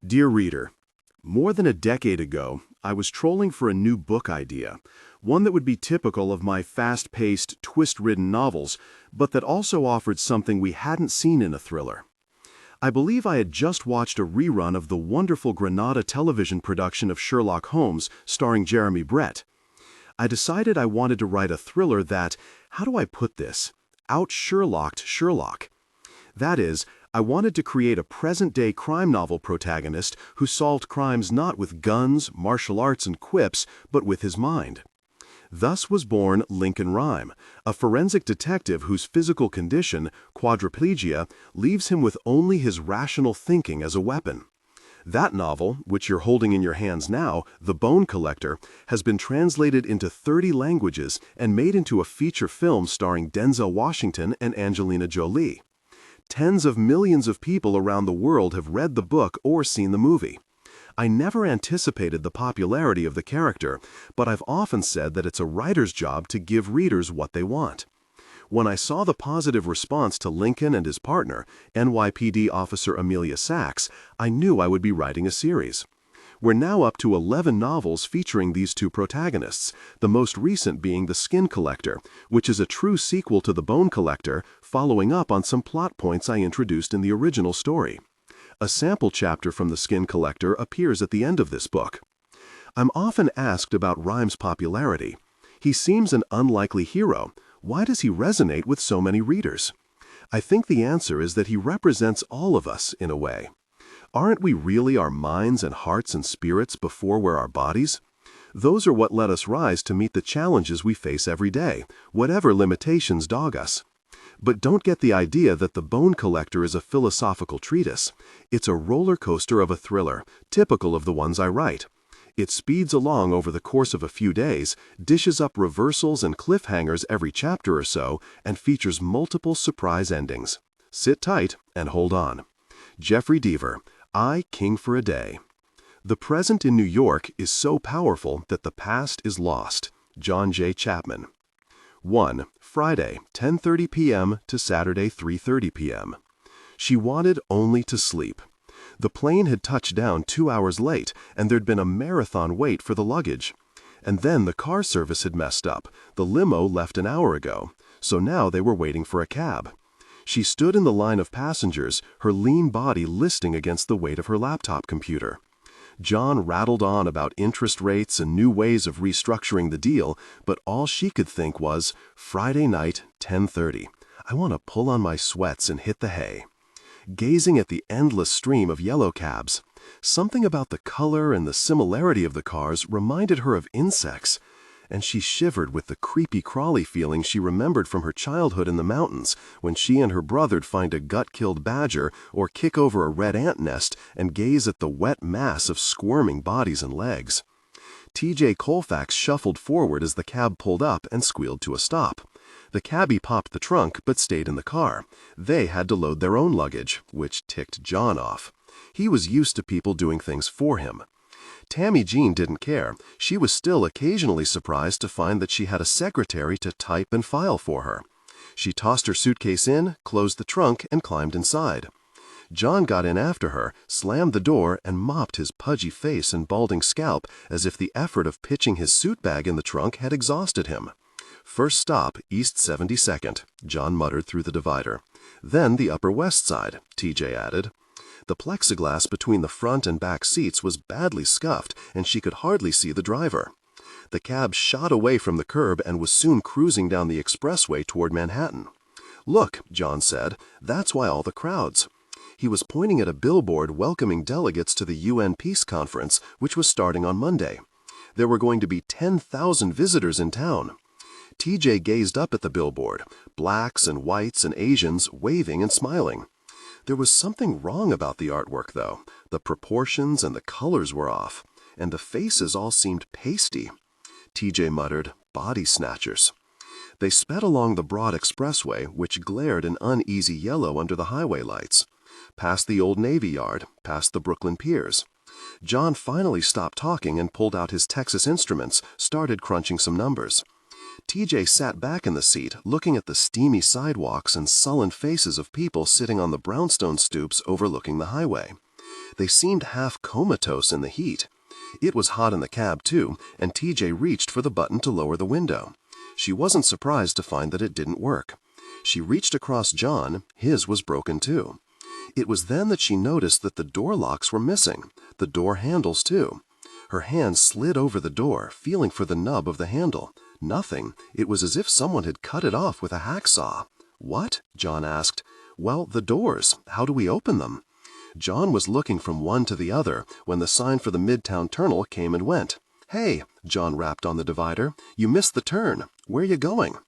Dear reader, more than a decade ago, I was trolling for a new book idea, one that would be typical of my fast-paced, twist-ridden novels, but that also offered something we hadn't seen in a thriller. I believe I had just watched a rerun of the wonderful Granada television production of Sherlock Holmes starring Jeremy Brett. I decided I wanted to write a thriller that, how do I put this, out-Sherlocked Sherlock. That is, I wanted to create a present-day crime novel protagonist who solved crimes not with guns, martial arts, and quips, but with his mind. Thus was born Lincoln Rhyme, a forensic detective whose physical condition, quadriplegia, leaves him with only his rational thinking as a weapon. That novel, which you're holding in your hands now, The Bone Collector, has been translated into 30 languages and made into a feature film starring Denzel Washington and Angelina Jolie. Tens of millions of people around the world have read the book or seen the movie. I never anticipated the popularity of the character, but I've often said that it's a writer's job to give readers what they want. When I saw the positive response to Lincoln and his partner, NYPD officer Amelia Sachs, I knew I would be writing a series. We're now up to 11 novels featuring these two protagonists, the most recent being The Skin Collector, which is a true sequel to The Bone Collector, following up on some plot points I introduced in the original story. A sample chapter from The Skin Collector appears at the end of this book. I'm often asked about Rhyme's popularity. He seems an unlikely hero. Why does he resonate with so many readers? I think the answer is that he represents all of us, in a way. Aren't we really our minds and hearts and spirits before we're our bodies? Those are what let us rise to meet the challenges we face every day, whatever limitations dog us. But don't get the idea that The Bone Collector is a philosophical treatise. It's a roller coaster of a thriller, typical of the ones I write. It speeds along over the course of a few days, dishes up reversals and cliffhangers every chapter or so, and features multiple surprise endings. Sit tight and hold on. Jeffery Deaver, I, King for a Day. The present in New York is so powerful that the past is lost. John J. Chapman. 1. Friday, 10:30 p.m. to Saturday, 3:30 p.m. She wanted only to sleep. The plane had touched down 2 hours late, and there'd been a marathon wait for the luggage. And then the car service had messed up. The limo left an hour ago, so now they were waiting for a cab. She stood in the line of passengers, her lean body listing against the weight of her laptop computer. John rattled on about interest rates and new ways of restructuring the deal, but all she could think was, Friday night, 10:30. I want to pull on my sweats and hit the hay. Gazing at the endless stream of yellow cabs, something about the color and the similarity of the cars reminded her of insects, and she shivered with the creepy-crawly feeling she remembered from her childhood in the mountains when she and her brother'd find a gut-killed badger or kick over a red ant nest and gaze at the wet mass of squirming bodies and legs. T.J. Colfax shuffled forward as the cab pulled up and squealed to a stop. The cabbie popped the trunk but stayed in the car. They had to load their own luggage, which ticked John off. He was used to people doing things for him. Tammy Jean didn't care. She was still occasionally surprised to find that she had a secretary to type and file for her. She tossed her suitcase in, closed the trunk, and climbed inside. John got in after her, slammed the door, and mopped his pudgy face and balding scalp as if the effort of pitching his suit bag in the trunk had exhausted him. First stop, East 72nd, John muttered through the divider. Then the Upper West Side, TJ added. The plexiglass between the front and back seats was badly scuffed, and she could hardly see the driver. The cab shot away from the curb and was soon cruising down the expressway toward Manhattan. Look, John said, that's why all the crowds. He was pointing at a billboard welcoming delegates to the UN Peace Conference, which was starting on Monday. There were going to be 10,000 visitors in town. TJ gazed up at the billboard, blacks and whites and Asians waving and smiling. There was something wrong about the artwork, though. The proportions and the colors were off, and the faces all seemed pasty. TJ muttered, body snatchers. They sped along the broad expressway, which glared an uneasy yellow under the highway lights. Past the old Navy Yard, past the Brooklyn Piers. John finally stopped talking and pulled out his Texas Instruments, started crunching some numbers. TJ sat back in the seat, looking at the steamy sidewalks and sullen faces of people sitting on the brownstone stoops overlooking the highway. They seemed half comatose in the heat. It was hot in the cab, too, and TJ reached for the button to lower the window. She wasn't surprised to find that it didn't work. She reached across John. His was broken, too. It was then that she noticed that the door locks were missing, the door handles, too. Her hand slid over the door, feeling for the nub of the handle. Nothing. It was as if someone had cut it off with a hacksaw. "What?" John asked. "Well, the doors. How do we open them?" John was looking from one to the other when the sign for the Midtown Tunnel came and went. "Hey," John rapped on the divider, "you missed the turn. Where you going?"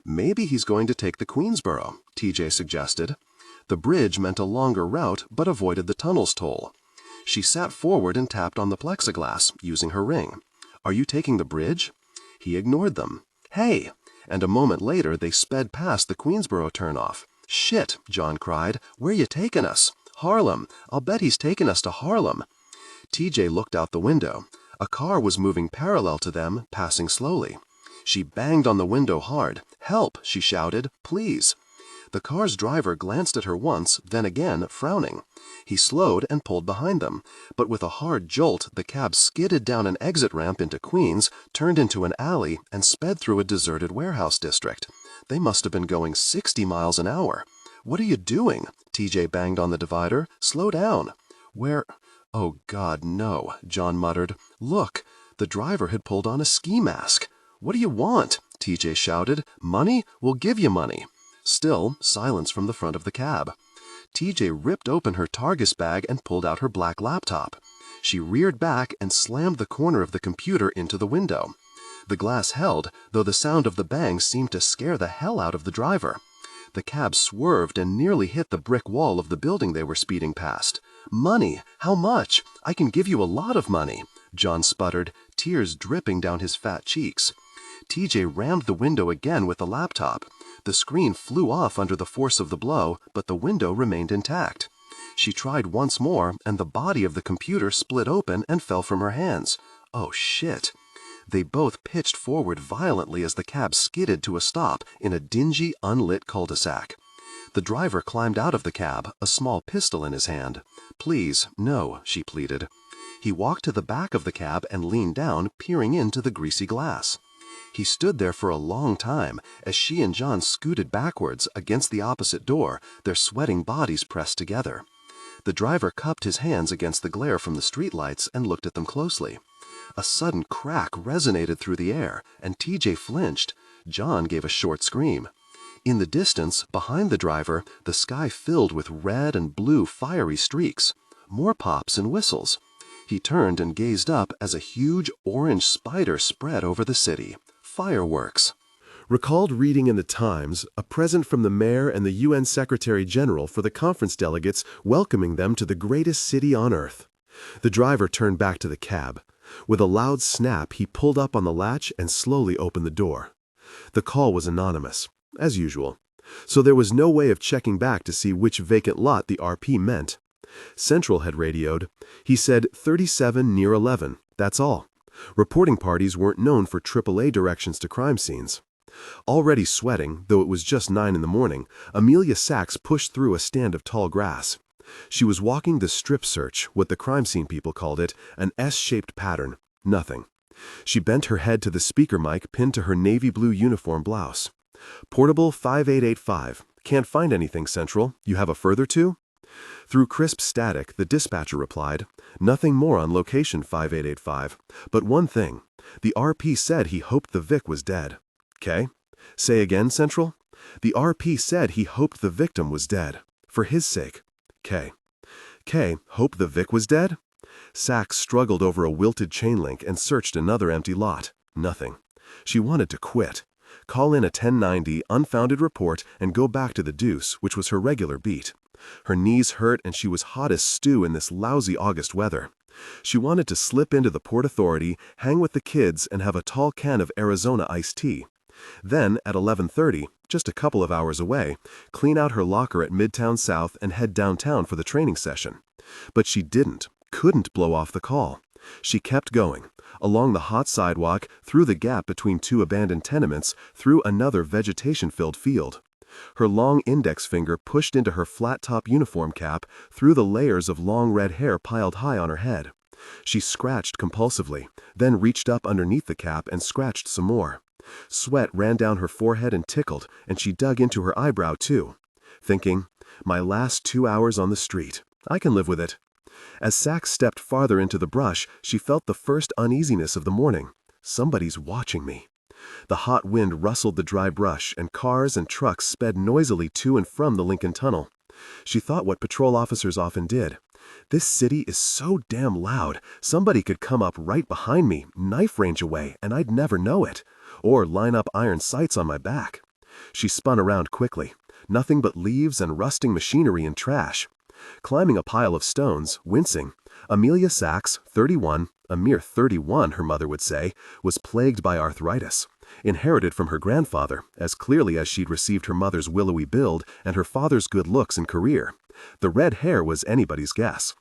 "Maybe he's going to take the Queensboro," TJ suggested. The bridge meant a longer route but avoided the tunnel's toll. She sat forward and tapped on the plexiglass, using her ring. "Are you taking the bridge?" He ignored them. "Hey!" And a moment later they sped past the Queensboro turnoff. "Shit!" John cried. "Where you taking us?" "Harlem. I'll bet he's taking us to Harlem." TJ looked out the window. A car was moving parallel to them, passing slowly. She banged on the window hard. "Help!" she shouted. "Please!" The car's driver glanced at her once, then again, frowning. He slowed and pulled behind them, but with a hard jolt the cab skidded down an exit ramp into Queens, turned into an alley, and sped through a deserted warehouse district. They must have been going 60 miles an hour. "What are you doing?" TJ banged on the divider. "Slow down." "Where—" "Oh, God, no," John muttered. "Look!" The driver had pulled on a ski mask. "What do you want?" TJ shouted. "Money? We'll give you money." Still, silence from the front of the cab. TJ ripped open her Targus bag and pulled out her black laptop. She reared back and slammed the corner of the computer into the window. The glass held, though the sound of the bang seemed to scare the hell out of the driver. The cab swerved and nearly hit the brick wall of the building they were speeding past. "Money? How much? I can give you a lot of money," John sputtered, tears dripping down his fat cheeks. TJ rammed the window again with the laptop. The screen flew off under the force of the blow, but the window remained intact. She tried once more, and the body of the computer split open and fell from her hands. Oh, shit. They both pitched forward violently as the cab skidded to a stop in a dingy, unlit cul-de-sac. The driver climbed out of the cab, a small pistol in his hand. "Please, no," she pleaded. He walked to the back of the cab and leaned down, peering into the greasy glass. He stood there for a long time as she and John scooted backwards against the opposite door, their sweating bodies pressed together. The driver cupped his hands against the glare from the streetlights and looked at them closely. A sudden crack resonated through the air, and TJ flinched. John gave a short scream. In the distance, behind the driver, the sky filled with red and blue fiery streaks. More pops and whistles. He turned and gazed up as a huge orange spider spread over the city. Fireworks. Recalled reading in the Times a present from the mayor and the UN Secretary General for the conference delegates welcoming them to the greatest city on earth. The driver turned back to the cab. With a loud snap, he pulled up on the latch and slowly opened the door. The call was anonymous, as usual, so there was no way of checking back to see which vacant lot the RP meant. Central had radioed. He said 37 near 11, that's all. Reporting parties weren't known for AAA directions to crime scenes. Already sweating, though it was just 9 in the morning, Amelia Sachs pushed through a stand of tall grass. She was walking the strip search, what the crime scene people called it, an S-shaped pattern. Nothing. She bent her head to the speaker mic pinned to her navy blue uniform blouse. "Portable 5885. Can't find anything, Central. You have a further to?" Through crisp static, the dispatcher replied, "Nothing more on location 5885. But one thing. The RP said he hoped the Vic was dead." "'Kay. Say again, Central?" "The RP said he hoped the victim was dead. For his sake." "'Kay. "'Kay, hope the Vic was dead?" Sachs struggled over a wilted chain link and searched another empty lot. Nothing. She wanted to quit. Call in a 1090, unfounded report, and go back to the Deuce, which was her regular beat. Her knees hurt and she was hot as stew in this lousy August weather. She wanted to slip into the Port Authority, hang with the kids, and have a tall can of Arizona iced tea. Then, at 11:30, just a couple of hours away, clean out her locker at Midtown South and head downtown for the training session. But she couldn't blow off the call. She kept going, along the hot sidewalk, through the gap between two abandoned tenements, through another vegetation-filled field. Her long index finger pushed into her flat-top uniform cap through the layers of long red hair piled high on her head. She scratched compulsively, then reached up underneath the cap and scratched some more. Sweat ran down her forehead and tickled, and she dug into her eyebrow too, thinking, "My last 2 hours on the street. I can live with it." As Sachs stepped farther into the brush, she felt the first uneasiness of the morning. Somebody's watching me. The hot wind rustled the dry brush, and cars and trucks sped noisily to and from the Lincoln Tunnel. She thought what patrol officers often did. This city is so damn loud, somebody could come up right behind me, knife range away, and I'd never know it. Or line up iron sights on my back. She spun around quickly. Nothing but leaves and rusting machinery and trash. Climbing a pile of stones, wincing, Amelia Sachs, 31, a mere 31, her mother would say, was plagued by arthritis, inherited from her grandfather, as clearly as she'd received her mother's willowy build and her father's good looks and career. The red hair was anybody's guess.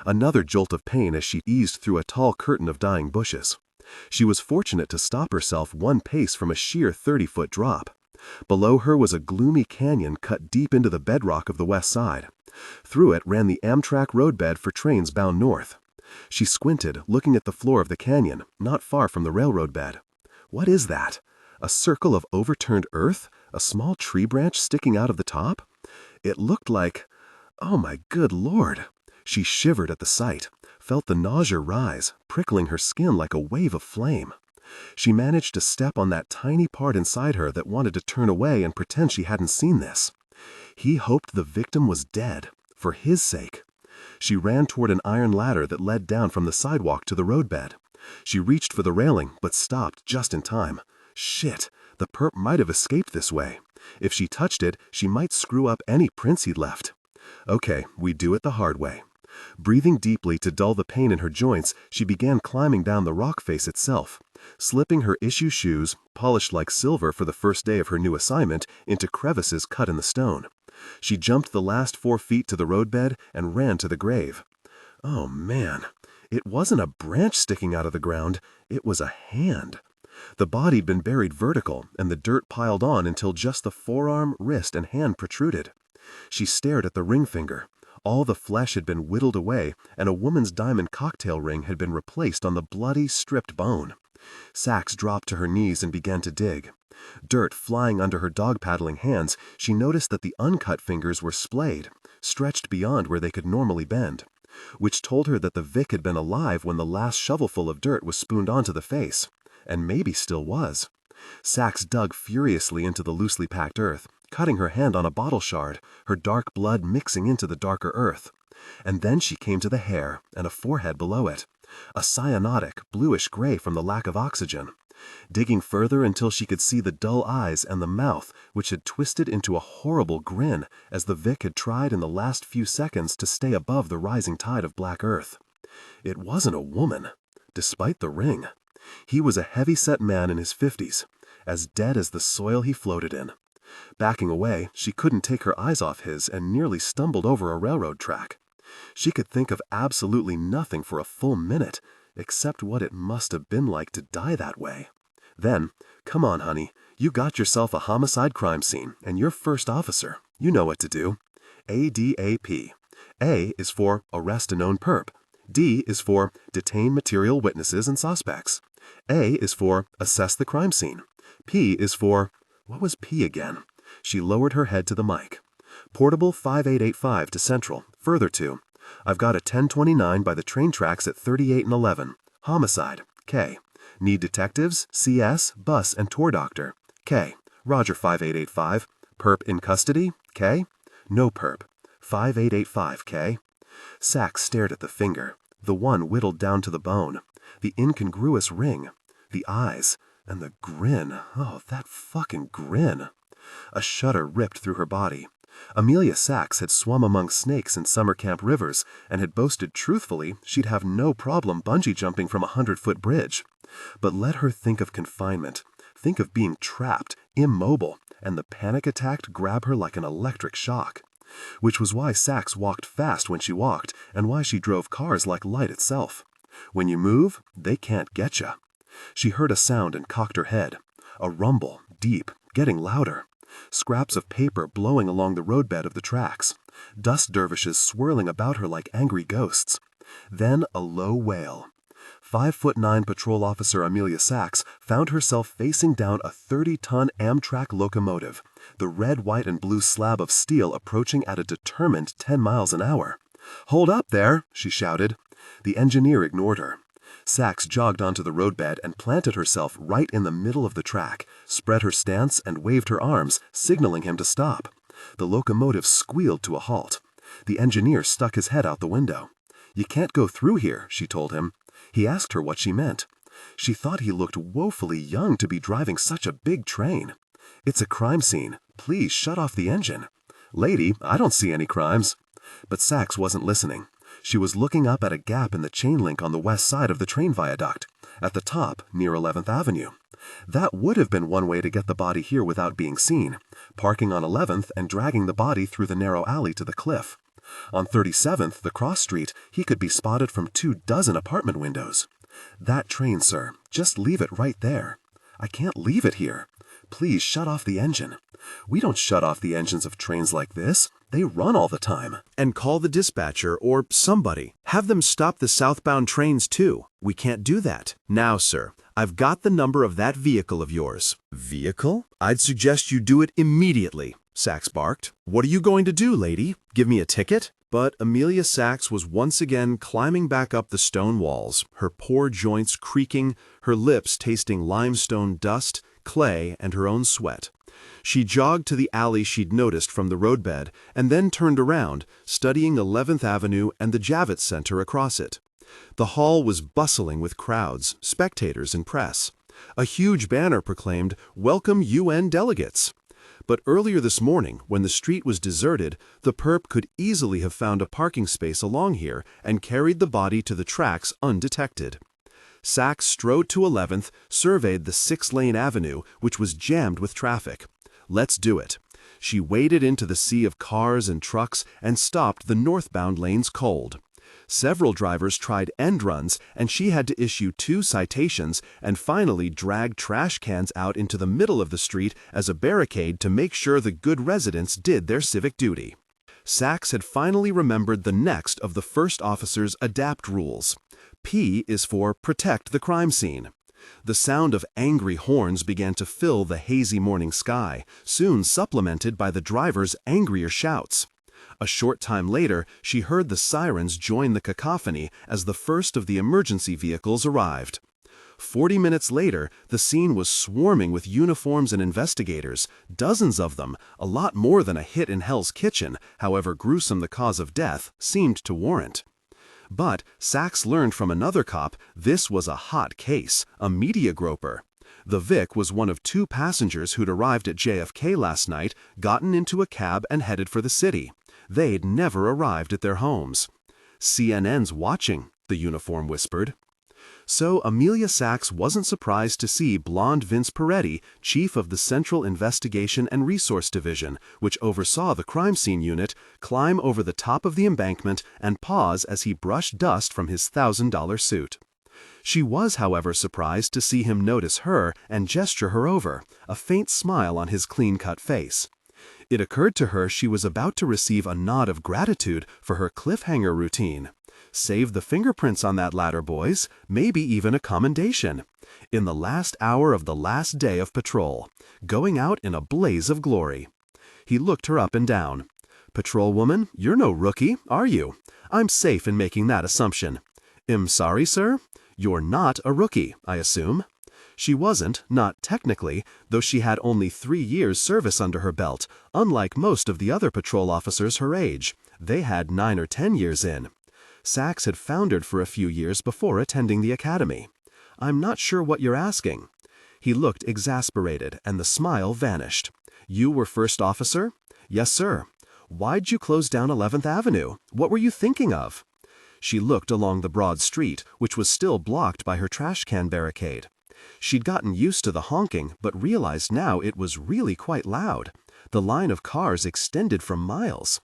Another jolt of pain as she eased through a tall curtain of dying bushes. She was fortunate to stop herself one pace from a sheer 30-foot drop. Below her was a gloomy canyon cut deep into the bedrock of the west side. Through it ran the Amtrak roadbed for trains bound north. She squinted, looking at the floor of the canyon, not far from the railroad bed. What is that? A circle of overturned earth? A small tree branch sticking out of the top? It looked like... Oh my good Lord! She shivered at the sight, felt the nausea rise, prickling her skin like a wave of flame. She managed to step on that tiny part inside her that wanted to turn away and pretend she hadn't seen this. He hoped the victim was dead, for his sake. She ran toward an iron ladder that led down from the sidewalk to the roadbed. She reached for the railing, but stopped just in time. Shit, the perp might have escaped this way. If she touched it, she might screw up any prints he'd left. Okay, we do it the hard way. Breathing deeply to dull the pain in her joints, she began climbing down the rock face itself, slipping her issue shoes, polished like silver for the first day of her new assignment, into crevices cut in the stone. She jumped the last 4 feet to the roadbed and ran to the grave. Oh man, it wasn't a branch sticking out of the ground, it was a hand. The body'd been buried vertical, and the dirt piled on until just the forearm, wrist, and hand protruded. She stared at the ring finger. All the flesh had been whittled away, and a woman's diamond cocktail ring had been replaced on the bloody, stripped bone. Sachs dropped to her knees and began to dig. Dirt flying under her dog-paddling hands, she noticed that the uncut fingers were splayed, stretched beyond where they could normally bend, which told her that the Vic had been alive when the last shovelful of dirt was spooned onto the face, and maybe still was. Sachs dug furiously into the loosely packed earth, cutting her hand on a bottle shard, her dark blood mixing into the darker earth. And then she came to the hair and a forehead below it, a cyanotic, bluish-gray from the lack of oxygen. Digging further until she could see the dull eyes and the mouth, which had twisted into a horrible grin as the Vic had tried in the last few seconds to stay above the rising tide of black earth. It wasn't a woman, despite the ring. He was a heavy-set man in his 50s, as dead as the soil he floated in. Backing away, she couldn't take her eyes off his and nearly stumbled over a railroad track. She could think of absolutely nothing for a full minute, except what it must have been like to die that way. Then, come on, honey, you got yourself a homicide crime scene, and you're first officer. You know what to do. ADAP. A is for arrest a known perp. D is for detain material witnesses and suspects. A is for assess the crime scene. P is for... What was P again? She lowered her head to the mic. Portable 5885 to Central. Further to... I've got a 1029 by the train tracks at 38 and 11. Homicide. K. Need detectives, CS, bus, and tour doctor. K. Roger 5885. Perp in custody. K. No perp. 5885, K. Sachs stared at the finger, the one whittled down to the bone, the incongruous ring, the eyes, and the grin. Oh, that fucking grin. A shudder ripped through her body. Amelia Sachs had swum among snakes in summer camp rivers and had boasted truthfully she'd have no problem bungee jumping from a 100-foot bridge. But let her think of confinement, think of being trapped, immobile, and the panic attack grab her like an electric shock. Which was why Sachs walked fast when she walked, and why she drove cars like light itself. When you move, they can't get you. She heard a sound and cocked her head. A rumble, deep, getting louder. Scraps of paper blowing along the roadbed of the tracks. Dust dervishes swirling about her like angry ghosts. Then a low wail. 5'9" patrol officer Amelia Sachs found herself facing down a 30-ton Amtrak locomotive, the red, white, and blue slab of steel approaching at a determined 10 miles an hour. "Hold up there!" she shouted. The engineer ignored her. Sachs jogged onto the roadbed and planted herself right in the middle of the track, spread her stance and waved her arms, signaling him to stop. The locomotive squealed to a halt. The engineer stuck his head out the window. "You can't go through here," she told him. He asked her what she meant. She thought he looked woefully young to be driving such a big train. "It's a crime scene. Please shut off the engine." "Lady, I don't see any crimes." But Sachs wasn't listening. She was looking up at a gap in the chain link on the west side of the train viaduct, at the top near 11th Avenue. That would have been one way to get the body here without being seen, parking on 11th and dragging the body through the narrow alley to the cliff. On 37th, the cross street, he could be spotted from 24 apartment windows. "That train, sir. Just leave it right there." "I can't leave it here." "Please shut off the engine." "We don't shut off the engines of trains like this. They run all the time." And call the dispatcher or somebody. Have them stop the southbound trains too. We can't do that. Now, sir, I've got the number of that vehicle of yours. Vehicle? I'd suggest you do it immediately, Sachs barked. What are you going to do, lady? Give me a ticket? But Amelia Sachs was once again climbing back up the stone walls, her poor joints creaking, her lips tasting limestone dust, clay, and her own sweat. She jogged to the alley she'd noticed from the roadbed and then turned around, studying 11th Avenue and the Javits Center across it. The hall was bustling with crowds, spectators, and press. A huge banner proclaimed, "Welcome UN delegates." But earlier this morning, when the street was deserted, the perp could easily have found a parking space along here and carried the body to the tracks undetected. Sachs strode to 11th, surveyed the 6-lane avenue, which was jammed with traffic. Let's do it. She waded into the sea of cars and trucks and stopped the northbound lanes cold. Several drivers tried end runs, and she had to issue 2 citations and finally dragged trash cans out into the middle of the street as a barricade to make sure the good residents did their civic duty. Sachs had finally remembered the next of the first officer's ADAPT rules. P is for protect the crime scene. The sound of angry horns began to fill the hazy morning sky, soon supplemented by the driver's angrier shouts. A short time later, she heard the sirens join the cacophony as the first of the emergency vehicles arrived. 40 minutes later, the scene was swarming with uniforms and investigators, dozens of them, a lot more than a hit in Hell's Kitchen, however gruesome the cause of death, seemed to warrant. But Sachs learned from another cop this was a hot case, a media groper. The Vic was one of 2 passengers who'd arrived at JFK last night, gotten into a cab and headed for the city. They'd never arrived at their homes. "CNN's watching," the uniform whispered. So Amelia Sachs wasn't surprised to see blonde Vince Peretti, chief of the Central Investigation and Resource Division, which oversaw the crime scene unit, climb over the top of the embankment and pause as he brushed dust from his $1,000 suit. She was, however, surprised to see him notice her and gesture her over, a faint smile on his clean-cut face. It occurred to her she was about to receive a nod of gratitude for her cliffhanger routine. Save the fingerprints on that ladder, boys, maybe even a commendation. In the last hour of the last day of patrol, going out in a blaze of glory. He looked her up and down. "Patrolwoman, you're no rookie, are you? I'm safe in making that assumption." Sorry, sir? You're not a rookie, I assume." She wasn't, not technically, though she had only 3 years' service under her belt, unlike most of the other patrol officers her age. They had 9 or 10 years in. Sachs had foundered for a few years before attending the academy. "I'm not sure what you're asking." He looked exasperated, and the smile vanished. "You were first officer?" "Yes, sir." "Why'd you close down 11th Avenue? What were you thinking of?" She looked along the broad street, which was still blocked by her trash can barricade. She'd gotten used to the honking, but realized now it was really quite loud. The line of cars extended for miles.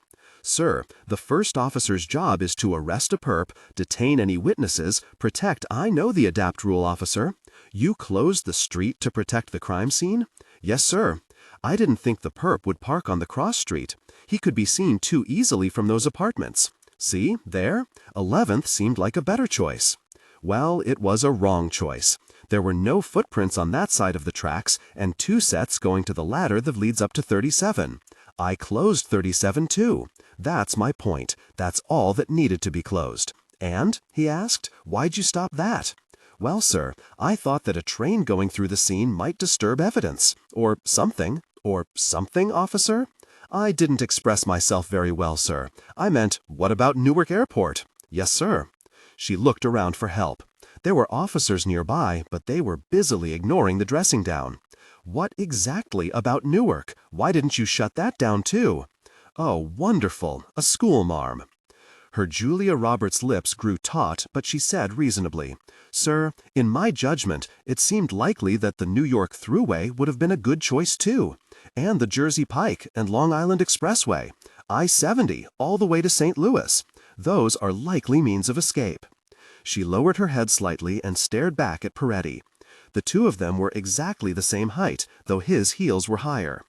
"Sir, the first officer's job is to arrest a perp, detain any witnesses, protect—" "I know the ADAPT rule, officer." "You closed the street to protect the crime scene?" "Yes, sir." I didn't think the perp would park on the cross street. He could be seen too easily from those apartments. See, there? 11th seemed like a better choice. Well, it was a wrong choice. There were no footprints on that side of the tracks, and 2 sets going to the ladder that leads up to 37. I closed 37 too. That's my point. That's all that needed to be closed. And, he asked, why'd you stop that? Well, sir, I thought that a train going through the scene might disturb evidence. Or something. Or something, officer? I didn't express myself very well, sir. I meant, what about Newark Airport? Yes, sir. She looked around for help. There were officers nearby, but they were busily ignoring the dressing down. What exactly about Newark? Why didn't you shut that down too? Oh, wonderful. A schoolmarm. Her Julia Roberts' lips grew taut, but she said reasonably, Sir, in my judgment, it seemed likely that the New York Thruway would have been a good choice too, and the Jersey Pike and Long Island Expressway, I-70 all the way to St. Louis. Those are likely means of escape. She lowered her head slightly and stared back at Peretti. The two of them were exactly the same height, though his heels were higher.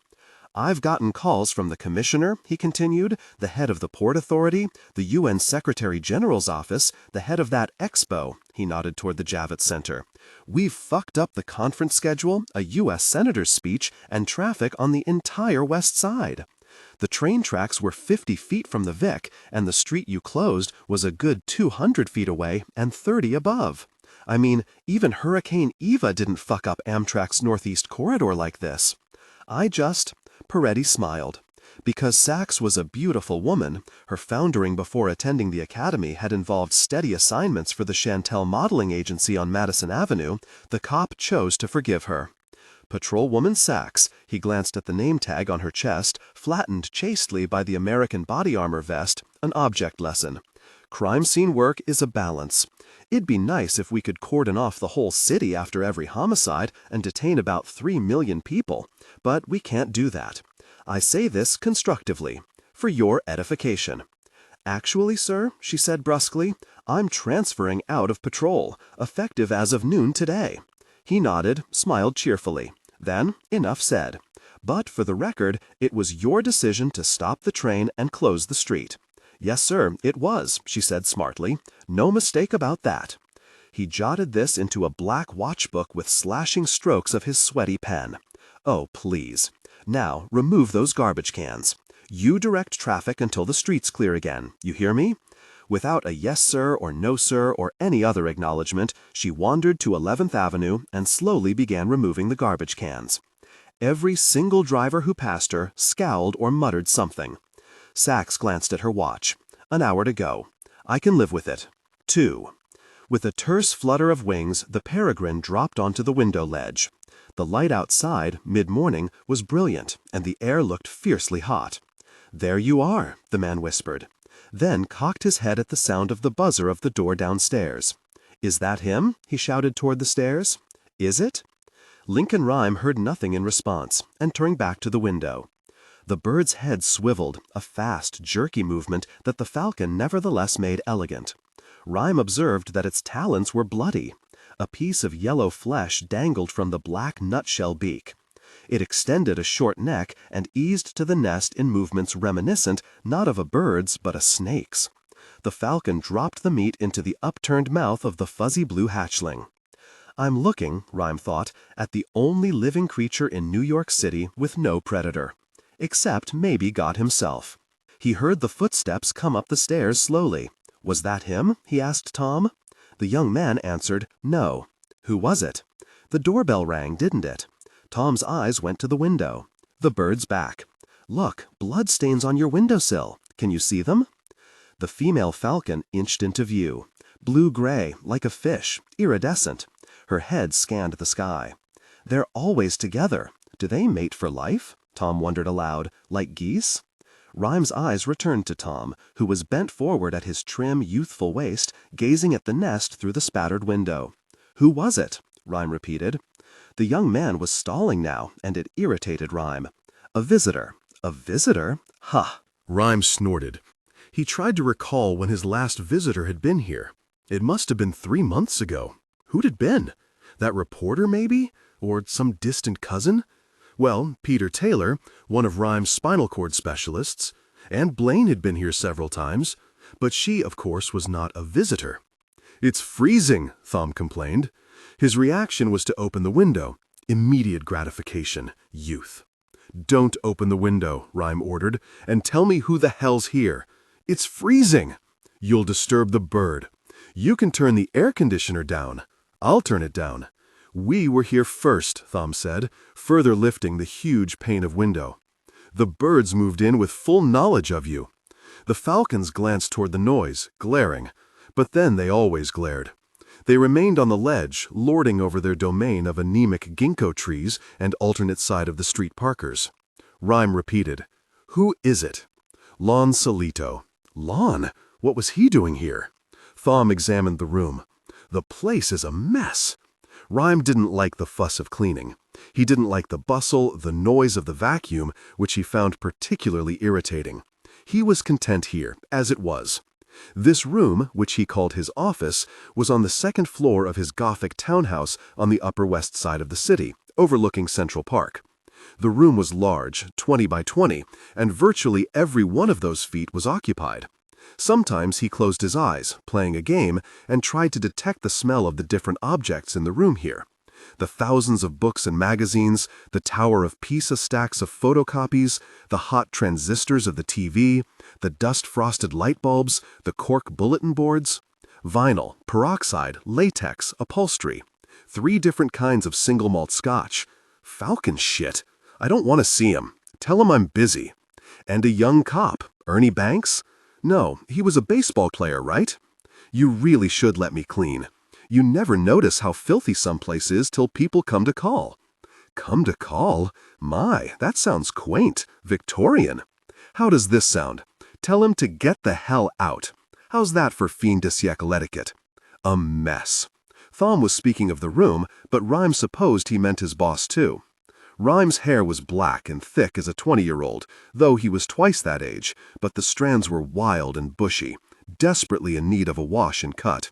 I've gotten calls from the commissioner, he continued, the head of the Port Authority, the UN Secretary General's office, the head of that expo, he nodded toward the Javits Center. We've fucked up the conference schedule, a U.S. Senator's speech, and traffic on the entire West Side. The train tracks were 50 feet from the Vic, and the street you closed was a good 200 feet away and 30 above. I mean, even Hurricane Eva didn't fuck up Amtrak's Northeast Corridor like this. Peretti smiled. Because Sachs was a beautiful woman, her foundering before attending the academy had involved steady assignments for the Chantel modeling agency on Madison Avenue, the cop chose to forgive her. Patrolwoman Sachs, he glanced at the name tag on her chest, flattened chastely by the American body armor vest, an object lesson. Crime scene work is a balance. It'd be nice if we could cordon off the whole city after every homicide and detain about 3 million people, but we can't do that. I say this constructively, for your edification. Actually, sir, she said brusquely, I'm transferring out of patrol, effective as of noon today. He nodded, smiled cheerfully. Then, enough said. But for the record, it was your decision to stop the train and close the street. Yes, sir, it was, she said smartly. No mistake about that. He jotted this into a black watchbook with slashing strokes of his sweaty pen. Oh, please. Now, remove those garbage cans. You direct traffic until the street's clear again. You hear me? Without a yes, sir, or no, sir, or any other acknowledgement, she wandered to 11th Avenue and slowly began removing the garbage cans. Every single driver who passed her scowled or muttered something. Sachs glanced at her watch. An hour to go. I can live with it. 2. With a terse flutter of wings, the peregrine dropped onto the window ledge. The light outside, mid-morning, was brilliant, and the air looked fiercely hot. There you are, the man whispered. Then cocked his head at the sound of the buzzer of the door downstairs. Is that him? He shouted toward the stairs. Is it? Lincoln Rhyme heard nothing in response, and turned back to the window. The bird's head swiveled, a fast, jerky movement that the falcon nevertheless made elegant. Rhyme observed that its talons were bloody. A piece of yellow flesh dangled from the black nutshell beak. It extended a short neck and eased to the nest in movements reminiscent not of a bird's but a snake's. The falcon dropped the meat into the upturned mouth of the fuzzy blue hatchling. I'm looking, Rhyme thought, at the only living creature in New York City with no predator. Except maybe God himself. He heard the footsteps come up the stairs slowly. Was that him? He asked Tom. The young man answered, no. Who was it? The doorbell rang, didn't it? Tom's eyes went to the window. The bird's back. Look, bloodstains on your windowsill. Can you see them? The female falcon inched into view. Blue-gray, like a fish, iridescent. Her head scanned the sky. They're always together. Do they mate for life? Tom wondered aloud, like geese? Rhyme's eyes returned to Tom, who was bent forward at his trim, youthful waist, gazing at the nest through the spattered window. Who was it? Rhyme repeated. The young man was stalling now, and it irritated Rhyme. A visitor. A visitor? Ha! Rhyme snorted. He tried to recall when his last visitor had been here. It must have been 3 months ago. Who'd it been? That reporter, maybe? Or some distant cousin? Well, Peter Taylor, one of Rhyme's spinal cord specialists, and Blaine had been here several times, but she, of course, was not a visitor. "It's freezing," Thom complained. His reaction was to open the window. Immediate gratification. Youth. "Don't open the window," Rhyme ordered, "and tell me who the hell's here. It's freezing." "You'll disturb the bird." "You can turn the air conditioner down." "I'll turn it down." "We were here first," Thom said, further lifting the huge pane of window. "The birds moved in with full knowledge of you." The falcons glanced toward the noise, glaring, but then they always glared. They remained on the ledge, lording over their domain of anemic ginkgo trees and alternate side of the street parkers. Rhyme repeated, "Who is it?" "Lon Solito." "Lon? What was he doing here?" Thom examined the room. "The place is a mess." Rhyme didn't like the fuss of cleaning. He didn't like the bustle, the noise of the vacuum, which he found particularly irritating. He was content here, as it was. This room, which he called his office, was on the second floor of his Gothic townhouse on the Upper West Side of the city, overlooking Central Park. The room was large, 20 by 20, and virtually every one of those feet was occupied. Sometimes he closed his eyes, playing a game, and tried to detect the smell of the different objects in the room here. The thousands of books and magazines, the Tower of Pisa stacks of photocopies, the hot transistors of the TV, the dust-frosted light bulbs, the cork bulletin boards, vinyl, peroxide, latex, upholstery, 3 different kinds of single malt scotch. Falcon shit. I don't want to see him. Tell him I'm busy. And a young cop, Ernie Banks? No, he was a baseball player, right? You really should let me clean. You never notice how filthy some place is till people come to call. Come to call? My, that sounds quaint, Victorian. How does this sound? Tell him to get the hell out. How's that for fin de siècle etiquette? A mess. Thom was speaking of the room, but Rhyme supposed he meant his boss too. Rhyme's hair was black and thick as a 20-year-old, though he was twice that age, but the strands were wild and bushy, desperately in need of a wash and cut.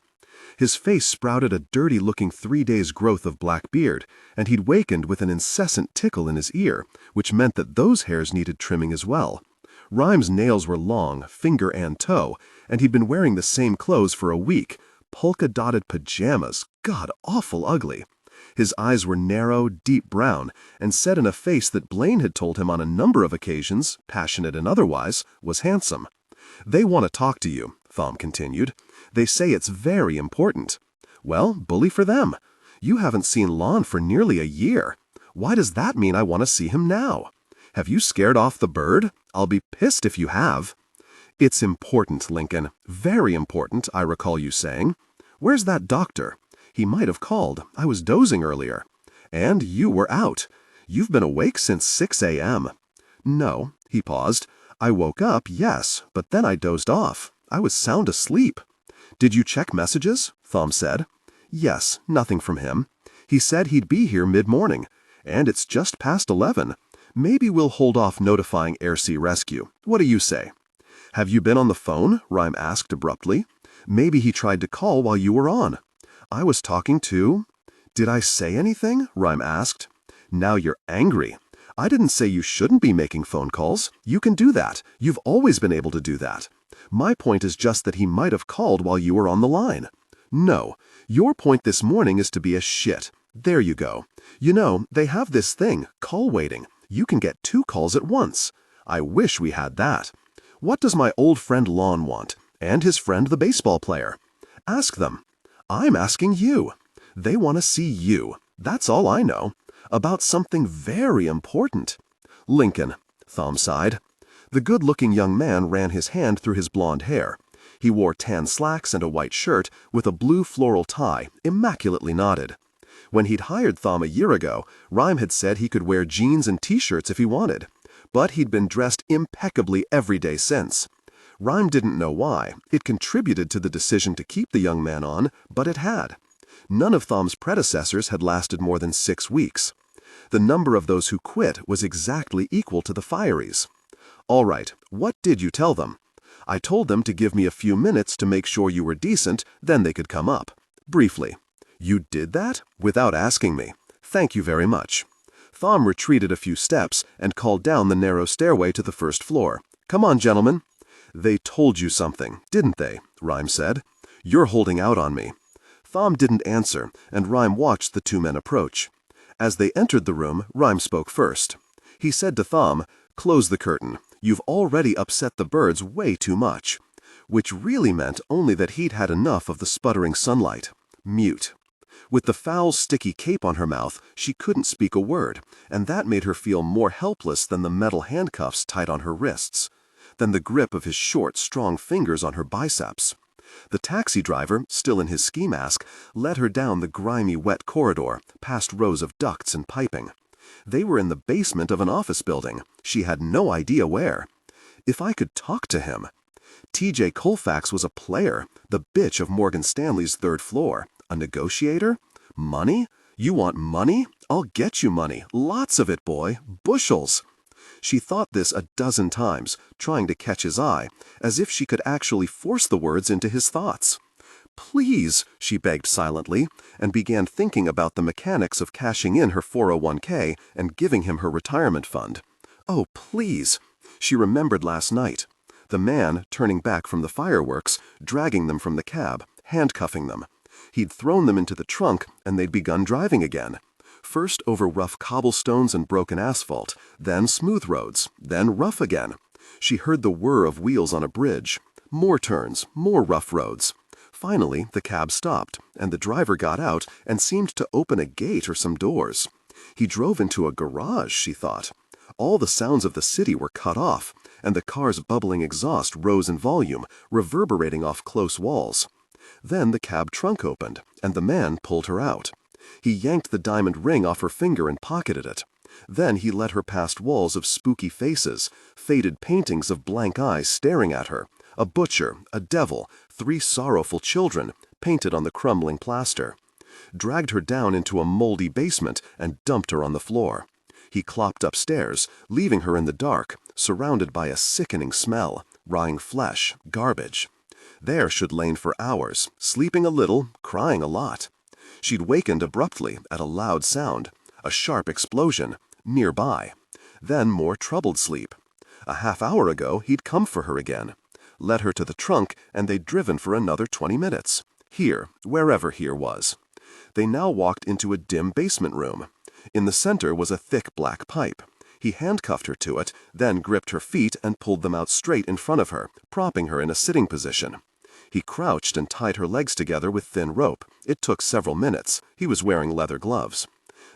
His face sprouted a dirty-looking 3 days' growth of black beard, and he'd wakened with an incessant tickle in his ear, which meant that those hairs needed trimming as well. Rhyme's nails were long, finger and toe, and he'd been wearing the same clothes for a week, polka-dotted pajamas, god-awful ugly. His eyes were narrow, deep brown, and set in a face that Blaine had told him on a number of occasions, passionate and otherwise, was handsome. "They want to talk to you," Thom continued. "They say it's very important." "Well, bully for them. You haven't seen Lon for nearly a year. Why does that mean I want to see him now? Have you scared off the bird? I'll be pissed if you have." "It's important, Lincoln. Very important, I recall you saying. Where's that doctor? He might have called. I was dozing earlier. And you were out. You've been awake since 6 a.m. "No," he paused. "I woke up, yes, but then I dozed off. I was sound asleep." "Did you check messages?" Thom said. "Yes, nothing from him. He said he'd be here mid-morning, and it's just past 11. Maybe we'll hold off notifying Air Sea Rescue. What do you say?" "Have you been on the phone?" Rhyme asked abruptly. "Maybe he tried to call while you were on." "I was talking to—" "Did I say anything?" Rhyme asked. "Now you're angry. I didn't say you shouldn't be making phone calls. You can do that. You've always been able to do that. My point is just that he might have called while you were on the line." "No. Your point this morning is to be a shit. There you go. You know, they have this thing, call waiting. You can get 2 calls at once. I wish we had that. What does my old friend Lon want? And his friend the baseball player? Ask them. I'm asking you. They want to see you. That's all I know. About something very important." "Lincoln," Thom sighed. The good-looking young man ran his hand through his blonde hair. He wore tan slacks and a white shirt with a blue floral tie, immaculately knotted. When he'd hired Thom a year ago, Rhyme had said he could wear jeans and t-shirts if he wanted. But he'd been dressed impeccably every day since. Rhyme didn't know why. It contributed to the decision to keep the young man on, but it had. None of Thom's predecessors had lasted more than 6 weeks. The number of those who quit was exactly equal to the fireys. "All right, what did you tell them?" "I told them to give me a few minutes to make sure you were decent, then they could come up. Briefly." "You did that? Without asking me. Thank you very much." Thom retreated a few steps and called down the narrow stairway to the first floor. "Come on, gentlemen." "They told you something, didn't they?" Rhyme said. "You're holding out on me." Thom didn't answer, and Rhyme watched the two men approach. As they entered the room, Rhyme spoke first. He said to Thom, "Close the curtain. You've already upset the birds way too much." Which really meant only that he'd had enough of the sputtering sunlight. Mute. With the foul, sticky cape on her mouth, she couldn't speak a word, and that made her feel more helpless than the metal handcuffs tight on her wrists, than the grip of his short, strong fingers on her biceps. The taxi driver, still in his ski mask, led her down the grimy, wet corridor, past rows of ducts and piping. They were in the basement of an office building. She had no idea where. If I could talk to him. T.J. Colfax was a player, the bitch of Morgan Stanley's third floor. A negotiator? Money? You want money? I'll get you money. Lots of it, boy. Bushels. She thought this a dozen times, trying to catch his eye, as if she could actually force the words into his thoughts. "Please," she begged silently, and began thinking about the mechanics of cashing in her 401k and giving him her retirement fund. Oh, please. She remembered last night. The man, turning back from the fireworks, dragging them from the cab, handcuffing them. He'd thrown them into the trunk, and they'd begun driving again. First over rough cobblestones and broken asphalt, then smooth roads, then rough again. She heard the whir of wheels on a bridge. More turns, more rough roads. Finally, the cab stopped, and the driver got out and seemed to open a gate or some doors. He drove into a garage, she thought. All the sounds of the city were cut off, and the car's bubbling exhaust rose in volume, reverberating off close walls. Then the cab trunk opened, and the man pulled her out. He yanked the diamond ring off her finger and pocketed it. Then he led her past walls of spooky faces, faded paintings of blank eyes staring at her, a butcher, a devil, 3 sorrowful children, painted on the crumbling plaster. Dragged her down into a moldy basement and dumped her on the floor. He clopped upstairs, leaving her in the dark, surrounded by a sickening smell, rotting flesh, garbage. There she'd lain for hours, sleeping a little, crying a lot. She'd wakened abruptly at a loud sound, a sharp explosion, nearby. Then more troubled sleep. A half hour ago he'd come for her again. Led her to the trunk, and they'd driven for another 20 minutes. Here, wherever here was. They now walked into a dim basement room. In the center was a thick black pipe. He handcuffed her to it, then gripped her feet and pulled them out straight in front of her, propping her in a sitting position. He crouched and tied her legs together with thin rope. It took several minutes. He was wearing leather gloves.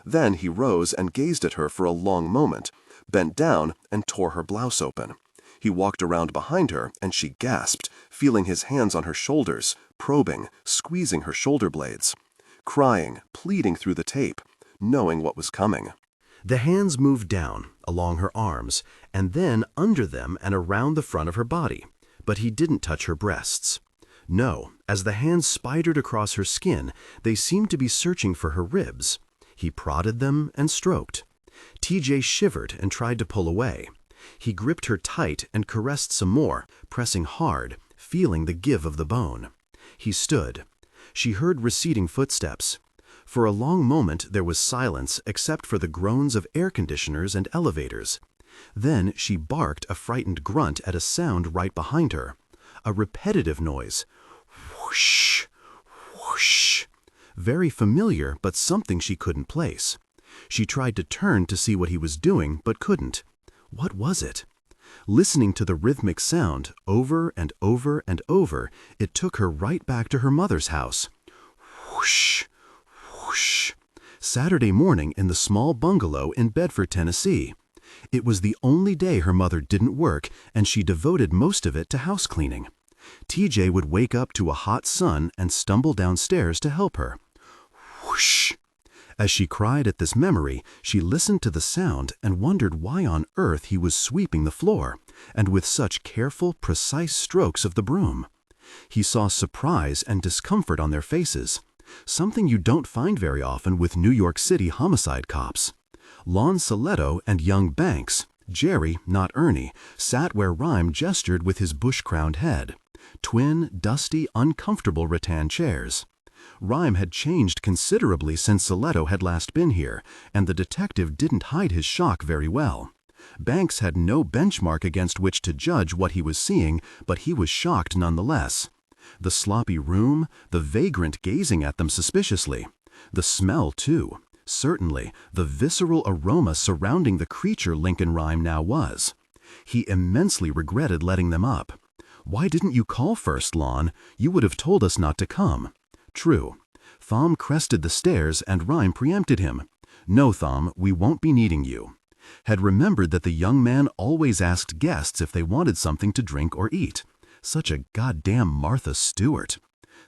Then he rose and gazed at her for a long moment, bent down and tore her blouse open. He walked around behind her, and she gasped, feeling his hands on her shoulders, probing, squeezing her shoulder blades. Crying, pleading through the tape, knowing what was coming. The hands moved down, along her arms, and then under them and around the front of her body, but he didn't touch her breasts. No, as the hands spidered across her skin, they seemed to be searching for her ribs. He prodded them and stroked. TJ shivered and tried to pull away. He gripped her tight and caressed some more, pressing hard, feeling the give of the bone. He stood. She heard receding footsteps. For a long moment there was silence except for the groans of air conditioners and elevators. Then she barked a frightened grunt at a sound right behind her. A repetitive noise. Whoosh, whoosh. Very familiar, but something she couldn't place. She tried to turn to see what he was doing, but couldn't. What was it? Listening to the rhythmic sound over and over and over, it took her right back to her mother's house. Whoosh, whoosh. Saturday morning in the small bungalow in Bedford, Tennessee. It was the only day her mother didn't work, and she devoted most of it to house cleaning. TJ would wake up to a hot sun and stumble downstairs to help her. Whoosh! As she cried at this memory, she listened to the sound and wondered why on earth he was sweeping the floor, and with such careful, precise strokes of the broom. He saw surprise and discomfort on their faces, something you don't find very often with New York City homicide cops. Lon Soletto and young Banks, Jerry, not Ernie, sat where Rhyme gestured with his bush-crowned head. Twin, dusty, uncomfortable rattan chairs. Rhyme had changed considerably since Stiletto had last been here, and the detective didn't hide his shock very well. Banks had no benchmark against which to judge what he was seeing, but he was shocked nonetheless. The sloppy room, the vagrant gazing at them suspiciously. The smell, too. Certainly, the visceral aroma surrounding the creature Lincoln Rhyme now was. He immensely regretted letting them up. "Why didn't you call first, Lon? You would have told us not to come." True. Thom crested the stairs and Rhyme preempted him. "No, Thom, we won't be needing you." Had remembered that the young man always asked guests if they wanted something to drink or eat. Such a goddamn Martha Stewart.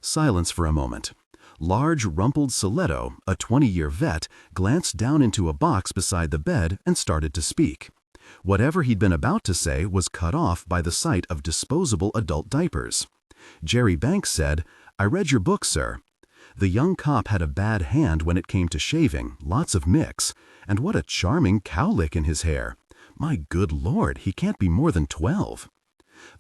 Silence for a moment. Large, rumpled Stiletto, a 20-year vet, glanced down into a box beside the bed and started to speak. Whatever he'd been about to say was cut off by the sight of disposable adult diapers. Jerry Banks said, "I read your book, sir." The young cop had a bad hand when it came to shaving, lots of mix, and what a charming cowlick in his hair. My good Lord, he can't be more than 12.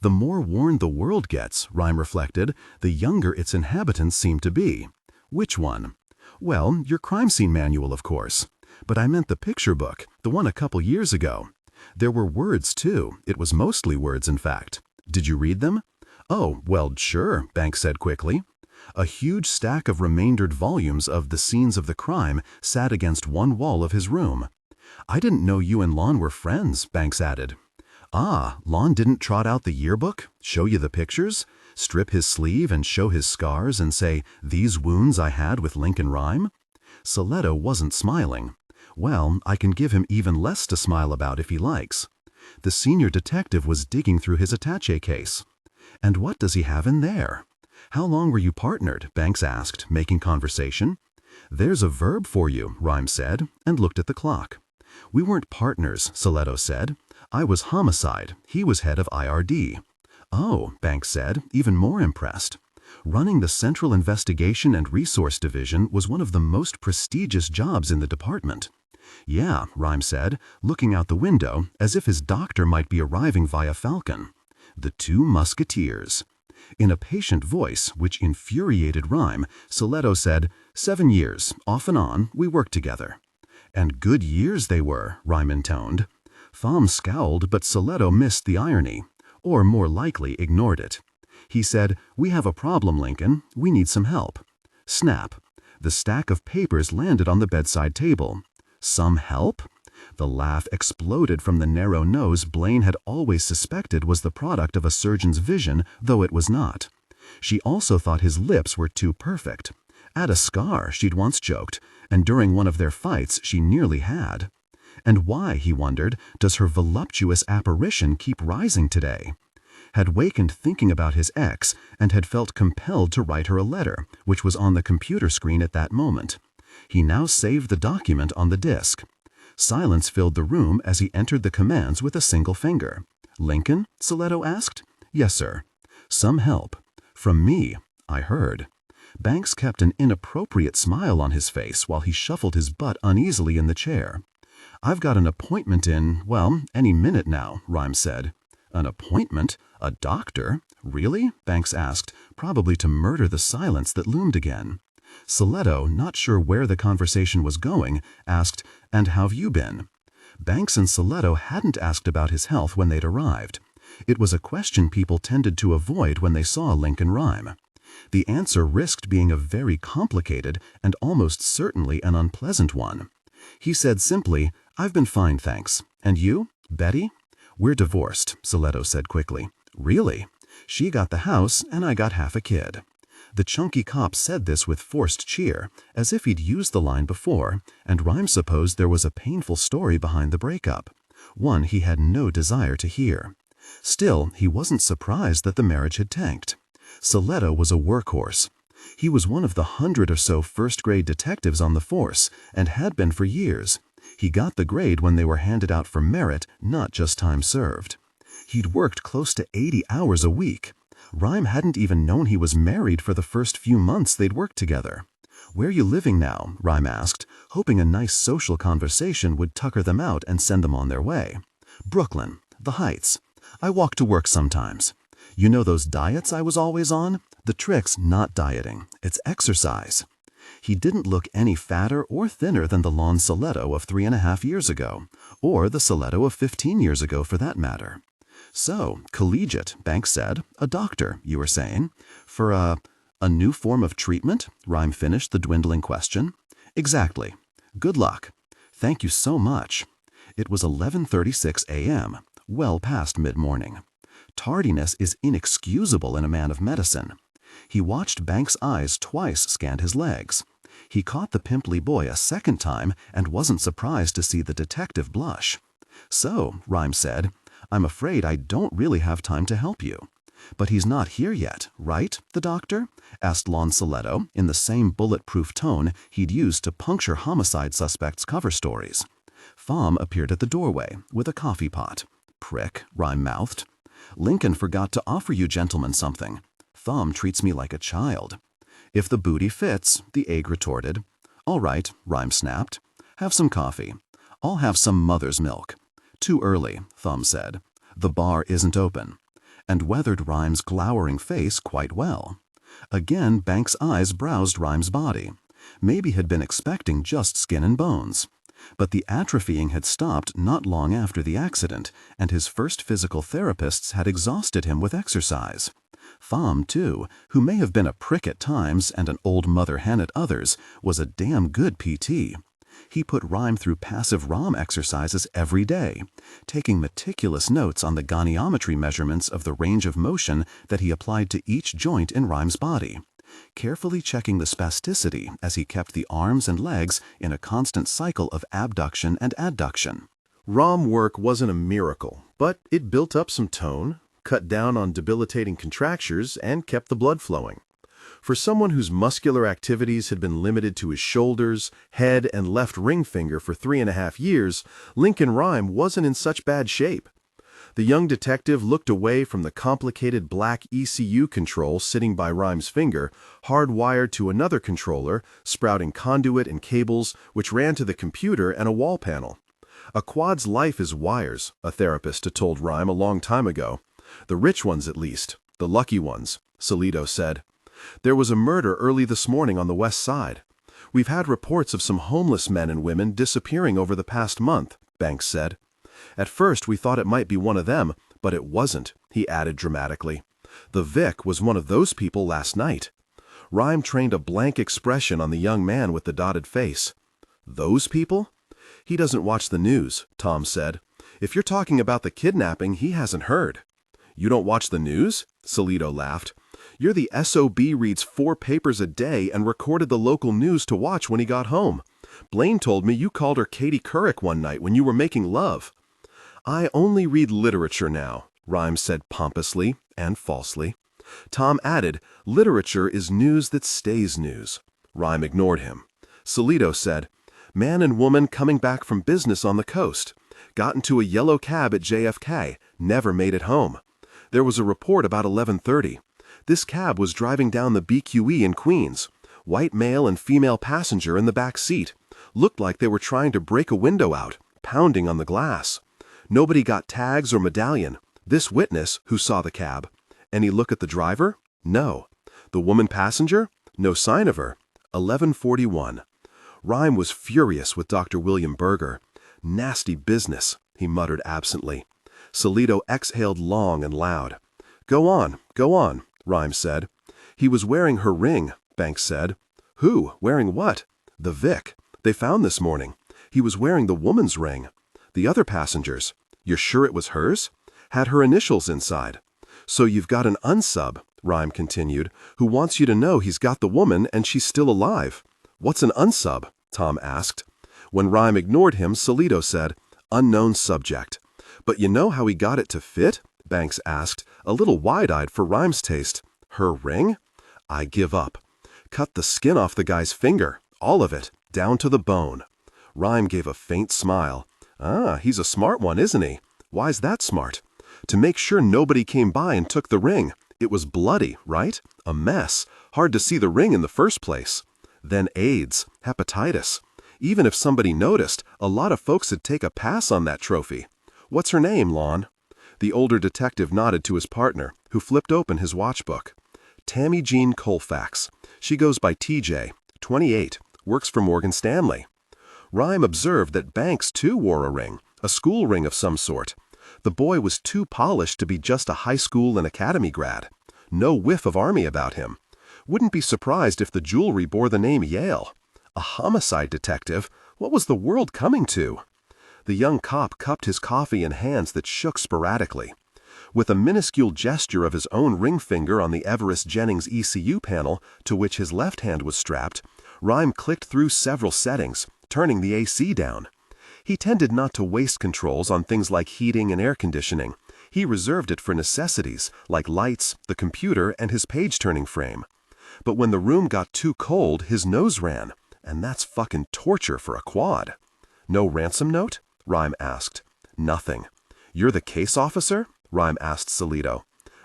The more worn the world gets, Rhyme reflected, the younger its inhabitants seem to be. Which one? Well, your crime scene manual, of course. But I meant the picture book, the one a couple years ago. There were words, too. It was mostly words, in fact. Did you read them? Oh, well, sure, Banks said quickly. A huge stack of remaindered volumes of The Scenes of the Crime sat against one wall of his room. "I didn't know you and Lon were friends," Banks added. "Ah, Lon didn't trot out the yearbook, show you the pictures, strip his sleeve and show his scars and say, 'These wounds I had with Lincoln Rhyme'?" Stiletto wasn't smiling. "Well, I can give him even less to smile about if he likes." The senior detective was digging through his attaché case. "And what does he have in there?" "How long were you partnered?" Banks asked, making conversation. "There's a verb for you," Rhyme said, and looked at the clock. "We weren't partners," Stiletto said. "I was homicide. He was head of IRD." "Oh," Banks said, even more impressed. Running the Central Investigation and Resource Division was one of the most prestigious jobs in the department. "Yeah," Rhyme said, looking out the window as if his doctor might be arriving via Falcon. The Two Musketeers. In a patient voice, which infuriated Rhyme, Stiletto said, 7 years, off and on, we worked together." "And good years they were," Rhyme intoned. Thom scowled, but Stiletto missed the irony, or more likely ignored it. He said, "We have a problem, Lincoln. We need some help." Snap. The stack of papers landed on the bedside table. Some help? The laugh exploded from the narrow nose Blaine had always suspected was the product of a surgeon's vision, though it was not. She also thought his lips were too perfect. Add a scar, she'd once joked, and during one of their fights she nearly had. And why, he wondered, does her voluptuous apparition keep rising today? Had wakened thinking about his ex and had felt compelled to write her a letter, which was on the computer screen at that moment. He now saved the document on the disk. Silence filled the room as he entered the commands with a single finger. "Lincoln?" Stiletto asked. "Yes, sir." "Some help." "From me, I heard." Banks kept an inappropriate smile on his face while he shuffled his butt uneasily in the chair. "I've got an appointment in, well, any minute now," Rhyme said. "An appointment? A doctor? Really?" Banks asked, probably to murder the silence that loomed again. Stiletto, not sure where the conversation was going, asked, "And how've you been?" Banks and Stiletto hadn't asked about his health when they'd arrived. It was a question people tended to avoid when they saw Lincoln Rhyme. The answer risked being a very complicated and almost certainly an unpleasant one. He said simply, "I've been fine, thanks. And you? Betty?" "We're divorced," Stiletto said quickly. "Really? She got the house and I got half a kid." The chunky cop said this with forced cheer, as if he'd used the line before, and Rhyme supposed there was a painful story behind the breakup, one he had no desire to hear. Still, he wasn't surprised that the marriage had tanked. Stiletto was a workhorse. He was one of the 100 or so first-grade detectives on the force, and had been for years. He got the grade when they were handed out for merit, not just time served. He'd worked close to 80 hours a week. Rhyme hadn't even known he was married for the first few months they'd worked together. "Where are you living now?" Rhyme asked, hoping a nice social conversation would tucker them out and send them on their way. "Brooklyn. The Heights. I walk to work sometimes." You know those diets I was always on? The trick's not dieting, it's exercise. He didn't look any fatter or thinner than the lawn stiletto of 3.5 years ago, or the stiletto of 15 years ago for that matter. So, collegiate, Banks said. A doctor, you were saying. For a new form of treatment? Rhyme finished the dwindling question. Exactly. Good luck. Thank you so much. It was 11:36 a.m., well past mid-morning. Tardiness is inexcusable in a man of medicine. He watched Banks' eyes twice scan his legs. He caught the pimply boy a second time and wasn't surprised to see the detective blush. So, Rhyme said, I'm afraid I don't really have time to help you. But he's not here yet, right, the doctor? Asked Lon Stiletto in the same bulletproof tone he'd used to puncture homicide suspects' cover stories. Thom appeared at the doorway with a coffee pot. Prick, Rhyme mouthed. Lincoln forgot to offer you gentlemen something. Thom treats me like a child. If the booty fits, the egg retorted. All right, Rhyme snapped. Have some coffee. I'll have some mother's milk. Too early, Thom said. The bar isn't open. And weathered Rhyme's glowering face quite well. Again, Banks' eyes browsed Rhyme's body. Maybe had been expecting just skin and bones. But the atrophying had stopped not long after the accident, and his first physical therapists had exhausted him with exercise. Thom, too, who may have been a prick at times and an old mother hen at others, was a damn good PT. He put Rhyme through passive ROM exercises every day, taking meticulous notes on the goniometry measurements of the range of motion that he applied to each joint in Rhyme's body, carefully checking the spasticity as he kept the arms and legs in a constant cycle of abduction and adduction. ROM work wasn't a miracle, but it built up some tone, cut down on debilitating contractures, and kept the blood flowing. For someone whose muscular activities had been limited to his shoulders, head, and left ring finger for 3.5 years, Lincoln Rhyme wasn't in such bad shape. The young detective looked away from the complicated black ECU control sitting by Rhyme's finger, hardwired to another controller, sprouting conduit and cables which ran to the computer and a wall panel. A quad's life is wires, a therapist had told Rhyme a long time ago. The rich ones, at least. The lucky ones, Solito said. There was a murder early this morning on the west side. We've had reports of some homeless men and women disappearing over the past month, Banks said. At first we thought it might be one of them, but it wasn't, he added dramatically. The Vic was one of those people last night. Rhyme trained a blank expression on the young man with the dotted face. Those people? He doesn't watch the news, Tom said. If you're talking about the kidnapping, he hasn't heard. You don't watch the news? Solito laughed. You're the SOB reads 4 papers a day and recorded the local news to watch when he got home. Blaine told me you called her Katie Couric one night when you were making love. I only read literature now, Rhyme said pompously and falsely. Tom added, literature is news that stays news. Rhyme ignored him. Solito said, man and woman coming back from business on the coast. Got into a yellow cab at JFK, never made it home. There was a report about 11:30. This cab was driving down the BQE in Queens. White male and female passenger in the back seat. Looked like they were trying to break a window out, pounding on the glass. Nobody got tags or medallion. This witness, who saw the cab. Any look at the driver? No. The woman passenger? No sign of her. 11:41. Rhyme was furious with Dr. William Berger. Nasty business, he muttered absently. Solito exhaled long and loud. Go on, Rhyme said. He was wearing her ring, Banks said. Who? Wearing what? The Vic. They found this morning. He was wearing the woman's ring. The other passengers. You're sure it was hers? Had her initials inside. So you've got an unsub, Rhyme continued, who wants you to know he's got the woman and she's still alive. What's an unsub? Tom asked. When Rhyme ignored him, Solito said, unknown subject. But you know how he got it to fit? Banks asked, a little wide-eyed for Rhyme's taste. Her ring? I give up. Cut the skin off the guy's finger, all of it, down to the bone. Rhyme gave a faint smile. Ah, he's a smart one, isn't he? Why's that smart? To make sure nobody came by and took the ring. It was bloody, right? A mess. Hard to see the ring in the first place. Then AIDS, hepatitis. Even if somebody noticed, a lot of folks would take a pass on that trophy. What's her name, Lon? The older detective nodded to his partner, who flipped open his watchbook. Tammy Jean Colfax. She goes by TJ, 28, works for Morgan Stanley. Rhyme observed that Banks too wore a ring, a school ring of some sort. The boy was too polished to be just a high school and academy grad. No whiff of Army about him. Wouldn't be surprised if the jewelry bore the name Yale. A homicide detective? What was the world coming to? The young cop cupped his coffee in hands that shook sporadically. With a minuscule gesture of his own ring finger on the Everest Jennings ECU panel to which his left hand was strapped, Rhyme clicked through several settings, turning the AC down. He tended not to waste controls on things like heating and air conditioning. He reserved it for necessities like lights, the computer, and his page-turning frame. But when the room got too cold, his nose ran, and that's fucking torture for a quad. No ransom note? Rhyme asked. Nothing. You're the case officer? Rhyme asked Solito.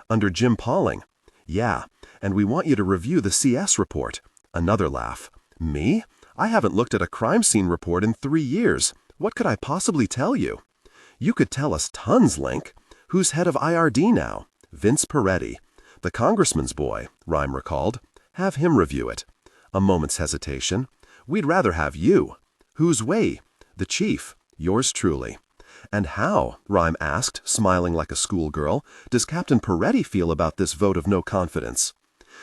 Under Jim Pauling. Yeah, and we want you to review the CS report. Another laugh. Me? I haven't looked at a crime scene report in 3 years. What could I possibly tell you? You could tell us tons, Link. Who's head of IRD now? Vince Peretti. The congressman's boy, Rhyme recalled. Have him review it. A moment's hesitation. We'd rather have you. Who's we? The chief. Yours truly. And how, Rhyme asked, smiling like a schoolgirl, does Captain Peretti feel about this vote of no confidence?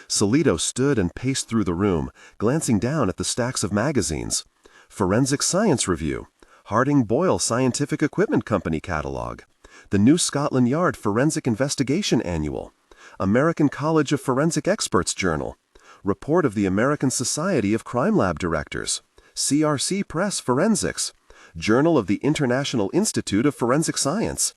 Solito stood and paced through the room, glancing down at the stacks of magazines. Forensic Science Review, Harding Boyle Scientific Equipment Company Catalog, the New Scotland Yard Forensic Investigation Annual, American College of Forensic Experts Journal, Report of the American Society of Crime Lab Directors, CRC Press Forensics, Journal of the International Institute of Forensic Science.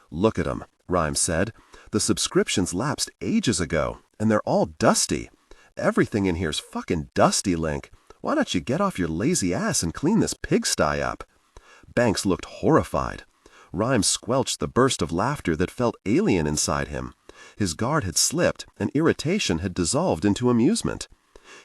Look at 'em, Rhyme said. The subscriptions lapsed ages ago, and they're all dusty. Everything in here's fucking dusty, Link. Why don't you get off your lazy ass and clean this pigsty up? Banks looked horrified. Rhyme squelched the burst of laughter that felt alien inside him. His guard had slipped, and irritation had dissolved into amusement.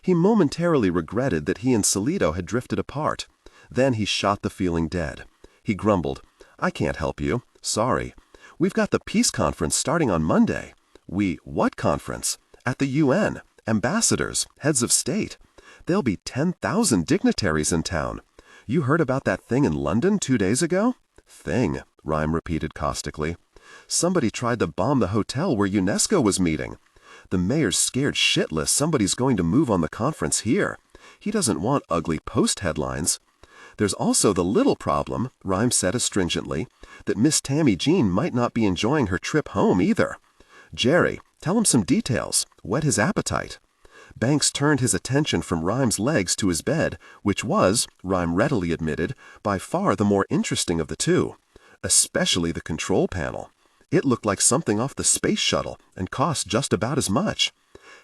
He momentarily regretted that he and Solito had drifted apart. Then he shot the feeling dead. He grumbled, I can't help you. Sorry. We've got the peace conference starting on Monday. What conference? At the UN. Ambassadors. Heads of state. There'll be 10,000 dignitaries in town. You heard about that thing in London 2 days ago? Thing, Rhyme repeated caustically. Somebody tried to bomb the hotel where UNESCO was meeting. The mayor's scared shitless somebody's going to move on the conference here. He doesn't want ugly post headlines. There's also the little problem, Rhyme said astringently, that Miss Tammy Jean might not be enjoying her trip home either. Jerry, tell him some details. Whet his appetite. Banks turned his attention from Rhyme's legs to his bed, which was, Rhyme readily admitted, by far the more interesting of the two. Especially the control panel. It looked like something off the space shuttle and cost just about as much.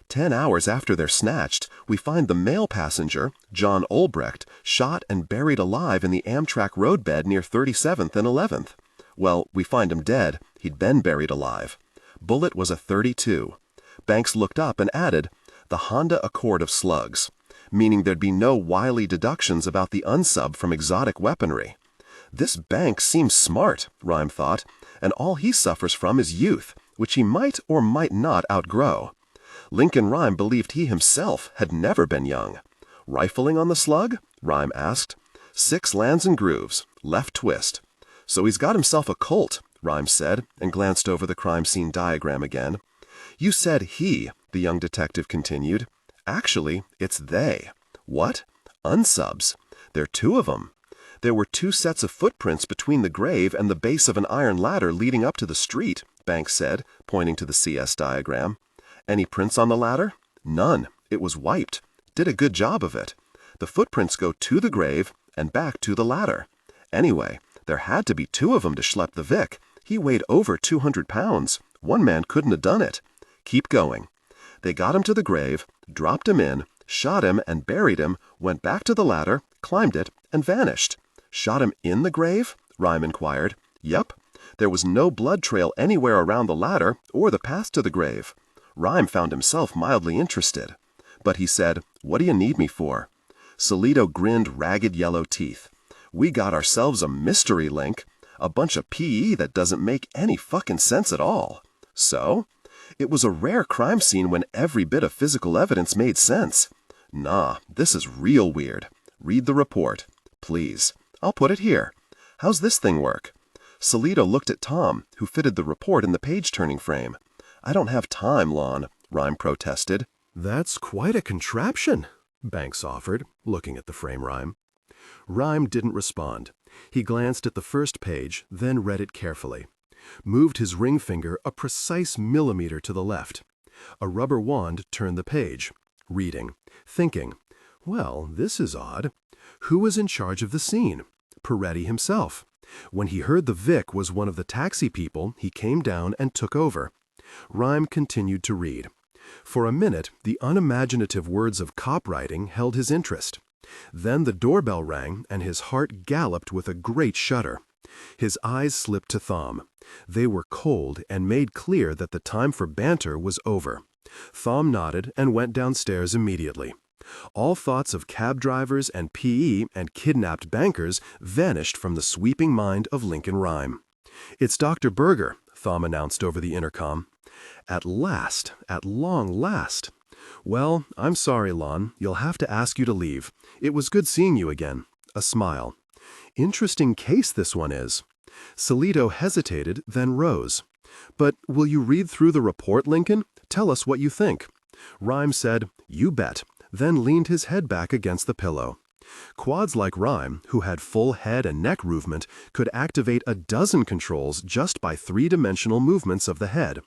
10 hours after they're snatched, we find the male passenger, John Olbrecht, shot and buried alive in the Amtrak roadbed near 37th and 11th. Well, we find him dead. He'd been buried alive. Bullet was a .32. Banks looked up and added, the Honda Accord of slugs, meaning there'd be no wily deductions about the unsub from exotic weaponry. This Banks seems smart, Rhyme thought, and all he suffers from is youth, which he might or might not outgrow. Lincoln Rhyme believed he himself had never been young. Rifling on the slug? Rhyme asked. 6 lands and grooves, left twist. So he's got himself a Colt, Rhyme said, and glanced over the crime scene diagram again. You said he, the young detective continued. Actually, it's they. What? Unsubs. There are 2 of them. There were 2 sets of footprints between the grave and the base of an iron ladder leading up to the street, Banks said, pointing to the CS diagram. Any prints on the ladder? None. It was wiped. Did a good job of it. The footprints go to the grave and back to the ladder. Anyway, there had to be 2 of them to schlep the Vic. He weighed over 200 pounds. One man couldn't have done it. Keep going. They got him to the grave, dropped him in, shot him and buried him, went back to the ladder, climbed it, and vanished. Shot him in the grave? Rhyme inquired. Yup. There was no blood trail anywhere around the ladder or the path to the grave. Rhyme found himself mildly interested. But he said, What do you need me for? Solito grinned ragged yellow teeth. We got ourselves a mystery, Link. A bunch of PE that doesn't make any fucking sense at all. So? It was a rare crime scene when every bit of physical evidence made sense. Nah, this is real weird. Read the report. Please. I'll put it here. How's this thing work? Salito looked at Tom, who fitted the report in the page-turning frame. I don't have time, Lon, Rhyme protested. That's quite a contraption, Banks offered, looking at the frame Rhyme. Rhyme didn't respond. He glanced at the first page, then read it carefully. Moved his ring finger a precise millimeter to the left. A rubber wand turned the page. Reading. Thinking. Well, this is odd. Who was in charge of the scene? Peretti himself. When he heard the Vic was one of the taxi people, he came down and took over. Rhyme continued to read. For a minute, the unimaginative words of copywriting held his interest. Then the doorbell rang, and his heart galloped with a great shudder. His eyes slipped to Thom. They were cold and made clear that the time for banter was over. Thom nodded and went downstairs immediately. All thoughts of cab drivers and PE and kidnapped bankers vanished from the sweeping mind of Lincoln Rhyme. "It's Dr. Berger," Thom announced over the intercom. "At last, at long last. Well, I'm sorry, Lon. You'll have to ask you to leave. It was good seeing you again." A smile. "Interesting case this one is." Salito hesitated, then rose. "But will you read through the report, Lincoln? Tell us what you think." Rhyme said, "You bet," then leaned his head back against the pillow. Quads like Rhyme, who had full head and neck movement, could activate a dozen controls just by three-dimensional movements of the head.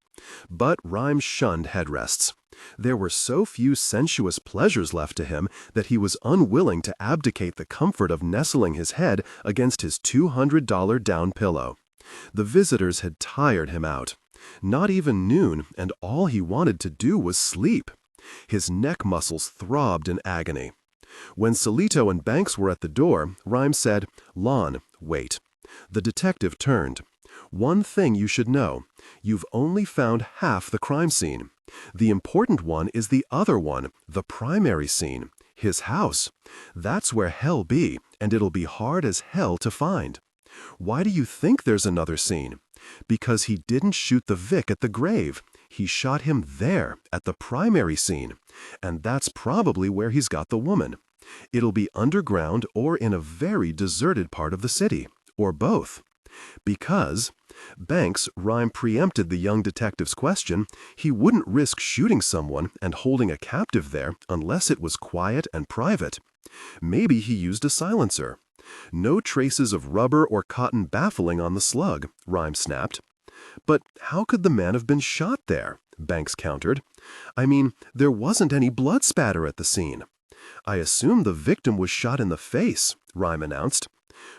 But Rhyme shunned headrests. There were so few sensuous pleasures left to him that he was unwilling to abdicate the comfort of nestling his head against his $200 down pillow. The visitors had tired him out. Not even noon, and all he wanted to do was sleep. His neck muscles throbbed in agony. When Salito and Banks were at the door, Rhyme said, "Lon, wait." The detective turned. "One thing you should know. You've only found half the crime scene. The important one is the other one, the primary scene, his house. That's where hell be, and it'll be hard as hell to find. Why do you think there's another scene? Because he didn't shoot the Vic at the grave. He shot him there, at the primary scene. And that's probably where he's got the woman. It'll be underground or in a very deserted part of the city, or both. Because," Banks, Rhyme preempted the young detective's question, "he wouldn't risk shooting someone and holding a captive there unless it was quiet and private. Maybe he used a silencer." "No traces of rubber or cotton baffling on the slug," Rhyme snapped. "But how could the man have been shot there?" Banks countered. "I mean, there wasn't any blood spatter at the scene." "I assume the victim was shot in the face," Rhyme announced.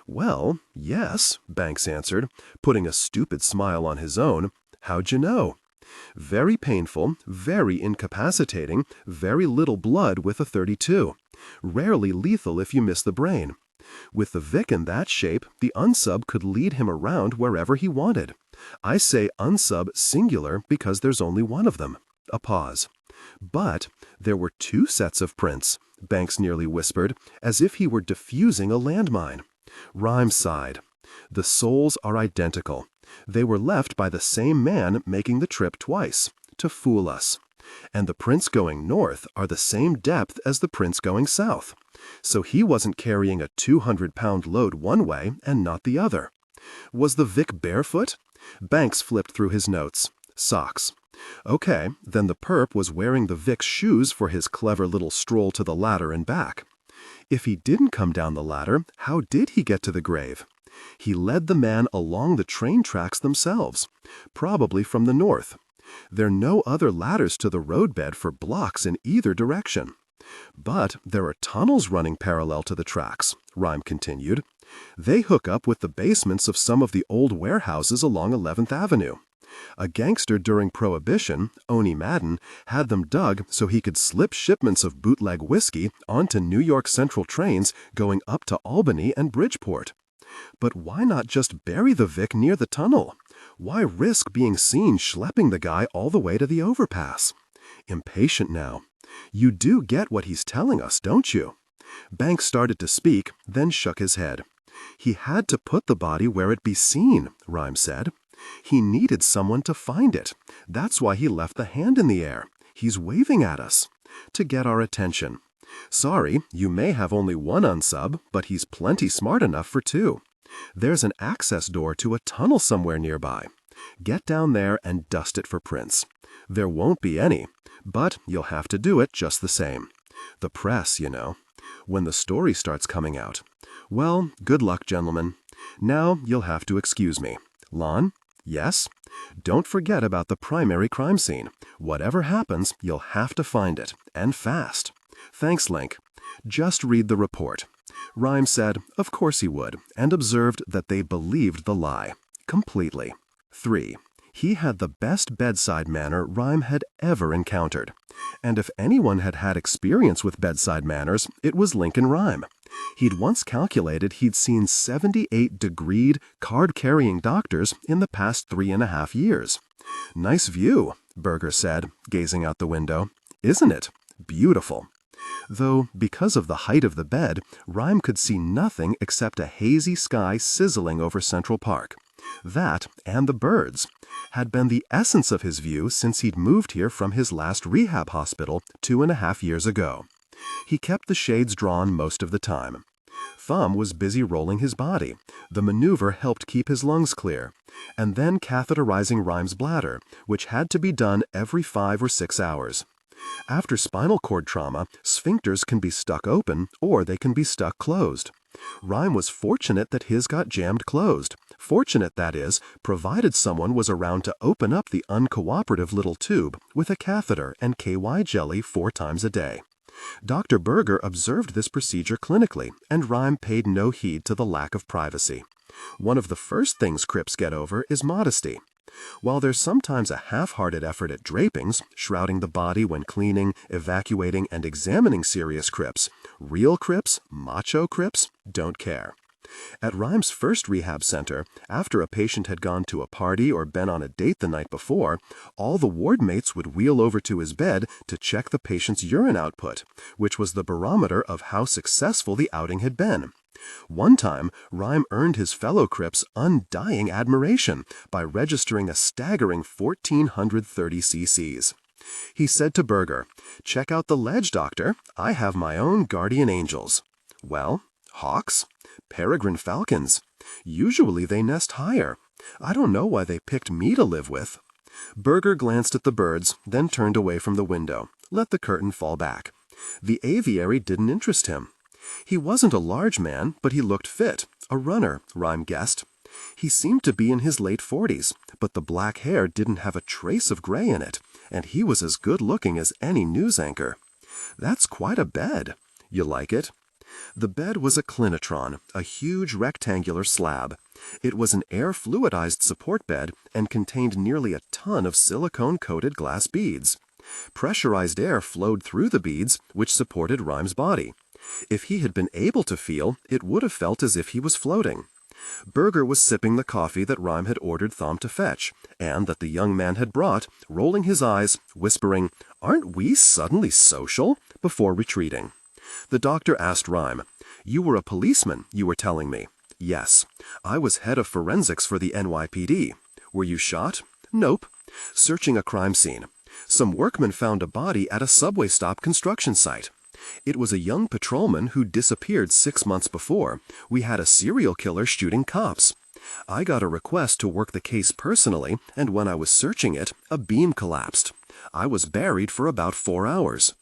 "Well, yes," Banks answered, putting a stupid smile on his own. "How'd you know?" "Very painful, very incapacitating, very little blood with a .32. Rarely lethal if you miss the brain. With the Vic in that shape, the unsub could lead him around wherever he wanted. I say unsub singular because there's only one of them." A pause. "But there were two sets of prints," Banks nearly whispered, as if he were diffusing a landmine. Rhyme sighed. "The soles are identical. They were left by the same man making the trip twice, to fool us. And the prints going north are the same depth as the prints going south. So he wasn't carrying a 200-pound load one way and not the other. Was the Vic barefoot?" Banks flipped through his notes. "Socks. Okay, then the perp was wearing the Vic's shoes for his clever little stroll to the ladder and back. If he didn't come down the ladder, how did he get to the grave? He led the man along the train tracks themselves, probably from the north. There are no other ladders to the roadbed for blocks in either direction. But there are tunnels running parallel to the tracks," Rhyme continued. "They hook up with the basements of some of the old warehouses along 11th Avenue. A gangster during Prohibition, Oni Madden, had them dug so he could slip shipments of bootleg whiskey onto New York Central trains going up to Albany and Bridgeport. But why not just bury the Vic near the tunnel? Why risk being seen schlepping the guy all the way to the overpass? Impatient now. You do get what he's telling us, don't you?" Banks started to speak, then shook his head. He had to put the body where it be seen, Rhyme said. He needed someone to find it. That's why he left the hand in the air. He's waving at us. To get our attention. Sorry, you may have only one unsub, but he's plenty smart enough for two. There's an access door to a tunnel somewhere nearby. Get down there and dust it for prints. There won't be any, but you'll have to do it just the same. The press, you know. When the story starts coming out. Well, good luck, gentlemen. Now you'll have to excuse me. Lon? Yes? Don't forget about the primary crime scene. Whatever happens, you'll have to find it, and fast. Thanks, Link. Just read the report. Rhyme said, of course he would, and observed that they believed the lie. Completely. 3. He had the best bedside manner Rhyme had ever encountered. And if anyone had had experience with bedside manners, it was Lincoln Rhyme. He'd once calculated he'd seen 78 degreed, card-carrying doctors in the past 3.5 years. Nice view, Berger said, gazing out the window. Isn't it? Beautiful. Though, because of the height of the bed, Rhyme could see nothing except a hazy sky sizzling over Central Park. That, and the birds, had been the essence of his view since he'd moved here from his last rehab hospital 2.5 years ago. He kept the shades drawn most of the time. Thumb was busy rolling his body. The maneuver helped keep his lungs clear. And then catheterizing Rhyme's bladder, which had to be done every 5 or 6 hours. After spinal cord trauma, sphincters can be stuck open or they can be stuck closed. Rhyme was fortunate that his got jammed closed. Fortunate, that is, provided someone was around to open up the uncooperative little tube with a catheter and KY jelly 4 times a day. Dr. Berger observed this procedure clinically, and Rhyme paid no heed to the lack of privacy. One of the first things Crips get over is modesty. While there's sometimes a half-hearted effort at drapings, shrouding the body when cleaning, evacuating, and examining serious Crips, real Crips, macho Crips, don't care. At Rhyme's first rehab center, after a patient had gone to a party or been on a date the night before, all the ward mates would wheel over to his bed to check the patient's urine output, which was the barometer of how successful the outing had been. One time, Rhyme earned his fellow Crips undying admiration by registering a staggering 1,430 cc's. He said to Berger, "Check out the ledge, doctor. I have my own guardian angels." Well, hawks? Peregrine falcons. Usually they nest higher. I don't know why they picked me to live with. Berger glanced at the birds, then turned away from the window, let the curtain fall back. The aviary didn't interest him. He wasn't a large man, but he looked fit. A runner, Rhyme guessed. He seemed to be in his late 40s, but the black hair didn't have a trace of gray in it, and he was as good-looking as any news anchor. That's quite a bed. You like it? The bed was a clinitron, a huge rectangular slab. It was an air-fluidized support bed and contained nearly a ton of silicone-coated glass beads. Pressurized air flowed through the beads, which supported Rhyme's body. If he had been able to feel, it would have felt as if he was floating. Berger was sipping the coffee that Rhyme had ordered Thom to fetch, and that the young man had brought, rolling his eyes, whispering, "Aren't we suddenly social?" before retreating. The doctor asked Rhyme, "You were a policeman, you were telling me." "Yes. I was head of forensics for the NYPD. Were you shot?" "Nope. Searching a crime scene. Some workmen found a body at a subway stop construction site. It was a young patrolman who disappeared 6 months before. We had a serial killer shooting cops. I got a request to work the case personally, and when I was searching it, a beam collapsed. I was buried for about 4 hours.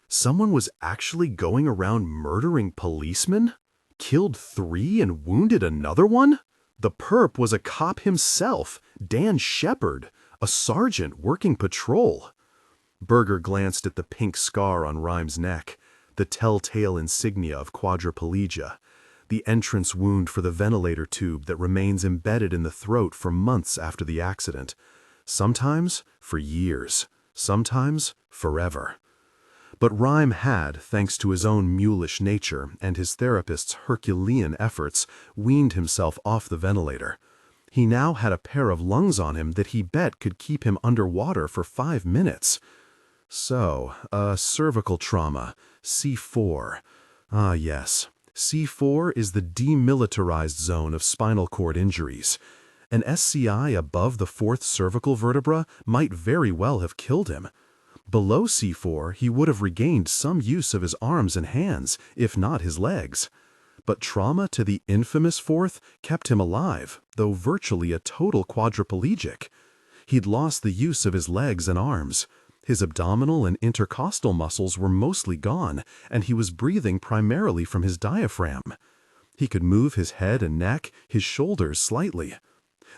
Someone was actually going around murdering policemen? Killed 3 and wounded another one? The perp was a cop himself, Dan Shepard, a sergeant working patrol. Berger glanced at the pink scar on Rhyme's neck, the telltale insignia of quadriplegia, the entrance wound for the ventilator tube that remains embedded in the throat for months after the accident. Sometimes for years, sometimes forever. But Rhyme had, thanks to his own mulish nature and his therapist's Herculean efforts, weaned himself off the ventilator. He now had a pair of lungs on him that he bet could keep him underwater for 5 minutes. So, cervical trauma, C4. Ah, yes. C4 is the demilitarized zone of spinal cord injuries. An SCI above the fourth cervical vertebra might very well have killed him. Below C4, he would have regained some use of his arms and hands, if not his legs. But trauma to the infamous fourth kept him alive, though virtually a total quadriplegic. He'd lost the use of his legs and arms. His abdominal and intercostal muscles were mostly gone, and he was breathing primarily from his diaphragm. He could move his head and neck, his shoulders slightly.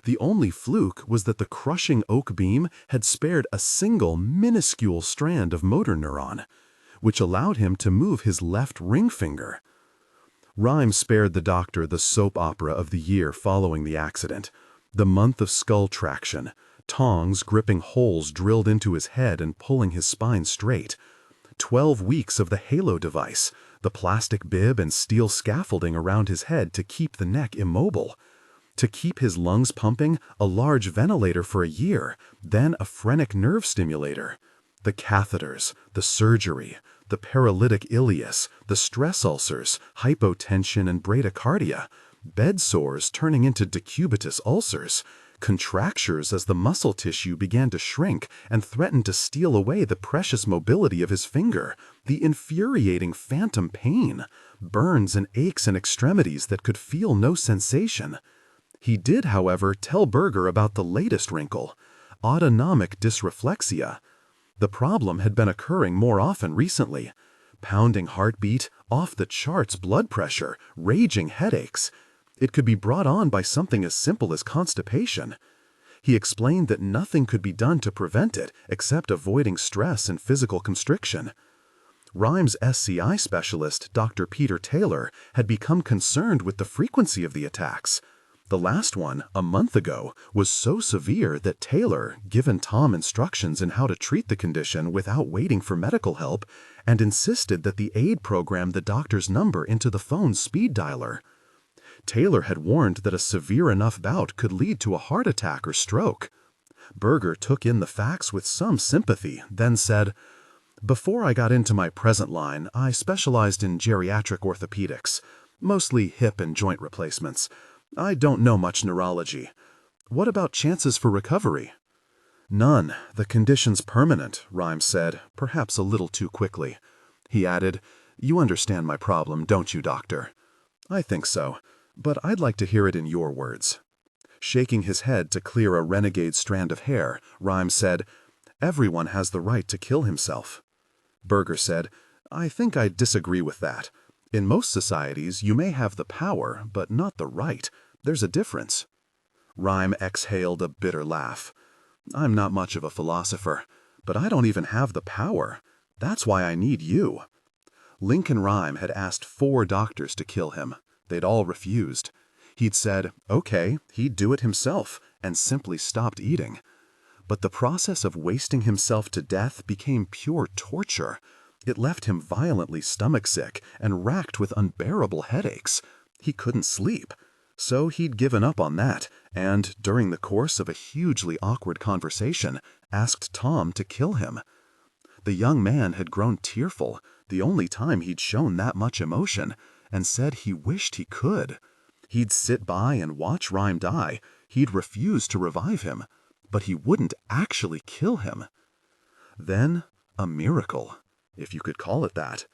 The only fluke was that the crushing oak beam had spared a single minuscule strand of motor neuron, which allowed him to move his left ring finger. Rhyme spared the doctor the soap opera of the year following the accident. The month of skull traction, tongs gripping holes drilled into his head and pulling his spine straight. 12 weeks of the halo device, the plastic bib and steel scaffolding around his head to keep the neck immobile. To keep his lungs pumping, a large ventilator for a year, then a phrenic nerve stimulator. The catheters, the surgery, the paralytic ileus, the stress ulcers, hypotension and bradycardia, bed sores turning into decubitus ulcers, contractures as the muscle tissue began to shrink and threatened to steal away the precious mobility of his finger, the infuriating phantom pain, burns and aches in extremities that could feel no sensation. He did, however, tell Berger about the latest wrinkle, autonomic dysreflexia. The problem had been occurring more often recently. Pounding heartbeat, off-the-charts blood pressure, raging headaches. It could be brought on by something as simple as constipation. He explained that nothing could be done to prevent it except avoiding stress and physical constriction. Rhyme's SCI specialist, Dr. Peter Taylor, had become concerned with the frequency of the attacks. The last one, a month ago, was so severe that Taylor, given Tom instructions in how to treat the condition without waiting for medical help, and insisted that the aide program the doctor's number into the phone's speed dialer. Taylor had warned that a severe enough bout could lead to a heart attack or stroke. Berger took in the facts with some sympathy, then said, "Before I got into my present line, I specialized in geriatric orthopedics, mostly hip and joint replacements. I don't know much neurology. What about chances for recovery?" "None. The condition's permanent," Rhyme said, perhaps a little too quickly. He added, "You understand my problem, don't you, doctor?" "I think so, but I'd like to hear it in your words." Shaking his head to clear a renegade strand of hair, Rhyme said, "Everyone has the right to kill himself." Berger said, "I think I disagree with that. In most societies, you may have the power, but not the right. There's a difference." Rhyme exhaled a bitter laugh. "I'm not much of a philosopher, but I don't even have the power. That's why I need you." Lincoln Rhyme had asked 4 doctors to kill him. They'd all refused. He'd said, okay, he'd do it himself, and simply stopped eating. But the process of wasting himself to death became pure torture. It left him violently stomach-sick and racked with unbearable headaches. He couldn't sleep. So he'd given up on that, and, during the course of a hugely awkward conversation, asked Tom to kill him. The young man had grown tearful, the only time he'd shown that much emotion, and said he wished he could. He'd sit by and watch Rhyme die. He'd refuse to revive him, but he wouldn't actually kill him. Then, a miracle, if you could call it that.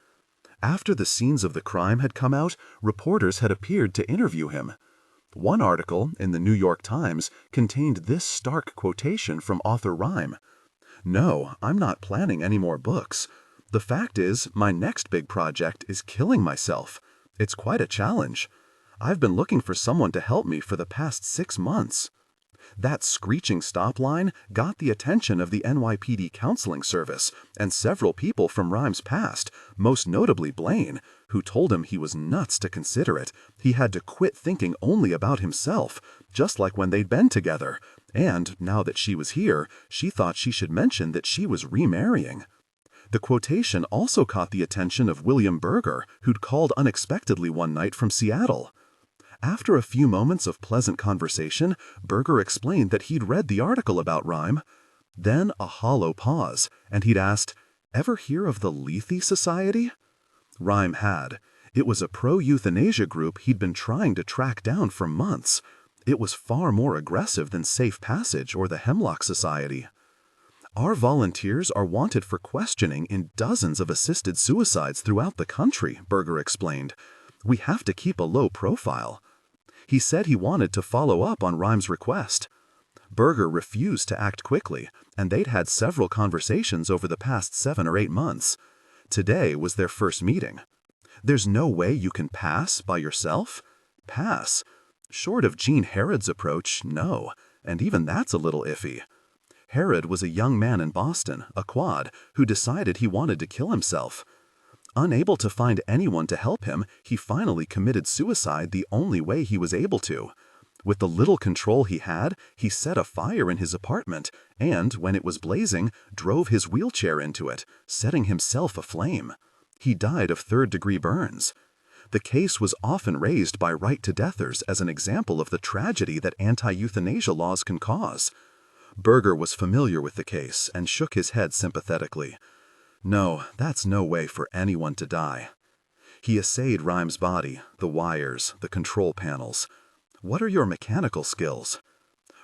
After the scenes of the crime had come out, reporters had appeared to interview him. One article, in the New York Times, contained this stark quotation from author Rhyme. "No, I'm not planning any more books. The fact is, my next big project is killing myself. It's quite a challenge. I've been looking for someone to help me for the past 6 months." That screeching stop line got the attention of the NYPD counseling service and several people from Rhyme's past, most notably Blaine, who told him he was nuts to consider it. He had to quit thinking only about himself, just like when they'd been together. And, now that she was here, she thought she should mention that she was remarrying. The quotation also caught the attention of William Berger, who'd called unexpectedly one night from Seattle. After a few moments of pleasant conversation, Berger explained that he'd read the article about Rhyme. Then a hollow pause, and he'd asked, "Ever hear of the Lethe Society?" Rhyme had. It was a pro-euthanasia group he'd been trying to track down for months. It was far more aggressive than Safe Passage or the Hemlock Society. Our volunteers are wanted for questioning in dozens of assisted suicides throughout the country, Berger explained. We have to keep a low profile. He said he wanted to follow up on Rhymes' request. Berger refused to act quickly, and they'd had several conversations over the past 7 or 8 months. Today was their first meeting. There's no way you can pass by yourself? Pass? Short of Gene Herod's approach, no, and even that's a little iffy. Herod was a young man in Boston, a quad, who decided he wanted to kill himself. Unable to find anyone to help him, he finally committed suicide the only way he was able to. With the little control he had, he set a fire in his apartment and, when it was blazing, drove his wheelchair into it, setting himself aflame. He died of third-degree burns. The case was often raised by right-to-deathers as an example of the tragedy that anti-euthanasia laws can cause. Berger was familiar with the case and shook his head sympathetically. No, that's no way for anyone to die. He essayed Rhymes' body, the wires, the control panels. What are your mechanical skills?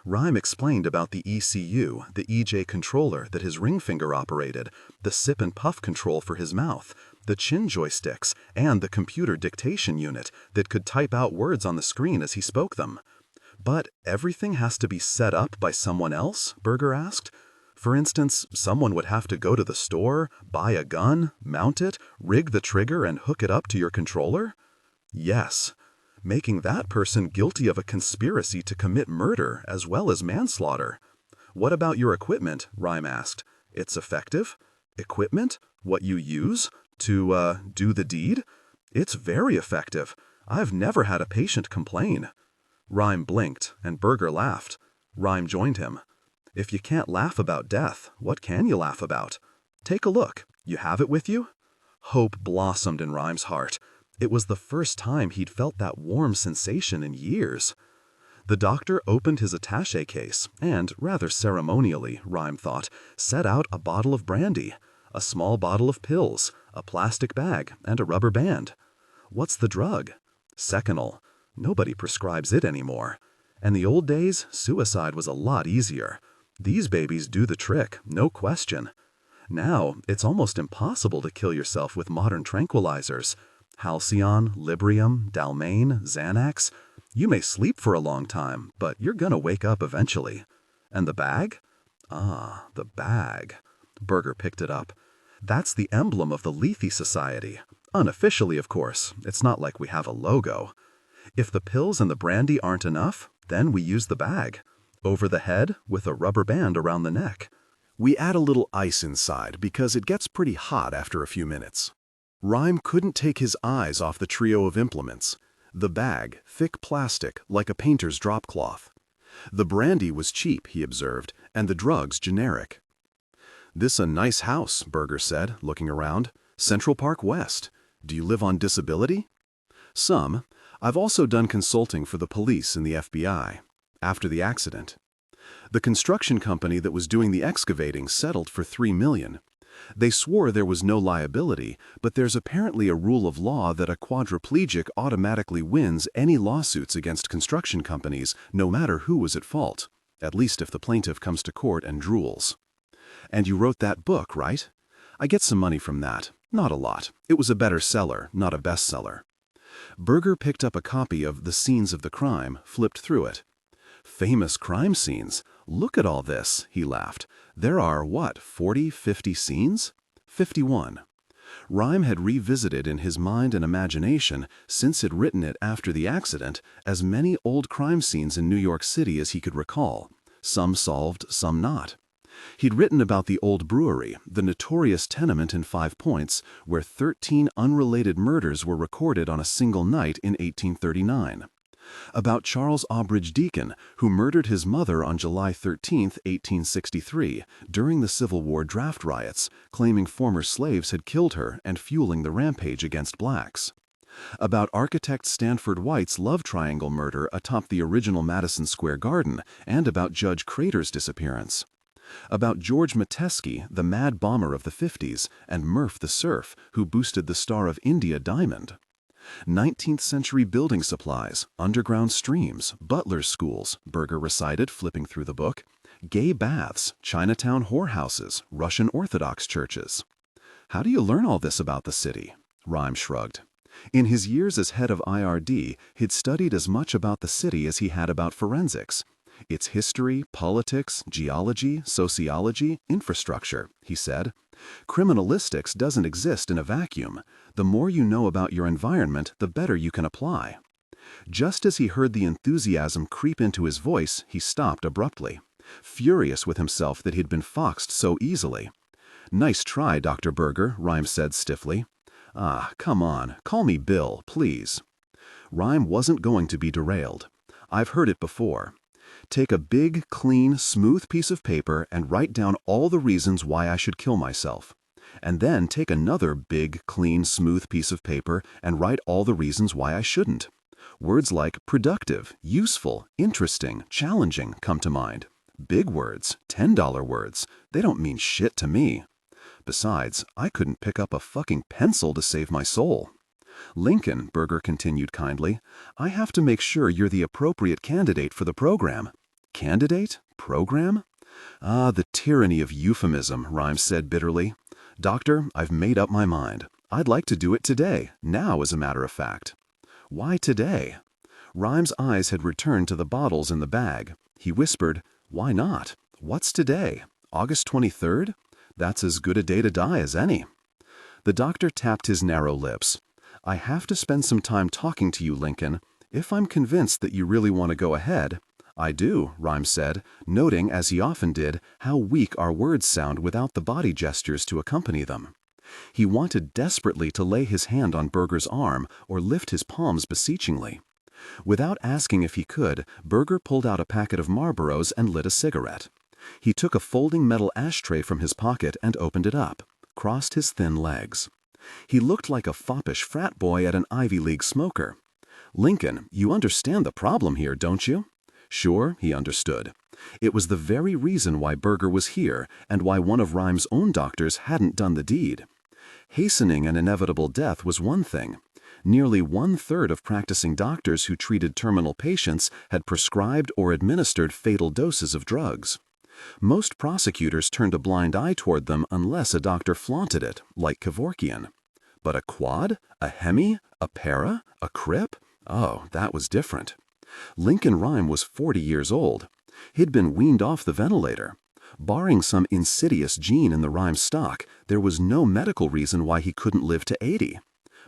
Rhyme explained about the ECU, the EJ controller that his ring finger operated, the sip and puff control for his mouth, the chin joysticks, and the computer dictation unit that could type out words on the screen as he spoke them. But everything has to be set up by someone else? Berger asked. For instance, someone would have to go to the store, buy a gun, mount it, rig the trigger, and hook it up to your controller? Yes. Making that person guilty of a conspiracy to commit murder as well as manslaughter. What about your equipment? Rhyme asked. It's effective? Equipment? What you use? To, do the deed? It's very effective. I've never had a patient complain. Rhyme blinked, and Berger laughed. Rhyme joined him. If you can't laugh about death, what can you laugh about? Take a look. You have it with you? Hope blossomed in Rhyme's heart. It was the first time he'd felt that warm sensation in years. The doctor opened his attaché case and, rather ceremonially, Rhyme thought, set out a bottle of brandy, a small bottle of pills, a plastic bag, and a rubber band. What's the drug? Seconal. Nobody prescribes it anymore. In the old days, suicide was a lot easier. These babies do the trick, no question. Now, it's almost impossible to kill yourself with modern tranquilizers. Halcyon, Librium, Dalmane, Xanax. You may sleep for a long time, but you're gonna wake up eventually. And the bag? Ah, the bag. Berger picked it up. That's the emblem of the Lethe Society. Unofficially, of course. It's not like we have a logo. If the pills and the brandy aren't enough, then we use the bag. Over the head with a rubber band around the neck. We add a little ice inside because it gets pretty hot after a few minutes. Rhyme couldn't take his eyes off the trio of implements. The bag, thick plastic, like a painter's drop cloth. The brandy was cheap, he observed, and the drugs generic. "This a nice house," Berger said, looking around. "Central Park West. Do you live on disability?" "Some. I've also done consulting for the police and the FBI. After the accident. The construction company that was doing the excavating settled for $3 million. They swore there was no liability, but there's apparently a rule of law that a quadriplegic automatically wins any lawsuits against construction companies, no matter who was at fault, at least if the plaintiff comes to court and drools. And you wrote that book, right? I get some money from that. Not a lot. It was a better seller, not a bestseller." Berger picked up a copy of The Scenes of the Crime, flipped through it. "Famous crime scenes. Look at all this," he laughed. "There are, what, 40, 50 scenes?" 51. Rhyme had revisited in his mind and imagination, since he'd written it after the accident, as many old crime scenes in New York City as he could recall, some solved, some not. He'd written about the Old Brewery, the notorious tenement in 5 Points, where 13 unrelated murders were recorded on a single night in 1839. About Charles Aubrey Deacon, who murdered his mother on July 13, 1863, during the Civil War draft riots, claiming former slaves had killed her and fueling the rampage against blacks. About architect Stanford White's love triangle murder atop the original Madison Square Garden, and about Judge Crater's disappearance. About George Metesky, the mad bomber of the 50s, and Murph the Surf, who boosted the Star of India diamond. "19th century building supplies, underground streams, butler's schools," Berger recited, flipping through the book. "Gay baths, Chinatown whorehouses, Russian Orthodox churches." "How do you learn all this about the city?" Rhyme shrugged. In his years as head of IRD, he'd studied as much about the city as he had about forensics. "Its history, politics, geology, sociology, infrastructure," he said. "Criminalistics doesn't exist in a vacuum. The more you know about your environment, the better you can apply." Just as he heard the enthusiasm creep into his voice, he stopped abruptly, furious with himself that he'd been foxed so easily. "Nice try, Dr. Berger," Rhyme said stiffly. "Ah, come on, call me Bill, please." Rhyme wasn't going to be derailed. "I've heard it before. Take a big, clean, smooth piece of paper and write down all the reasons why I should kill myself. And then take another big, clean, smooth piece of paper and write all the reasons why I shouldn't. Words like productive, useful, interesting, challenging come to mind. Big words, $10 words, they don't mean shit to me. Besides, I couldn't pick up a fucking pencil to save my soul." "Lincoln," Berger continued kindly, "I have to make sure you're the appropriate candidate for the program." "Candidate? Program?" "Ah, the tyranny of euphemism," Rhyme said bitterly. "Doctor, I've made up my mind. I'd like to do it today, now as a matter of fact." "Why today?" Rhyme's eyes had returned to the bottles in the bag. He whispered, "Why not? What's today? August 23rd? That's as good a day to die as any." The doctor tapped his narrow lips. "I have to spend some time talking to you, Lincoln. If I'm convinced that you really want to go ahead—" "I do," Rhyme said, noting, as he often did, how weak our words sound without the body gestures to accompany them. He wanted desperately to lay his hand on Berger's arm or lift his palms beseechingly. Without asking if he could, Berger pulled out a packet of Marlboros and lit a cigarette. He took a folding metal ashtray from his pocket and opened it up, crossed his thin legs. He looked like a foppish frat boy at an Ivy League smoker. "Lincoln, you understand the problem here, don't you?" Sure, he understood. It was the very reason why Berger was here and why one of Rhyme's own doctors hadn't done the deed. Hastening an inevitable death was one thing. Nearly 1/3 of practicing doctors who treated terminal patients had prescribed or administered fatal doses of drugs. Most prosecutors turned a blind eye toward them unless a doctor flaunted it, like Kevorkian. But a quad? A hemi? A para? A crip? Oh, that was different. Lincoln Rhyme was 40 years old. He'd been weaned off the ventilator. Barring some insidious gene in the Rhyme stock, there was no medical reason why he couldn't live to 80.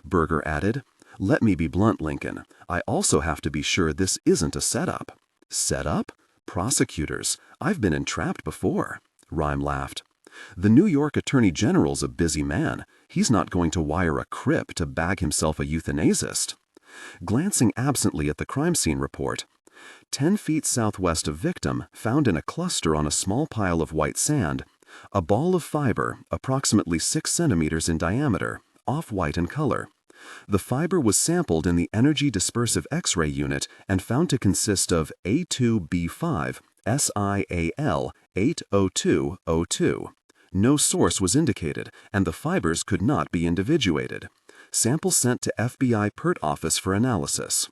Berger added, "Let me be blunt, Lincoln. I also have to be sure this isn't a setup." "Setup? Prosecutors. I've been entrapped before." Rhyme laughed. "The New York Attorney General's a busy man. He's not going to wire a crip to bag himself a euthanasist." Glancing absently at the crime scene report, 10 feet southwest of victim, found in a cluster on a small pile of white sand, a ball of fiber, approximately 6 centimeters in diameter, off-white in color. The fiber was sampled in the Energy Dispersive X-ray unit and found to consist of A2B5 SiAl 802O2. No source was indicated, and the fibers could not be individuated. Sample sent to FBI PERT office for analysis.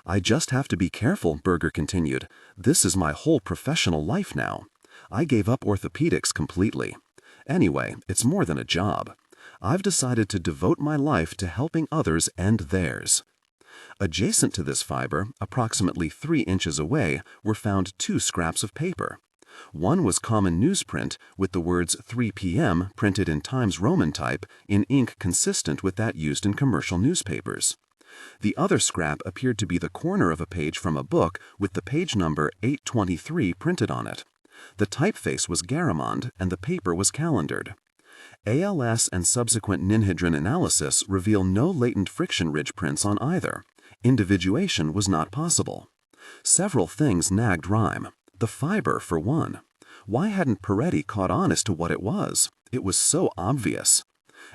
"I just have to be careful," Berger continued. "This is my whole professional life now. I gave up orthopedics completely. Anyway, it's more than a job. I've decided to devote my life to helping others end theirs." Adjacent to this fiber, approximately 3 inches away, were found 2 scraps of paper. One was common newsprint with the words 3 p.m. printed in Times Roman type in ink consistent with that used in commercial newspapers. The other scrap appeared to be the corner of a page from a book with the page number 823 printed on it. The typeface was Garamond and the paper was calendared. ALS and subsequent ninhydrin analysis reveal no latent friction ridge prints on either. Individuation was not possible. Several things nagged Rhyme. The fiber, for one. Why hadn't Peretti caught on as to what it was? It was so obvious.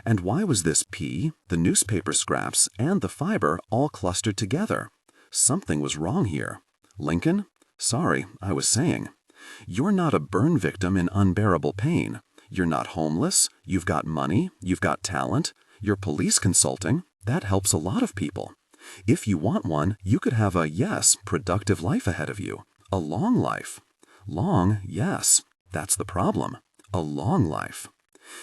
And why was this P, the newspaper scraps, and the fiber all clustered together? Something was wrong here. "Lincoln? Sorry, I was saying. You're not a burn victim in unbearable pain. You're not homeless. You've got money. You've got talent. You're police consulting. That helps a lot of people. If you want one, you could have a, yes, productive life ahead of you. A long life. Long, yes. That's the problem. A long life.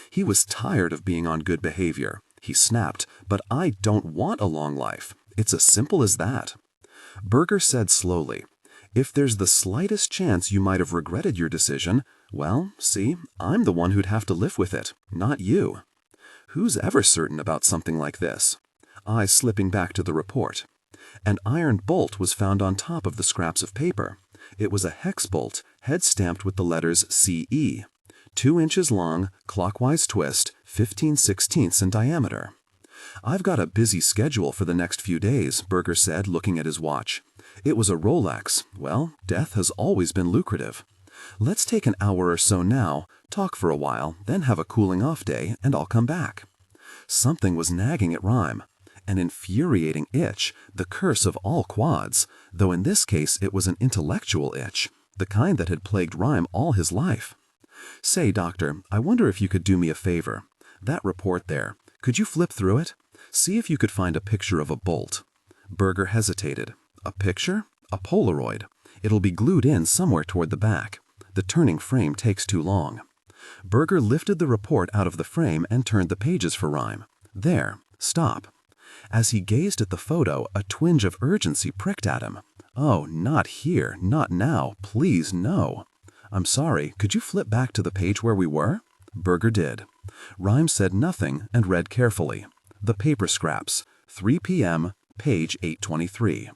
He was tired of being on good behavior. He snapped, "But I don't want a long life. It's as simple as that." Berger said slowly, "If there's the slightest chance you might have regretted your decision, well, see, I'm the one who'd have to live with it, not you." Who's ever certain about something like this? Eyes slipping back to the report. An iron bolt was found on top of the scraps of paper. It was a hex bolt, head stamped with the letters CE. 2 inches long, clockwise twist, 15/16 in diameter. "I've got a busy schedule for the next few days," Berger said, looking at his watch. It was a Rolex. Well, death has always been lucrative. "Let's take an hour or so now, talk for a while, then have a cooling-off day, and I'll come back." Something was nagging at Rhyme. An infuriating itch, the curse of all quads, though in this case it was an intellectual itch, the kind that had plagued Rhyme all his life. "Say, doctor, I wonder if you could do me a favor. That report there, could you flip through it? See if you could find a picture of a bolt." Berger hesitated. "A picture? A Polaroid. It'll be glued in somewhere toward the back. The turning frame takes too long." Berger lifted the report out of the frame and turned the pages for Rhyme. "There. Stop." As he gazed at the photo, a twinge of urgency pricked at him. "Oh, not here, not now, please, no." "I'm sorry, could you flip back to the page where we were?" Berger did. Rhyme said nothing and read carefully. The paper scraps, 3 p.m., page 823.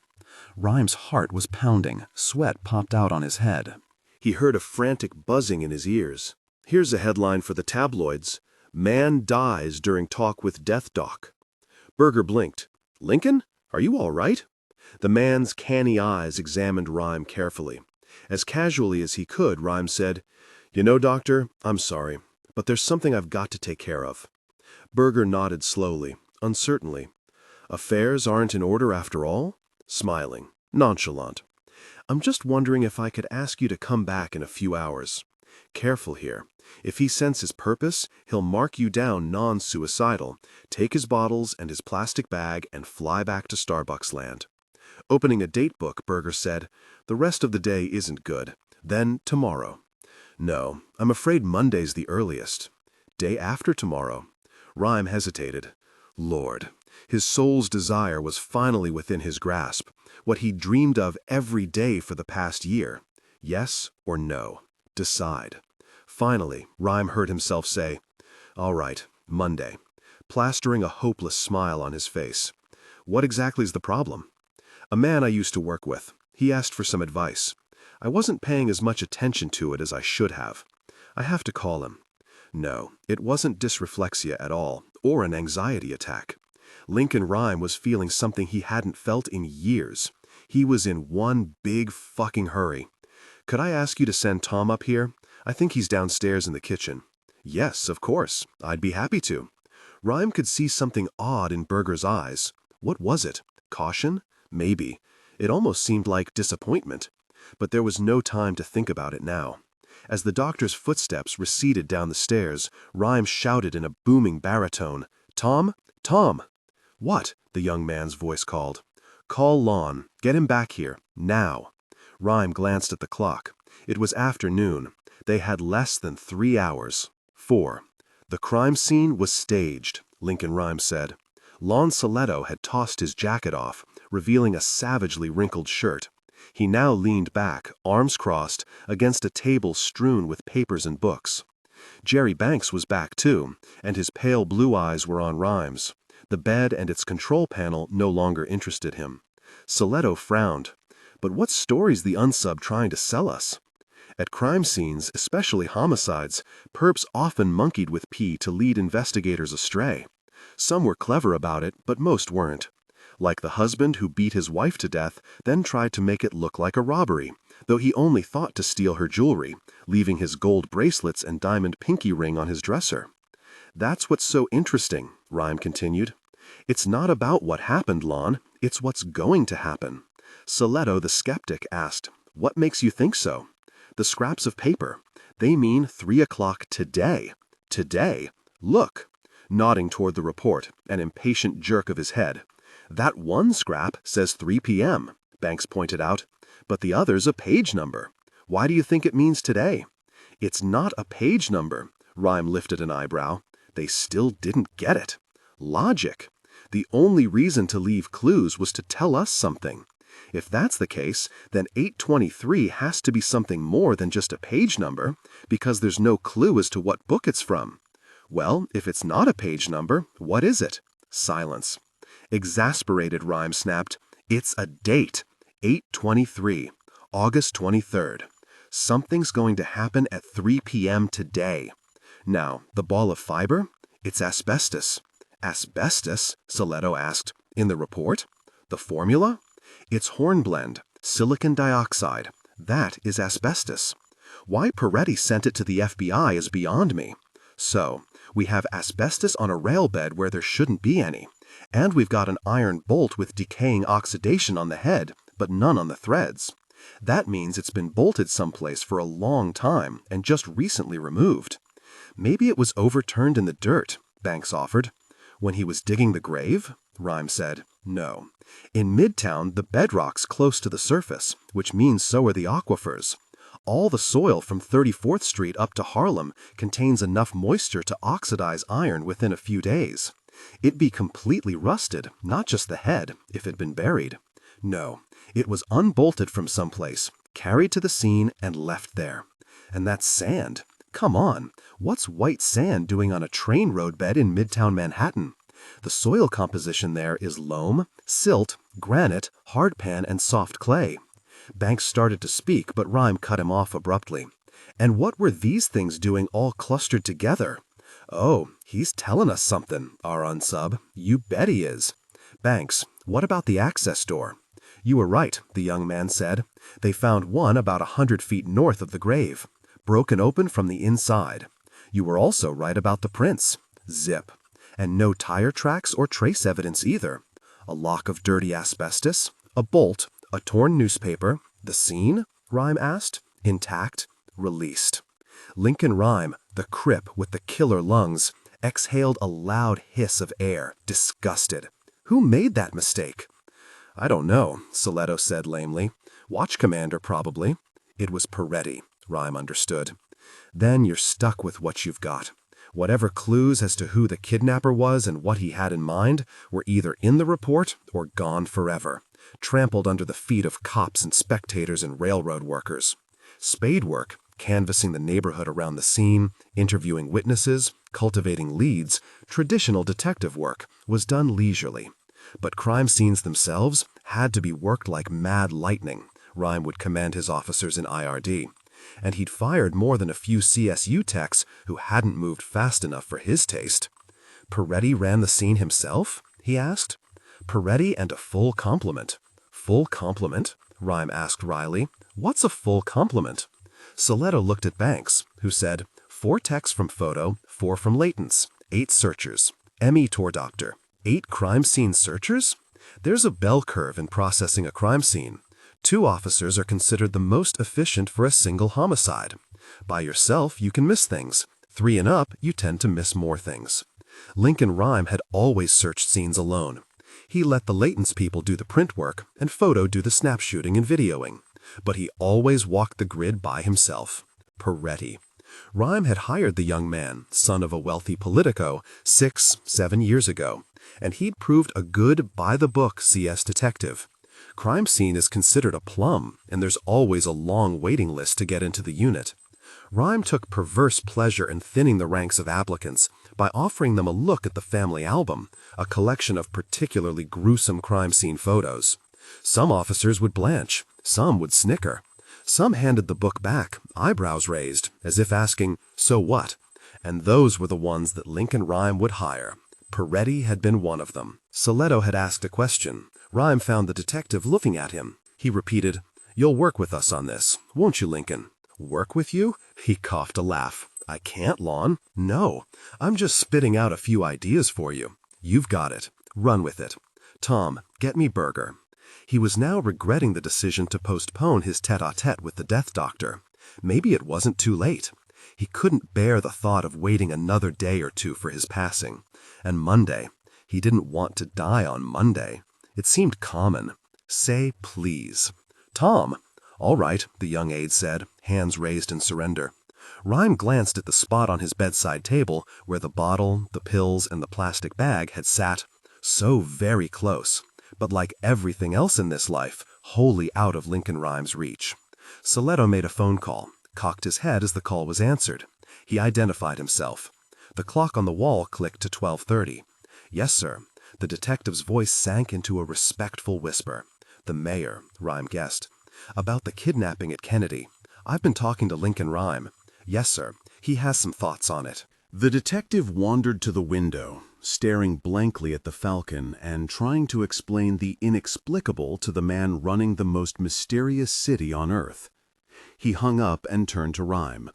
Rhyme's heart was pounding, sweat popped out on his head. He heard a frantic buzzing in his ears. Here's a headline for the tabloids: "Man dies during talk with Death Doc." Berger blinked. "Lincoln? Are you all right?" The man's canny eyes examined Rhyme carefully. As casually as he could, Rhyme said, "You know, doctor, I'm sorry, but there's something I've got to take care of." Berger nodded slowly, uncertainly. "Affairs aren't in order after all?" Smiling, nonchalant. "I'm just wondering if I could ask you to come back in a few hours. Careful here. If he senses purpose, he'll mark you down non-suicidal, take his bottles and his plastic bag, and fly back to Starbucks land." Opening a date book, Berger said, "The rest of the day isn't good. Then tomorrow." "No, I'm afraid Monday's the earliest." "Day after tomorrow." Rhyme hesitated. Lord, his soul's desire was finally within his grasp, what he'd dreamed of every day for the past year. Yes or no. Decide. Finally, Rhyme heard himself say, "All right, Monday," plastering a hopeless smile on his face. "What exactly is the problem?" "A man I used to work with. He asked for some advice. I wasn't paying as much attention to it as I should have. I have to call him." No, it wasn't dysreflexia at all, or an anxiety attack. Lincoln Rhyme was feeling something he hadn't felt in years. He was in one big fucking hurry. "Could I ask you to send Tom up here? I think he's downstairs in the kitchen." "Yes, of course. I'd be happy to." Rhyme could see something odd in Berger's eyes. What was it? Caution? Maybe. It almost seemed like disappointment. But there was no time to think about it now. As the doctor's footsteps receded down the stairs, Rhyme shouted in a booming baritone, "Tom? Tom!" "What?" the young man's voice called. "Call Lon. Get him back here. Now." Rhyme glanced at the clock. It was afternoon. They had less than 3 hours. 4. The crime scene was staged, Lincoln Rhyme said. Lon Soletto had tossed his jacket off, revealing a savagely wrinkled shirt. He now leaned back, arms crossed, against a table strewn with papers and books. Jerry Banks was back too, and his pale blue eyes were on Rhyme's. The bed and its control panel no longer interested him. Soletto frowned. "But what story's the unsub trying to sell us?" At crime scenes, especially homicides, perps often monkeyed with P to lead investigators astray. Some were clever about it, but most weren't. Like the husband who beat his wife to death, then tried to make it look like a robbery, though he only thought to steal her jewelry, leaving his gold bracelets and diamond pinky ring on his dresser. "That's what's so interesting," Rhyme continued. "It's not about what happened, Lon, it's what's going to happen." Soletto the skeptic asked, "What makes you think so?" "The scraps of paper. They mean 3 o'clock today. Today. Look." nodding toward the report, an impatient jerk of his head. "That one scrap says 3 p.m., Banks pointed out, "but the other's a page number. Why do you think it means today?" "It's not a page number." Rhyme lifted an eyebrow. They still didn't get it. Logic. The only reason to leave clues was to tell us something. If that's the case, then 823 has to be something more than just a page number, because there's no clue as to what book it's from. Well, if it's not a page number, what is it? Silence. Exasperated, Rhyme snapped. "It's a date. 823. August 23rd. Something's going to happen at 3 p.m. today. Now, the ball of fiber? It's asbestos." "Asbestos?" Soletto asked. "In the report? The formula?" "It's hornblende, silicon dioxide. That is asbestos. Why Peretti sent it to the FBI is beyond me. So, we have asbestos on a rail bed where there shouldn't be any, and we've got an iron bolt with decaying oxidation on the head, but none on the threads. That means it's been bolted someplace for a long time and just recently removed. Maybe it was overturned in the dirt," Banks offered. "When he was digging the grave?" Rhyme said. "No. In Midtown, the bedrock's close to the surface, which means so are the aquifers. All the soil from 34th Street up to Harlem contains enough moisture to oxidize iron within a few days. It'd be completely rusted, not just the head, if it'd been buried. No, it was unbolted from someplace, carried to the scene, and left there. And that's sand. Come on, what's white sand doing on a train roadbed in Midtown Manhattan? The soil composition there is loam, silt, granite, hardpan, and soft clay." Banks started to speak, but Rhyme cut him off abruptly. "And what were these things doing all clustered together?" "Oh, he's telling us something, our unsub. You bet he is." "Banks, what about the access door?" "You were right," the young man said. "They found one about 100 feet north of the grave, broken open from the inside. You were also right about the prints. Zip. And no tire tracks or trace evidence either. A lock of dirty asbestos, a bolt, a torn newspaper. The scene?" Rhyme asked. "Intact, released." Lincoln Rhyme, the crip with the killer lungs, exhaled a loud hiss of air, disgusted. "Who made that mistake?" "I don't know," Soletto said lamely. "Watch commander, probably." It was Peretti, Rhyme understood. "Then you're stuck with what you've got. Whatever clues as to who the kidnapper was and what he had in mind were either in the report or gone forever, trampled under the feet of cops and spectators and railroad workers. Spade work, canvassing the neighborhood around the scene, interviewing witnesses, cultivating leads, traditional detective work, was done leisurely. But crime scenes themselves had to be worked like mad lightning, Rhyme would command his officers in IRD. And he'd fired more than a few CSU techs who hadn't moved fast enough for his taste. "Peretti ran the scene himself?" he asked. "Peretti and a full complement." "Full complement?" Rhyme asked wryly. "What's a full complement?" Soletto looked at Banks, who said, 4 techs from photo, 4 from latents, 8 searchers. M.E. tour doctor. 8 crime scene searchers? There's a bell curve in processing a crime scene. 2 officers are considered the most efficient for a single homicide. By yourself, you can miss things. 3 and up, you tend to miss more things. Lincoln Rhyme had always searched scenes alone. He let the latents people do the print work and photo do the snap shooting and videoing. But he always walked the grid by himself. Peretti. Rhyme had hired the young man, son of a wealthy politico, 6-7 years ago, and he'd proved a good by-the-book CS detective. Crime scene is considered a plum, and there's always a long waiting list to get into the unit. Rhyme took perverse pleasure in thinning the ranks of applicants by offering them a look at the family album, a collection of particularly gruesome crime scene photos. Some officers would blanch, some would snicker. Some handed the book back, eyebrows raised, as if asking, "So what?" And those were the ones that Lincoln Rhyme would hire. Peretti had been one of them. Soletto had asked a question. Rhyme found the detective looking at him. He repeated, "You'll work with us on this, won't you, Lincoln?" "Work with you?" He coughed a laugh. "I can't, Lon. No. I'm just spitting out a few ideas for you. You've got it. Run with it. Tom, get me Berger." He was now regretting the decision to postpone his tete-a-tete with the death doctor. Maybe it wasn't too late. He couldn't bear the thought of waiting another day or two for his passing. And Monday. He didn't want to die on Monday. It seemed common. Say please. Tom. All right, the young aide said, hands raised in surrender. Rhyme glanced at the spot on his bedside table where the bottle, the pills, and the plastic bag had sat, so very close, but like everything else in this life, wholly out of Lincoln Rhyme's reach. Soletto made a phone call, cocked his head as the call was answered. He identified himself. The clock on the wall clicked to 12:30. Yes, sir. The detective's voice sank into a respectful whisper. The mayor, Rhyme guessed. About the kidnapping at Kennedy. I've been talking to Lincoln Rhyme. Yes, sir. He has some thoughts on it. The detective wandered to the window, staring blankly at the falcon and trying to explain the inexplicable to the man running the most mysterious city on earth. He hung up and turned to Rhyme.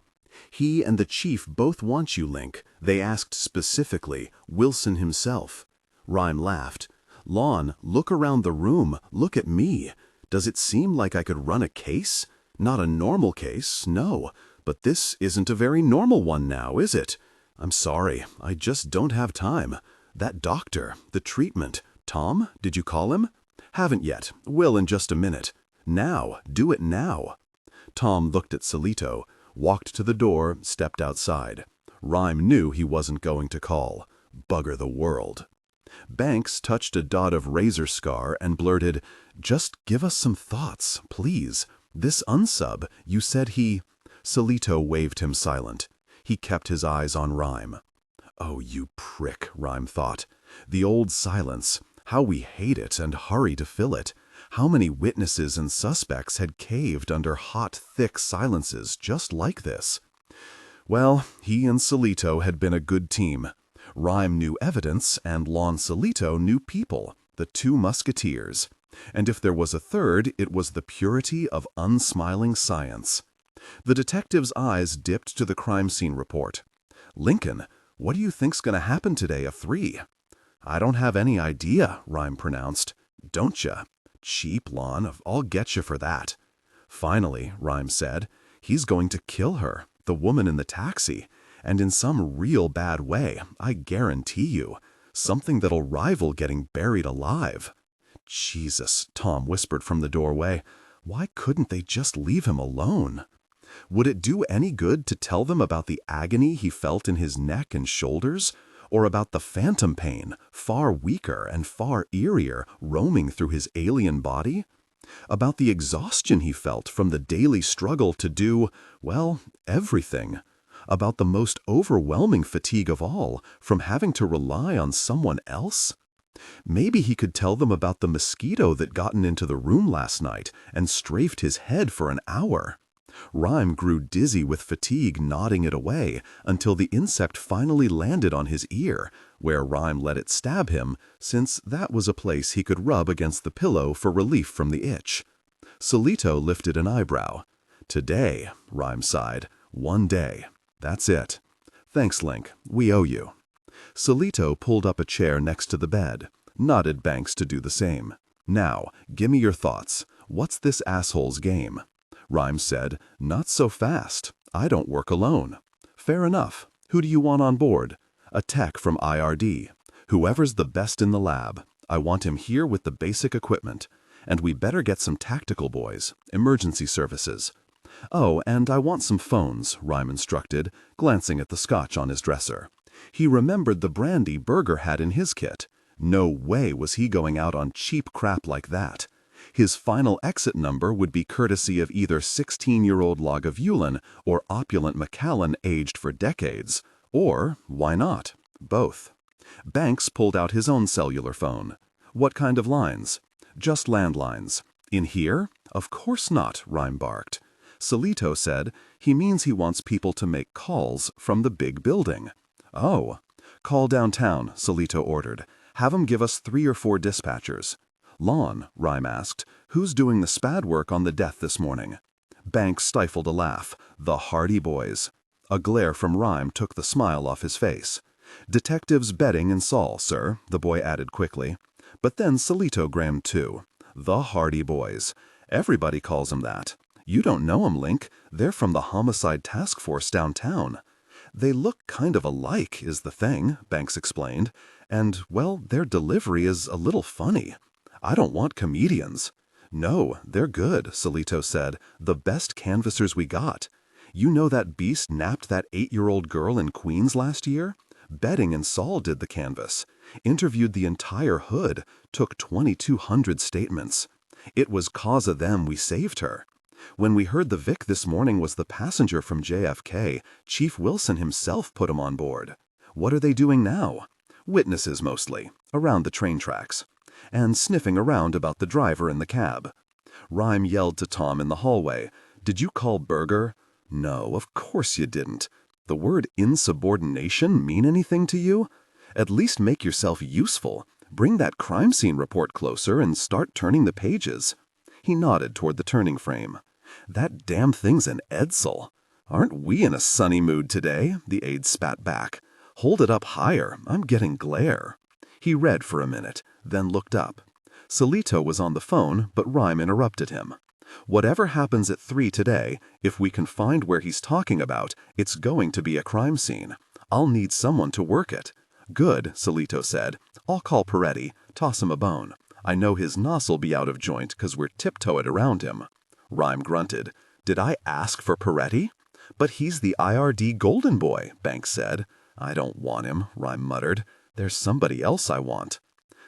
He and the chief both want you, Link. They asked specifically, Wilson himself. Rhyme laughed. Lon, look around the room. Look at me. Does it seem like I could run a case? Not a normal case, no. But this isn't a very normal one now, is it? I'm sorry, I just don't have time. That doctor, the treatment. Tom, did you call him? Haven't yet. Will in just a minute. Now, do it now. Tom looked at Solito, walked to the door, stepped outside. Rhyme knew he wasn't going to call. Bugger the world. Banks touched a dot of razor scar and blurted, Just give us some thoughts, please. This unsub, you said he... Solito waved him silent. He kept his eyes on Rhyme. Oh, you prick, Rhyme thought. The old silence. How we hate it and hurry to fill it. How many witnesses and suspects had caved under hot, thick silences just like this? Well, he and Solito had been a good team. Rhyme knew evidence, and Lon Solito knew people, the two musketeers. And if there was a third, it was the purity of unsmiling science. The detective's eyes dipped to the crime scene report. Lincoln, what do you think's going to happen today at 3? I don't have any idea, Rhyme pronounced. Don't ya? Cheap, Lon, I'll get you for that. Finally, Rhyme said, he's going to kill her, the woman in the taxi, and in some real bad way, I guarantee you. Something that'll rival getting buried alive. Jesus, Tom whispered from the doorway. Why couldn't they just leave him alone? Would it do any good to tell them about the agony he felt in his neck and shoulders? Or about the phantom pain, far weaker and far eerier, roaming through his alien body? About the exhaustion he felt from the daily struggle to do, well, everything? About the most overwhelming fatigue of all, from having to rely on someone else? Maybe he could tell them about the mosquito that gotten into the room last night and strafed his head for an hour. Rhyme grew dizzy with fatigue, nodding it away, until the insect finally landed on his ear, where Rhyme let it stab him, since that was a place he could rub against the pillow for relief from the itch. Solito lifted an eyebrow. Today, Rhyme sighed. One day. That's it. Thanks, Link. We owe you. Solito pulled up a chair next to the bed, nodded Banks to do the same. Now, gimme your thoughts. What's this asshole's game? Rhyme said, Not so fast. I don't work alone. Fair enough. Who do you want on board? A tech from IRD. Whoever's the best in the lab. I want him here with the basic equipment. And we better get some tactical boys, emergency services. Oh, and I want some phones, Rhyme instructed, glancing at the scotch on his dresser. He remembered the brandy Berger had in his kit. No way was he going out on cheap crap like that. His final exit number would be courtesy of either 16-year-old Lagavulin or opulent Macallan aged for decades. Or, why not, both. Banks pulled out his own cellular phone. What kind of lines? Just landlines. In here? Of course not, Rhyme barked. Solito said he means he wants people to make calls from the big building. Oh. Call downtown, Solito ordered. Have 'em give us 3 or 4 dispatchers. Lon, Rhyme asked, who's doing the spad work on the death this morning? Banks stifled a laugh. The Hardy Boys. A glare from Rhyme took the smile off his face. Detectives Betting and Saul, sir, the boy added quickly. But then Solito grammed too. The Hardy Boys. Everybody calls 'em that. You don't know 'em, Link. They're from the homicide task force downtown. They look kind of alike, is the thing, Banks explained. And, well, their delivery is a little funny. I don't want comedians. No, they're good, Solito said. The best canvassers we got. You know that beast napped that 8-year-old girl in Queens last year? Betting and Saul did the canvass. Interviewed the entire hood. Took 2,200 statements. It was 'cause of them we saved her. When we heard the Vic this morning was the passenger from JFK, Chief Wilson himself put him on board. What are they doing now? Witnesses mostly, around the train tracks. And sniffing around about the driver in the cab. Rhyme yelled to Tom in the hallway, "Did you call Berger?" "No, of course you didn't. The word insubordination mean anything to you? At least make yourself useful. Bring that crime scene report closer and start turning the pages." He nodded toward the turning frame. "That damn thing's an Edsel. Aren't we in a sunny mood today?" the aide spat back. "Hold it up higher. I'm getting glare." He read for a minute, then looked up. Solito was on the phone, but Rhyme interrupted him. "Whatever happens at 3 today, if we can find where he's talking about, it's going to be a crime scene. I'll need someone to work it." "Good," Solito said. "I'll call Peretti, toss him a bone. I know his noss'll be out of joint 'cause we're tiptoeing around him." Rhyme grunted. "Did I ask for Peretti?" "But he's the IRD golden boy," Banks said. "I don't want him," Rhyme muttered. "There's somebody else I want."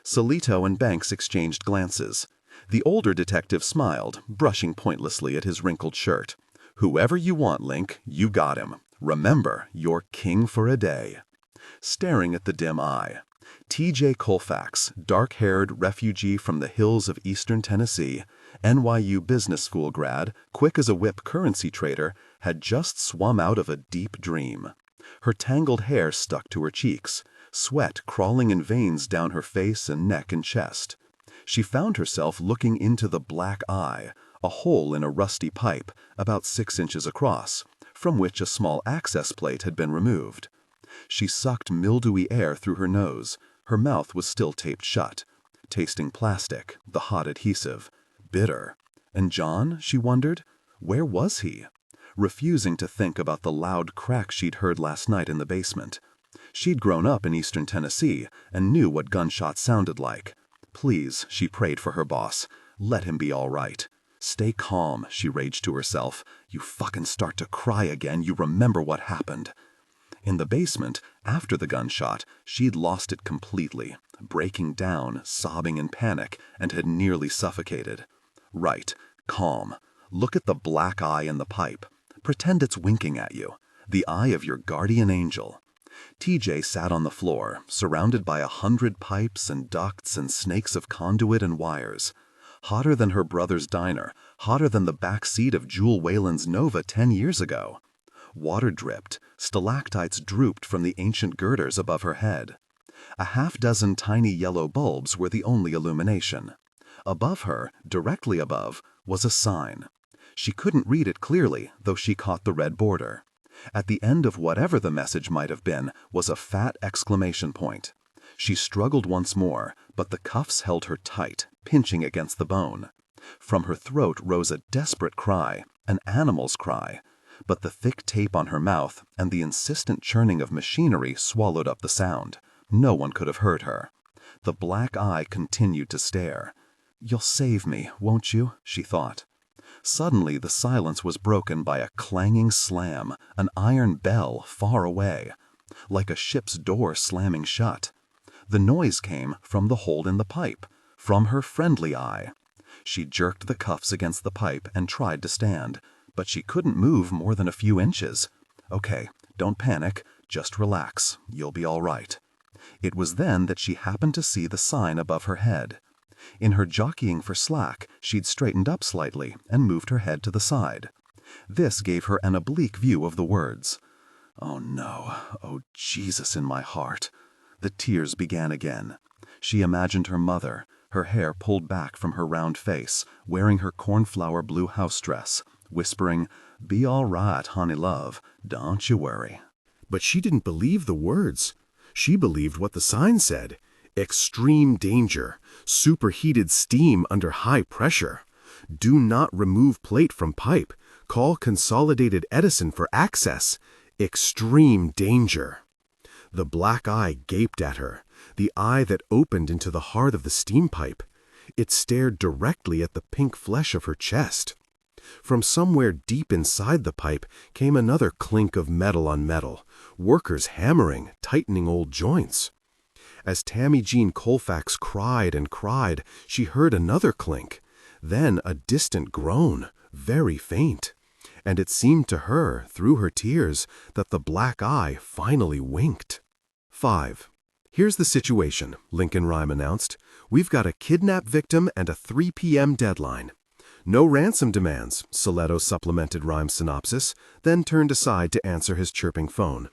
Solito and Banks exchanged glances. The older detective smiled, brushing pointlessly at his wrinkled shirt. "Whoever you want, Link, you got him. Remember, you're king for a day." Staring at the dim eye. T.J. Colfax, dark-haired refugee from the hills of eastern Tennessee, NYU business school grad, quick as a whip currency trader, had just swum out of a deep dream. Her tangled hair stuck to her cheeks, sweat crawling in veins down her face and neck and chest. She found herself looking into the black eye, a hole in a rusty pipe, about 6 inches across, from which a small access plate had been removed. She sucked mildewy air through her nose. Her mouth was still taped shut. Tasting plastic, the hot adhesive. Bitter. And John, she wondered? Where was he? Refusing to think about the loud crack she'd heard last night in the basement. She'd grown up in eastern Tennessee and knew what gunshots sounded like. Please, she prayed for her boss, let him be all right. Stay calm, she raged to herself. You fucking start to cry again, you remember what happened. In the basement, after the gunshot, she'd lost it completely, breaking down, sobbing in panic, and had nearly suffocated. Right, calm. Look at the black eye in the pipe. Pretend it's winking at you. The eye of your guardian angel. TJ sat on the floor, surrounded by 100 pipes and ducts and snakes of conduit and wires. Hotter than her brother's diner, hotter than the back seat of Jewel Whalen's Nova 10 years ago. Water dripped, stalactites drooped from the ancient girders above her head. A half-dozen tiny yellow bulbs were the only illumination. Above her, directly above, was a sign. She couldn't read it clearly, though she caught the red border. At the end of whatever the message might have been was a fat exclamation point. She struggled once more, but the cuffs held her tight, pinching against the bone. From her throat rose a desperate cry, an animal's cry, but the thick tape on her mouth and the insistent churning of machinery swallowed up the sound. No one could have heard her. The black eye continued to stare. "You'll save me, won't you?" she thought. Suddenly the silence was broken by a clanging slam, an iron bell far away, like a ship's door slamming shut. The noise came from the hole in the pipe, from her friendly eye. She jerked the cuffs against the pipe and tried to stand, but she couldn't move more than a few inches. "Okay, don't panic, just relax, you'll be all right." It was then that she happened to see the sign above her head. In her jockeying for slack, she'd straightened up slightly and moved her head to the side. This gave her an oblique view of the words. "Oh no, oh Jesus in my heart." The tears began again. She imagined her mother, her hair pulled back from her round face, wearing her cornflower blue house dress, whispering, "Be all right, honey love, don't you worry." But she didn't believe the words. She believed what the sign said. Extreme danger. Superheated steam under high pressure. Do not remove plate from pipe. Call Consolidated Edison for access. Extreme danger. The black eye gaped at her, the eye that opened into the heart of the steam pipe. It stared directly at the pink flesh of her chest. From somewhere deep inside the pipe came another clink of metal on metal, workers hammering, tightening old joints. As Tammy Jean Colfax cried and cried, she heard another clink, then a distant groan, very faint. And it seemed to her, through her tears, that the black eye finally winked. 5. Here's the situation, Lincoln Rhyme announced. We've got a kidnap victim and a 3 p.m. deadline. No ransom demands, Soletto supplemented Rhyme's synopsis, then turned aside to answer his chirping phone.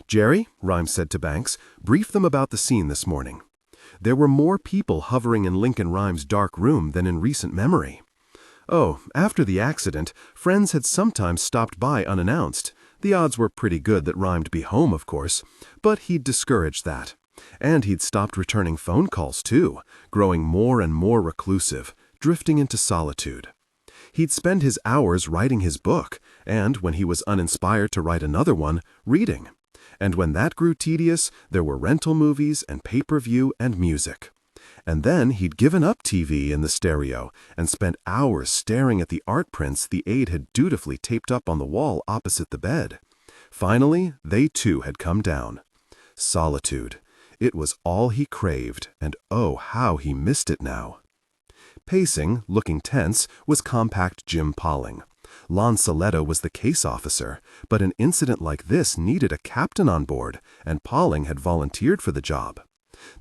Jerry, Rhyme said to Banks, brief them about the scene this morning. There were more people hovering in Lincoln Rhyme's dark room than in recent memory. Oh, after the accident, friends had sometimes stopped by unannounced. The odds were pretty good that Rhyme'd be home, of course, but he'd discouraged that. And he'd stopped returning phone calls, too, growing more and more reclusive, drifting into solitude. He'd spend his hours writing his book, and, when he was uninspired to write another one, reading. And when that grew tedious, there were rental movies and pay-per-view and music. And then he'd given up TV in the stereo and spent hours staring at the art prints the aide had dutifully taped up on the wall opposite the bed. Finally, they too had come down. Solitude. It was all he craved, and oh, how he missed it now. Pacing, looking tense, was compact Jim Polling. Lon Soletto was the case officer, but an incident like this needed a captain on board, and Polling had volunteered for the job.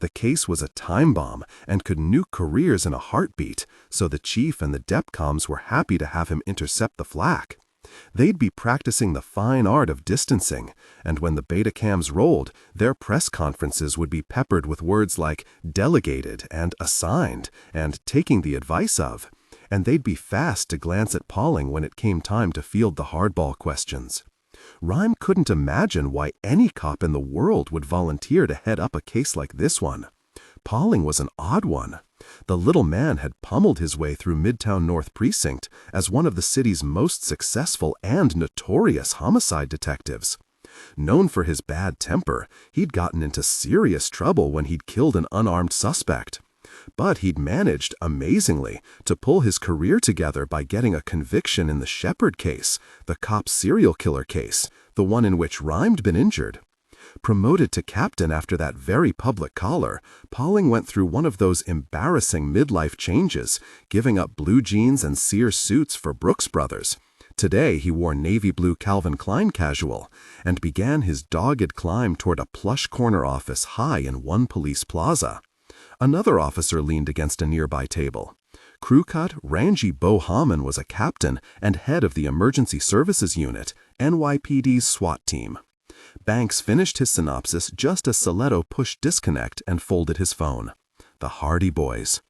The case was a time bomb and could nuke careers in a heartbeat, so the chief and the DEPCOMs were happy to have him intercept the flak. They'd be practicing the fine art of distancing, and when the Betacams rolled, their press conferences would be peppered with words like delegated and assigned and taking the advice of, and they'd be fast to glance at Polling when it came time to field the hardball questions. Rhyme couldn't imagine why any cop in the world would volunteer to head up a case like this one. Polling was an odd one. The little man had pummeled his way through Midtown North Precinct as one of the city's most successful and notorious homicide detectives. Known for his bad temper, he'd gotten into serious trouble when he'd killed an unarmed suspect. But he'd managed, amazingly, to pull his career together by getting a conviction in the Shepard case, the cop serial killer case, the one in which Rhyme'd been injured. Promoted to captain after that very public collar, Polling went through one of those embarrassing midlife changes, giving up blue jeans and Sears suits for Brooks Brothers. Today he wore navy blue Calvin Klein casual, and began his dogged climb toward a plush corner office high in One Police Plaza. Another officer leaned against a nearby table. Crew-cut Ranji Bohaman was a captain and head of the Emergency Services Unit, NYPD's SWAT team. Banks finished his synopsis just as Soletto pushed disconnect and folded his phone. The Hardy Boys.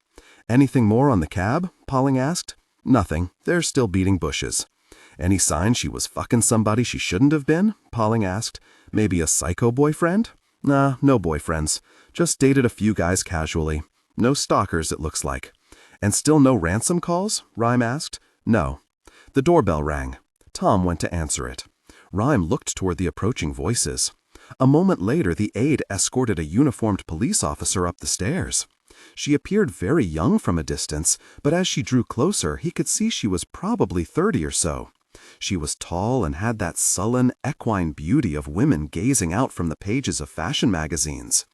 Anything more on the cab? Polling asked. Nothing. They're still beating bushes. Any sign she was fucking somebody she shouldn't have been? Polling asked. Maybe a psycho boyfriend? Nah, no boyfriends. Just dated a few guys casually. No stalkers, it looks like. And still no ransom calls? Rhyme asked. No. The doorbell rang. Tom went to answer it. Rhyme looked toward the approaching voices. A moment later, the aide escorted a uniformed police officer up the stairs. She appeared very young from a distance, but as she drew closer, he could see she was probably 30 or so. She was tall and had that sullen, equine beauty of women gazing out from the pages of fashion magazines.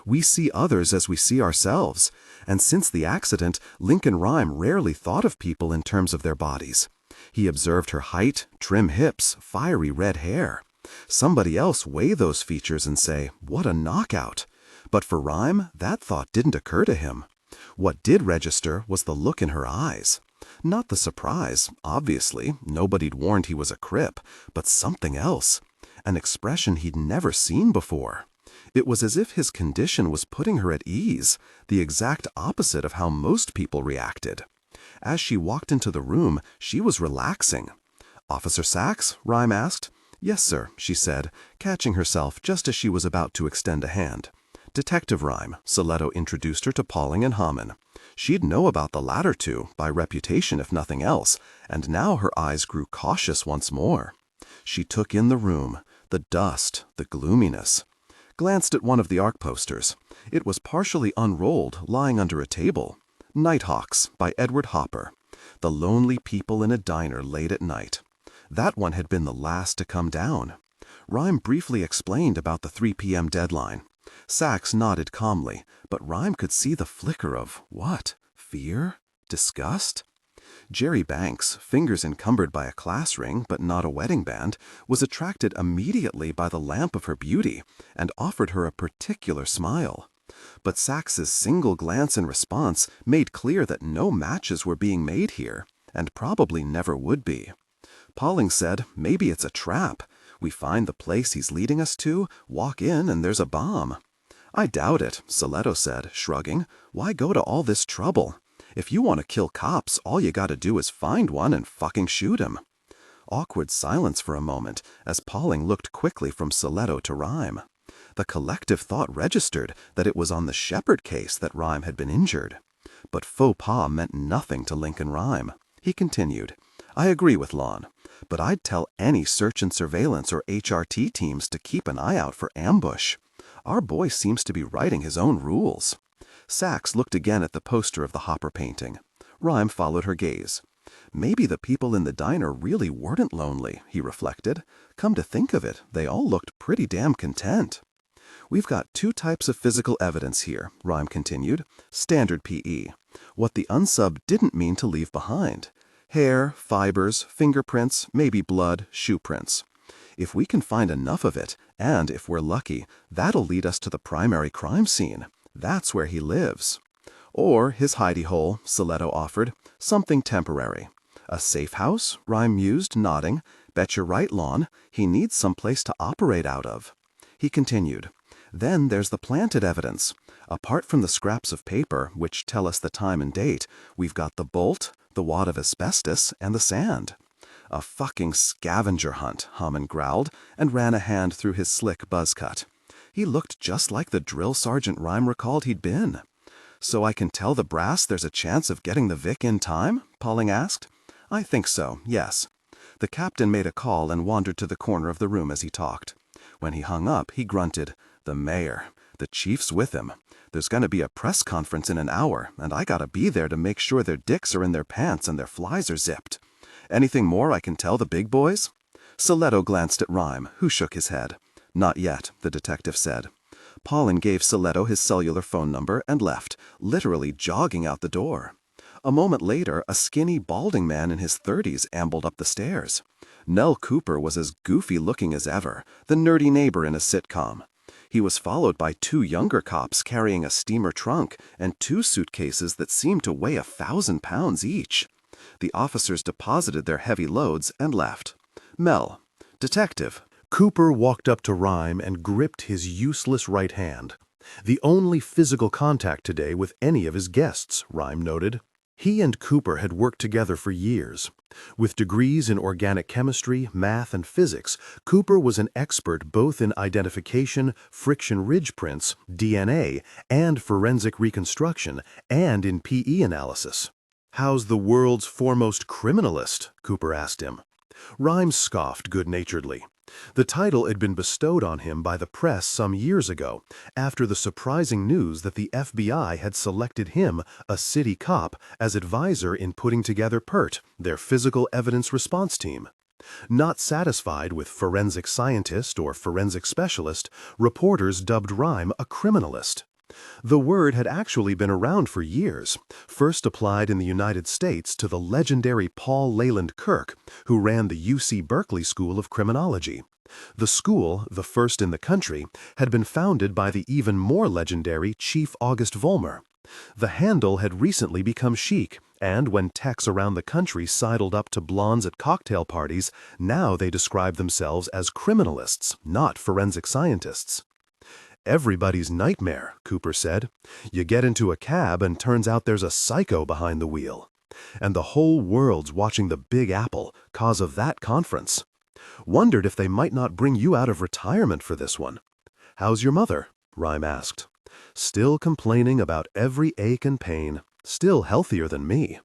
We see others as we see ourselves, and since the accident, Lincoln Rhyme rarely thought of people in terms of their bodies. He observed her height, trim hips, fiery red hair. Somebody else weigh those features and say, what a knockout. But for Rhyme, that thought didn't occur to him. What did register was the look in her eyes. Not the surprise, obviously, nobody'd warned he was a crip, but something else. An expression he'd never seen before. It was as if his condition was putting her at ease, the exact opposite of how most people reacted. As she walked into the room, she was relaxing. "Officer Sachs?" Rhyme asked. "Yes, sir," she said, catching herself just as she was about to extend a hand. Detective Rhyme, Soletto introduced her to Pauling and Hamann. She'd know about the latter two, by reputation if nothing else, and now her eyes grew cautious once more. She took in the room, the dust, the gloominess. Glanced at one of the ARC posters. It was partially unrolled, lying under a table. Nighthawks by Edward Hopper. The lonely people in a diner late at night. That one had been the last to come down. Rhyme briefly explained about the 3 p.m. deadline. Sachs nodded calmly, but Rhyme could see the flicker of what? Fear? Disgust? Jerry Banks, fingers encumbered by a class ring but not a wedding band, was attracted immediately by the lamp of her beauty and offered her a particular smile. But Sax's single glance in response made clear that no matches were being made here, and probably never would be. Pauling said, maybe it's a trap. We find the place he's leading us to, walk in, and there's a bomb. I doubt it, Soletto said, shrugging. Why go to all this trouble? If you want to kill cops, all you gotta do is find one and fucking shoot him. Awkward silence for a moment, as Pauling looked quickly from Soletto to Rhyme. The collective thought registered that it was on the Shepherd case that Rhyme had been injured. But faux pas meant nothing to Lincoln Rhyme. He continued, I agree with Lon, but I'd tell any search and surveillance or HRT teams to keep an eye out for ambush. Our boy seems to be writing his own rules. Sachs looked again at the poster of the Hopper painting. Rhyme followed her gaze. Maybe the people in the diner really weren't lonely, he reflected. Come to think of it, they all looked pretty damn content. We've got 2 types of physical evidence here, Rhyme continued. Standard PE. What the unsub didn't mean to leave behind. Hair, fibers, fingerprints, maybe blood, shoe prints. If we can find enough of it, and if we're lucky, that'll lead us to the primary crime scene. That's where he lives. Or his hidey hole, Soletto offered, something temporary. A safe house, Rhyme mused, nodding. Bet you're right, Lon. He needs some place to operate out of. He continued, then there's the planted evidence. Apart from the scraps of paper, which tell us the time and date, we've got the bolt, the wad of asbestos, and the sand. A fucking scavenger hunt, Hamann growled, and ran a hand through his slick buzz cut. He looked just like the drill sergeant Rhyme recalled he'd been. So I can tell the brass there's a chance of getting the Vic in time? Pauling asked. I think so, yes. The captain made a call and wandered to the corner of the room as he talked. When he hung up, he grunted, the mayor. The chief's with him. There's going to be a press conference in an hour, and I gotta be there to make sure their dicks are in their pants and their flies are zipped. Anything more I can tell the big boys? Soletto glanced at Rhyme, who shook his head. Not yet, the detective said. Pauling gave Soletto his cellular phone number and left, literally jogging out the door. A moment later, a skinny, balding man in his 30s ambled up the stairs. Nell Cooper was as goofy-looking as ever, the nerdy neighbor in a sitcom. He was followed by 2 younger cops carrying a steamer trunk and 2 suitcases that seemed to weigh 1,000 pounds each. The officers deposited their heavy loads and left. Mel, detective. Cooper walked up to Rhyme and gripped his useless right hand. The only physical contact today with any of his guests, Rhyme noted. He and Cooper had worked together for years. With degrees in organic chemistry, math, and physics, Cooper was an expert both in identification, friction ridge prints, DNA, and forensic reconstruction, and in PE analysis. "How's the world's foremost criminalist?" Cooper asked him. Rhyme scoffed good-naturedly. The title had been bestowed on him by the press some years ago, after the surprising news that the FBI had selected him, a city cop, as advisor in putting together PERT, their physical evidence response team. Not satisfied with forensic scientist or forensic specialist, reporters dubbed Rhyme a criminalist. The word had actually been around for years, first applied in the United States to the legendary Paul Leland Kirk, who ran the UC Berkeley School of Criminology. The school, the first in the country, had been founded by the even more legendary Chief August Vollmer. The handle had recently become chic, and when techs around the country sidled up to blondes at cocktail parties, now they described themselves as criminalists, not forensic scientists. "Everybody's nightmare," Cooper said. "You get into a cab and turns out there's a psycho behind the wheel. And the whole world's watching the Big Apple, cause of that conference. Wondered if they might not bring you out of retirement for this one." "How's your mother?" Rhyme asked. Still complaining about every ache and pain, still healthier than me.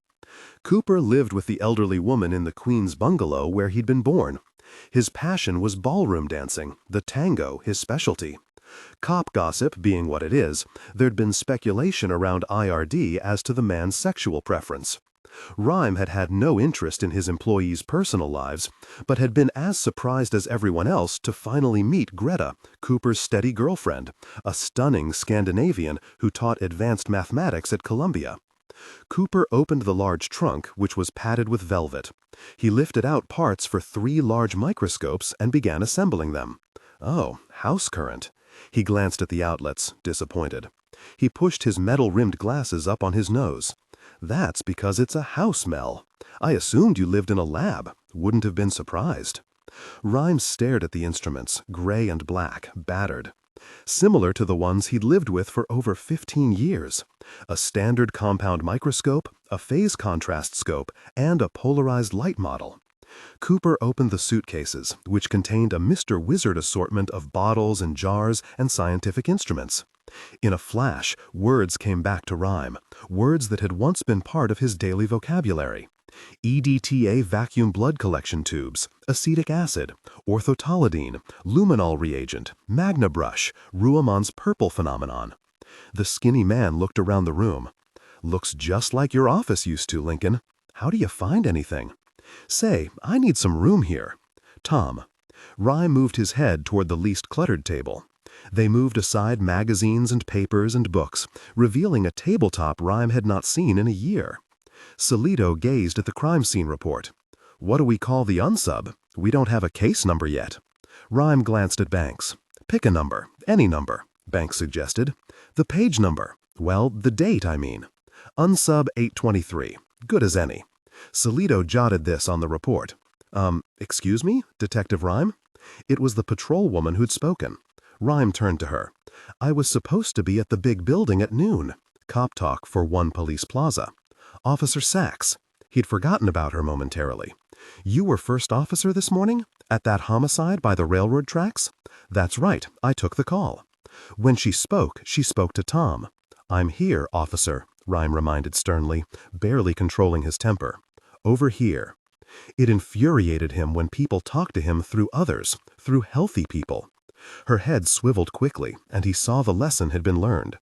Cooper lived with the elderly woman in the Queen's bungalow where he'd been born. His passion was ballroom dancing, the tango his specialty. Cop gossip being what it is, there'd been speculation around IRD as to the man's sexual preference. Rhyme had had no interest in his employees' personal lives, but had been as surprised as everyone else to finally meet Greta, Cooper's steady girlfriend, a stunning Scandinavian who taught advanced mathematics at Columbia. Cooper opened the large trunk, which was padded with velvet. He lifted out parts for 3 large microscopes and began assembling them. Oh, house current. He glanced at the outlets, disappointed. He pushed his metal-rimmed glasses up on his nose. That's because it's a house, Mel. I assumed you lived in a lab. Wouldn't have been surprised. Rhymes stared at the instruments, gray and black, battered. Similar to the ones he'd lived with for over 15 years. A standard compound microscope, a phase contrast scope, and a polarized light model. Cooper opened the suitcases, which contained a Mr. Wizard assortment of bottles and jars and scientific instruments. In a flash, words came back to Rhyme, words that had once been part of his daily vocabulary. EDTA vacuum blood collection tubes, acetic acid, orthotolidine, luminol reagent, magna brush, Ruhmann's purple phenomenon. The skinny man looked around the room. Looks just like your office used to, Lincoln. How do you find anything? Say, I need some room here. Tom. Rhyme moved his head toward the least cluttered table. They moved aside magazines and papers and books, revealing a tabletop Rhyme had not seen in a year. Salito gazed at the crime scene report. What do we call the unsub? We don't have a case number yet. Rhyme glanced at Banks. Pick a number, any number, Banks suggested. The page number. Well, the date, I mean. Unsub 823. Good as any. Salito jotted this on the report. Excuse me, Detective Rhyme? It was the patrol woman who'd spoken. Rhyme turned to her. I was supposed to be at the big building at noon. Cop talk for 1 Police Plaza. Officer Sachs. He'd forgotten about her momentarily. You were first officer this morning? At that homicide by the railroad tracks? That's right, I took the call. When she spoke to Tom. I'm here, officer, Rhyme reminded sternly, barely controlling his temper. Over here. It infuriated him when people talked to him through others, through healthy people. Her head swiveled quickly, and he saw the lesson had been learned.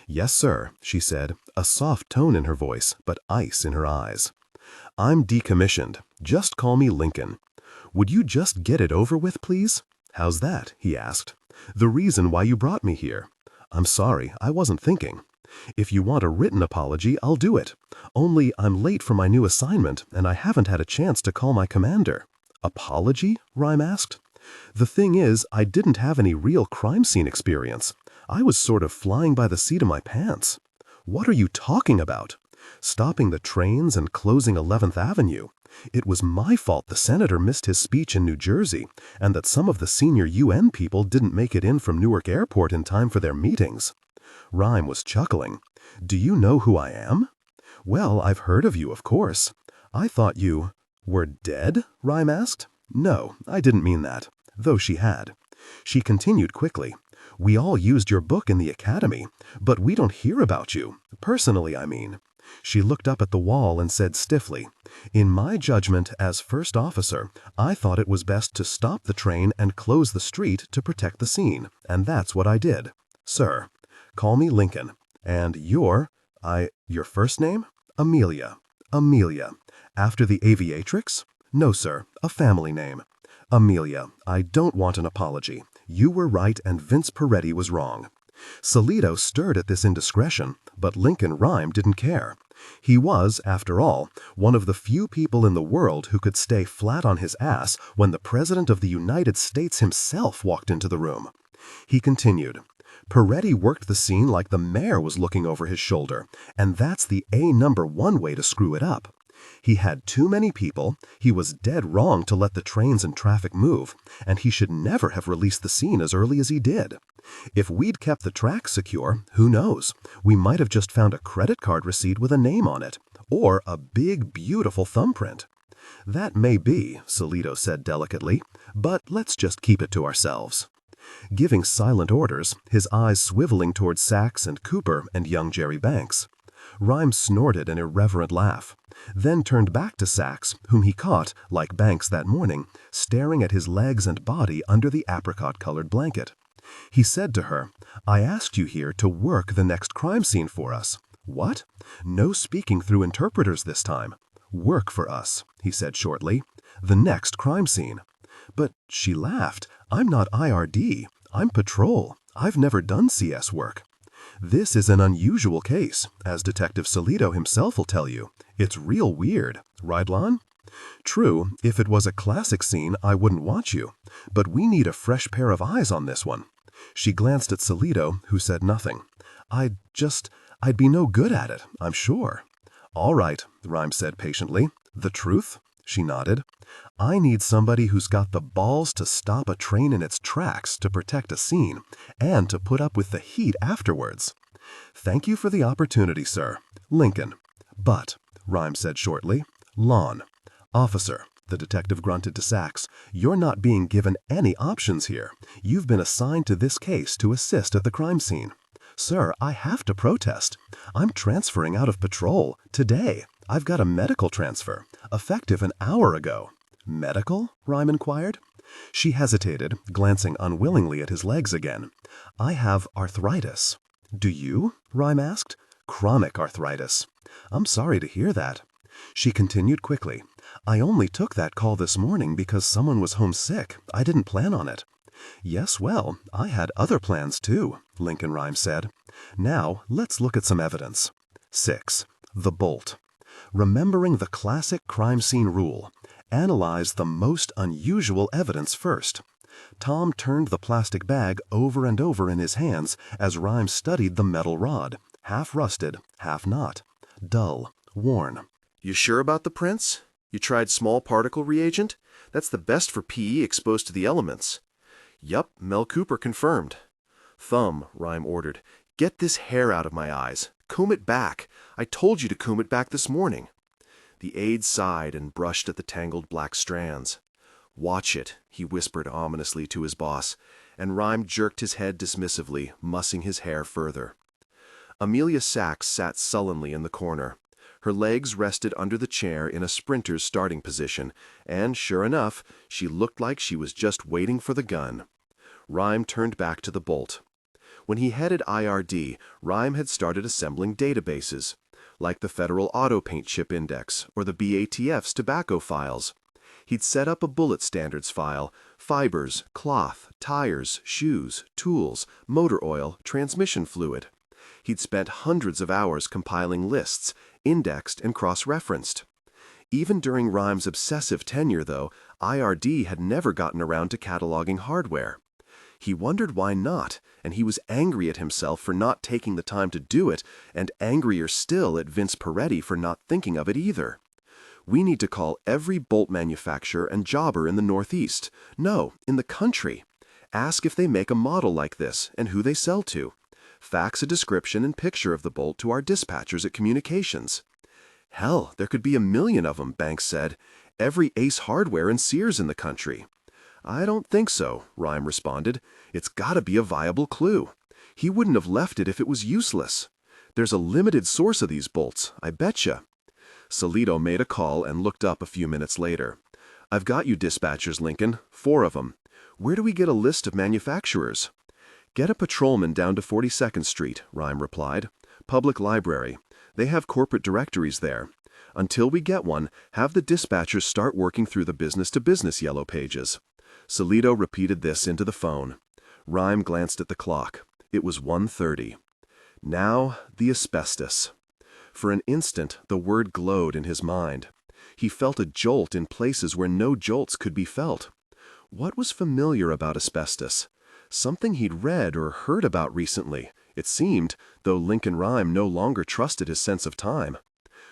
Yes, sir, she said, a soft tone in her voice, but ice in her eyes. I'm decommissioned. Just call me Lincoln. Would you just get it over with, please? How's that? He asked. The reason why you brought me here. I'm sorry, I wasn't thinking. If you want a written apology, I'll do it. Only I'm late for my new assignment, and I haven't had a chance to call my commander. Apology? Rhyme asked. The thing is, I didn't have any real crime scene experience. I was sort of flying by the seat of my pants. What are you talking about? Stopping the trains and closing 11th Avenue. It was my fault the senator missed his speech in New Jersey, and that some of the senior UN people didn't make it in from Newark Airport in time for their meetings. Rhyme was chuckling. Do you know who I am? Well, I've heard of you, of course. I thought you were dead, Rhyme asked. No, I didn't mean that, though she had. She continued quickly. We all used your book in the academy, but we don't hear about you. Personally, I mean. She looked up at the wall and said stiffly, in my judgment as first officer, I thought it was best to stop the train and close the street to protect the scene, and that's what I did. Sir, call me Lincoln. And your first name? Amelia. Amelia. After the aviatrix? No, sir, a family name. Amelia, I don't want an apology. You were right and Vince Peretti was wrong. Salito stirred at this indiscretion, but Lincoln Rhyme didn't care. He was, after all, one of the few people in the world who could stay flat on his ass when the President of the United States himself walked into the room. He continued, Peretti worked the scene like the mayor was looking over his shoulder, and that's the #1 way to screw it up. He had too many people, he was dead wrong to let the trains and traffic move, and he should never have released the scene as early as he did. If we'd kept the tracks secure, who knows, we might have just found a credit card receipt with a name on it, or a big, beautiful thumbprint. That may be, Salito said delicately, but let's just keep it to ourselves. giving silent orders, his eyes swiveling towards Sachs and Cooper and young Jerry Banks. Rhyme snorted an irreverent laugh, then turned back to Sachs, whom he caught, like Banks that morning, staring at his legs and body under the apricot-colored blanket. He said to her, "I asked you here to work the next crime scene for us." "What?" "No speaking through interpreters this time." "Work for us," he said shortly. "The next crime scene." "But," she laughed, "I'm not IRD. I'm patrol. I've never done CS work." "This is an unusual case, as Detective Salito himself will tell you. It's real weird. Right, Lon?" "True, if it was a classic scene, I wouldn't want you. But we need a fresh pair of eyes on this one." She glanced at Salito, who said nothing. I'd be no good at it, I'm sure." "All right," Rhyme said patiently. "The truth?" She nodded. "I need somebody who's got the balls to stop a train in its tracks to protect a scene, and to put up with the heat afterwards." "Thank you for the opportunity, sir. Lincoln." "But," Rhyme said shortly, "Lon." "Officer," the detective grunted to Sachs, "you're not being given any options here. You've been assigned to this case to assist at the crime scene." "Sir, I have to protest. I'm transferring out of patrol, today. I've got a medical transfer, effective an hour ago." "Medical?" Rhyme inquired. She hesitated, glancing unwillingly at his legs again. "I have arthritis." "Do you?" Rhyme asked. "Chronic arthritis." "I'm sorry to hear that." She continued quickly. "I only took that call this morning because someone was homesick. I didn't plan on it." "Yes, well, I had other plans too," Lincoln Rhyme said. "Now, let's look at some evidence." 6. The bolt. Remembering the classic crime scene rule, analyze the most unusual evidence first. Tom turned the plastic bag over and over in his hands as Rhyme studied the metal rod, half rusted, half not, dull, worn. You sure about the prints? You tried small particle reagent? That's the best for PE exposed to the elements. Yup, Mel Cooper confirmed. Thumb, Rhyme ordered. Get this hair out of my eyes. Comb it back. I told you to comb it back this morning. The aide sighed and brushed at the tangled black strands. Watch it, he whispered ominously to his boss, and Rhyme jerked his head dismissively, mussing his hair further. Amelia Sachs sat sullenly in the corner. Her legs rested under the chair in a sprinter's starting position, and sure enough, she looked like she was just waiting for the gun. Rhyme turned back to the bolt. When he headed IRD, Rhyme had started assembling databases, like the Federal Auto Paint Chip Index or the BATF's tobacco files. He'd set up a bullet standards file, fibers, cloth, tires, shoes, tools, motor oil, transmission fluid. He'd spent hundreds of hours compiling lists, indexed and cross-referenced. Even during Rhyme's obsessive tenure, though, IRD had never gotten around to cataloging hardware. He wondered why not, and he was angry at himself for not taking the time to do it, and angrier still at Vince Peretti for not thinking of it either. We need to call every bolt manufacturer and jobber in the Northeast, no, in the country. Ask if they make a model like this and who they sell to. Fax a description and picture of the bolt to our dispatchers at Communications. Hell, there could be 1,000,000 of them, Banks said. Every Ace Hardware and Sears in the country. I don't think so, Rhyme responded. It's gotta be a viable clue. He wouldn't have left it if it was useless. There's a limited source of these bolts, I betcha. Salito made a call and looked up a few minutes later. I've got you dispatchers, Lincoln, 4 of them. Where do we get a list of manufacturers? Get a patrolman down to 42nd Street, Rhyme replied. Public Library. They have corporate directories there. Until we get one, have the dispatchers start working through the business-to-business yellow pages. Salito repeated this into the phone. Rhyme glanced at the clock. It was 1:30. Now, the asbestos. For an instant, the word glowed in his mind. He felt a jolt in places where no jolts could be felt. What was familiar about asbestos? Something he'd read or heard about recently, it seemed, though Lincoln Rhyme no longer trusted his sense of time.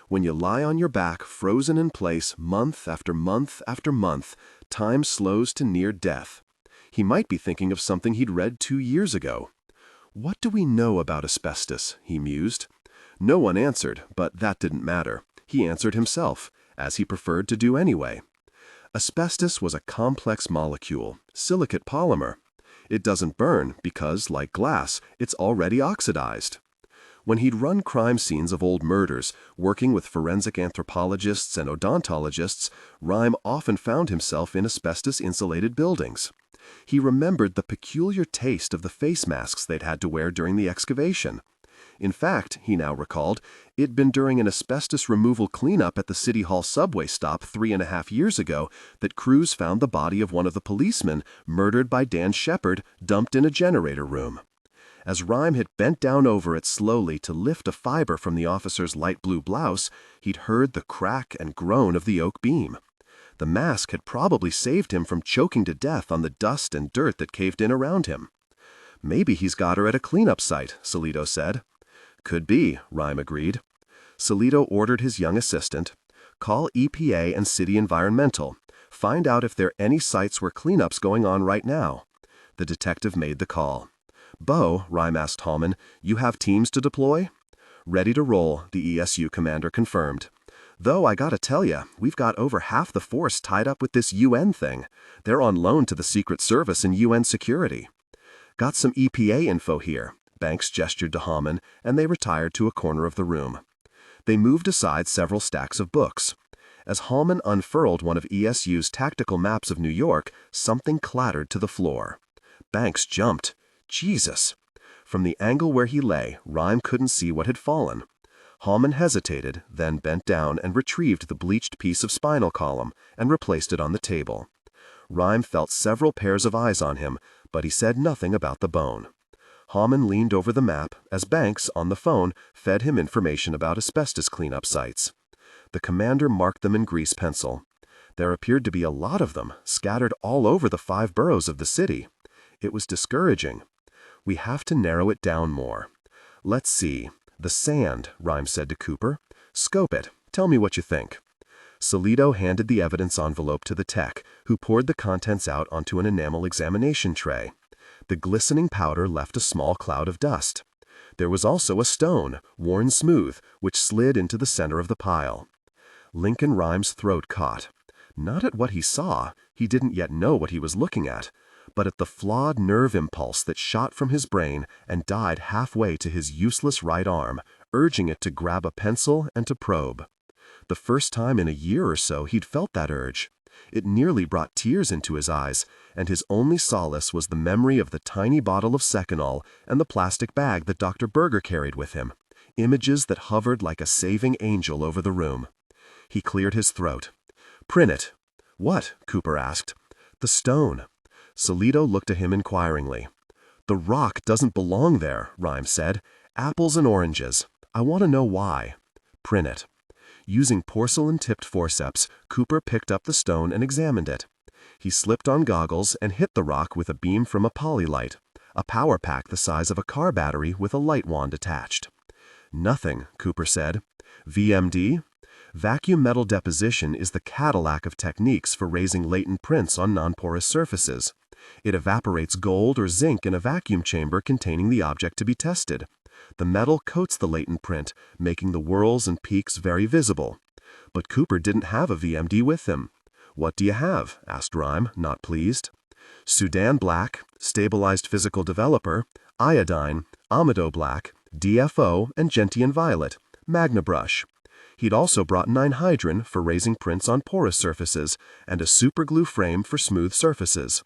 When you lie on your back, frozen in place, month after month after month, time slows to near death. He might be thinking of something he'd read 2 years ago. What do we know about asbestos? He mused. No one answered, but that didn't matter. He answered himself, as he preferred to do anyway. Asbestos was a complex molecule, silicate polymer. It doesn't burn because, like glass, it's already oxidized. When he'd run crime scenes of old murders, working with forensic anthropologists and odontologists, Rhyme often found himself in asbestos-insulated buildings. He remembered the peculiar taste of the face masks they'd had to wear during the excavation. In fact, he now recalled, it'd been during an asbestos removal cleanup at the City Hall subway stop 3.5 years ago that crews found the body of one of the policemen, murdered by Dan Shepard, dumped in a generator room. As Rhyme had bent down over it slowly to lift a fiber from the officer's light blue blouse, he'd heard the crack and groan of the oak beam. The mask had probably saved him from choking to death on the dust and dirt that caved in around him. "Maybe he's got her at a cleanup site," Solito said. "Could be," Rhyme agreed. Solito ordered his young assistant, "Call EPA and City Environmental. Find out if there are any sites where cleanup's going on right now." The detective made the call. "Bo," Rhyme asked Hallman, "you have teams to deploy?" "Ready to roll," the ESU commander confirmed. "Though I gotta tell ya, we've got over half the force tied up with this UN thing. They're on loan to the Secret Service and UN security." "Got some EPA info here." Banks gestured to Hallman, and they retired to a corner of the room. They moved aside several stacks of books. As Hallman unfurled one of ESU's tactical maps of New York, something clattered to the floor. Banks jumped. Jesus! From the angle where he lay, Rhyme couldn't see what had fallen. Hallman hesitated, then bent down and retrieved the bleached piece of spinal column and replaced it on the table. Rhyme felt several pairs of eyes on him, but he said nothing about the bone. Hallman leaned over the map as Banks, on the phone, fed him information about asbestos cleanup sites. The commander marked them in grease pencil. There appeared to be a lot of them, scattered all over the 5 boroughs of the city. It was discouraging. "We have to narrow it down more. Let's see. The sand," Rhyme said to Cooper. "Scope it. Tell me what you think." Solito handed the evidence envelope to the tech, who poured the contents out onto an enamel examination tray. The glistening powder left a small cloud of dust. There was also a stone, worn smooth, which slid into the center of the pile. Lincoln Rhyme's throat caught. Not at what he saw, he didn't yet know what he was looking at, but at the flawed nerve impulse that shot from his brain and died halfway to his useless right arm, urging it to grab a pencil and to probe. The first time in a year or so he'd felt that urge. It nearly brought tears into his eyes, and his only solace was the memory of the tiny bottle of Seconal and the plastic bag that Dr. Berger carried with him, images that hovered like a saving angel over the room. He cleared his throat. "Print it." "What?" Cooper asked. "The stone." Solito looked at him inquiringly. "The rock doesn't belong there," Rhyme said. "Apples and oranges. I want to know why." "Print it." Using porcelain-tipped forceps, Cooper picked up the stone and examined it. He slipped on goggles and hit the rock with a beam from a polylight, a power pack the size of a car battery with a light wand attached. "Nothing," Cooper said. "VMD? Vacuum metal deposition is the Cadillac of techniques for raising latent prints on non-porous surfaces. It evaporates gold or zinc in a vacuum chamber containing the object to be tested. The metal coats the latent print, making the whorls and peaks very visible. But Cooper didn't have a VMD with him. "What do you have?" asked Rhyme, not pleased. "Sudan black, stabilized physical developer, iodine, amido black, DFO, and gentian violet, magna brush." He'd also brought 9-hydrin for raising prints on porous surfaces and a superglue frame for smooth surfaces.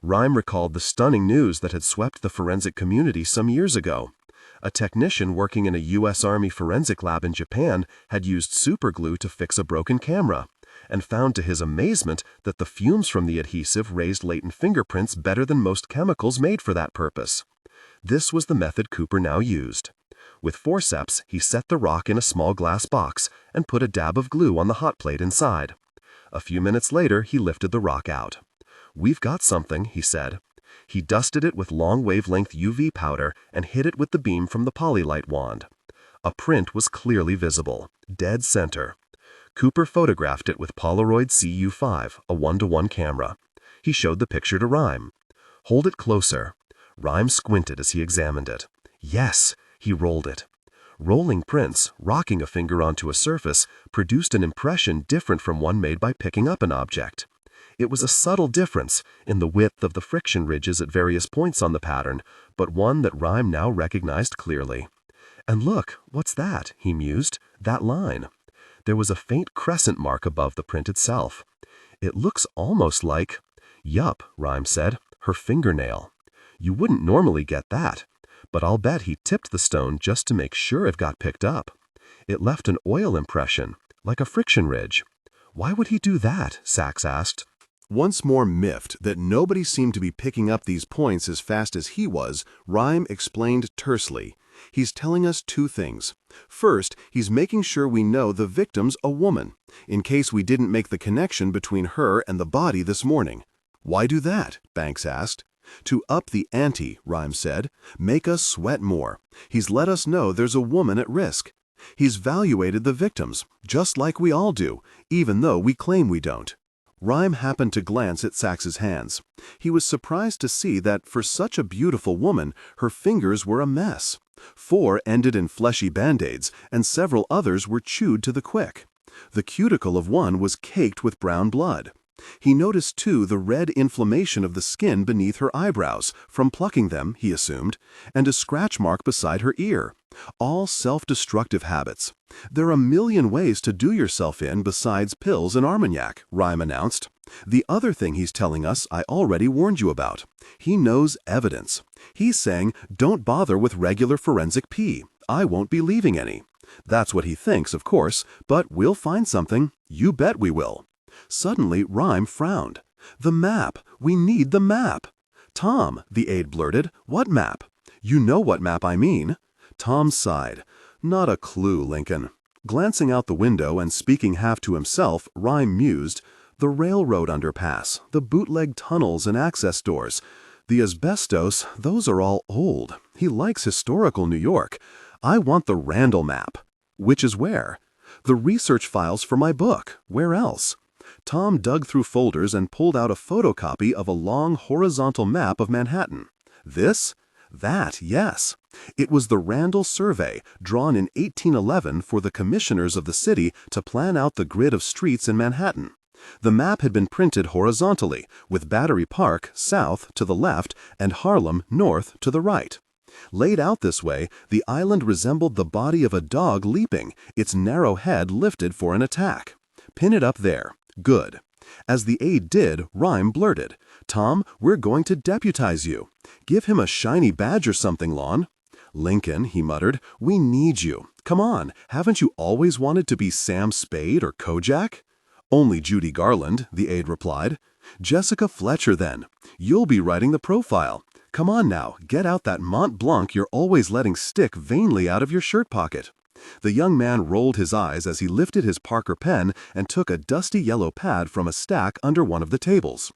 Rhyme recalled the stunning news that had swept the forensic community some years ago. A technician working in a U.S. Army forensic lab in Japan had used superglue to fix a broken camera, and found to his amazement that the fumes from the adhesive raised latent fingerprints better than most chemicals made for that purpose. This was the method Cooper now used. With forceps, he set the rock in a small glass box and put a dab of glue on the hot plate inside. A few minutes later, he lifted the rock out. "We've got something," he said. He dusted it with long-wavelength UV powder and hit it with the beam from the polylight wand. A print was clearly visible, dead center. Cooper photographed it with Polaroid CU5, a 1:1 camera. He showed the picture to Rhyme. "Hold it closer." Rhyme squinted as he examined it. "Yes." He rolled it. Rolling prints, rocking a finger onto a surface, produced an impression different from one made by picking up an object. It was a subtle difference in the width of the friction ridges at various points on the pattern, but one that Rhyme now recognized clearly. "And look, what's that?" he mused. "That line." There was a faint crescent mark above the print itself. "It looks almost like—" "Yup," Rhyme said, "her fingernail. You wouldn't normally get that, but I'll bet he tipped the stone just to make sure it got picked up. It left an oil impression, like a friction ridge." "Why would he do that?" Sachs asked. Once more miffed that nobody seemed to be picking up these points as fast as he was, Rhyme explained tersely. He's telling us two things. First, he's making sure we know the victim's a woman, in case we didn't make the connection between her and the body this morning. "Why do that?" Banks asked. "To up the ante," Rhyme said. "Make us sweat more. He's let us know there's a woman at risk. He's valuated the victims, just like we all do, even though we claim we don't." Rhyme happened to glance at Sachs's hands. He was surprised to see that for such a beautiful woman, her fingers were a mess. 4 ended in fleshy band-aids, and several others were chewed to the quick. The cuticle of one was caked with brown blood. He noticed, too, the red inflammation of the skin beneath her eyebrows, from plucking them, he assumed, and a scratch mark beside her ear. All self-destructive habits. "There are a million ways to do yourself in besides pills and Armagnac," Rhyme announced. "The other thing he's telling us I already warned you about. He knows evidence. He's saying, don't bother with regular forensic pee. I won't be leaving any. That's what he thinks, of course, but we'll find something. You bet we will." Suddenly, Rhyme frowned. "The map! We need the map!" "Tom," the aide blurted, "what map?" "You know what map I mean." Tom sighed. "Not a clue, Lincoln." Glancing out the window and speaking half to himself, Rhyme mused, "The railroad underpass, the bootleg tunnels and access doors. The asbestos, those are all old. He likes historical New York. I want the Randall map." "Which is where?" "The research files for my book. Where else?" Tom dug through folders and pulled out a photocopy of a long horizontal map of Manhattan. "This?" "That, yes. It was the Randall Survey, drawn in 1811 for the commissioners of the city to plan out the grid of streets in Manhattan. The map had been printed horizontally, with Battery Park, south, to the left, and Harlem, north, to the right. Laid out this way, the island resembled the body of a dog leaping, its narrow head lifted for an attack. Pin it up there. Good." As the aide did, Rhyme blurted, "Tom, we're going to deputize you. Give him a shiny badge or something, Lon." "Lincoln," he muttered, "we need you. Come on, haven't you always wanted to be Sam Spade or Kojak?" "Only Judy Garland," the aide replied. "Jessica Fletcher, then. You'll be writing the profile. Come on now, get out that Mont Blanc you're always letting stick vainly out of your shirt pocket." The young man rolled his eyes as he lifted his Parker pen and took a dusty yellow pad from a stack under one of the tables.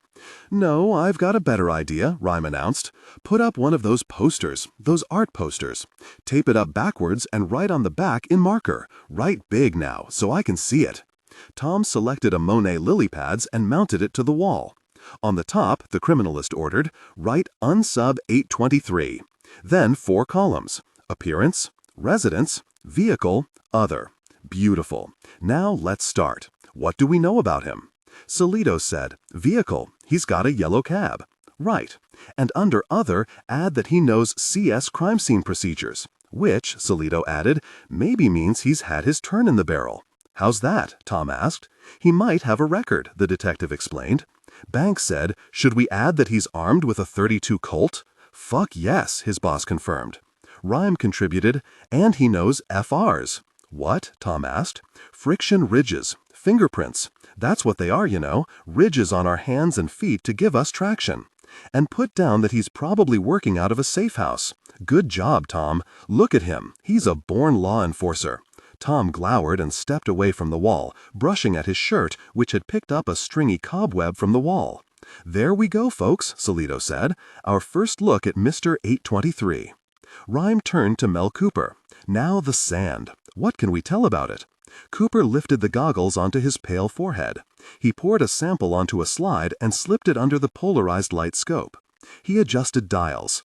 "No, I've got a better idea," Rhyme announced. "Put up one of those posters, those art posters. Tape it up backwards and write on the back in marker. Write big now, so I can see it." Tom selected a Monet lily pads and mounted it to the wall. On the top, the criminalist ordered, "Write unsub 823. Then 4 columns. Appearance, residence, vehicle, other. Beautiful. Now let's start. What do we know about him?" Salito said, "Vehicle. He's got a yellow cab." "Right. And under other, add that he knows CS crime scene procedures, which," Salito added, "maybe means he's had his turn in the barrel." "How's that?" Tom asked. "He might have a record," the detective explained. Banks said, "Should we add that he's armed with a .32 Colt?" "Fuck yes," his boss confirmed. Rhyme contributed, "And he knows FRs." "What?" Tom asked. "Friction ridges. Fingerprints. That's what they are, you know, ridges on our hands and feet to give us traction. And put down that he's probably working out of a safe house. Good job, Tom. Look at him. He's a born law enforcer." Tom glowered and stepped away from the wall, brushing at his shirt, which had picked up a stringy cobweb from the wall. "There we go, folks," Salito said. "Our first look at Mr. 823. Rhyme turned to Mel Cooper. "Now the sand. What can we tell about it?" Cooper lifted the goggles onto his pale forehead. He poured a sample onto a slide and slipped it under the polarized light scope. He adjusted dials.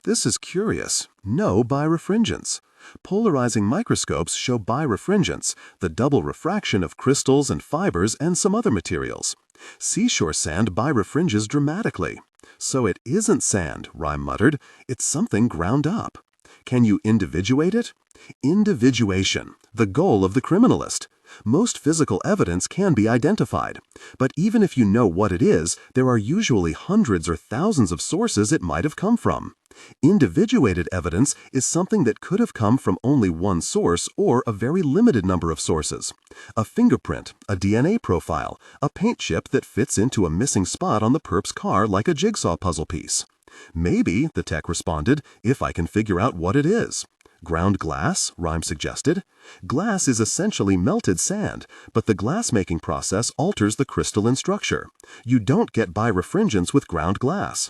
This is curious. No birefringence. Polarizing microscopes show birefringence, the double refraction of crystals and fibers and some other materials. Seashore sand birefringes dramatically. So it isn't sand, Rhyme muttered. It's something ground up. Can you individuate it? Individuation, the goal of the criminalist. Most physical evidence can be identified, but even if you know what it is, there are usually hundreds or thousands of sources it might have come from. Individuated evidence is something that could have come from only one source or a very limited number of sources. A fingerprint, a DNA profile, a paint chip that fits into a missing spot on the perp's car like a jigsaw puzzle piece. Maybe, the tech responded, if I can figure out what it is. Ground glass, Rhyme suggested. Glass is essentially melted sand, but the glass-making process alters the crystalline structure. You don't get birefringence with ground glass.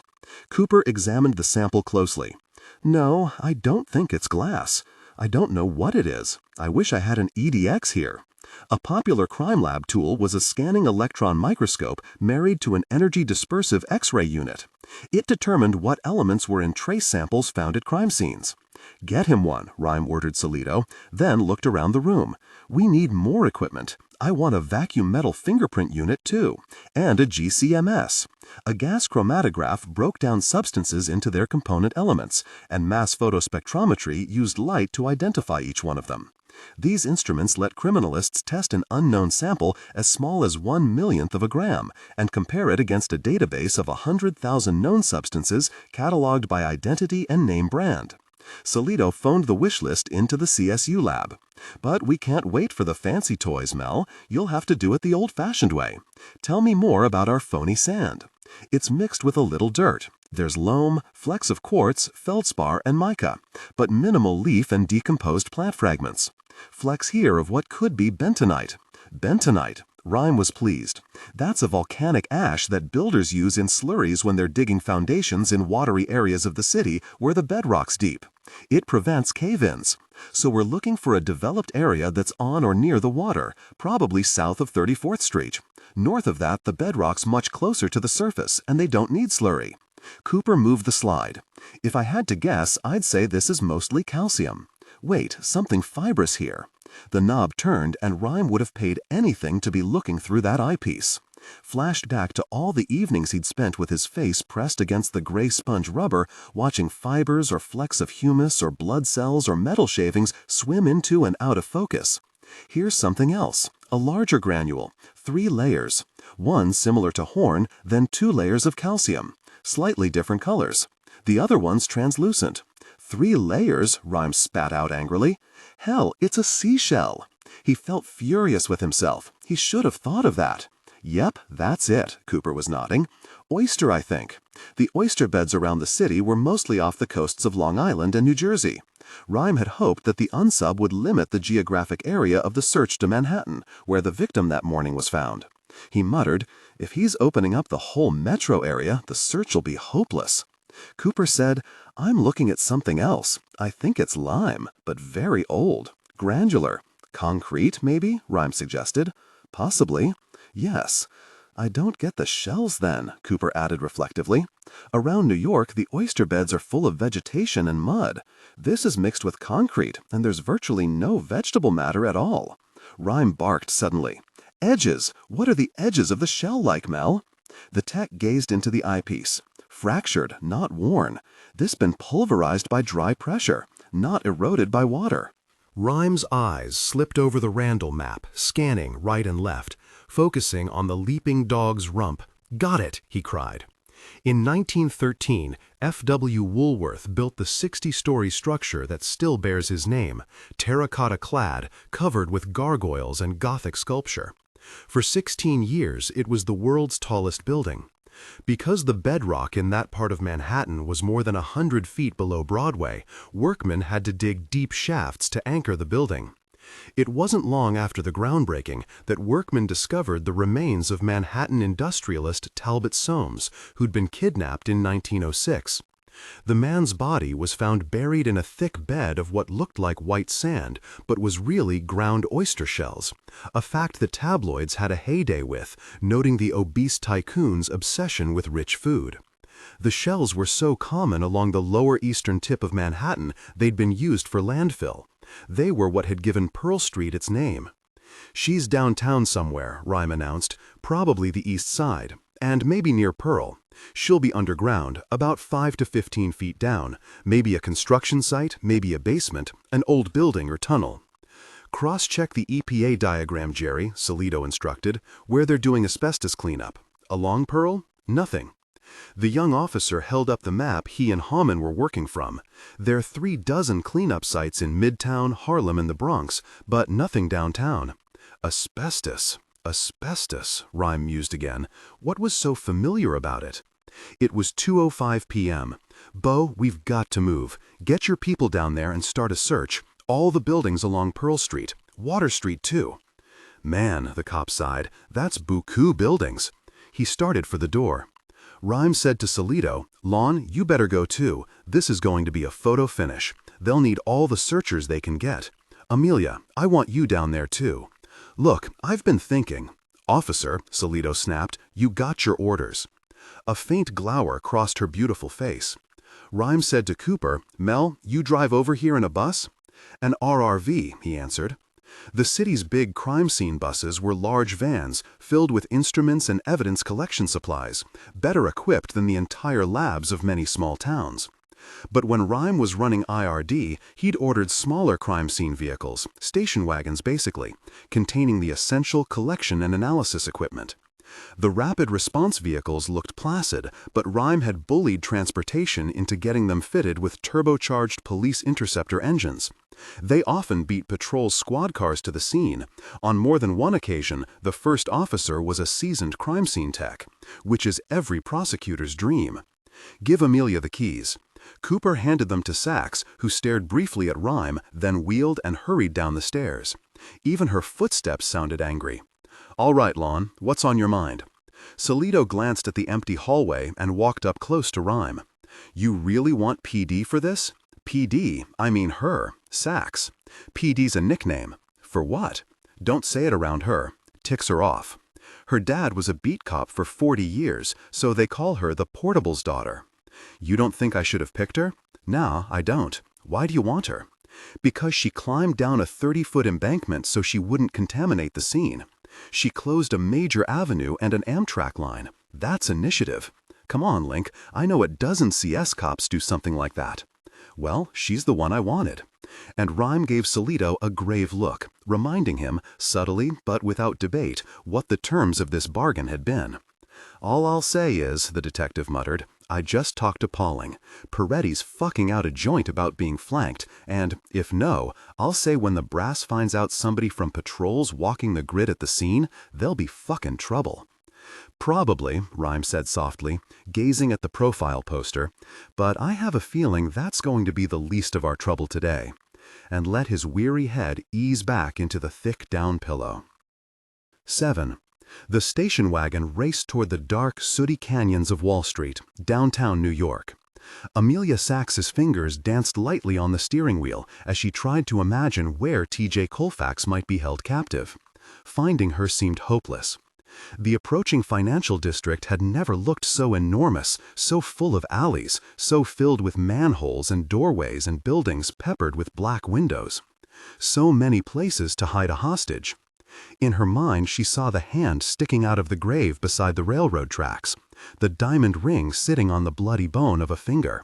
Cooper examined the sample closely. No, I don't think it's glass. I don't know what it is. I wish I had an EDX here. A popular crime lab tool was a scanning electron microscope married to an energy dispersive X-ray unit. It determined what elements were in trace samples found at crime scenes. Get him one, Rhyme ordered Solito, then looked around the room. We need more equipment. I want a vacuum metal fingerprint unit too, and a GCMS. A gas chromatograph broke down substances into their component elements, and mass photospectrometry used light to identify each one of them. These instruments let criminalists test an unknown sample as small as 1/1,000,000th of a gram and compare it against a database of 100,000 known substances cataloged by identity and name brand. Solito phoned the wish list into the CSU lab. But we can't wait for the fancy toys, Mel. You'll have to do it the old-fashioned way. Tell me more about our phony sand. It's mixed with a little dirt. There's loam, flecks of quartz, feldspar, and mica, but minimal leaf and decomposed plant fragments. Flecks here of what could be bentonite. Bentonite. Rhyme was pleased. That's a volcanic ash that builders use in slurries when they're digging foundations in watery areas of the city where the bedrock's deep. It prevents cave-ins. So we're looking for a developed area that's on or near the water, probably south of 34th Street. North of that, the bedrock's much closer to the surface, and they don't need slurry. Cooper moved the slide. If I had to guess, I'd say this is mostly calcium. Wait, something fibrous here. The knob turned, and Rhyme would have paid anything to be looking through that eyepiece. Flashed back to all the evenings he'd spent with his face pressed against the gray sponge rubber, watching fibers or flecks of humus or blood cells or metal shavings swim into and out of focus. Here's something else. A larger granule. 3 layers. One similar to horn, then 2 layers of calcium. Slightly different colors. The other one's translucent. 3 layers, Rhyme spat out angrily. Hell, it's a seashell. He felt furious with himself. He should have thought of that. Yep, that's it, Cooper was nodding. Oyster, I think. The oyster beds around the city were mostly off the coasts of Long Island and New Jersey. Rhyme had hoped that the unsub would limit the geographic area of the search to Manhattan, where the victim that morning was found. He muttered, if he's opening up the whole metro area, the search will be hopeless. Cooper said, I'm looking at something else. I think it's lime, but very old. Granular. Concrete, maybe? Rhyme suggested. Possibly. Yes. I don't get the shells then, Cooper added reflectively. Around New York, the oyster beds are full of vegetation and mud. This is mixed with concrete, and there's virtually no vegetable matter at all. Rhyme barked suddenly. Edges! What are the edges of the shell like, Mel? The tech gazed into the eyepiece. Fractured, not worn. This been pulverized by dry pressure, not eroded by water. Rhyme's eyes slipped over the Randall map, scanning right and left, focusing on the leaping dog's rump. Got it, he cried. In 1913, F.W. Woolworth built the 60-story structure that still bears his name, terracotta-clad, covered with gargoyles and Gothic sculpture. For 16 years, it was the world's tallest building. Because the bedrock in that part of Manhattan was more than 100 feet below Broadway, workmen had to dig deep shafts to anchor the building. It wasn't long after the groundbreaking that workmen discovered the remains of Manhattan industrialist Talbot Soames, who'd been kidnapped in 1906. The man's body was found buried in a thick bed of what looked like white sand, but was really ground oyster shells, a fact the tabloids had a heyday with, noting the obese tycoon's obsession with rich food. The shells were so common along the lower eastern tip of Manhattan they'd been used for landfill. They were what had given Pearl Street its name. "She's downtown somewhere," Rhyme announced, "probably the east side, and maybe near Pearl. She'll be underground, about 5 to 15 feet down, maybe a construction site, maybe a basement, an old building or tunnel." "Cross-check the EPA diagram, Jerry," Salido instructed, "where they're doing asbestos cleanup. Along Pearl? Nothing." The young officer held up the map he and Hauman were working from. "There are 36 cleanup sites in Midtown, Harlem, and the Bronx, but nothing downtown." Asbestos, asbestos, Rhyme mused again. What was so familiar about it? It was 2:05 p.m. "Bo, we've got to move. Get your people down there and start a search. All the buildings along Pearl Street. Water Street, too." "Man," the cop sighed, "that's beaucoup buildings." He started for the door. Rhyme said to Salido, "Lon, you better go too. This is going to be a photo finish. They'll need all the searchers they can get. Amelia, I want you down there too." "Look, I've been thinking." "Officer," Salido snapped, "you got your orders." A faint glower crossed her beautiful face. Rhyme said to Cooper, "Mel, you drive over here in a bus?" "An RRV," he answered. The city's big crime scene buses were large vans filled with instruments and evidence collection supplies, better equipped than the entire labs of many small towns. But when Rhyme was running IRD, he'd ordered smaller crime scene vehicles, station wagons basically, containing the essential collection and analysis equipment. The rapid response vehicles looked placid, but Rhyme had bullied transportation into getting them fitted with turbocharged police interceptor engines. They often beat patrol squad cars to the scene. On more than one occasion, the first officer was a seasoned crime scene tech, which is every prosecutor's dream. "Give Amelia the keys." Cooper handed them to Sachs, who stared briefly at Rhyme, then wheeled and hurried down the stairs. Even her footsteps sounded angry. "All right, Lon, what's on your mind?" Salido glanced at the empty hallway and walked up close to Rhyme. "You really want PD for this?" "PD, I mean her, Sachs. PD's a nickname." "For what?" "Don't say it around her. Ticks her off. Her dad was a beat cop for 40 years, so they call her the Portable's daughter." "You don't think I should have picked her?" "No, I don't. Why do you want her?" "Because she climbed down a 30-foot embankment so she wouldn't contaminate the scene. She closed a major avenue and an Amtrak line. That's initiative. Come on, Link, I know a dozen CS cops do something like that." "Well, she's the one I wanted." And Rhyme gave Salido a grave look, reminding him, subtly but without debate, what the terms of this bargain had been. "All I'll say is," the detective muttered, "I just talked to Pauling. Peretti's fucking out a joint about being flanked, and, if no, I'll say when the brass finds out somebody from patrol's walking the grid at the scene, they'll be fucking trouble." "Probably," Rhyme said softly, gazing at the profile poster, "but I have a feeling that's going to be the least of our trouble today," and let his weary head ease back into the thick down pillow. 7. The station wagon raced toward the dark, sooty canyons of Wall Street, downtown New York. Amelia Sachs's fingers danced lightly on the steering wheel as she tried to imagine where T.J. Colfax might be held captive. Finding her seemed hopeless. The approaching financial district had never looked so enormous, so full of alleys, so filled with manholes and doorways and buildings peppered with black windows. So many places to hide a hostage. In her mind she saw the hand sticking out of the grave beside the railroad tracks, the diamond ring sitting on the bloody bone of a finger.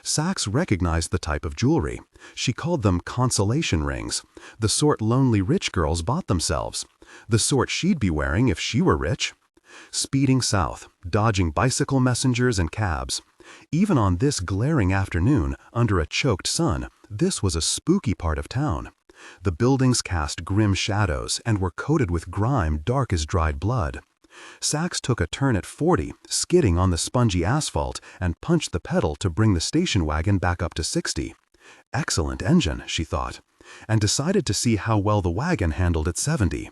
Sachs recognized the type of jewelry. She called them consolation rings, the sort lonely rich girls bought themselves, the sort she'd be wearing if she were rich. Speeding south, dodging bicycle messengers and cabs. Even on this glaring afternoon, under a choked sun, this was a spooky part of town. The buildings cast grim shadows and were coated with grime dark as dried blood. Sachs took a turn at 40, skidding on the spongy asphalt, and punched the pedal to bring the station wagon back up to 60. Excellent engine, she thought, and decided to see how well the wagon handled at 70.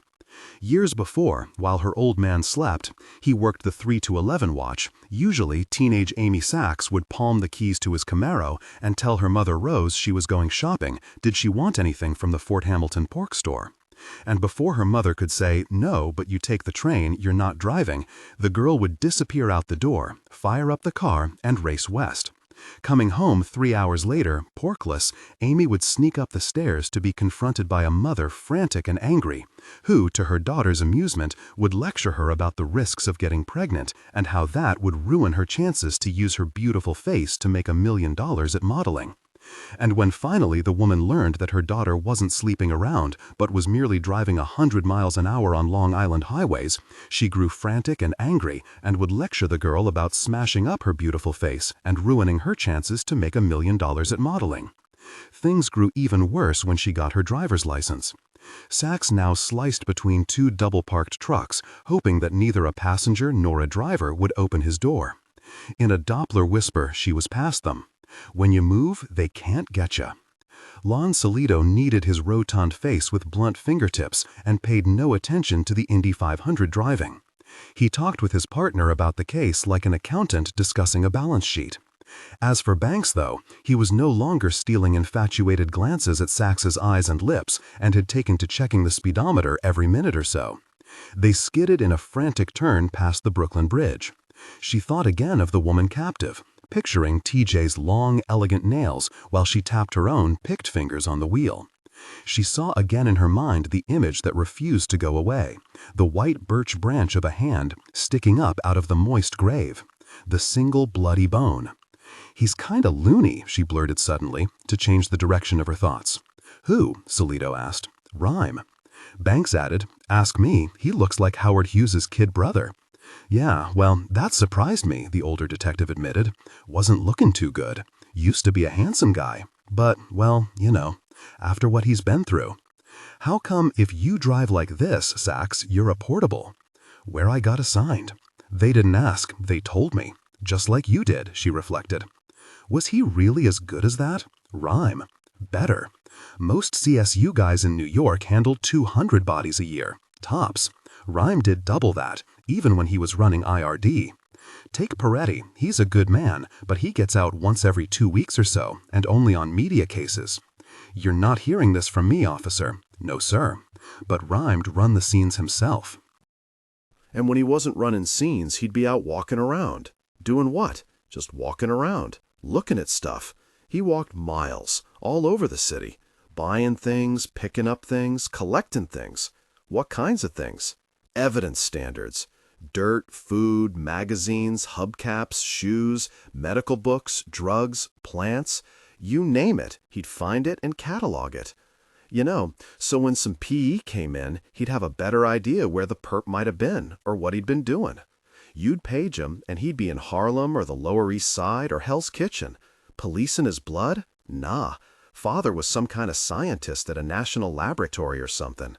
Years before, while her old man slept, he worked the 3 to 11 watch. Usually, teenage Amy Sachs would palm the keys to his Camaro and tell her mother Rose she was going shopping. Did she want anything from the Fort Hamilton pork store? And before her mother could say, "No, but you take the train, you're not driving," the girl would disappear out the door, fire up the car, and race west. Coming home 3 hours later, porkless, Amy would sneak up the stairs to be confronted by a mother frantic and angry, who, to her daughter's amusement, would lecture her about the risks of getting pregnant and how that would ruin her chances to use her beautiful face to make $1 million at modeling. And when finally the woman learned that her daughter wasn't sleeping around but was merely driving 100 miles an hour on Long Island highways, she grew frantic and angry and would lecture the girl about smashing up her beautiful face and ruining her chances to make $1 million at modeling. Things grew even worse when she got her driver's license. Sachs now sliced between 2 double-parked trucks, hoping that neither a passenger nor a driver would open his door. In a Doppler whisper, she was past them. When you move, they can't get you. Lon Solito kneaded his rotund face with blunt fingertips and paid no attention to the Indy 500 driving. He talked with his partner about the case like an accountant discussing a balance sheet. As for Banks, though, he was no longer stealing infatuated glances at Sachs's eyes and lips and had taken to checking the speedometer every minute or so. They skidded in a frantic turn past the Brooklyn Bridge. She thought again of the woman captive, picturing TJ's long, elegant nails while she tapped her own picked fingers on the wheel. She saw again in her mind the image that refused to go away, the white birch branch of a hand sticking up out of the moist grave, the single bloody bone. "He's kinda loony," she blurted suddenly, to change the direction of her thoughts. "Who?" Solito asked. "Rhyme." Banks added, "Ask me, he looks like Howard Hughes's kid brother." "Yeah, well, that surprised me," the older detective admitted. "Wasn't looking too good. Used to be a handsome guy. But, well, after what he's been through. How come if you drive like this, Sachs, you're a portable?" "Where I got assigned. They didn't ask, they told me. Just like you did," she reflected. Was he really as good as that? Rhyme. Better. Most CSU guys in New York handled 200 bodies a year. Tops. Rhyme did double that, even when he was running IRD. Take Peretti, he's a good man, but he gets out once every 2 weeks or so, and only on media cases. You're not hearing this from me, officer. No, sir. But Rhyme'd run the scenes himself. And when he wasn't running scenes, he'd be out walking around. Doing what? Just walking around, looking at stuff. He walked miles, all over the city, buying things, picking up things, collecting things. What kinds of things? Evidence standards. Dirt, food, magazines, hubcaps, shoes, medical books, drugs, plants. You name it, he'd find it and catalog it. So when some PE came in, he'd have a better idea where the perp might have been or what he'd been doing. You'd page him, and he'd be in Harlem or the Lower East Side or Hell's Kitchen. Police in his blood? Nah. Father was some kind of scientist at a national laboratory or something.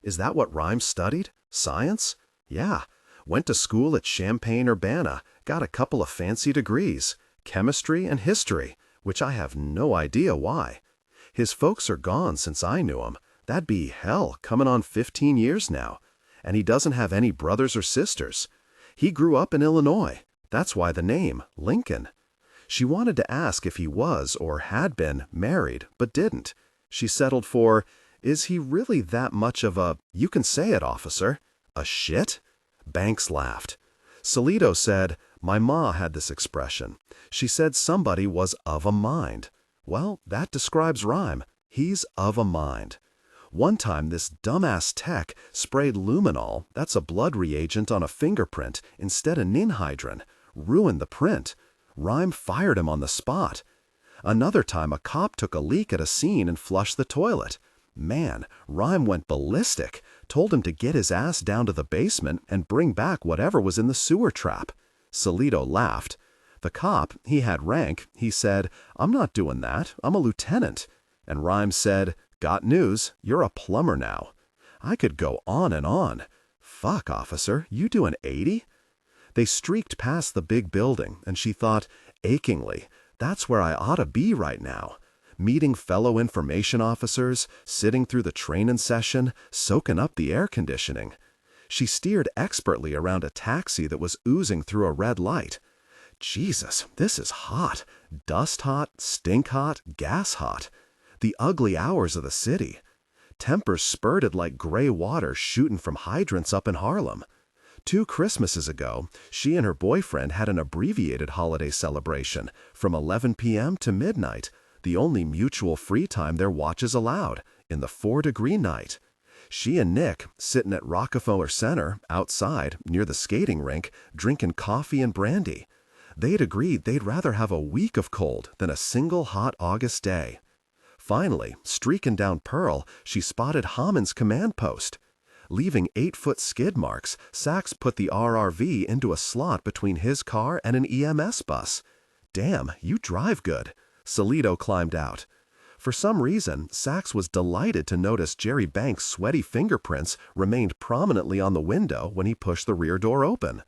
Is that what Rhyme studied? Science? Yeah. Went to school at Champaign-Urbana, got a couple of fancy degrees, chemistry and history, which I have no idea why. His folks are gone since I knew him. That'd be hell, coming on 15 years now. And he doesn't have any brothers or sisters. He grew up in Illinois. That's why the name, Lincoln. She wanted to ask if he was or had been married, but didn't. She settled for, is he really that much of a, you can say it, officer, a shit? Banks laughed. Solito said, my ma had this expression. She said somebody was of a mind. Well, that describes Rhyme. He's of a mind. One time this dumbass tech sprayed luminol, that's a blood reagent on a fingerprint, instead of ninhydrin. Ruined the print. Rhyme fired him on the spot. Another time a cop took a leak at a scene and flushed the toilet. Man, Rhyme went ballistic, told him to get his ass down to the basement and bring back whatever was in the sewer trap. Solito laughed. The cop, he had rank, he said, I'm not doing that, I'm a lieutenant. And Rhyme said, got news, you're a plumber now. I could go on and on. Fuck, officer, you doing 80? They streaked past the big building, and she thought, achingly, that's where I ought to be right now. Meeting fellow information officers, sitting through the training session, soaking up the air conditioning. She steered expertly around a taxi that was oozing through a red light. Jesus, this is hot. Dust hot, stink hot, gas hot. The ugly hours of the city. Tempers spurted like gray water shooting from hydrants up in Harlem. 2 Christmases ago, she and her boyfriend had an abbreviated holiday celebration from 11 p.m. to midnight, the only mutual free time their watches allowed, in the 4-degree night. She and Nick, sitting at Rockefeller Center, outside, near the skating rink, drinking coffee and brandy. They'd agreed they'd rather have a week of cold than a single hot August day. Finally, streaking down Pearl, she spotted Hammond's command post. Leaving 8-foot skid marks, Sachs put the RRV into a slot between his car and an EMS bus. "Damn, you drive good." Salito climbed out. For some reason, Sachs was delighted to notice Jerry Banks' sweaty fingerprints remained prominently on the window when he pushed the rear door open.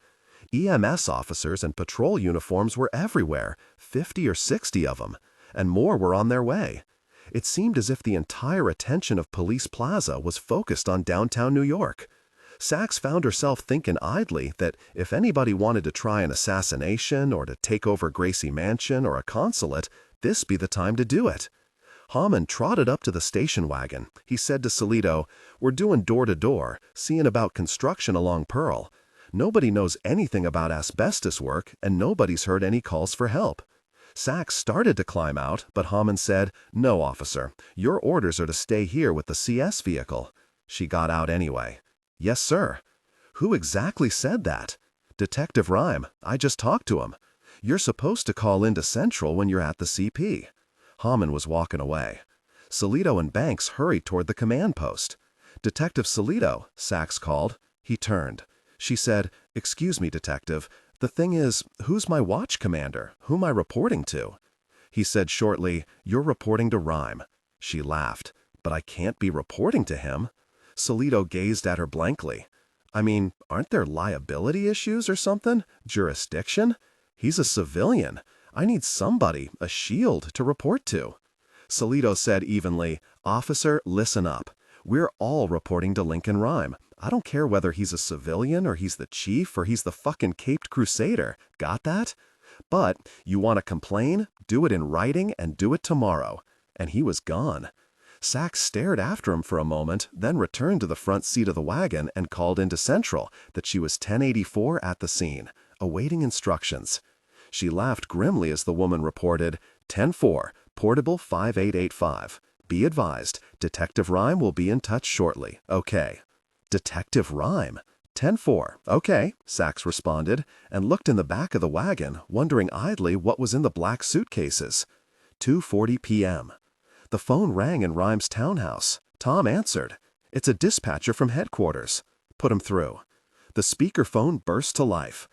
EMS officers and patrol uniforms were everywhere, 50 or 60 of them, and more were on their way. It seemed as if the entire attention of Police Plaza was focused on downtown New York. Sachs found herself thinking idly that if anybody wanted to try an assassination or to take over Gracie Mansion or a consulate, this be the time to do it. Hammond trotted up to the station wagon. He said to Salito, "We're doing door-to-door, seeing about construction along Pearl. Nobody knows anything about asbestos work, and nobody's heard any calls for help." Sachs started to climb out, but Hammond said, "No, officer, your orders are to stay here with the CS vehicle." She got out anyway. "Yes, sir." "Who exactly said that?" "Detective Rhyme. I just talked to him. You're supposed to call into Central when you're at the CP." Hammond was walking away. Salito and Banks hurried toward the command post. "Detective Salito," Sachs called. He turned. She said, "Excuse me, detective. The thing is, who's my watch commander? Who am I reporting to?" He said shortly, "You're reporting to Rhyme." She laughed. "But I can't be reporting to him." Salito gazed at her blankly. "I mean, aren't there liability issues or something? Jurisdiction? He's a civilian. I need somebody, a shield, to report to." Salito said evenly, "Officer, listen up. We're all reporting to Lincoln Rhyme. I don't care whether he's a civilian or he's the chief or he's the fucking Caped Crusader. Got that? But you want to complain? Do it in writing and do it tomorrow." And he was gone. Sachs stared after him for a moment, then returned to the front seat of the wagon and called into Central that she was 1084 at the scene, awaiting instructions. She laughed grimly as the woman reported, 10-4, portable 5885. Be advised, Detective Rhyme will be in touch shortly. Okay. Detective Rhyme? 10-4. Okay, Sachs responded, and looked in the back of the wagon, wondering idly what was in the black suitcases. 2:40 p.m. The phone rang in Rhyme's townhouse. Tom answered. "It's a dispatcher from headquarters." Put him through. The speakerphone burst to life.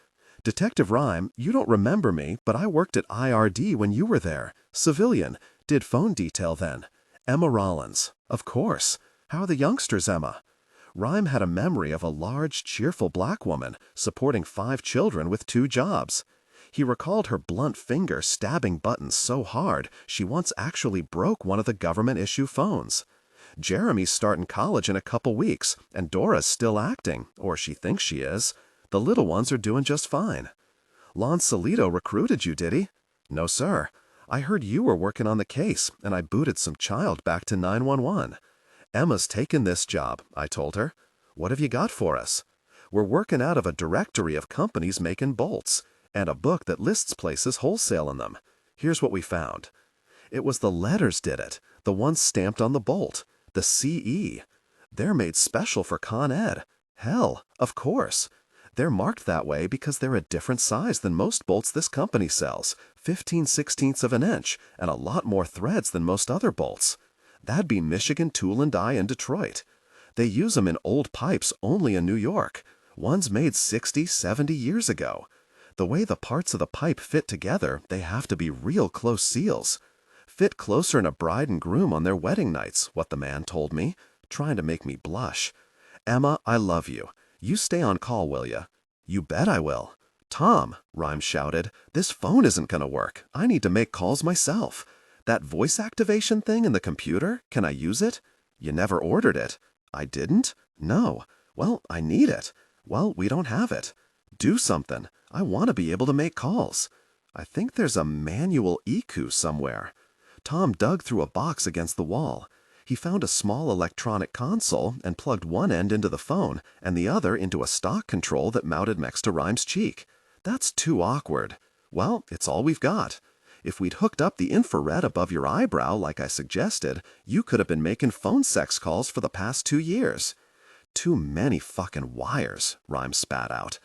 "Detective Rhyme, you don't remember me, but I worked at IRD when you were there. Civilian. Did phone detail then. Emma Rollins." "Of course. How are the youngsters, Emma?" Rhyme had a memory of a large, cheerful black woman supporting 5 children with 2 jobs. He recalled her blunt finger stabbing buttons so hard she once actually broke one of the government-issue phones. Jeremy's starting college in a couple weeks, and Dora's still acting, or she thinks she is. The little ones are doing just fine. "Lon Salito recruited you, did he?" "No, sir. I heard you were working on the case, and I booted some child back to 911. "Emma's taken this job," I told her. "What have you got for us?" "We're working out of a directory of companies making bolts, and a book that lists places wholesaling them. Here's what we found." It was the letters did it, the ones stamped on the bolt, the CE. They're made special for Con Ed. Hell, of course. They're marked that way because they're a different size than most bolts this company sells, 15/16 of an inch, and a lot more threads than most other bolts. That'd be Michigan Tool and Die in Detroit. They use them in old pipes only in New York. One's made 60, 70 years ago. The way the parts of the pipe fit together, they have to be real close seals. Fit closer than a bride and groom on their wedding nights, what the man told me, trying to make me blush. "Emma, I love you. You stay on call, will ya?" "You bet I will." "Tom," Rhyme shouted, "this phone isn't gonna work. I need to make calls myself. That voice activation thing in the computer, can I use it?" "You never ordered it." "I didn't?" "No." "Well, I need it." "Well, we don't have it." "Do something. I want to be able to make calls." "I think there's a manual EQ somewhere." Tom dug through a box against the wall. He found a small electronic console and plugged one end into the phone and the other into a stock control that mounted next to Rhyme's cheek. That's too awkward. Well, it's all we've got. If we'd hooked up the infrared above your eyebrow like I suggested, you could have been making phone sex calls for the past 2 years. Too many fucking wires, Rhyme spat out.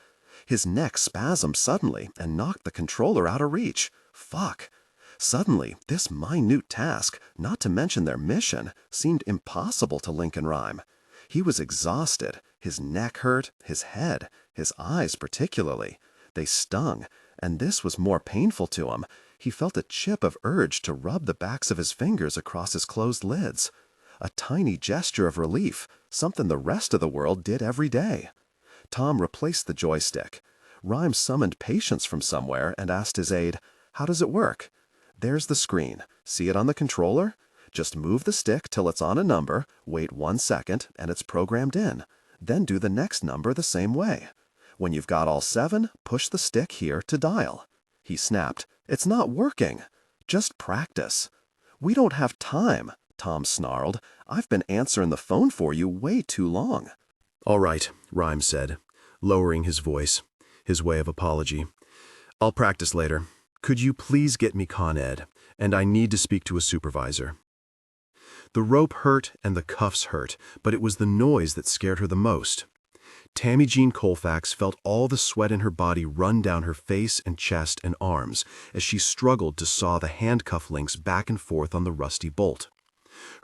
His neck spasmed suddenly and knocked the controller out of reach. Fuck. Suddenly, this minute task, not to mention their mission, seemed impossible to Lincoln Rhyme. He was exhausted. His neck hurt, his head, his eyes particularly. They stung, and this was more painful to him. He felt a chip of urge to rub the backs of his fingers across his closed lids. A tiny gesture of relief, something the rest of the world did every day. Tom replaced the joystick. Rhyme summoned patience from somewhere and asked his aide, "How does it work?" "There's the screen. See it on the controller? Just move the stick till it's on a number, wait 1 second, and it's programmed in. Then do the next number the same way. When you've got all 7, push the stick here to dial." He snapped, "It's not working. Just practice." "We don't have time," Tom snarled. "I've been answering the phone for you way too long." "All right," Rhyme said, lowering his voice, his way of apology. "I'll practice later. Could you please get me Con Ed, and I need to speak to a supervisor." The rope hurt and the cuffs hurt, but it was the noise that scared her the most. Tammy Jean Colfax felt all the sweat in her body run down her face and chest and arms as she struggled to saw the handcuff links back and forth on the rusty bolt.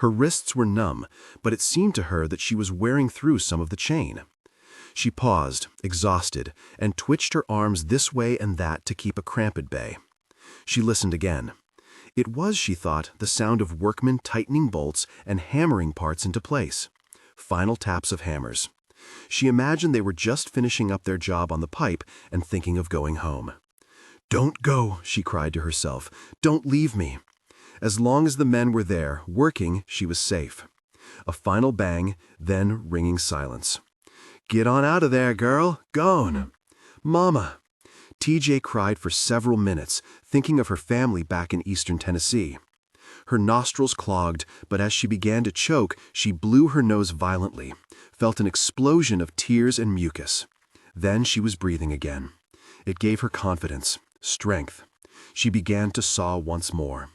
Her wrists were numb, but it seemed to her that she was wearing through some of the chain. She paused, exhausted, and twitched her arms this way and that to keep a cramp at bay. She listened again. It was, she thought, the sound of workmen tightening bolts and hammering parts into place. Final taps of hammers. She imagined they were just finishing up their job on the pipe and thinking of going home. "Don't go," she cried to herself. "Don't leave me." As long as the men were there, working, she was safe. A final bang, then ringing silence. "Get on out of there, girl. Gone." "Mama." TJ cried for several minutes, thinking of her family back in eastern Tennessee. Her nostrils clogged, but as she began to choke, she blew her nose violently, felt an explosion of tears and mucus. Then she was breathing again. It gave her confidence, strength. She began to saw once more.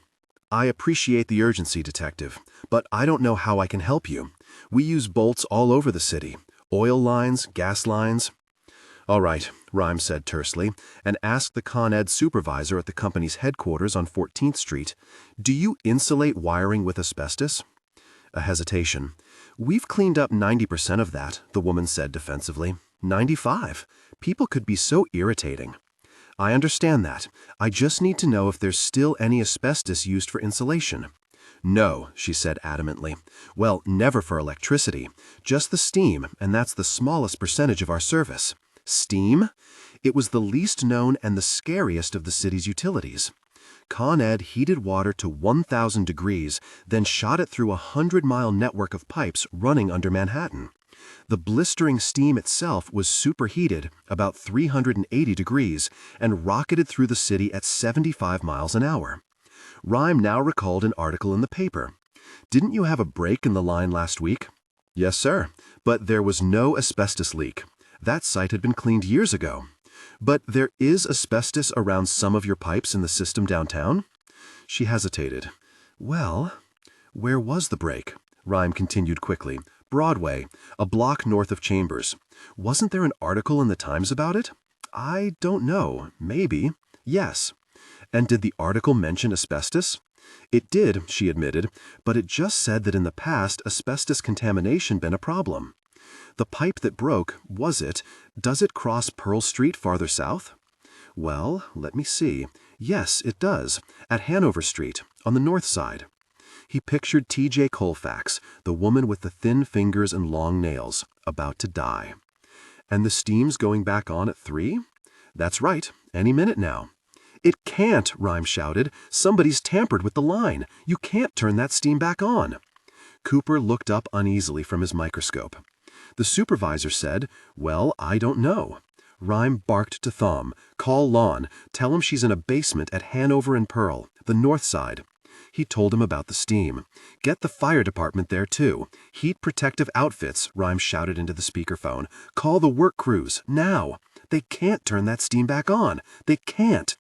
"I appreciate the urgency, Detective, but I don't know how I can help you. We use bolts all over the city. Oil lines, gas lines." "All right," Rhyme said tersely, and asked the Con Ed supervisor at the company's headquarters on 14th Street, "Do you insulate wiring with asbestos?" A hesitation. "We've cleaned up 90% of that," the woman said defensively. 95. People could be so irritating." "I understand that. I just need to know if there's still any asbestos used for insulation." "No," she said adamantly. "Well, never for electricity. Just the steam, and that's the smallest percentage of our service." Steam? It was the least known and the scariest of the city's utilities. Con Ed heated water to 1,000 degrees, then shot it through a 100-mile network of pipes running under Manhattan. The blistering steam itself was superheated, about 380 degrees, and rocketed through the city at 75 miles an hour. Rhyme now recalled an article in the paper. "Didn't you have a break in the line last week?" "Yes, sir, but there was no asbestos leak. That site had been cleaned years ago." "But there is asbestos around some of your pipes in the system downtown?" She hesitated. "Well, where was the break?" Rhyme continued quickly. "Broadway, a block north of Chambers. Wasn't there an article in the Times about it?" "I don't know. Maybe. Yes." "And did the article mention asbestos?" "It did," she admitted, "but it just said that in the past asbestos contamination been a problem." "The pipe that broke, does it cross Pearl Street farther south?" "Well, let me see. Yes, it does, at Hanover Street, on the north side." He pictured T.J. Colfax, the woman with the thin fingers and long nails, about to die. "And the steam's going back on at 3? "That's right, any minute now." "It can't," Rhyme shouted. "Somebody's tampered with the line. You can't turn that steam back on." Cooper looked up uneasily from his microscope. The supervisor said, "Well, I don't know." Rhyme barked to Thom, "Call Lon. Tell him she's in a basement at Hanover and Pearl, the north side." He told him about the steam. "Get the fire department there, too. Heat protective outfits," Rhymes shouted into the speakerphone. "Call the work crews, now. They can't turn that steam back on. They can't."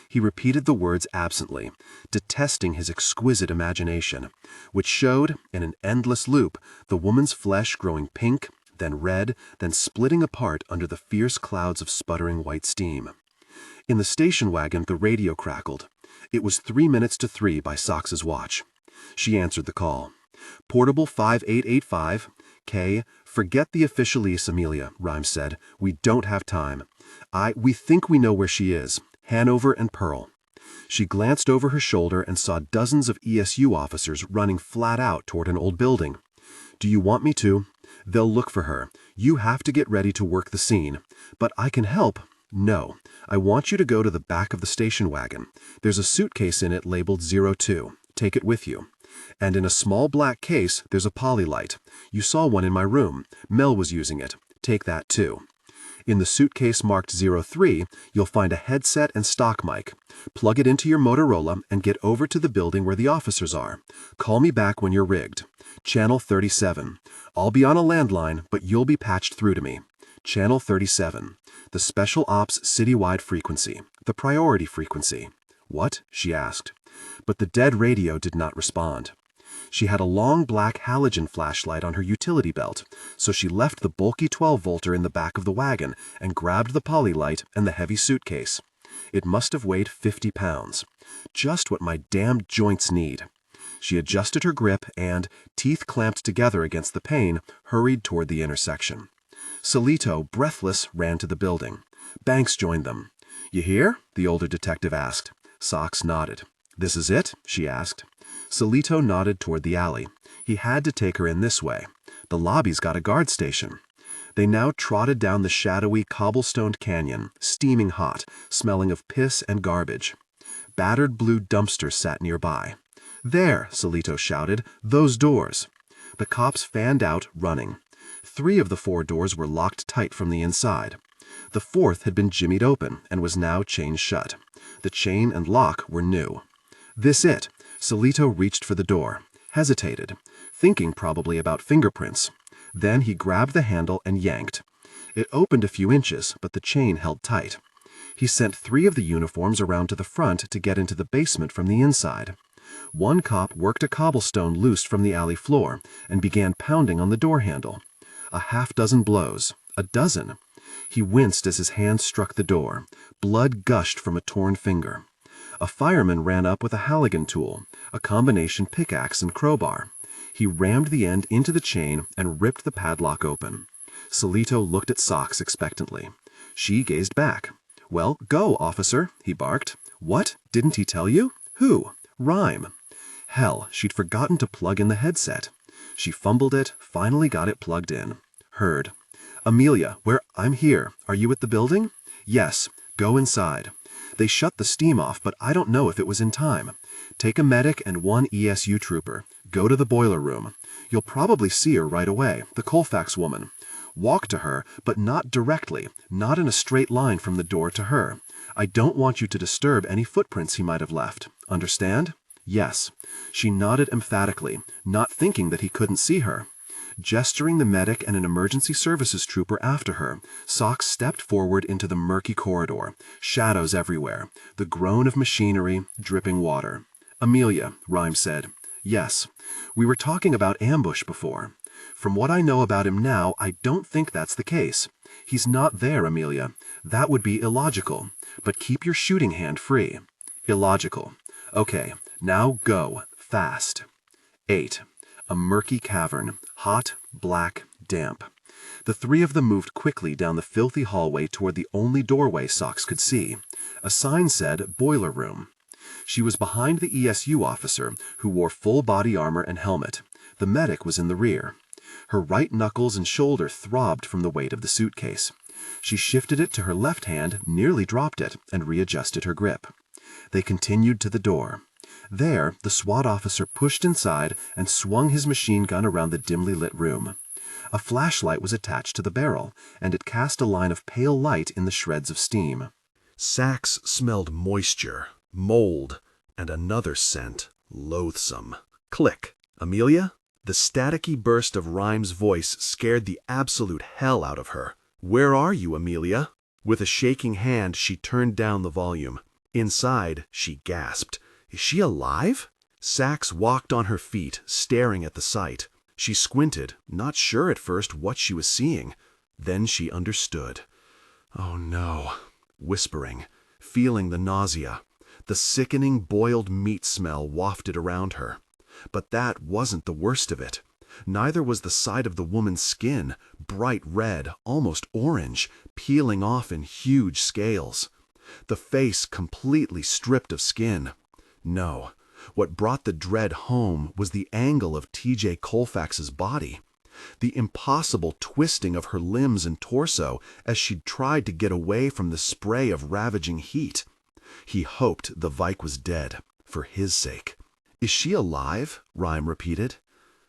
He repeated the words absently, detesting his exquisite imagination, which showed, in an endless loop, the woman's flesh growing pink, then red, then splitting apart under the fierce clouds of sputtering white steam. In the station wagon, the radio crackled. It was 3 minutes to 3 by Sachs's watch. She answered the call. "Portable 5885. K. Forget the officialese, Amelia," Rhymes said. "We don't have time. We think we know where she is. Hanover and Pearl." She glanced over her shoulder and saw dozens of ESU officers running flat out toward an old building. "Do you want me to? They'll look for her. You have to get ready to work the scene. But I can help." "No. I want you to go to the back of the station wagon. There's a suitcase in it labeled 02. Take it with you. And in a small black case, there's a polylight. You saw one in my room. Mel was using it. Take that too. In the suitcase marked 03, you'll find a headset and stock mic. Plug it into your Motorola and get over to the building where the officers are. Call me back when you're rigged. Channel 37. I'll be on a landline, but you'll be patched through to me. Channel 37. The Special Ops citywide frequency. The priority frequency." "What?" she asked. But the dead radio did not respond. She had a long black halogen flashlight on her utility belt, so she left the bulky 12-volter in the back of the wagon and grabbed the polylight and the heavy suitcase. It must have weighed 50 pounds. Just what my damned joints need. She adjusted her grip and, teeth clamped together against the pane, hurried toward the intersection. Salito, breathless, ran to the building. Banks joined them. "You here?" the older detective asked. Sachs nodded. "This is it?" she asked. Salito nodded toward the alley. He had to take her in this way. The lobby's got a guard station. They now trotted down the shadowy, cobblestoned canyon, steaming hot, smelling of piss and garbage. Battered blue dumpsters sat nearby. "There," Salito shouted, "those doors." The cops fanned out, running. 3 of the 4 doors were locked tight from the inside. The 4th had been jimmied open and was now chained shut. The chain and lock were new. "This it." Salito reached for the door, hesitated, thinking probably about fingerprints. Then he grabbed the handle and yanked. It opened a few inches, but the chain held tight. He sent 3 of the uniforms around to the front to get into the basement from the inside. One cop worked a cobblestone loose from the alley floor and began pounding on the door handle. A half-dozen blows. A dozen. He winced as his hand struck the door. Blood gushed from a torn finger. A fireman ran up with a Halligan tool, a combination pickaxe and crowbar. He rammed the end into the chain and ripped the padlock open. Salito looked at Sachs expectantly. She gazed back. "Well, go, officer," he barked. "What? Didn't he tell you? Who?" "Rhyme." Hell, she'd forgotten to plug in the headset. She fumbled it, finally got it plugged in. Heard. "Amelia, I'm here. Are you at the building?" "Yes. Go inside. They shut the steam off, but I don't know if it was in time. Take a medic and 1 ESU trooper. Go to the boiler room. You'll probably see her right away, the Colfax woman. Walk to her, but not directly, not in a straight line from the door to her. I don't want you to disturb any footprints he might have left. Understand?" "Yes." She nodded emphatically, not thinking that he couldn't see her. Gesturing the medic and an emergency services trooper after her, Sachs stepped forward into the murky corridor, shadows everywhere, the groan of machinery, dripping water. "Amelia," Rhymes said. "Yes. We were talking about ambush before. From what I know about him now, I don't think that's the case. He's not there, Amelia. That would be illogical. But keep your shooting hand free." "Illogical. Okay, now go. Fast." 8. A murky cavern, hot, black, damp. The 3 of them moved quickly down the filthy hallway toward the only doorway Sachs could see. A sign said, "Boiler Room." She was behind the ESU officer, who wore full body armor and helmet. The medic was in the rear. Her right knuckles and shoulder throbbed from the weight of the suitcase. She shifted it to her left hand, nearly dropped it, and readjusted her grip. They continued to the door. There, the SWAT officer pushed inside and swung his machine gun around the dimly lit room. A flashlight was attached to the barrel, and it cast a line of pale light in the shreds of steam. Sachs smelled moisture, mold, and another scent, Loathsome. Click. Amelia? The staticky burst of Rhyme's voice scared the absolute hell out of her. Where are you, Amelia? With a shaking hand, she turned down the volume. Inside, she gasped. Is she alive? Sachs walked on her feet, staring at the sight. She squinted, not sure at first what she was seeing. Then she understood. Oh no. Whispering, feeling the nausea. The sickening boiled meat smell wafted around her. But that wasn't the worst of it. Neither was the sight of the woman's skin, bright red, almost orange, peeling off in huge scales. The face completely stripped of skin. No, what brought the dread home was the angle of T.J. Colfax's body. The impossible twisting of her limbs and torso as she'd tried to get away from the spray of ravaging heat. He hoped the Vike was dead, for his sake. Is she alive? Rhyme repeated.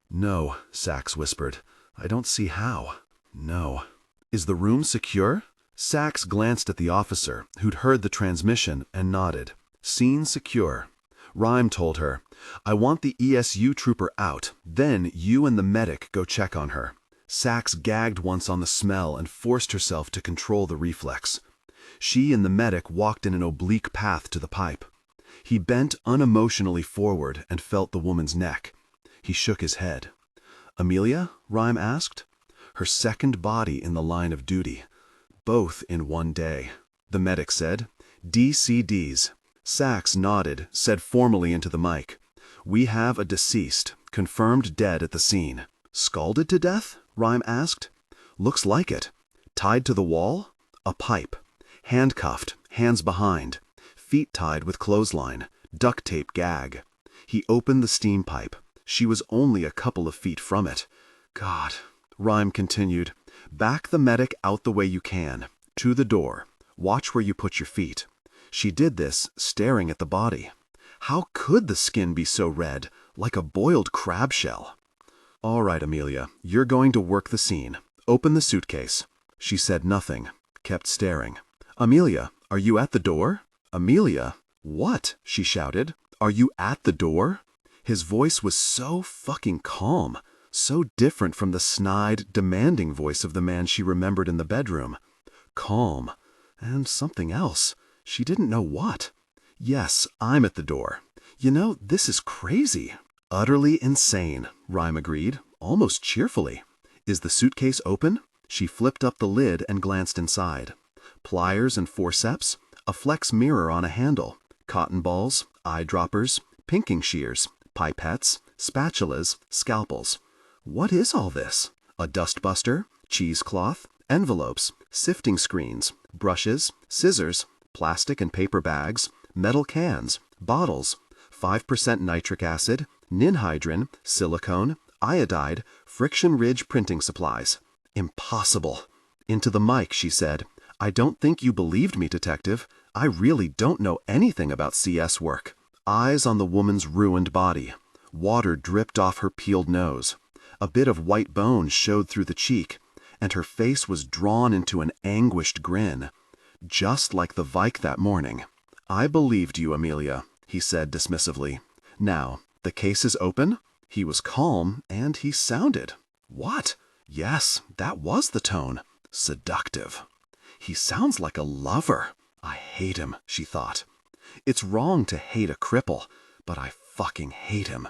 No, Sachs whispered. I don't see how. No. Is the room secure? Sachs glanced at the officer, who'd heard the transmission, and nodded. Scene secure. Rhyme told her, I want the ESU trooper out, then you and the medic go check on her. Sachs gagged once on the smell and forced herself to control the reflex. She and the medic walked in an oblique path to the pipe. He bent unemotionally forward and felt the woman's neck. He shook his head. Amelia? Rhyme asked. Her second body in the line of duty. Both in one day. The medic said, DCDs. Sachs nodded, said formally into the mic, We have a deceased, confirmed dead at the scene. Scalded to death? Rhyme asked. Looks like it. Tied to the wall? A pipe. Handcuffed, hands behind. Feet tied with clothesline. Duct tape gag. He opened the steam pipe. She was only a couple of feet from it. God. Rhyme continued, Back the medic out the way you can. To the door. Watch where you put your feet. She did this, staring at the body. How could the skin be so red, like a boiled crab shell? All right, Amelia, you're going to work the scene. Open the suitcase. She said nothing, kept staring. Amelia, are you at the door? Amelia? What? She shouted. Are you at the door? His voice was so fucking calm, so different from the snide, demanding voice of the man she remembered in the bedroom. Calm. And something else. She didn't know what. Yes, I'm at the door. You know, this is crazy. Utterly insane, Rhyme agreed, almost cheerfully. Is the suitcase open? She flipped up the lid and glanced inside. Pliers and forceps, a flex mirror on a handle, cotton balls, eyedroppers, pinking shears, pipettes, spatulas, scalpels. What is all this? A dustbuster, cheesecloth, envelopes, sifting screens, brushes, scissors, plastic and paper bags, metal cans, bottles, 5% nitric acid, ninhydrin, silicone, iodide, friction ridge printing supplies. Impossible. Into the mic, she said, I don't think you believed me, detective. I really don't know anything about CS work. Eyes on the woman's ruined body. Water dripped off her peeled nose. A bit of white bone showed through the cheek, and her face was drawn into an anguished grin. Just like the Vike that morning. I believed you, Amelia, he said dismissively. Now, the case is open? He was calm, and he sounded. What? Yes, that was the tone. Seductive. He sounds like a lover. I hate him, she thought. It's wrong to hate a cripple, but I fucking hate him.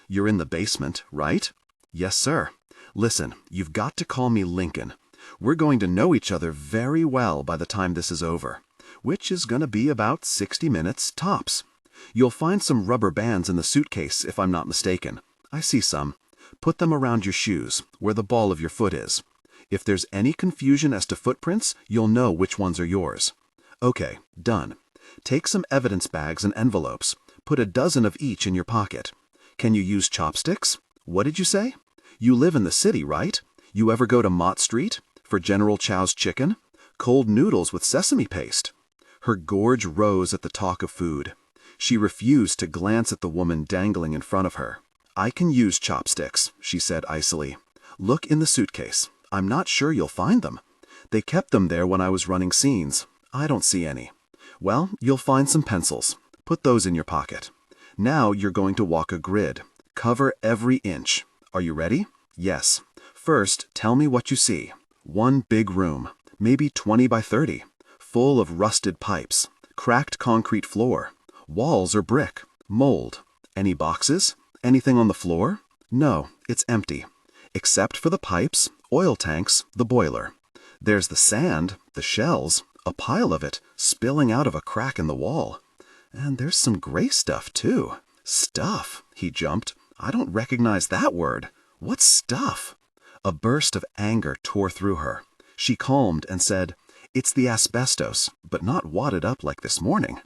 You're in the basement, right? Yes, sir. Listen, you've got to call me Lincoln. We're going to know each other very well by the time this is over, which is going to be about 60 minutes tops. You'll find some rubber bands in the suitcase, if I'm not mistaken. I see some. Put them around your shoes, where the ball of your foot is. If there's any confusion as to footprints, you'll know which ones are yours. Okay, done. Take some evidence bags and envelopes. Put a dozen of each in your pocket. Can you use chopsticks? What did you say? You live in the city, right? You ever go to Mott Street? For General Chow's chicken? Cold noodles with sesame paste. Her gorge rose at the talk of food. She refused to glance at the woman dangling in front of her. I can use chopsticks, she said icily. Look in the suitcase. I'm not sure you'll find them. They kept them there when I was running scenes. I don't see any. Well, you'll find some pencils. Put those in your pocket. Now you're going to walk a grid. Cover every inch. Are you ready? Yes. First, tell me what you see. One big room, maybe 20 by 30, full of rusted pipes, cracked concrete floor. Walls are brick, mold. Any boxes? Anything on the floor? No, it's empty. Except for the pipes, oil tanks, the boiler. There's the sand, the shells, a pile of it, spilling out of a crack in the wall. And there's some gray stuff, too. Stuff, he jumped. I don't recognize that word. What's stuff? A burst of anger tore through her. She calmed and said, "It's the asbestos, but not wadded up like this morning.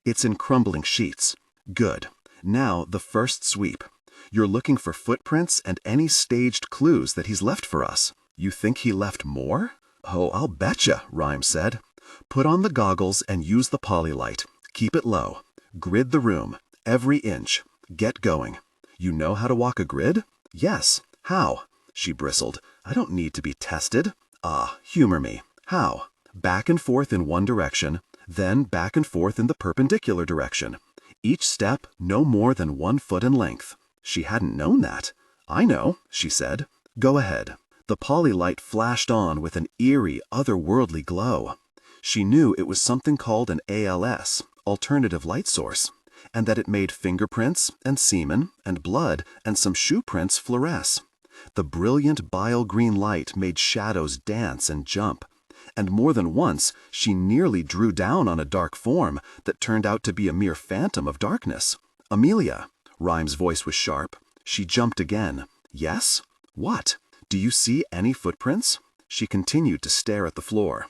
It's in crumbling sheets. Good. Now the first sweep. You're looking for footprints and any staged clues that he's left for us. You think he left more?" "Oh, I'll betcha," Rhymes said. "Put on the goggles and use the polylight. Keep it low. Grid the room. Every inch. Get going. You know how to walk a grid?" "Yes. How?" She bristled. "I don't need to be tested." "Ah, humor me. How?" "Back and forth in one direction, then back and forth in the perpendicular direction. Each step no more than 1 foot in length." She hadn't known that. "I know," she said. "Go ahead." The polylight flashed on with an eerie, otherworldly glow. She knew it was something called an ALS, alternative light source, and that it made fingerprints and semen and blood and some shoe prints fluoresce. The brilliant bile green light made shadows dance and jump, and more than once she nearly drew down on a dark form that turned out to be a mere phantom of darkness. "Amelia." Rhymes' voice was sharp. She jumped again. "Yes? What? Do you see any footprints?" She continued to stare at the floor.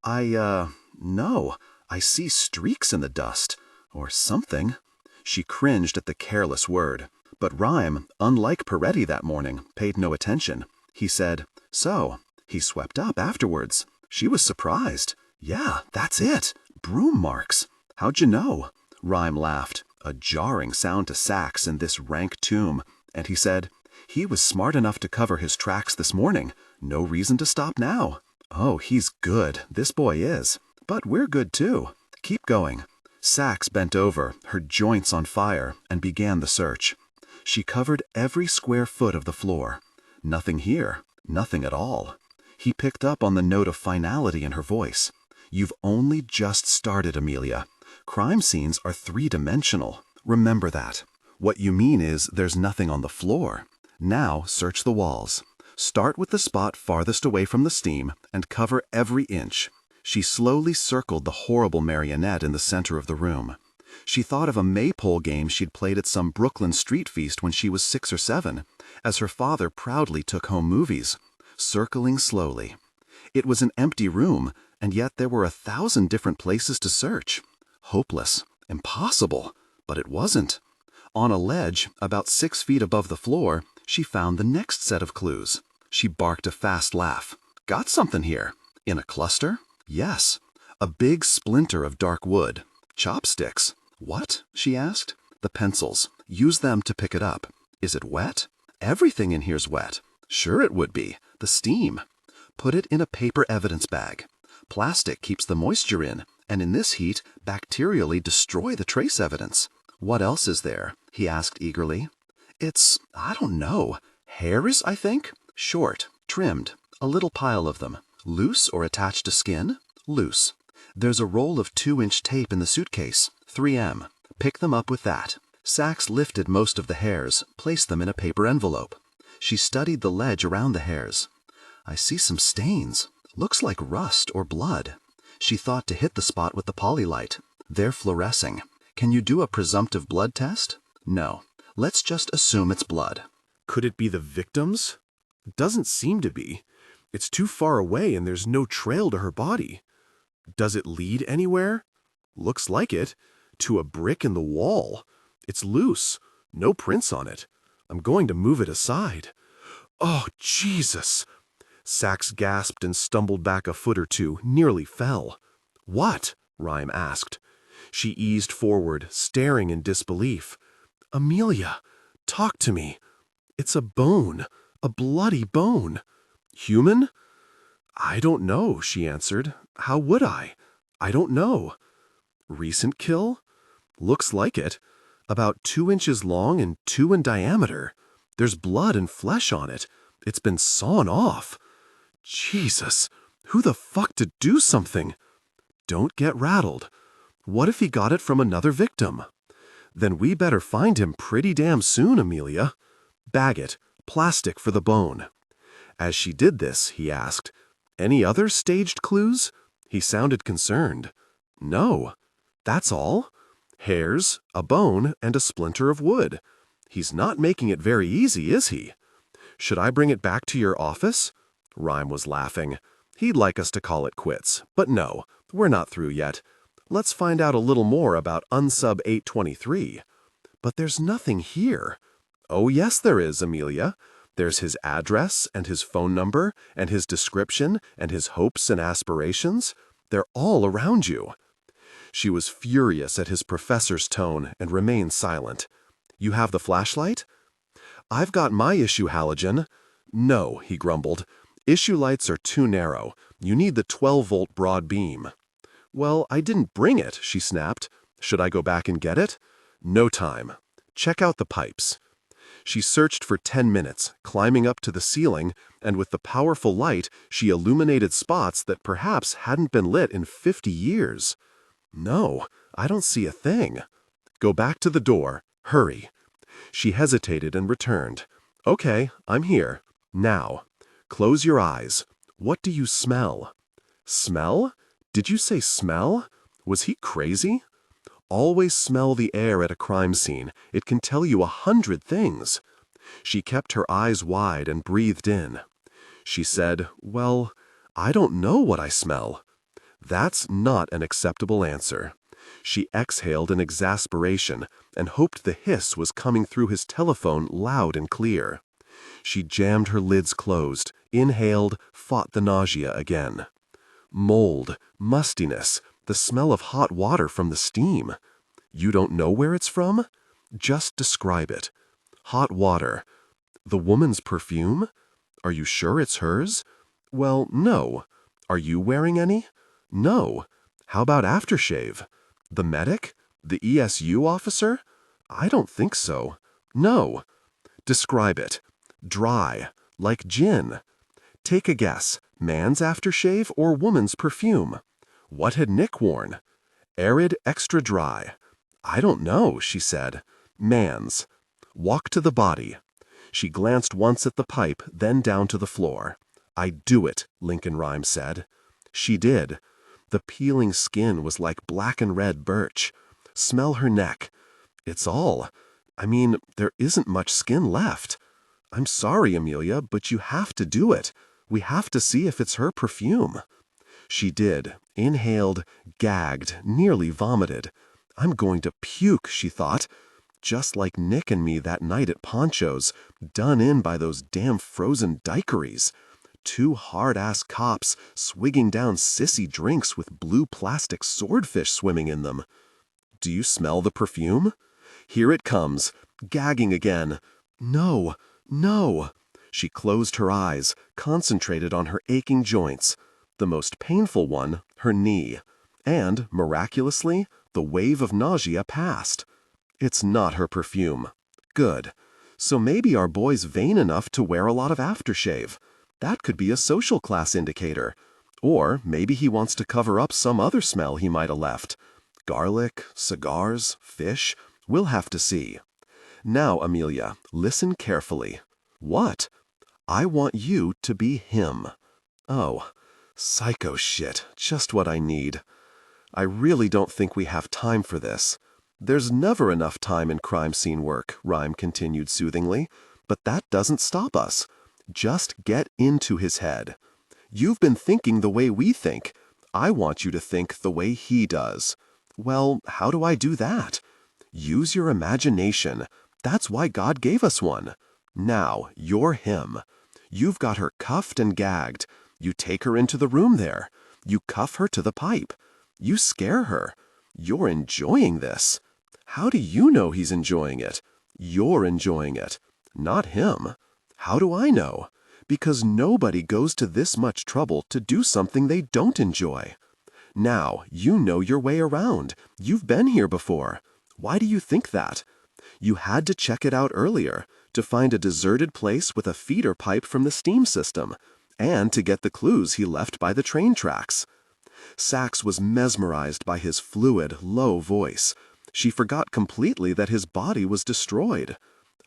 No. I see streaks in the dust. Or something." She cringed at the careless word. But Rhyme, unlike Peretti that morning, paid no attention. He said, "So, he swept up afterwards." She was surprised. "Yeah, that's it. Broom marks." "How'd you know?" Rhyme laughed, a jarring sound to Sachs in this rank tomb, and he said, "He was smart enough to cover his tracks this morning. No reason to stop now." "Oh, he's good, this boy is. But we're good too. Keep going." Sachs bent over, her joints on fire, and began the search. She covered every square foot of the floor. Nothing here, nothing at all. He picked up on the note of finality in her voice. "You've only just started, Amelia. Crime scenes are three-dimensional. Remember that. What you mean is there's nothing on the floor. Now search the walls. Start with the spot farthest away from the steam and cover every inch." She slowly circled the horrible marionette in the center of the room. She thought of a maypole game she'd played at some Brooklyn street feast when she was 6 or 7, as her father proudly took home movies. Circling slowly. It was an empty room, and yet there were 1,000 different places to search. Hopeless. Impossible. But it wasn't. On a ledge, about 6 feet above the floor, she found the next set of clues. She barked a fast laugh. "Got something here." "In a cluster?" "Yes. A big splinter of dark wood. Chopsticks." "What?" she asked. "The pencils. Use them to pick it up." "Is it wet?" "Everything in here's wet." "Sure it would be. The steam." "Put it in a paper evidence bag. Plastic keeps the moisture in, and in this heat, bacterially destroy the trace evidence." "What else is there?" he asked eagerly. I don't know. Hairs, I think? Short, trimmed, a little pile of them. Loose or attached to skin? Loose. There's a roll of 2-inch tape in the suitcase, 3M. Pick them up with that." Sachs lifted most of the hairs, placed them in a paper envelope. She studied the ledge around the hairs. "I see some stains. Looks like rust or blood." She thought to hit the spot with the polylight. "They're fluorescing. Can you do a presumptive blood test?" "No. Let's just assume it's blood." Could it be the victim's? Doesn't seem to be. It's too far away and there's no trail to her body. Does it lead anywhere? Looks like it. To a brick in the wall. It's loose. No prints on it. I'm going to move it aside. Oh, Jesus! Sachs gasped and stumbled back a foot or two, nearly fell. "What?" Rhyme asked. She eased forward, staring in disbelief. "Amelia, talk to me. It's a bone. A bloody bone. Human?" "I don't know," she answered. "How would I? I don't know." "Recent kill?" "Looks like it. About 2 inches long and 2 in diameter. There's blood and flesh on it. It's been sawn off. Jesus, who the fuck to do something? Don't get rattled. What if he got it from another victim? Then we better find him pretty damn soon, Amelia. Bag it, plastic for the bone. As she did this, he asked, "Any other staged clues?" He sounded concerned. "No. That's all. Hairs, a bone, and a splinter of wood. He's not making it very easy, is he? Should I bring it back to your office?" Rhyme was laughing. He'd like us to call it quits, but no, we're not through yet. Let's find out a little more about unsub 823. But there's nothing here. Oh yes there is, Amelia. There's his address and his phone number and his description and his hopes and aspirations. They're all around you. She was furious at his professor's tone and remained silent. "You have the flashlight?" "I've got my issue halogen." "No," he grumbled. "Issue lights are too narrow. You need the 12-volt broad beam." "Well, I didn't bring it," she snapped. "Should I go back and get it?" "No time. Check out the pipes." She searched for 10 minutes, climbing up to the ceiling, and with the powerful light, she illuminated spots that perhaps hadn't been lit in 50 years. "No, I don't see a thing." "Go back to the door. Hurry." She hesitated and returned. "Okay, I'm here. Now, close your eyes. What do you smell?" "Smell? Did you say smell? Was he crazy?" "Always smell the air at a crime scene. It can tell you 100 things." She kept her eyes wide and breathed in. She said, "Well, I don't know what I smell." That's not an acceptable answer. She exhaled in exasperation and hoped the hiss was coming through his telephone loud and clear. She jammed her lids closed, inhaled, fought the nausea again. Mold, mustiness, the smell of hot water from the steam. You don't know where it's from? Just describe it. Hot water. The woman's perfume? Are you sure it's hers? Well, no. Are you wearing any? No. How about aftershave? The medic? The ESU officer? I don't think so. No. Describe it. Dry, like gin. Take a guess, man's aftershave or woman's perfume? What had Nick worn? Arid, extra dry. I don't know, she said. Man's. Walk to the body. She glanced once at the pipe, then down to the floor. I do it, Lincoln Rhyme said. She did. The peeling skin was like black and red birch. Smell her neck. It's all. There isn't much skin left. I'm sorry, Amelia, but you have to do it. We have to see if it's her perfume. She did, inhaled, gagged, nearly vomited. I'm going to puke, she thought. Just like Nick and me that night at Poncho's, done in by those damn frozen daiquiris. 2 hard-ass cops swigging down sissy drinks with blue plastic swordfish swimming in them. Do you smell the perfume? Here it comes, gagging again. No, no. She closed her eyes, concentrated on her aching joints. The most painful one, her knee. And, miraculously, the wave of nausea passed. It's not her perfume. Good. So maybe our boy's vain enough to wear a lot of aftershave. That could be a social class indicator. Or maybe he wants to cover up some other smell he might have left. Garlic, cigars, fish. We'll have to see. Now, Amelia, listen carefully. What? I want you to be him. Oh, psycho shit. Just what I need. I really don't think we have time for this. There's never enough time in crime scene work, Rhyme continued soothingly. But that doesn't stop us. Just get into his head. You've been thinking the way we think. I want you to think the way he does. Well, how do I do that? Use your imagination. That's why God gave us one. Now, you're him. You've got her cuffed and gagged. You take her into the room there. You cuff her to the pipe. You scare her. You're enjoying this. How do you know he's enjoying it? You're enjoying it, not him. How do I know? Because nobody goes to this much trouble to do something they don't enjoy. Now, you know your way around. You've been here before. Why do you think that? You had to check it out earlier, to find a deserted place with a feeder pipe from the steam system, and to get the clues he left by the train tracks. Sachs was mesmerized by his fluid, low voice. She forgot completely that his body was destroyed.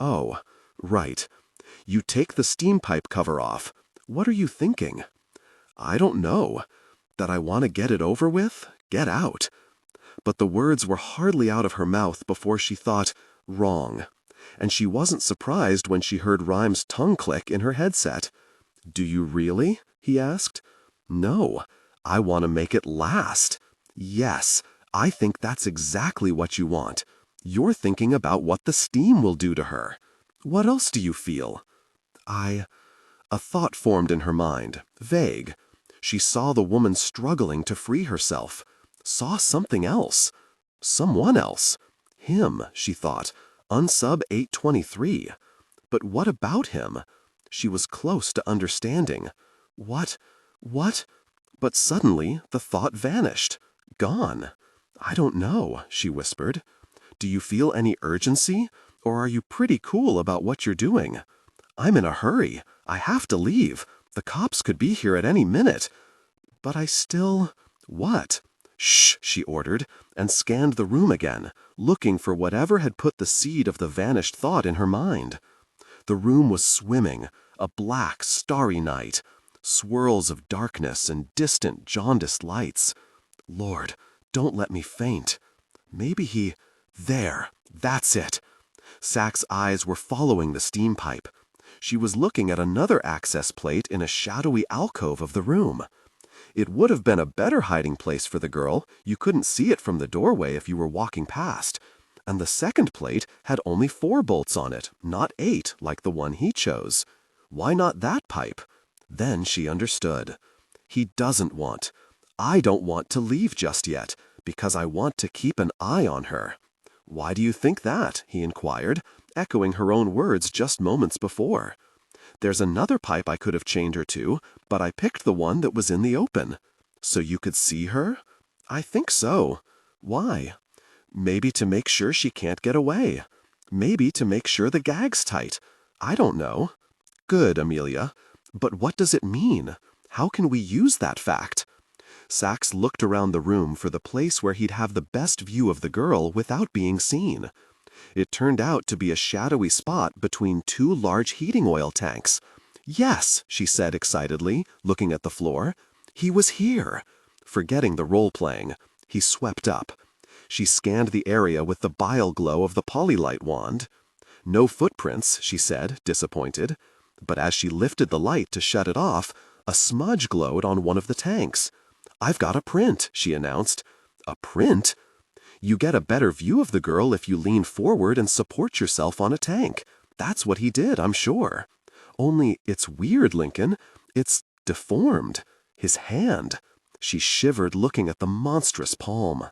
Oh, right. You take the steam pipe cover off. What are you thinking? I don't know. That I want to get it over with? Get out. But the words were hardly out of her mouth before she thought, wrong. And she wasn't surprised when she heard Rhyme's tongue click in her headset. Do you really? He asked. No. I want to make it last. Yes, I think that's exactly what you want. You're thinking about what the steam will do to her. What else do you feel? A thought formed in her mind, vague. She saw the woman struggling to free herself. Saw something else. Someone else. Him, she thought. Unsub 823. But what about him? She was close to understanding. What? But suddenly the thought vanished. Gone. I don't know, she whispered. Do you feel any urgency? Or are you pretty cool about what you're doing? I'm in a hurry. I have to leave. The cops could be here at any minute. But I still... What? Shh, she ordered, and scanned the room again, looking for whatever had put the seed of the vanished thought in her mind. The room was swimming, a black, starry night. Swirls of darkness and distant, jaundiced lights. Lord, don't let me faint. Maybe he... There, that's it. Sachs' eyes were following the steam pipe. She was looking at another access plate in a shadowy alcove of the room. It would have been a better hiding place for the girl. You couldn't see it from the doorway if you were walking past. And the second plate had only 4 bolts on it, not 8 like the one he chose. Why not that pipe? Then she understood. He doesn't want. I don't want to leave just yet, because I want to keep an eye on her. Why do you think that? He inquired, echoing her own words just moments before. There's another pipe I could have chained her to, but I picked the one that was in the open. So you could see her? I think so. Why? Maybe to make sure she can't get away. Maybe to make sure the gag's tight. I don't know. Good, Amelia. But what does it mean? How can we use that fact? Sachs looked around the room for the place where he'd have the best view of the girl without being seen. It turned out to be a shadowy spot between 2 large heating oil tanks. Yes, she said excitedly, looking at the floor. He was here. Forgetting the role-playing, he swept up. She scanned the area with the bile glow of the polylite wand. No footprints, she said, disappointed. But as she lifted the light to shut it off, a smudge glowed on one of the tanks. I've got a print, she announced. A print? You get a better view of the girl if you lean forward and support yourself on a tank. That's what he did, I'm sure. Only it's weird, Lincoln. It's deformed. His hand. She shivered looking at the monstrous palm.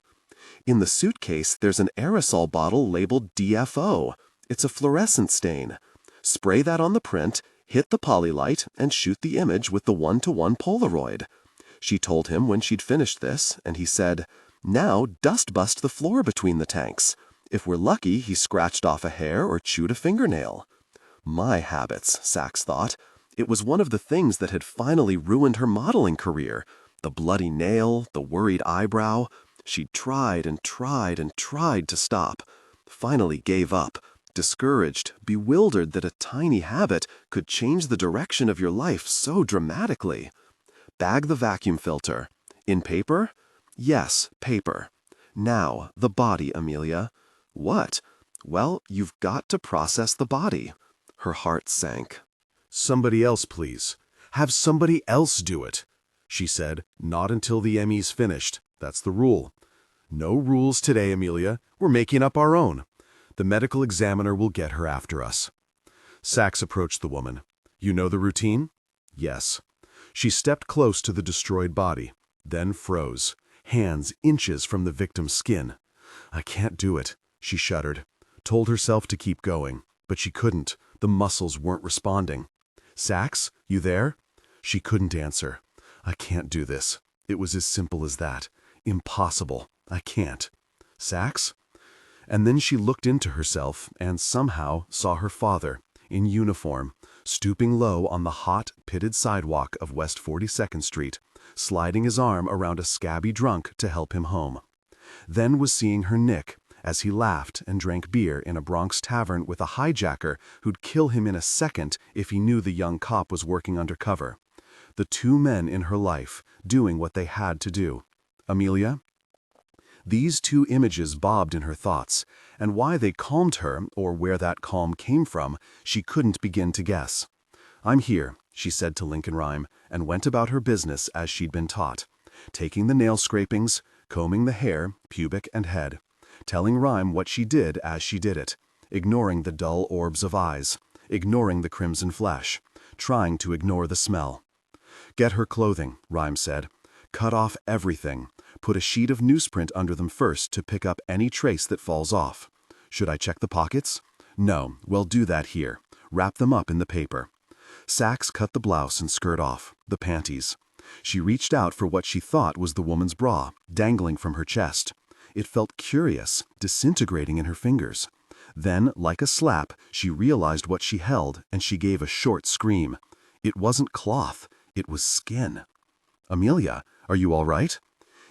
In the suitcase, there's an aerosol bottle labeled DFO. It's a fluorescent stain. Spray that on the print, hit the polylight, and shoot the image with the 1-to-1 Polaroid. She told him when she'd finished this, and he said, now dust bust the floor between the tanks. If we're lucky, he scratched off a hair or chewed a fingernail. My habits, Sachs thought. It was one of the things that had finally ruined her modeling career. The bloody nail, the worried eyebrow. She'd tried and tried and tried to stop. Finally gave up, discouraged, bewildered that a tiny habit could change the direction of your life so dramatically. Bag the vacuum filter. In paper? Yes, paper. Now, the body, Amelia. What? Well, you've got to process the body. Her heart sank. Somebody else, please. Have somebody else do it, she said. Not until the ME's finished. That's the rule. No rules today, Amelia. We're making up our own. The medical examiner will get her after us. Sachs approached the woman. You know the routine? Yes. She stepped close to the destroyed body, then froze, hands inches from the victim's skin. I can't do it, she shuddered. Told herself to keep going, but she couldn't. The muscles weren't responding. Sachs, you there? She couldn't answer. I can't do this. It was as simple as that. Impossible. I can't. Sachs? And then she looked into herself and somehow saw her father, in uniform, stooping low on the hot, pitted sidewalk of West 42nd Street, sliding his arm around a scabby drunk to help him home. Then was seeing her Nick, as he laughed and drank beer in a Bronx tavern with a hijacker who'd kill him in a second if he knew the young cop was working undercover. The two men in her life, doing what they had to do. Amelia? These two images bobbed in her thoughts, and why they calmed her, or where that calm came from, she couldn't begin to guess. "I'm here," she said to Lincoln Rhyme, and went about her business as she'd been taught, taking the nail scrapings, combing the hair, pubic and head, telling Rhyme what she did as she did it, ignoring the dull orbs of eyes, ignoring the crimson flesh, trying to ignore the smell. "Get her clothing," Rhyme said. "Cut off everything. Put a sheet of newsprint under them first to pick up any trace that falls off. Should I check the pockets? No, we'll do that here. Wrap them up in the paper." Sachs cut the blouse and skirt off, the panties. She reached out for what she thought was the woman's bra, dangling from her chest. It felt curious, disintegrating in her fingers. Then, like a slap, she realized what she held, and she gave a short scream. It wasn't cloth, it was skin. "Amelia, are you all right?"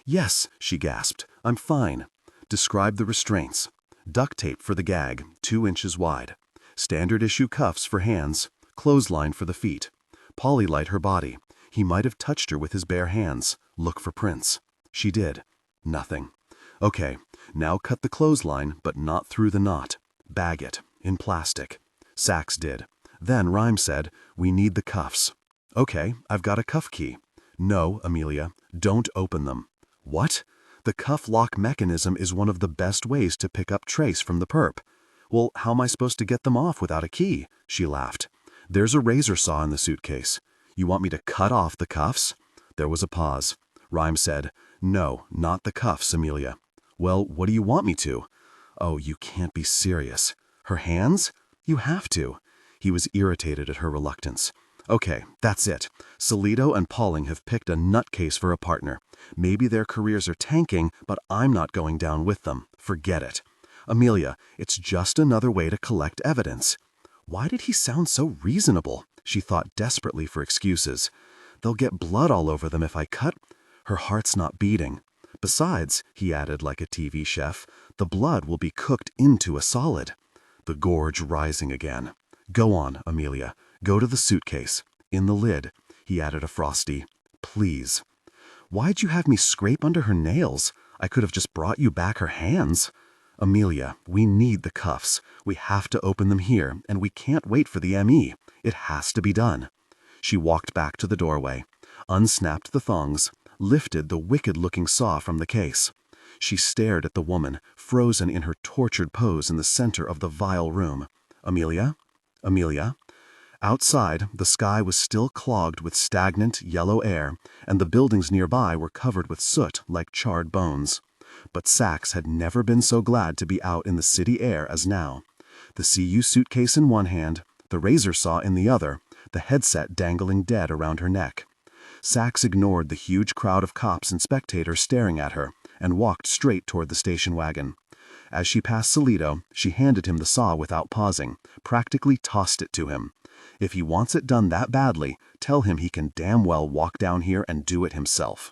"Yes," she gasped. "I'm fine." "Describe the restraints." "Duct tape for the gag, 2 inches wide. Standard issue cuffs for hands. Clothesline for the feet. Polylite her body. He might have touched her with his bare hands. Look for prints." She did. Nothing. "Okay, now cut the clothesline, but not through the knot. Bag it, in plastic." Sachs did. Then Rhyme said, "We need the cuffs." "Okay, I've got a cuff key." "No, Amelia, don't open them." "What?" "The cuff lock mechanism is one of the best ways to pick up trace from the perp." "Well, how am I supposed to get them off without a key?" She laughed. "There's a razor saw in the suitcase. You want me to cut off the cuffs?" There was a pause. Rhyme said, "No, not the cuffs, Amelia." "Well, what do you want me to?" "Oh, you can't be serious." "Her hands?" "You have to." He was irritated at her reluctance. "Okay, that's it. Salito and Pauling have picked a nutcase for a partner. Maybe their careers are tanking, but I'm not going down with them. Forget it." "Amelia, it's just another way to collect evidence." Why did he sound so reasonable? She thought desperately for excuses. "They'll get blood all over them if I cut." Her heart's not beating. "Besides," he added like a TV chef, "the blood will be cooked into a solid." The gorge rising again. "Go on, Amelia. Go to the suitcase. In the lid." He added a frosty, "Please." "Why'd you have me scrape under her nails? I could have just brought you back her hands." "Amelia, we need the cuffs. We have to open them here, and we can't wait for the ME. It has to be done." She walked back to the doorway, unsnapped the thongs, lifted the wicked-looking saw from the case. She stared at the woman, frozen in her tortured pose in the center of the vile room. "Amelia? Amelia?" Outside, the sky was still clogged with stagnant, yellow air, and the buildings nearby were covered with soot like charred bones. But Sachs had never been so glad to be out in the city air as now. The CU suitcase in one hand, the razor saw in the other, the headset dangling dead around her neck. Sachs ignored the huge crowd of cops and spectators staring at her, and walked straight toward the station wagon. As she passed Salito, she handed him the saw without pausing, practically tossed it to him. If he wants it done that badly, tell him he can damn well walk down here and do it himself.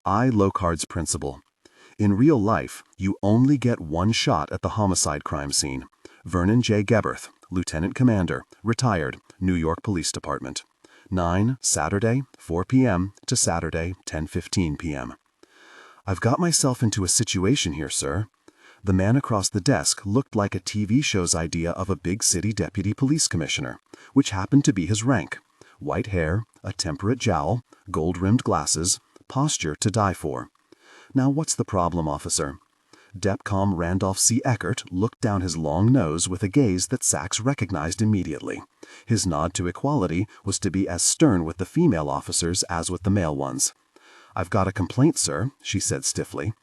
I. Locard's principle. In real life, you only get one shot at the homicide crime scene. Vernon J. Geberth, Lieutenant Commander, retired, New York Police Department. 9, Saturday, 4 p.m. to Saturday, 10:15 p.m. "I've got myself into a situation here, sir." The man across the desk looked like a TV show's idea of a big city deputy police commissioner, which happened to be his rank. White hair, a temperate jowl, gold-rimmed glasses, posture to die for. "Now what's the problem, officer?" Depcom Randolph C. Eckert looked down his long nose with a gaze that Sachs recognized immediately. His nod to equality was to be as stern with the female officers as with the male ones. "I've got a complaint, sir," she said stiffly.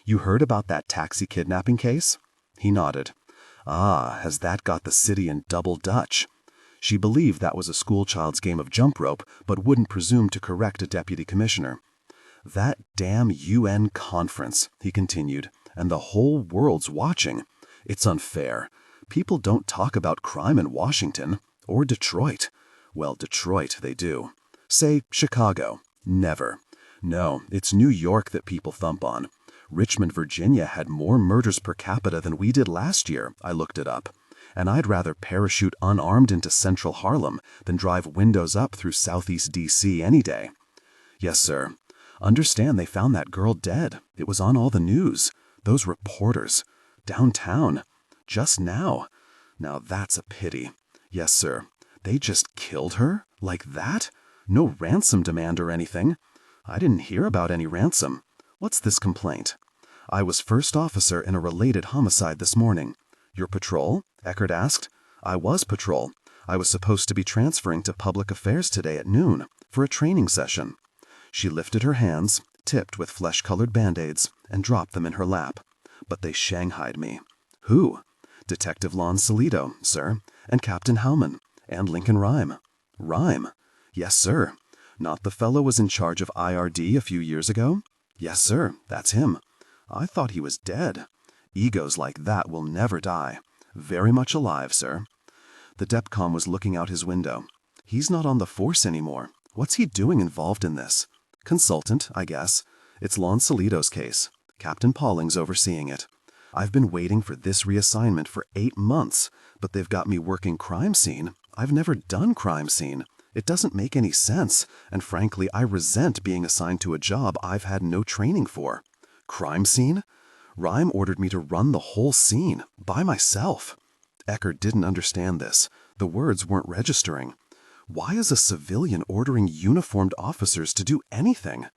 "You heard about that taxi kidnapping case?" He nodded. "Ah, has that got the city in double Dutch?" She believed that was a schoolchild's game of jump rope, but wouldn't presume to correct a deputy commissioner. "That damn UN conference," he continued, and the whole world's watching. It's unfair. People don't talk about crime in Washington or Detroit. Well, Detroit they do. Say Chicago. Never. No, it's New York that people thump on. Richmond, Virginia had more murders per capita than we did last year, I looked it up. And I'd rather parachute unarmed into central Harlem than drive windows up through southeast D.C. any day. Yes, sir. Understand they found that girl dead. It was on all the news. Those reporters. Downtown. Just now. Now that's a pity. Yes, sir. They just killed her? Like that? No ransom demand or anything. I didn't hear about any ransom. What's this complaint? I was first officer in a related homicide this morning. Your patrol? Eckert asked. I was patrol. I was supposed to be transferring to public affairs today at noon for a training session. She lifted her hands, tipped with flesh-colored band-aids, and dropped them in her lap. But they shanghaied me. Who? Detective Lon Salito, sir, and Captain Howman, and Lincoln Rhyme. Rhyme? Yes, sir. Not the fellow was in charge of IRD a few years ago? Yes, sir, that's him. I thought he was dead. Egos like that will never die. Very much alive, sir. The DEPCOM was looking out his window. He's not on the force anymore. What's he doing involved in this? Consultant, I guess. It's Lon Salito's case. Captain Pauling's overseeing it. I've been waiting for this reassignment for 8 months, but they've got me working crime scene. I've never done crime scene. It doesn't make any sense, and frankly, I resent being assigned to a job I've had no training for. Crime scene? Rhyme ordered me to run the whole scene, by myself. Eckert didn't understand this. The words weren't registering. Why is a civilian ordering uniformed officers to do anything?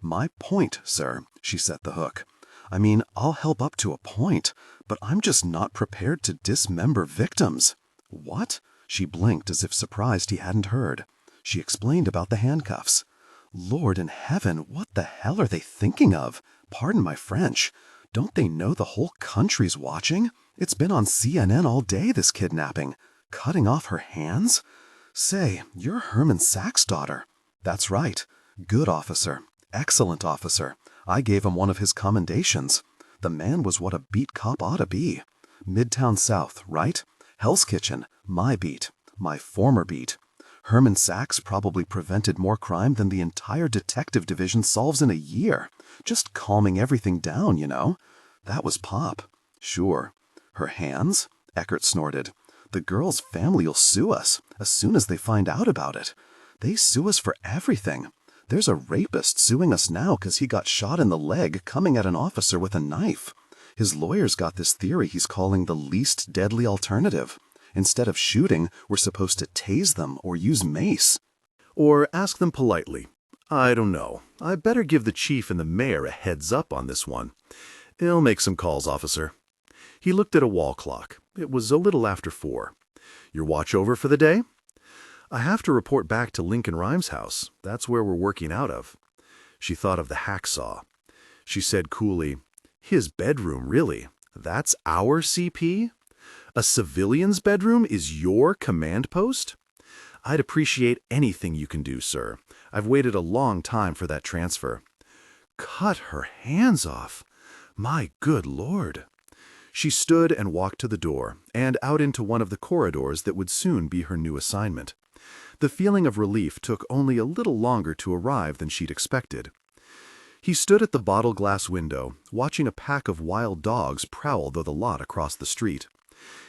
My point, sir, she set the hook. I mean, I'll help up to a point, but I'm just not prepared to dismember victims. What? She blinked as if surprised he hadn't heard. She explained about the handcuffs. Lord in heaven, what the hell are they thinking of? Pardon my French. Don't they know the whole country's watching? It's been on CNN all day, this kidnapping. Cutting off her hands? Say, you're Herman Sachs' daughter. That's right. Good officer. Excellent officer. I gave him one of his commendations. The man was what a beat cop ought to be. Midtown South, right? Hell's Kitchen, my beat. My former beat. Herman Sachs probably prevented more crime than the entire detective division solves in a year. Just calming everything down, you know. That was pop. Sure. Her hands? Eckert snorted. The girl's family'll sue us as soon as they find out about it. They sue us for everything. There's a rapist suing us now 'cause he got shot in the leg coming at an officer with a knife. His lawyer's got this theory he's calling the least deadly alternative. Instead of shooting, we're supposed to tase them or use mace. Or ask them politely. I don't know. I better give the chief and the mayor a heads up on this one. I'll make some calls, officer. He looked at a wall clock. It was a little after 4. Your watch over for the day? I have to report back to Lincoln Rhymes' house. That's where we're working out of. She thought of the hacksaw. She said coolly, his bedroom, really? That's our CP? A civilian's bedroom is your command post? I'd appreciate anything you can do, sir. I've waited a long time for that transfer. Cut her hands off. My good Lord. She stood and walked to the door and out into one of the corridors that would soon be her new assignment. The feeling of relief took only a little longer to arrive than she'd expected. He stood at the bottle-glass window, watching a pack of wild dogs prowl the lot across the street.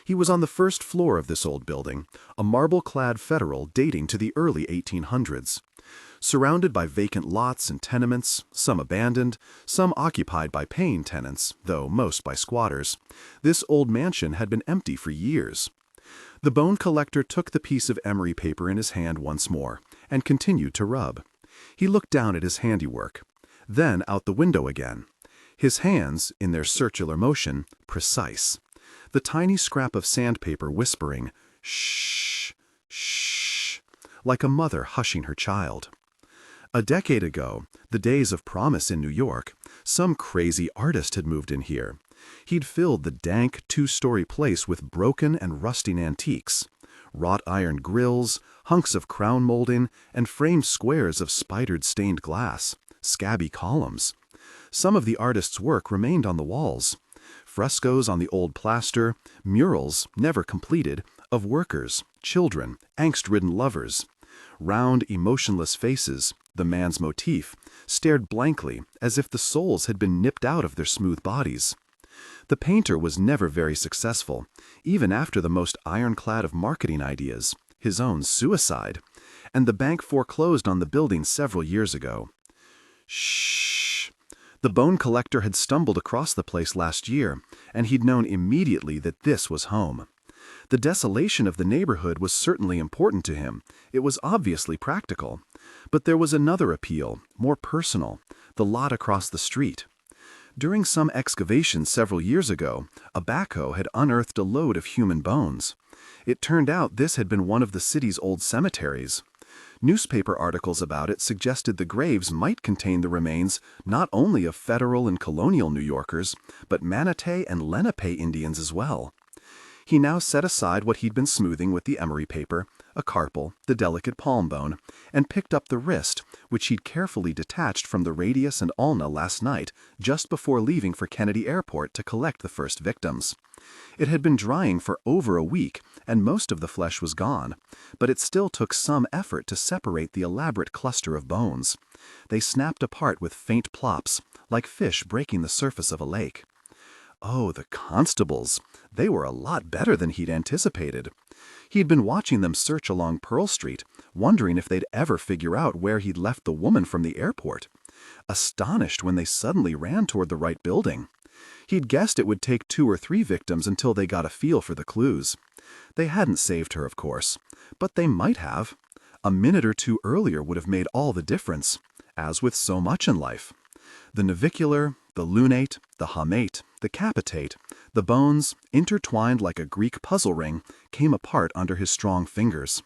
He was on the first floor of this old building, a marble-clad federal dating to the early 1800s. Surrounded by vacant lots and tenements, some abandoned, some occupied by paying tenants, though most by squatters, this old mansion had been empty for years. The bone collector took the piece of emery paper in his hand once more and continued to rub. He looked down at his handiwork, then out the window again. His hands, in their circular motion, precise. The tiny scrap of sandpaper whispering, shh, shh, like a mother hushing her child. A decade ago, the days of promise in New York, some crazy artist had moved in here. He'd filled the dank 2-story place with broken and rusting antiques, wrought iron grills, hunks of crown molding, and framed squares of spidered stained glass, scabby columns. Some of the artist's work remained on the walls, Frescoes on the old plaster, murals, never completed, of workers, children, angst-ridden lovers. Round, emotionless faces, the man's motif, stared blankly as if the souls had been nipped out of their smooth bodies. The painter was never very successful, even after the most ironclad of marketing ideas, his own suicide, and the bank foreclosed on the building several years ago. Shh! The bone collector had stumbled across the place last year, and he'd known immediately that this was home. The desolation of the neighborhood was certainly important to him. It was obviously practical. But there was another appeal, more personal, the lot across the street. During some excavation several years ago, a backhoe had unearthed a load of human bones. It turned out this had been one of the city's old cemeteries. Newspaper articles about it suggested the graves might contain the remains not only of federal and colonial New Yorkers, but Manatee and Lenape Indians as well. He now set aside what he'd been smoothing with the emery paper, a carpal, the delicate palm bone, and picked up the wrist, which he'd carefully detached from the radius and ulna last night, just before leaving for Kennedy Airport to collect the first victims. It had been drying for over a week, and most of the flesh was gone, but it still took some effort to separate the elaborate cluster of bones. They snapped apart with faint plops, like fish breaking the surface of a lake. Oh, the constables! They were a lot better than he'd anticipated. He'd been watching them search along Pearl Street, wondering if they'd ever figure out where he'd left the woman from the airport. Astonished when they suddenly ran toward the right building. He'd guessed it would take 2 or 3 victims until they got a feel for the clues. They hadn't saved her, of course, but they might have. A minute or 2 earlier would have made all the difference, as with so much in life. The navicular, the lunate, the hamate, the capitate, the bones, intertwined like a Greek puzzle ring, came apart under his strong fingers.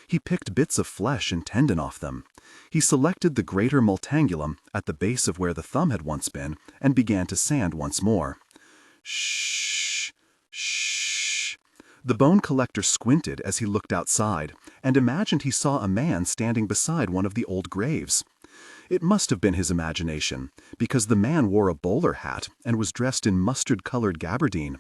He picked bits of flesh and tendon off them. He selected the greater multangulum at the base of where the thumb had once been and began to sand once more. Shh! Shh! The bone collector squinted as he looked outside and imagined he saw a man standing beside one of the old graves. It must have been his imagination, because the man wore a bowler hat and was dressed in mustard-colored gabardine.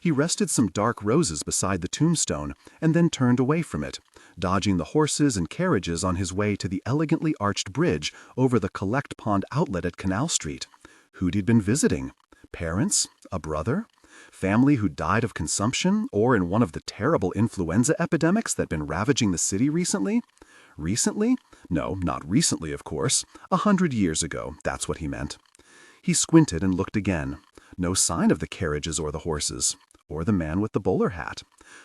He rested some dark roses beside the tombstone and then turned away from it, dodging the horses and carriages on his way to the elegantly arched bridge over the Collect Pond outlet at Canal Street. Who'd he been visiting? Parents? A brother? Family who died of consumption or in one of the terrible influenza epidemics that'd been ravaging the city recently? Recently? No, not recently, of course. 100 years ago, that's what he meant. He squinted and looked again. No sign of the carriages or the horses, or the man with the bowler hat,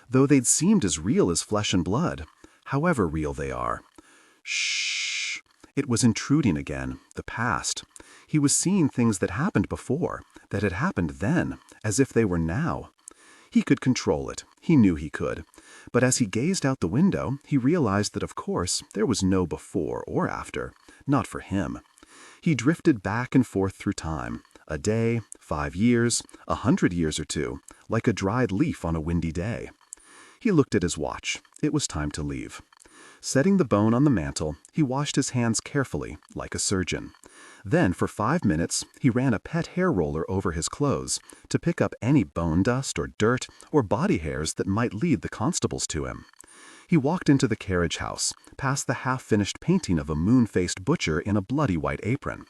though they'd seemed as real as flesh and blood, however real they are. Shh! It was intruding again, the past. He was seeing things that happened before, that had happened then, as if they were now. He could control it. He knew he could. But as he gazed out the window, he realized that, of course, there was no before or after. Not for him. He drifted back and forth through time. A day, 5 years, 100 years or 2, like a dried leaf on a windy day. He looked at his watch. It was time to leave. Setting the bone on the mantel, he washed his hands carefully, like a surgeon. Then, for 5 minutes, he ran a pet hair roller over his clothes to pick up any bone dust or dirt or body hairs that might lead the constables to him. He walked into the carriage house, past the half-finished painting of a moon-faced butcher in a bloody white apron.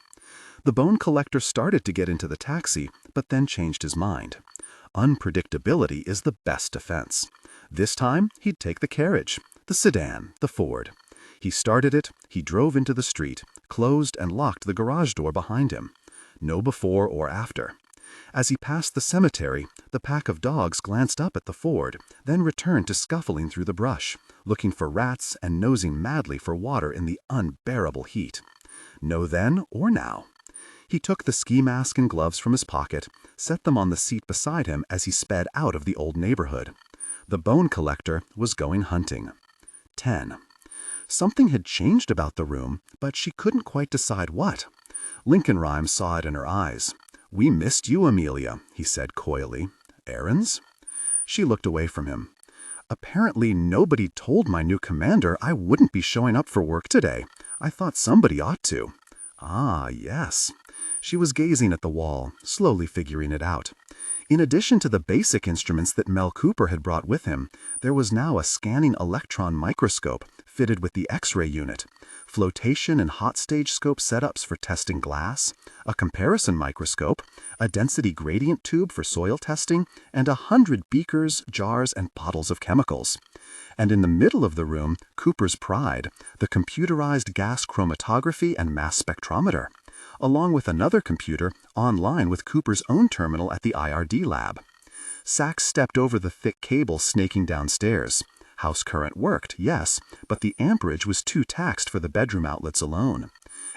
The bone collector started to get into the taxi, but then changed his mind. Unpredictability is the best defense. This time, he'd take the carriage, the sedan, the Ford. He started it, he drove into the street, closed and locked the garage door behind him. No before or after. As he passed the cemetery, the pack of dogs glanced up at the Ford, then returned to scuffling through the brush, looking for rats and nosing madly for water in the unbearable heat. No then or now. He took the ski mask and gloves from his pocket, set them on the seat beside him as he sped out of the old neighborhood. The bone collector was going hunting. 10. Something had changed about the room, but she couldn't quite decide what. Lincoln Rhymes saw it in her eyes. "We missed you, Amelia," he said coyly. "Errands?" She looked away from him. "Apparently nobody told my new commander I wouldn't be showing up for work today. I thought somebody ought to." "Ah, yes." She was gazing at the wall, slowly figuring it out. In addition to the basic instruments that Mel Cooper had brought with him, there was now a scanning electron microscope fitted with the X-ray unit, flotation and hot stage scope setups for testing glass, a comparison microscope, a density gradient tube for soil testing, and 100 beakers, jars, and bottles of chemicals. And in the middle of the room, Cooper's pride, the computerized gas chromatography and mass spectrometer, along with another computer online with Cooper's own terminal at the IRD lab. Sachs stepped over the thick cable snaking downstairs. House current worked, yes, but the amperage was too taxed for the bedroom outlets alone.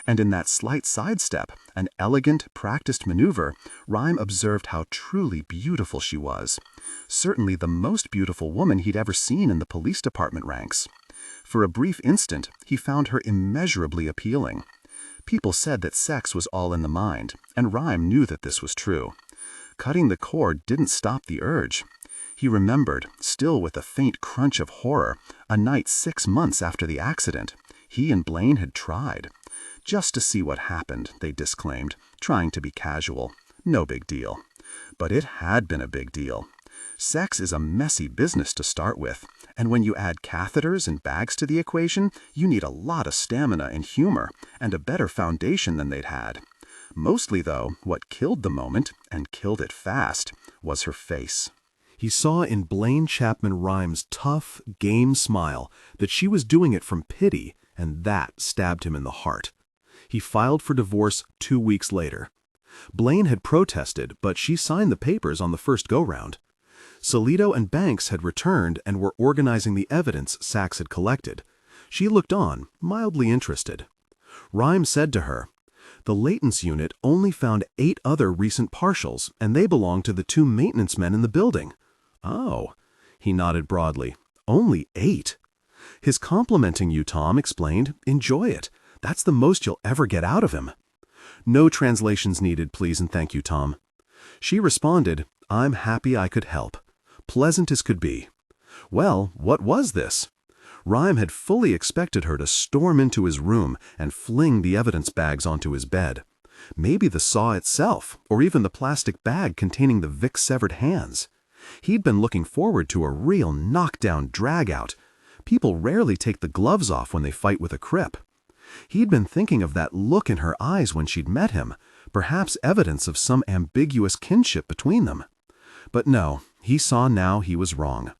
And in that slight sidestep, an elegant, practiced maneuver, Rhyme observed how truly beautiful she was. Certainly the most beautiful woman he'd ever seen in the police department ranks. For a brief instant, he found her immeasurably appealing. People said that sex was all in the mind, and Rhyme knew that this was true. Cutting the cord didn't stop the urge. He remembered, still with a faint crunch of horror, a night 6 months after the accident. He and Blaine had tried. Just to see what happened, they disclaimed, trying to be casual. No big deal. But it had been a big deal. Sex is a messy business to start with, and when you add catheters and bags to the equation, you need a lot of stamina and humor, and a better foundation than they'd had. Mostly, though, what killed the moment, and killed it fast, was her face. He saw in Blaine Chapman Rhymes' tough, game smile that she was doing it from pity, and that stabbed him in the heart. He filed for divorce 2 weeks later. Blaine had protested, but she signed the papers on the first go-round. Salito and Banks had returned and were organizing the evidence Sachs had collected. She looked on, mildly interested. Rhyme said to her, "The latents unit only found 8 other recent partials, and they belong to the 2 maintenance men in the building." "Oh," he nodded broadly. "Only 8?" "His complimenting you, Tom," explained. "Enjoy it. That's the most you'll ever get out of him." "No translations needed, please and thank you, Tom." She responded, "I'm happy I could help." Pleasant as could be. Well, what was this? Rhyme had fully expected her to storm into his room and fling the evidence bags onto his bed. Maybe the saw itself, or even the plastic bag containing the Vic's severed hands. He'd been looking forward to a real knockdown drag-out. People rarely take the gloves off when they fight with a crip. He'd been thinking of that look in her eyes when she'd met him, perhaps evidence of some ambiguous kinship between them. But no, he saw now he was wrong.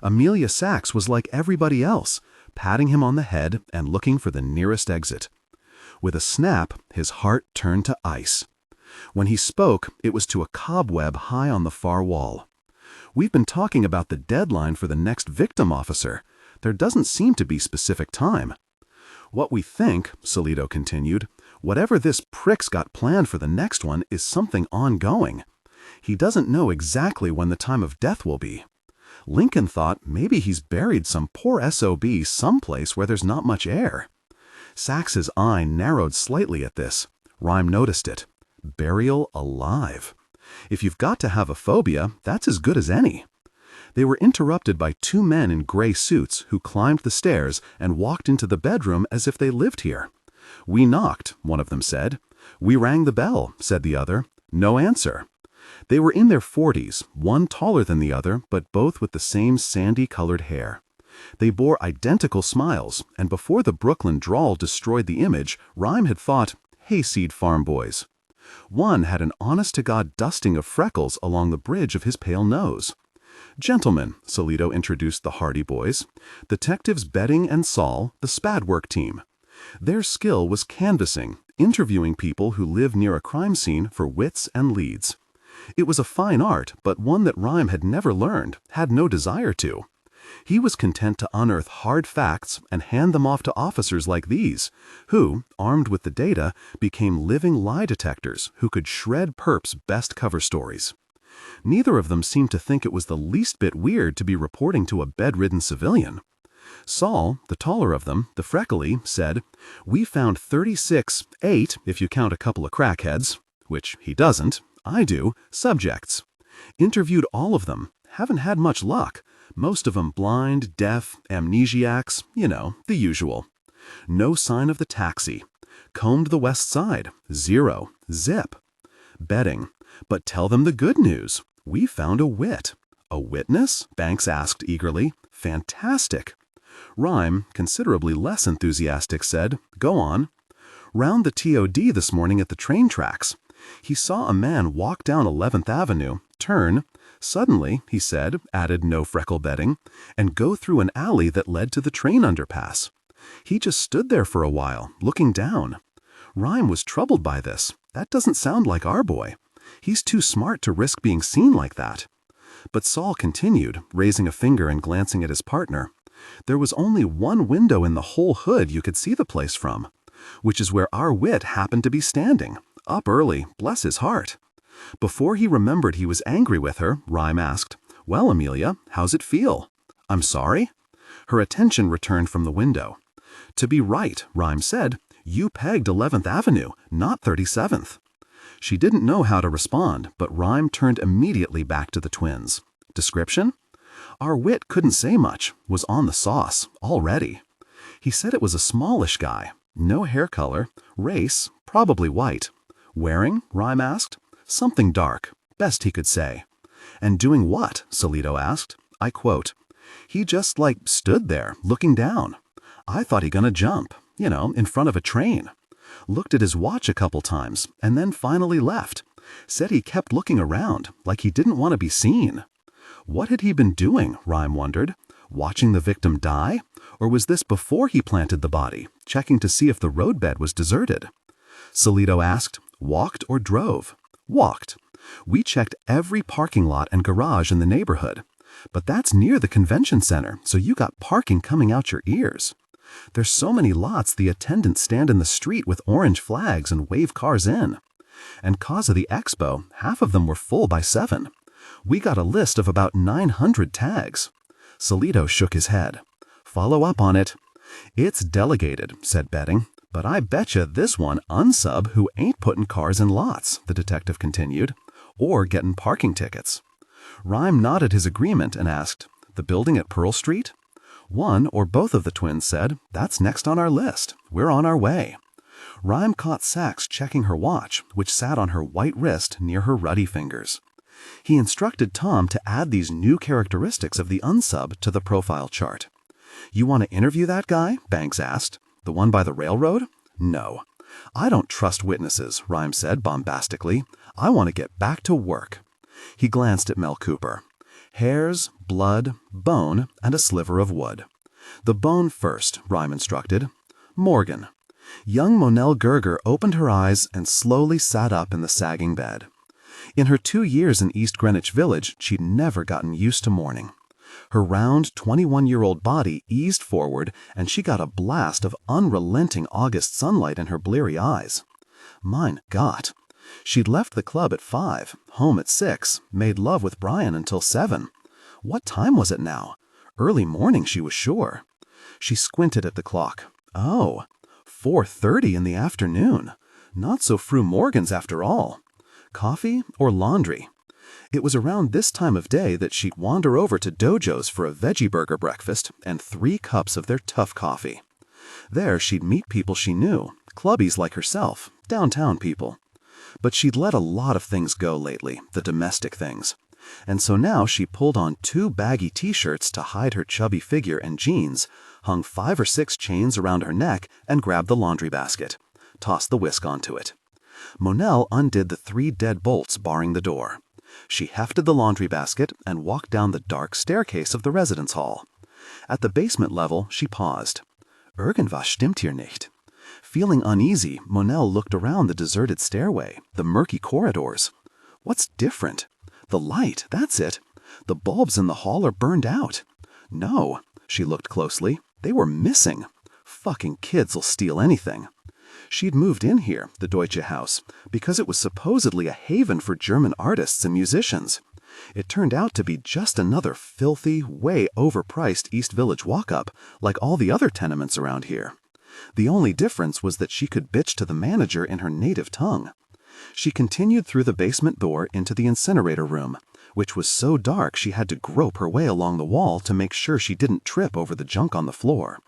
Amelia Sachs was like everybody else, patting him on the head and looking for the nearest exit. With a snap, his heart turned to ice. When he spoke, it was to a cobweb high on the far wall. "We've been talking about the deadline for the next victim, officer. There doesn't seem to be specific time." "What we think," Salito continued, "whatever this prick's got planned for the next one is something ongoing. He doesn't know exactly when the time of death will be. Lincoln thought maybe he's buried some poor SOB someplace where there's not much air." Sachs's eye narrowed slightly at this. Rhyme noticed it. Burial alive. If you've got to have a phobia, that's as good as any. They were interrupted by 2 men in gray suits who climbed the stairs and walked into the bedroom as if they lived here. "We knocked," one of them said. "We rang the bell," said the other. No answer. They were in their 40s, one taller than the other, but both with the same sandy-colored hair. They bore identical smiles, and before the Brooklyn drawl destroyed the image, Rhyme had thought, hayseed farm boys. One had an honest-to-God dusting of freckles along the bridge of his pale nose. "Gentlemen," Salito introduced the Hardy boys, "Detectives Betting and Saul, the Spadwork team." Their skill was canvassing, interviewing people who live near a crime scene for wits and leads. It was a fine art, but one that Rhyme had never learned, had no desire to. He was content to unearth hard facts and hand them off to officers like these, who, armed with the data, became living lie detectors who could shred perps' best cover stories. Neither of them seemed to think it was the least bit weird to be reporting to a bedridden civilian. Saul, the taller of them, the freckly, said, "We found 36, 8 if you count a couple of crackheads," which he doesn't, I do, subjects. Interviewed all of them, haven't had much luck. Most of them blind, deaf, amnesiacs, the usual. No sign of the taxi. Combed the west side, 0, zip. Betting. But tell them the good news. "We found a wit." "A witness?" Banks asked eagerly. "Fantastic." Rhyme, considerably less enthusiastic, said, "Go on." "Round the TOD this morning at the train tracks. He saw a man walk down 11th Avenue, turn, suddenly, he said, added no freckle betting, and go through an alley that led to the train underpass. He just stood there for a while, looking down. Rhyme was troubled by this. That doesn't sound like our boy. He's too smart to risk being seen like that." But Saul continued, raising a finger and glancing at his partner. "There was only one window in the whole hood you could see the place from, which is where our wit happened to be standing, up early, bless his heart." Before he remembered he was angry with her, Rhyme asked, "Well, Amelia, how's it feel?" "I'm sorry?" Her attention returned from the window. "To be right," Rhyme said, "you pegged 11th Avenue, not 37th. She didn't know how to respond, but Rhyme turned immediately back to the twins. "Description?" "Our wit couldn't say much, was on the sauce, already. He said it was a smallish guy, no hair color, race, probably white. Wearing?" Rhyme asked. "Something dark, best he could say." "And doing what?" Solito asked. I quote, "He just stood there, looking down. I thought he gonna jump, in front of a train. Looked at his watch a couple times, and then finally left. Said he kept looking around, like he didn't want to be seen." What had he been doing, Rhyme wondered? Watching the victim die? Or was this before he planted the body, checking to see if the roadbed was deserted? Solito asked, "Walked or drove?" "Walked. We checked every parking lot and garage in the neighborhood. But that's near the convention center, so you got parking coming out your ears. There's so many lots the attendants stand in the street with orange flags and wave cars in. And 'cause of the expo, half of them were full by 7. We got a list of about 900 tags." Solito shook his head. "Follow up on it." "It's delegated," said Betting. "But I betcha this one unsub who ain't putting cars in lots," the detective continued, "or getting parking tickets." Rhyme nodded his agreement and asked, "The building at Pearl Street?" One or both of the twins said, "That's next on our list. We're on our way." Rhyme caught Sachs checking her watch, which sat on her white wrist near her ruddy fingers. He instructed Tom to add these new characteristics of the unsub to the profile chart. "You want to interview that guy?" Banks asked. "The one by the railroad?" "No. I don't trust witnesses," Rhyme said bombastically. "I want to get back to work." He glanced at Mel Cooper. "Hairs, blood, bone, and a sliver of wood." "The bone first," Rhyme instructed. "Morgan." Young Monelle Gerger opened her eyes and slowly sat up in the sagging bed. In her 2 years in East Greenwich Village, she'd never gotten used to morning. Her round, 21-year-old body eased forward, and she got a blast of unrelenting August sunlight in her bleary eyes. Mein Gott! She'd left the club at 5, home at 6, made love with Brian until 7. What time was it now? Early morning, she was sure. She squinted at the clock. Oh, 4:30 in the afternoon. Not so Fru Morgan's after all. Coffee or laundry? It was around this time of day that she'd wander over to Dojo's for a veggie burger breakfast and 3 cups of their tough coffee. There she'd meet people she knew, clubbies like herself, downtown people. But she'd let a lot of things go lately, the domestic things. And so now she pulled on 2 baggy t-shirts to hide her chubby figure and jeans, hung 5 or 6 chains around her neck, and grabbed the laundry basket. Tossed the whisk onto it. Monelle undid the 3 dead bolts barring the door. She hefted the laundry basket and walked down the dark staircase of the residence hall. At the basement level, she paused. Irgendwas stimmt hier nicht. Feeling uneasy, Monelle looked around the deserted stairway, the murky corridors. What's different? The light, that's it. The bulbs in the hall are burned out. No, she looked closely. They were missing. Fucking kids'll steal anything. She'd moved in here, the Deutsche House, because it was supposedly a haven for German artists and musicians. It turned out to be just another filthy, way overpriced East Village walk-up, like all the other tenements around here. The only difference was that she could bitch to the manager in her native tongue. She continued through the basement door into the incinerator room, which was so dark she had to grope her way along the wall to make sure she didn't trip over the junk on the floor.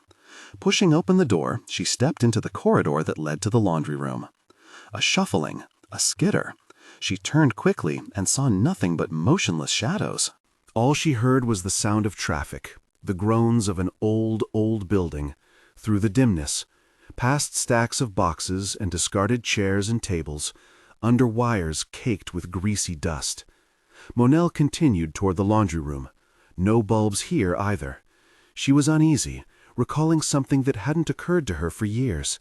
Pushing open the door, she stepped into the corridor that led to the laundry room. A shuffling, a skitter. She turned quickly and saw nothing but motionless shadows. All she heard was the sound of traffic, the groans of an old building, through the dimness, past stacks of boxes and discarded chairs and tables, under wires caked with greasy dust. Monel continued toward the laundry room. No bulbs here either. She was uneasy, recalling something that hadn't occurred to her for years.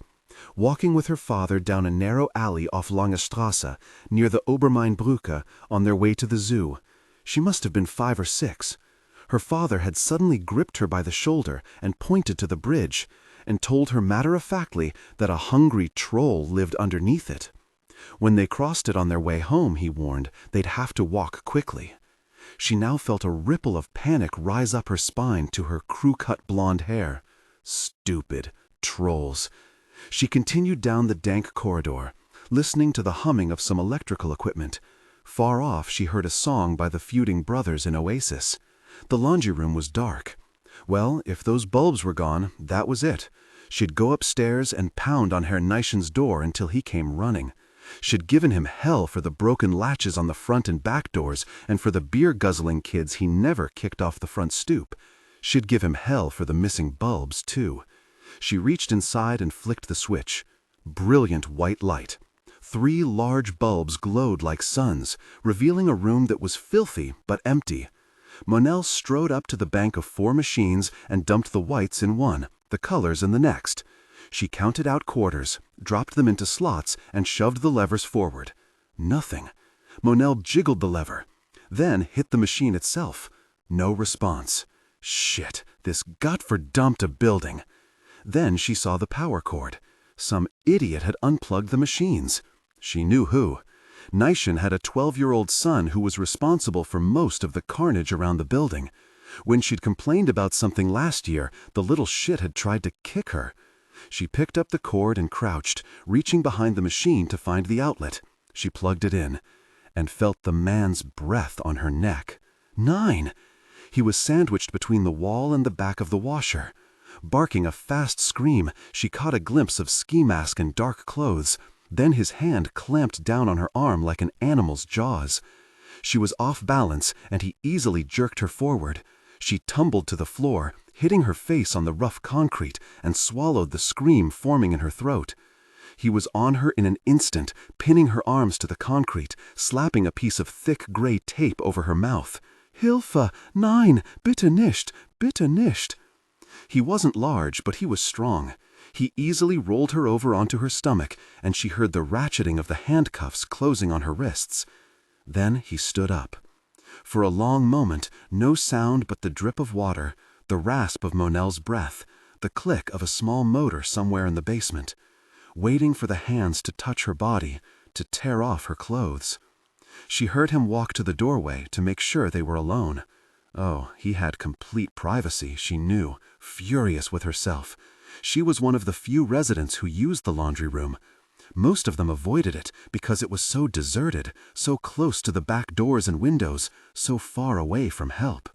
Walking with her father down a narrow alley off Langestrasse, near the Obermain-Brücke, on their way to the zoo. She must have been 5 or 6. Her father had suddenly gripped her by the shoulder and pointed to the bridge, and told her matter-of-factly that a hungry troll lived underneath it. When they crossed it on their way home, he warned, they'd have to walk quickly. She now felt a ripple of panic rise up her spine to her crew-cut blonde hair. Stupid trolls. She continued down the dank corridor, listening to the humming of some electrical equipment. Far off she heard a song by the feuding brothers in Oasis. The laundry room was dark. Well, if those bulbs were gone, that was it. She'd go upstairs and pound on Herr Neischen's door until he came running. She'd given him hell for the broken latches on the front and back doors and for the beer-guzzling kids he never kicked off the front stoop. She'd give him hell for the missing bulbs, too. She reached inside and flicked the switch. Brilliant white light. 3 large bulbs glowed like suns, revealing a room that was filthy but empty. Monel strode up to the bank of 4 machines and dumped the whites in one, the colors in the next. She counted out quarters, dropped them into slots, and shoved the levers forward. Nothing. Monel jiggled the lever, then hit the machine itself. No response. Shit, this Gottverdammt building. Then she saw the power cord. Some idiot had unplugged the machines. She knew who. Neischen had a 12-year-old son who was responsible for most of the carnage around the building. When she'd complained about something last year, the little shit had tried to kick her. She picked up the cord and crouched, reaching behind the machine to find the outlet. She plugged it in, and felt the man's breath on her neck. 9! He was sandwiched between the wall and the back of the washer. Barking a fast scream, she caught a glimpse of ski mask and dark clothes. Then his hand clamped down on her arm like an animal's jaws. She was off balance, and he easily jerked her forward. She tumbled to the floor, hitting her face on the rough concrete, and swallowed the scream forming in her throat. He was on her in an instant, pinning her arms to the concrete, slapping a piece of thick gray tape over her mouth. Hilfe! Nein! Bitte nicht! Bitte nicht! He wasn't large, but he was strong. He easily rolled her over onto her stomach, and she heard the ratcheting of the handcuffs closing on her wrists. Then he stood up. For a long moment, no sound but the drip of water, the rasp of Monel's breath, the click of a small motor somewhere in the basement, waiting for the hands to touch her body, to tear off her clothes. She heard him walk to the doorway to make sure they were alone. Oh, he had complete privacy, she knew, furious with herself. She was one of the few residents who used the laundry room. Most of them avoided it because it was so deserted, so close to the back doors and windows, so far away from help.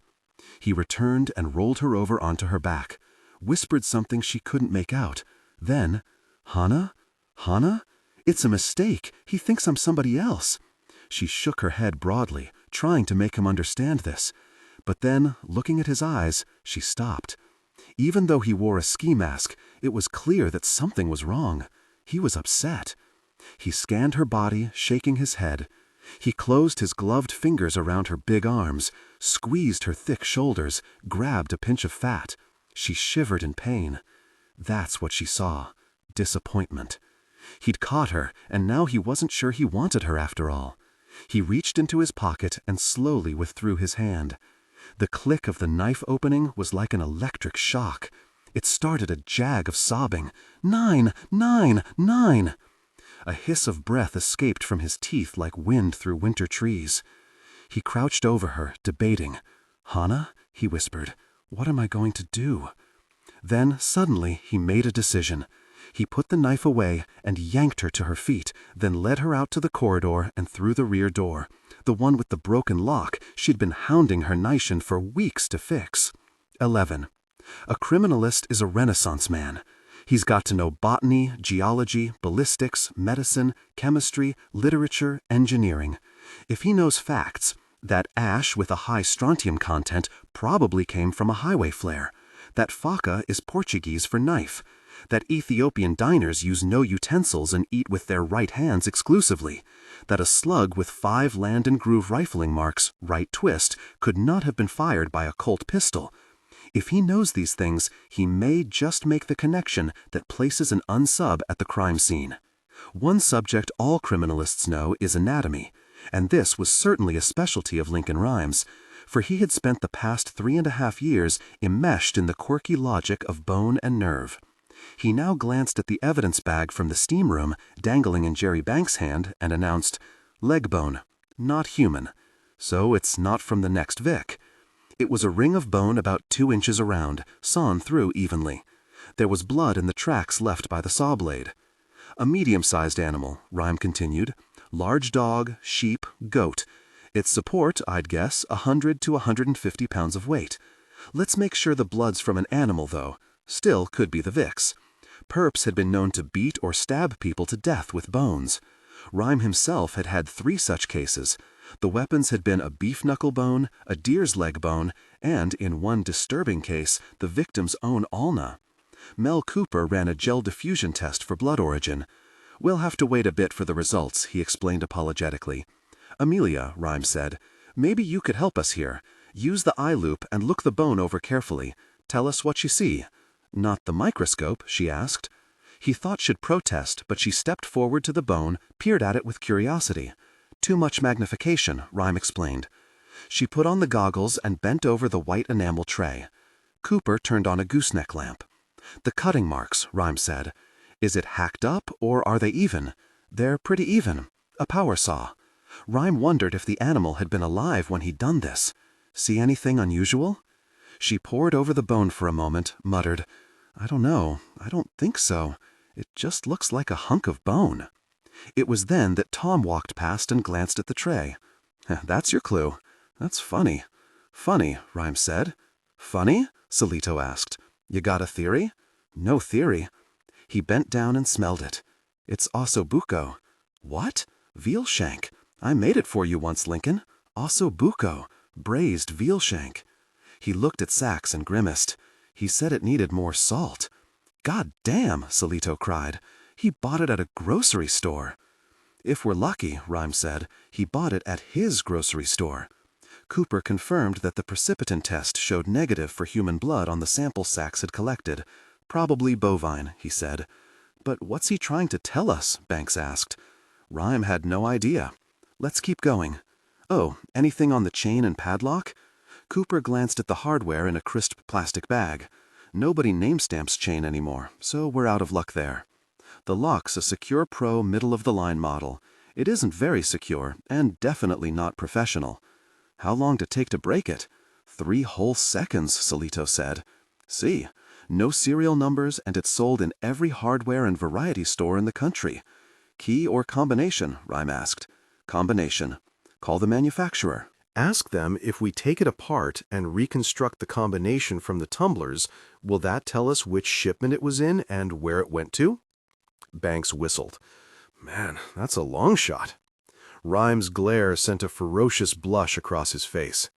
He returned and rolled her over onto her back, whispered something she couldn't make out. Then, Hannah? Hannah? It's a mistake. He thinks I'm somebody else. She shook her head broadly, trying to make him understand this. But then, looking at his eyes, she stopped. Even though he wore a ski mask, it was clear that something was wrong. He was upset. He scanned her body, shaking his head. He closed his gloved fingers around her big arms, squeezed her thick shoulders, grabbed a pinch of fat. She shivered in pain. That's what she saw. Disappointment. He'd caught her, and now he wasn't sure he wanted her after all. He reached into his pocket and slowly withdrew his hand. The click of the knife opening was like an electric shock. It started a jag of sobbing. 9, 9, 9! A hiss of breath escaped from his teeth like wind through winter trees. He crouched over her, debating. Hannah, he whispered, what am I going to do? Then, suddenly, he made a decision. He put the knife away and yanked her to her feet, then led her out to the corridor and through the rear door, the one with the broken lock she'd been hounding Herr Neischen for weeks to fix. 11. A criminalist is a Renaissance man. He's got to know botany, geology, ballistics, medicine, chemistry, literature, engineering. If he knows facts, that ash with a high strontium content probably came from a highway flare. That faca is Portuguese for knife. That Ethiopian diners use no utensils and eat with their right hands exclusively. That a slug with 5 land and groove rifling marks, right twist, could not have been fired by a Colt pistol. If he knows these things, he may just make the connection that places an unsub at the crime scene. One subject all criminalists know is anatomy, and this was certainly a specialty of Lincoln Rhymes, for he had spent the past 3.5 years enmeshed in the quirky logic of bone and nerve. He now glanced at the evidence bag from the steam room dangling in Jerry Banks' hand and announced, "Leg bone, not human. So it's not from the next Vic." It was a ring of bone about 2 inches around, sawn through evenly. There was blood in the tracks left by the saw blade. "A medium-sized animal," Rhyme continued. "Large dog, sheep, goat. Its support, I'd guess, 100 to 150 pounds of weight. Let's make sure the blood's from an animal, though. Still could be the Vicks. Perps had been known to beat or stab people to death with bones. Rhyme himself had had 3 such cases. The weapons had been a beef knuckle bone, a deer's leg bone, and, in one disturbing case, the victim's own ulna. Mel Cooper ran a gel diffusion test for blood origin. "We'll have to wait a bit for the results," he explained apologetically. "Amelia," Rhyme said, "maybe you could help us here. Use the eye loop and look the bone over carefully. Tell us what you see." "Not the microscope?" she asked. He thought she'd protest, but she stepped forward to the bone, peered at it with curiosity. "Too much magnification," Rhyme explained. She put on the goggles and bent over the white enamel tray. Cooper turned on a gooseneck lamp. "The cutting marks," Rhyme said. "Is it hacked up, or are they even?" "They're pretty even. A power saw." Rhyme wondered if the animal had been alive when he'd done this. "See anything unusual?" She pored over the bone for a moment, muttered, "I don't know. I don't think so. It just looks like a hunk of bone." It was then that Tom walked past and glanced at the tray. "That's your clue. That's funny." "Funny," Rhyme said. "Funny?" Solito asked. "You got a theory?" "No theory." He bent down and smelled it. "It's ossobuco." "What?" "Veal shank. I made it for you once, Lincoln. Ossobuco. Braised veal shank." He looked at Sachs and grimaced. He said it needed more salt. "God damn," Solito cried. "He bought it at a grocery store." "If we're lucky," Rhyme said, "he bought it at his grocery store." Cooper confirmed that the precipitin test showed negative for human blood on the sample Sachs had collected. "Probably bovine," he said. "But what's he trying to tell us?" Banks asked. Rhyme had no idea. "Let's keep going. Oh, anything on the chain and padlock?" Cooper glanced at the hardware in a crisp plastic bag. "Nobody name-stamps chain anymore, so we're out of luck there. The lock's a Secure Pro middle-of-the-line model. It isn't very secure, and definitely not professional." "How long to take to break it?" 3 whole seconds, Solito said. "See, no serial numbers, and it's sold in every hardware and variety store in the country." "Key or combination?" Rhyme asked. "Combination. Call the manufacturer." Ask them if we take it apart and reconstruct the combination from the tumblers, will that tell us which shipment it was in and where it went to? Banks whistled. "Man, that's a long shot." Rhyme's glare sent a ferocious blush across his face.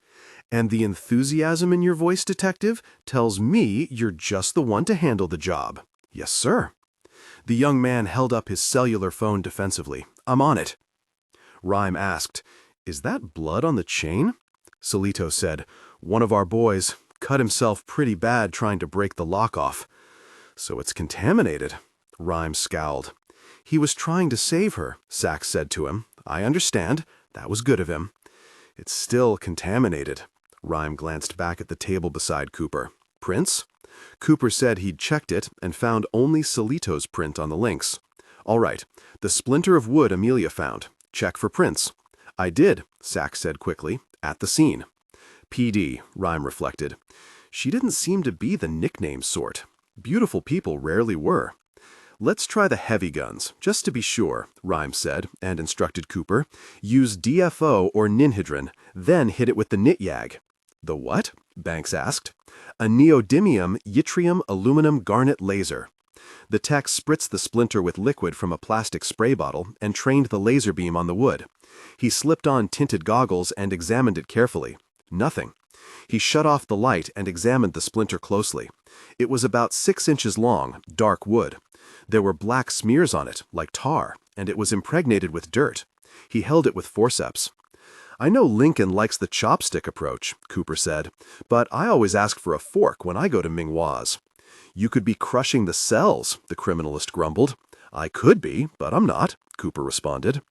"And the enthusiasm in your voice, detective, tells me you're just the one to handle the job." "Yes, sir." The young man held up his cellular phone defensively. "I'm on it." Rhyme asked, "Is that blood on the chain?" Solito said, "One of our boys cut himself pretty bad trying to break the lock off." "So it's contaminated." Rhyme scowled. "He was trying to save her," Sachs said to him. "I understand. That was good of him." "It's still contaminated." Rhyme glanced back at the table beside Cooper. "Prints?" Cooper said he'd checked it and found only Solito's print on the links. "All right, the splinter of wood Amelia found. Check for prints." "I did," Sachs said quickly, "at the scene." "PD," Rhyme reflected. "She didn't seem to be the nickname sort. Beautiful people rarely were." "Let's try the heavy guns, just to be sure," Rhyme said, and instructed Cooper. "Use DFO or ninhydrin, then hit it with the nit-yag." "The what?" Banks asked. "A neodymium yttrium aluminum garnet laser." The tech spritzed the splinter with liquid from a plastic spray bottle and trained the laser beam on the wood. He slipped on tinted goggles and examined it carefully. Nothing. He shut off the light and examined the splinter closely. It was about 6 inches long, dark wood. There were black smears on it, like tar, and it was impregnated with dirt. He held it with forceps. "I know Lincoln likes the chopstick approach," Cooper said, "but I always ask for a fork when I go to Ming-Hua's." "You could be crushing the cells," the criminalist grumbled. "I could be, but I'm not," Cooper responded.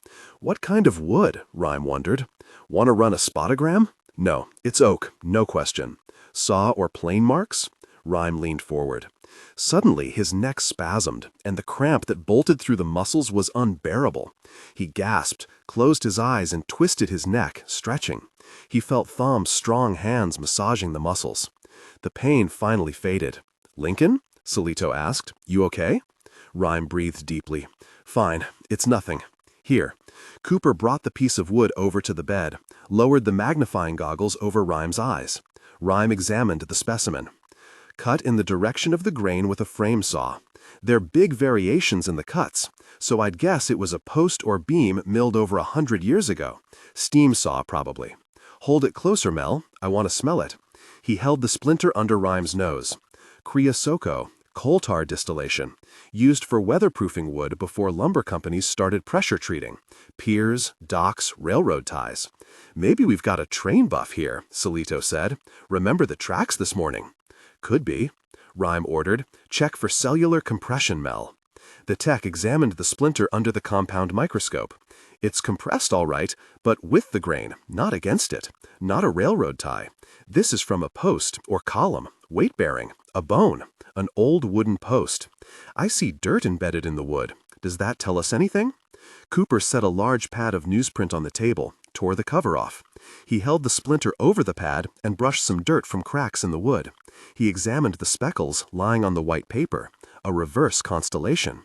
"What kind of wood?" Rhyme wondered. "Want to run a spotogram?" "No, it's oak, no question." "Saw or plane marks?" Rhyme leaned forward. Suddenly his neck spasmed, and the cramp that bolted through the muscles was unbearable. He gasped, closed his eyes, and twisted his neck, stretching. He felt Thom's strong hands massaging the muscles. The pain finally faded. "Lincoln?" Solito asked. "You okay?" Rhyme breathed deeply. "Fine, it's nothing. Here." Cooper brought the piece of wood over to the bed, lowered the magnifying goggles over Rhyme's eyes. Rhyme examined the specimen. "Cut in the direction of the grain with a frame saw. They're big variations in the cuts, so I'd guess it was a post or beam milled over 100 years ago. Steam saw, probably. Hold it closer, Mel. I want to smell it." He held the splinter under Rhyme's nose. "Creosote, coal tar distillation, used for weatherproofing wood before lumber companies started pressure treating. Piers, docks, railroad ties." "Maybe we've got a train buff here," Solito said. "Remember the tracks this morning?" "Could be." Rhyme ordered. "Check for cellular compression, Mel." The tech examined the splinter under the compound microscope. "It's compressed all right, but with the grain, not against it. Not a railroad tie. This is from a post or column, weight-bearing, a bone, an old wooden post. I see dirt embedded in the wood. Does that tell us anything?" Cooper set a large pad of newsprint on the table, tore the cover off. He held the splinter over the pad and brushed some dirt from cracks in the wood. He examined the speckles lying on the white paper, a reverse constellation.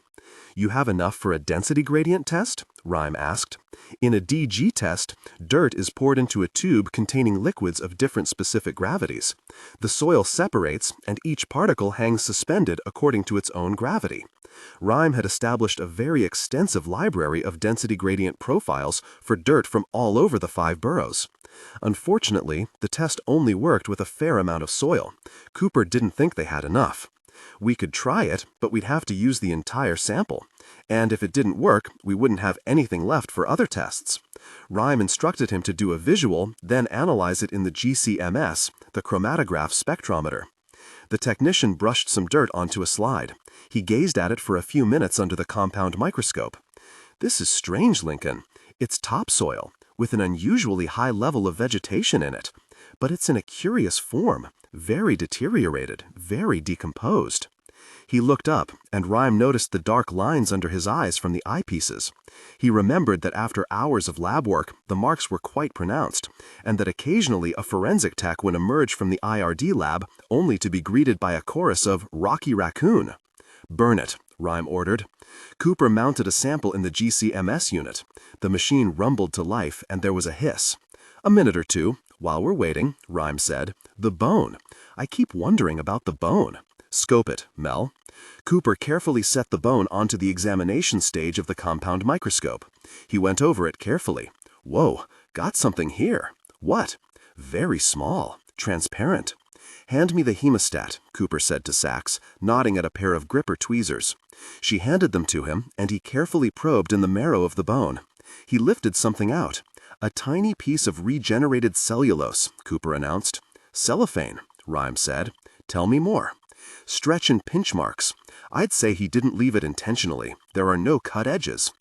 "You have enough for a density gradient test?" Rhyme asked. "In a DG test, dirt is poured into a tube containing liquids of different specific gravities. The soil separates, and each particle hangs suspended according to its own gravity." Rhyme had established a very extensive library of density gradient profiles for dirt from all over the 5 boroughs. Unfortunately, the test only worked with a fair amount of soil. Cooper didn't think they had enough. "We could try it, but we'd have to use the entire sample. And if it didn't work, we wouldn't have anything left for other tests." Rhyme instructed him to do a visual, then analyze it in the GCMS, the chromatograph spectrometer. The technician brushed some dirt onto a slide. He gazed at it for a few minutes under the compound microscope. "This is strange, Lincoln. It's topsoil, with an unusually high level of vegetation in it. But it's in a curious form, very deteriorated, very decomposed." He looked up, and Rhyme noticed the dark lines under his eyes from the eyepieces. He remembered that after hours of lab work, the marks were quite pronounced, and that occasionally a forensic tech would emerge from the IRD lab only to be greeted by a chorus of "Rocky Raccoon." "Burn it," Rhyme ordered. Cooper mounted a sample in the GCMS unit. The machine rumbled to life, and there was a hiss. "A minute or two. While we're waiting," Rhyme said. "The bone. I keep wondering about the bone." "Scope it, Mel." Cooper carefully set the bone onto the examination stage of the compound microscope. He went over it carefully. "Whoa, got something here." "What?" "Very small, transparent." "Hand me the hemostat," Cooper said to Sachs, nodding at a pair of gripper tweezers. She handed them to him, and he carefully probed in the marrow of the bone. He lifted something out. "A tiny piece of regenerated cellulose," Cooper announced. "Cellophane," Rhyme said. "Tell me more." "Stretch and pinch marks. I'd say he didn't leave it intentionally. There are no cut edges."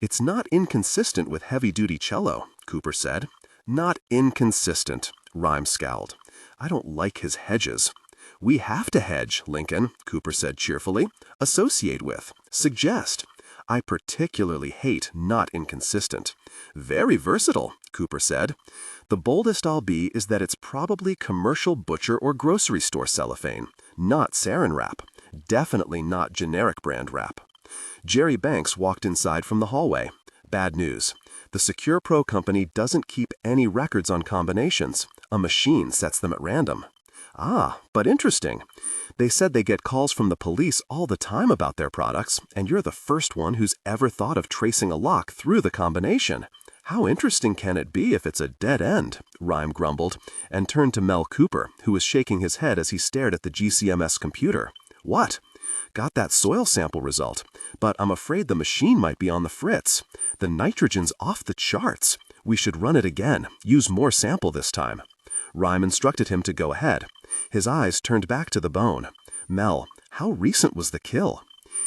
"It's not inconsistent with heavy-duty cello," Cooper said. "Not inconsistent," Rhyme scowled. "I don't like his hedges." "We have to hedge, Lincoln," Cooper said cheerfully. "Associate with. Suggest. I particularly hate not inconsistent." "Very versatile," Cooper said. "The boldest I'll be is that it's probably commercial butcher or grocery store cellophane, not sarin wrap. Definitely not generic brand wrap." Jerry Banks walked inside from the hallway. "Bad news. The Secure Pro company doesn't keep any records on combinations. A machine sets them at random." "Ah, but interesting. They said they get calls from the police all the time about their products, and you're the first one who's ever thought of tracing a lock through the combination. How interesting can it be if it's a dead end? Rhyme grumbled, and turned to Mel Cooper, who was shaking his head as he stared at the GCMS computer. What? Got that soil sample result, but I'm afraid the machine might be on the fritz. The nitrogen's off the charts. We should run it again, use more sample this time. Rhyme instructed him to go ahead. His eyes turned back to the bone. Mel, how recent was the kill?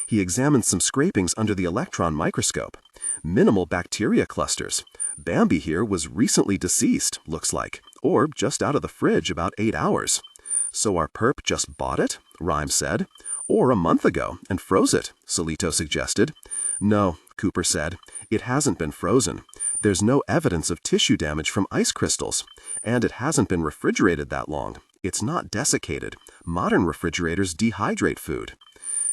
He examined some scrapings under the electron microscope. Minimal bacteria clusters. Bambi here was recently deceased, looks like, or just out of the fridge about 8 hours. So our perp just bought it? Rhyme said. Or a month ago and froze it, Solito suggested. No, Cooper said. It hasn't been frozen. There's no evidence of tissue damage from ice crystals. And it hasn't been refrigerated that long. It's not desiccated. Modern refrigerators dehydrate food.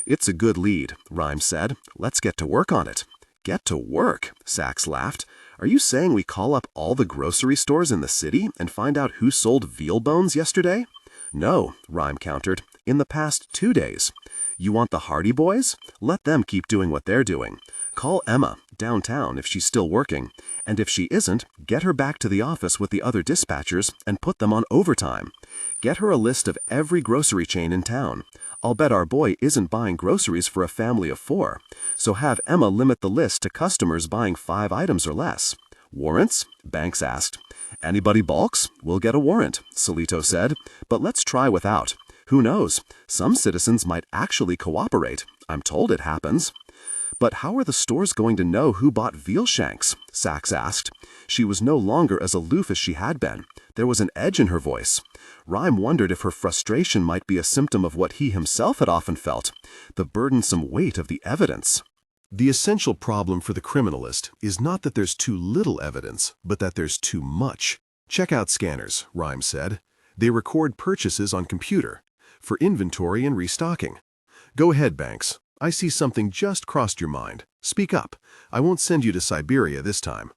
It's a good lead, Rhyme said. Let's get to work on it. Get to work, Sachs laughed. Are you saying we call up all the grocery stores in the city and find out who sold veal bones yesterday? No, Rhyme countered. In the past 2 days. You want the Hardy Boys? Let them keep doing what they're doing. Call Emma, downtown, if she's still working. And if she isn't, get her back to the office with the other dispatchers and put them on overtime. Get her a list of every grocery chain in town. I'll bet our boy isn't buying groceries for a family of 4. So have Emma limit the list to customers buying 5 items or less. Warrants? Banks asked. Anybody balks? We'll get a warrant, Solito said. But let's try without. Who knows? Some citizens might actually cooperate. I'm told it happens. But how are the stores going to know who bought veal shanks? Sachs asked. She was no longer as aloof as she had been. There was an edge in her voice. Rhyme wondered if her frustration might be a symptom of what he himself had often felt, the burdensome weight of the evidence. The essential problem for the criminalist is not that there's too little evidence, but that there's too much. Checkout scanners, Rhyme said. They record purchases on computer for inventory and restocking. Go ahead, Banks. I see something just crossed your mind. Speak up. I won't send you to Siberia this time.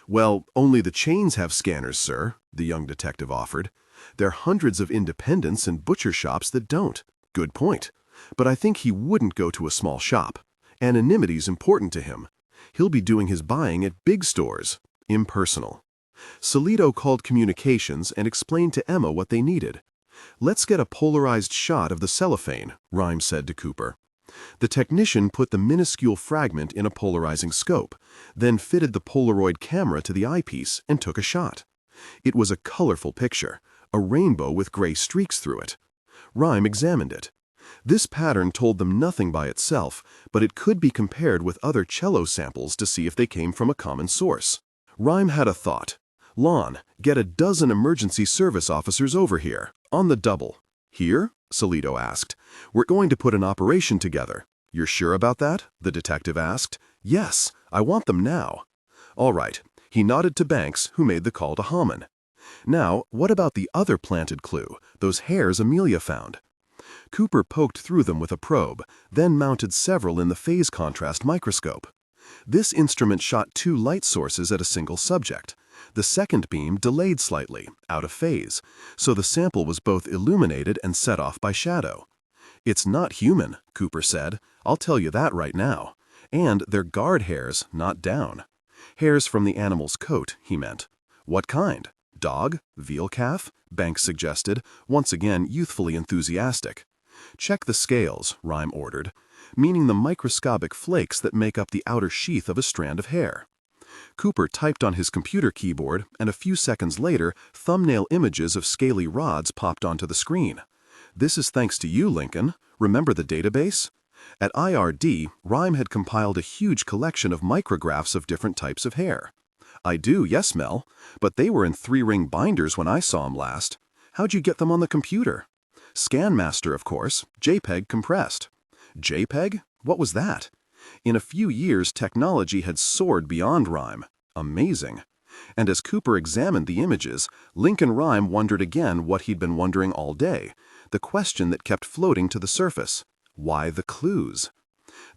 Well, only the chains have scanners, sir, the young detective offered. There are hundreds of independents and butcher shops that don't. Good point. But I think he wouldn't go to a small shop. Anonymity's important to him. He'll be doing his buying at big stores. Impersonal. Solito called communications and explained to Emma what they needed. Let's get a polarized shot of the cellophane, Rhyme said to Cooper. The technician put the minuscule fragment in a polarizing scope, then fitted the Polaroid camera to the eyepiece and took a shot. It was a colorful picture, a rainbow with gray streaks through it. Rhyme examined it. This pattern told them nothing by itself, but it could be compared with other cello samples to see if they came from a common source. Rhyme had a thought. Lon, get a dozen emergency service officers over here, on the double. Here? Solito asked. We're going to put an operation together. You're sure about that? The detective asked. Yes, I want them now. All right. He nodded to Banks, who made the call to Haman. Now, what about the other planted clue, those hairs Amelia found? Cooper poked through them with a probe, then mounted several in the phase contrast microscope. This instrument shot 2 light sources at a single subject. The second beam delayed slightly, out of phase, so the sample was both illuminated and set off by shadow. It's not human, Cooper said. I'll tell you that right now. And they're guard hairs, not down. Hairs from the animal's coat, he meant. What kind? Dog? Veal calf? Banks suggested, once again youthfully enthusiastic. Check the scales, Rhyme ordered, meaning the microscopic flakes that make up the outer sheath of a strand of hair. Cooper typed on his computer keyboard, and a few seconds later, thumbnail images of scaly rods popped onto the screen. This is thanks to you, Lincoln. Remember the database? At IRD, Rhyme had compiled a huge collection of micrographs of different types of hair. I do, yes, Mel, but they were in 3-ring binders when I saw 'em last. How'd you get them on the computer? ScanMaster, of course, JPEG compressed. JPEG? What was that? In a few years, technology had soared beyond Rhyme. Amazing. And as Cooper examined the images, Lincoln Rhyme wondered again what he'd been wondering all day, the question that kept floating to the surface. Why the clues?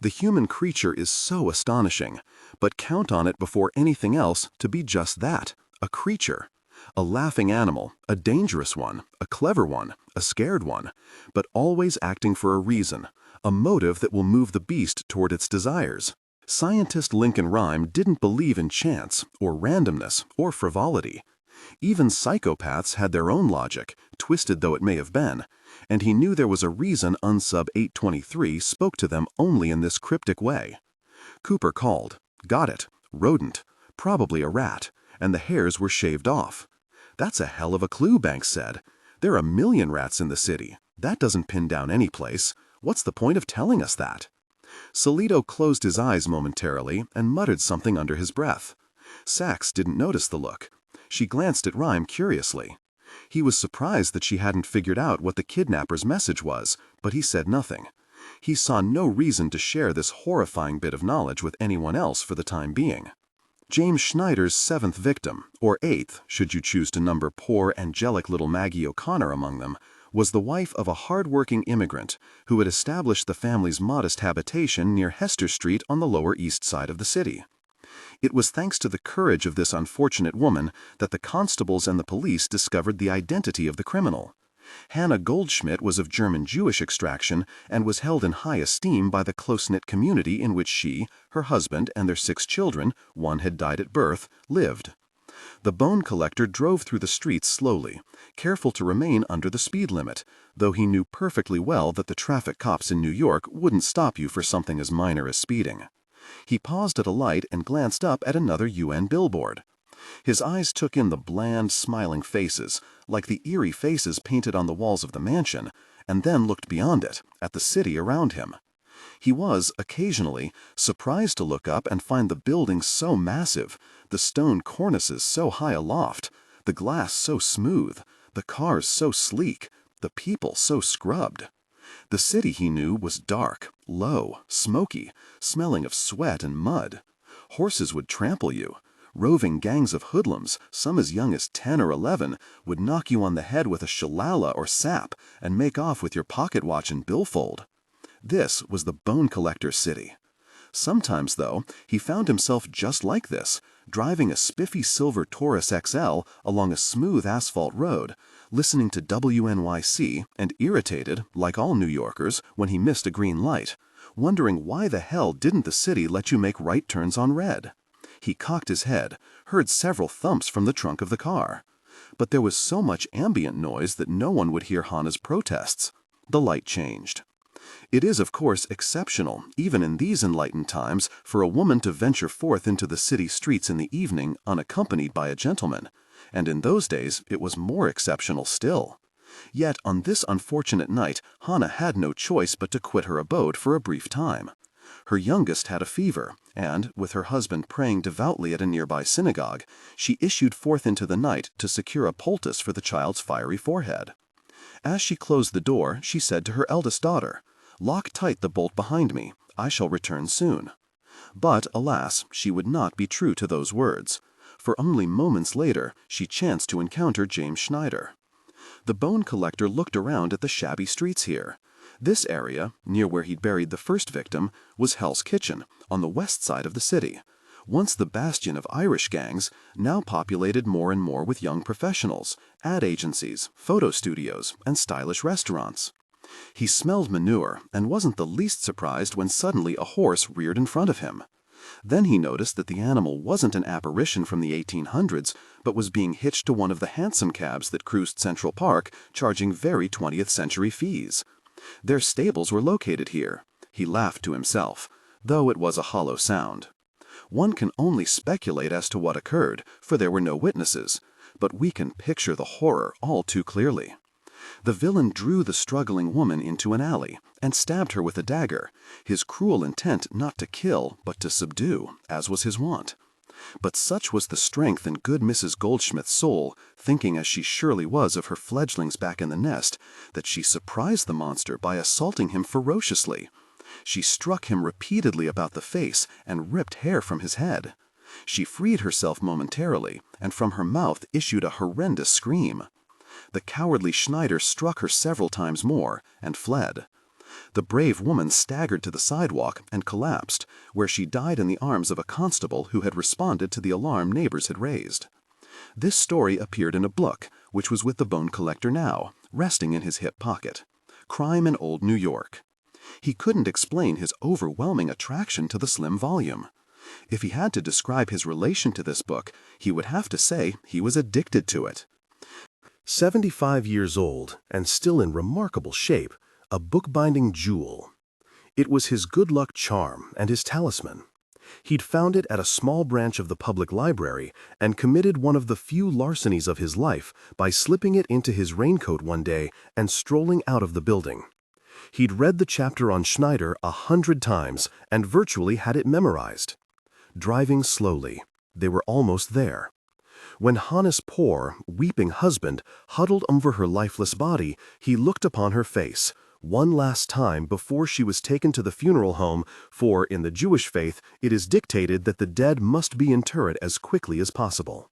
The human creature is so astonishing, but count on it before anything else to be just that, a creature. A laughing animal, a dangerous one, a clever one, a scared one, but always acting for a reason, a motive that will move the beast toward its desires. Scientist Lincoln Rhyme didn't believe in chance, or randomness, or frivolity. Even psychopaths had their own logic, twisted though it may have been, and he knew there was a reason Unsub 823 spoke to them only in this cryptic way. Cooper called. Got it. Rodent. Probably a rat. And the hairs were shaved off. That's a hell of a clue, Banks said. There are 1 million rats in the city. That doesn't pin down any place. What's the point of telling us that? Solito closed his eyes momentarily and muttered something under his breath. Sachs didn't notice the look. She glanced at Rhyme curiously. He was surprised that she hadn't figured out what the kidnapper's message was, but he said nothing. He saw no reason to share this horrifying bit of knowledge with anyone else for the time being. James Schneider's 7th victim, or 8th, should you choose to number poor, angelic little Maggie O'Connor among them, was the wife of a hard-working immigrant who had established the family's modest habitation near Hester Street on the Lower East Side of the city. It was thanks to the courage of this unfortunate woman that the constables and the police discovered the identity of the criminal. Hannah Goldschmidt was of German-Jewish extraction and was held in high esteem by the close-knit community in which she, her husband, and their 6 children, one had died at birth, lived. The bone collector drove through the streets slowly, careful to remain under the speed limit, though he knew perfectly well that the traffic cops in New York wouldn't stop you for something as minor as speeding. He paused at a light and glanced up at another UN billboard. His eyes took in the bland, smiling faces, like the eerie faces painted on the walls of the mansion, and then looked beyond it, at the city around him. He was, occasionally, surprised to look up and find the buildings so massive, the stone cornices so high aloft, the glass so smooth, the cars so sleek, the people so scrubbed. The city, he knew, was dark, low, smoky, smelling of sweat and mud. Horses would trample you. Roving gangs of hoodlums, some as young as 10 or 11, would knock you on the head with a shillelagh or sap and make off with your pocket watch and billfold. This was the bone collector's city. Sometimes, though, he found himself just like this, driving a spiffy silver Taurus XL along a smooth asphalt road, listening to WNYC and irritated, like all New Yorkers, when he missed a green light, wondering why the hell didn't the city let you make right turns on red. He cocked his head, heard several thumps from the trunk of the car. But there was so much ambient noise that no one would hear Hannah's protests. The light changed. It is, of course, exceptional, even in these enlightened times, for a woman to venture forth into the city streets in the evening unaccompanied by a gentleman, and in those days it was more exceptional still. Yet on this unfortunate night Hannah had no choice but to quit her abode for a brief time. Her youngest had a fever, and, with her husband praying devoutly at a nearby synagogue, she issued forth into the night to secure a poultice for the child's fiery forehead. As she closed the door, she said to her eldest daughter, "Lock tight the bolt behind me. I shall return soon." But, alas, she would not be true to those words, for only moments later she chanced to encounter James Schneider. The bone collector looked around at the shabby streets here. This area, near where he'd buried the first victim, was Hell's Kitchen, on the west side of the city. Once the bastion of Irish gangs, now populated more and more with young professionals, ad agencies, photo studios, and stylish restaurants. He smelled manure and wasn't the least surprised when suddenly a horse reared in front of him. Then he noticed that the animal wasn't an apparition from the 1800s, but was being hitched to one of the hansom cabs that cruised Central Park, charging very 20th century fees. Their stables were located here. He laughed to himself, though it was a hollow sound. One can only speculate as to what occurred, for there were no witnesses, but we can picture the horror all too clearly. The villain drew the struggling woman into an alley and stabbed her with a dagger, his cruel intent not to kill but to subdue, as was his wont. But such was the strength in good Mrs. Goldschmidt's soul, thinking as she surely was of her fledglings back in the nest, that she surprised the monster by assaulting him ferociously. She struck him repeatedly about the face and ripped hair from his head. She freed herself momentarily, and from her mouth issued a horrendous scream. The cowardly Schneider struck her several times more and fled. The brave woman staggered to the sidewalk and collapsed, where she died in the arms of a constable who had responded to the alarm neighbors had raised. This story appeared in a book, which was with the bone collector now, resting in his hip pocket. Crime in Old New York. He couldn't explain his overwhelming attraction to the slim volume. If he had to describe his relation to this book, he would have to say he was addicted to it. 75 years old and still in remarkable shape, a bookbinding jewel. It was his good luck charm and his talisman. He'd found it at a small branch of the public library and committed one of the few larcenies of his life by slipping it into his raincoat one day and strolling out of the building. He'd read the chapter on Schneider 100 times and virtually had it memorized. Driving slowly, they were almost there. When Hannah's poor, weeping husband huddled over her lifeless body, he looked upon her face, one last time before she was taken to the funeral home, for in the Jewish faith it is dictated that the dead must be interred as quickly as possible.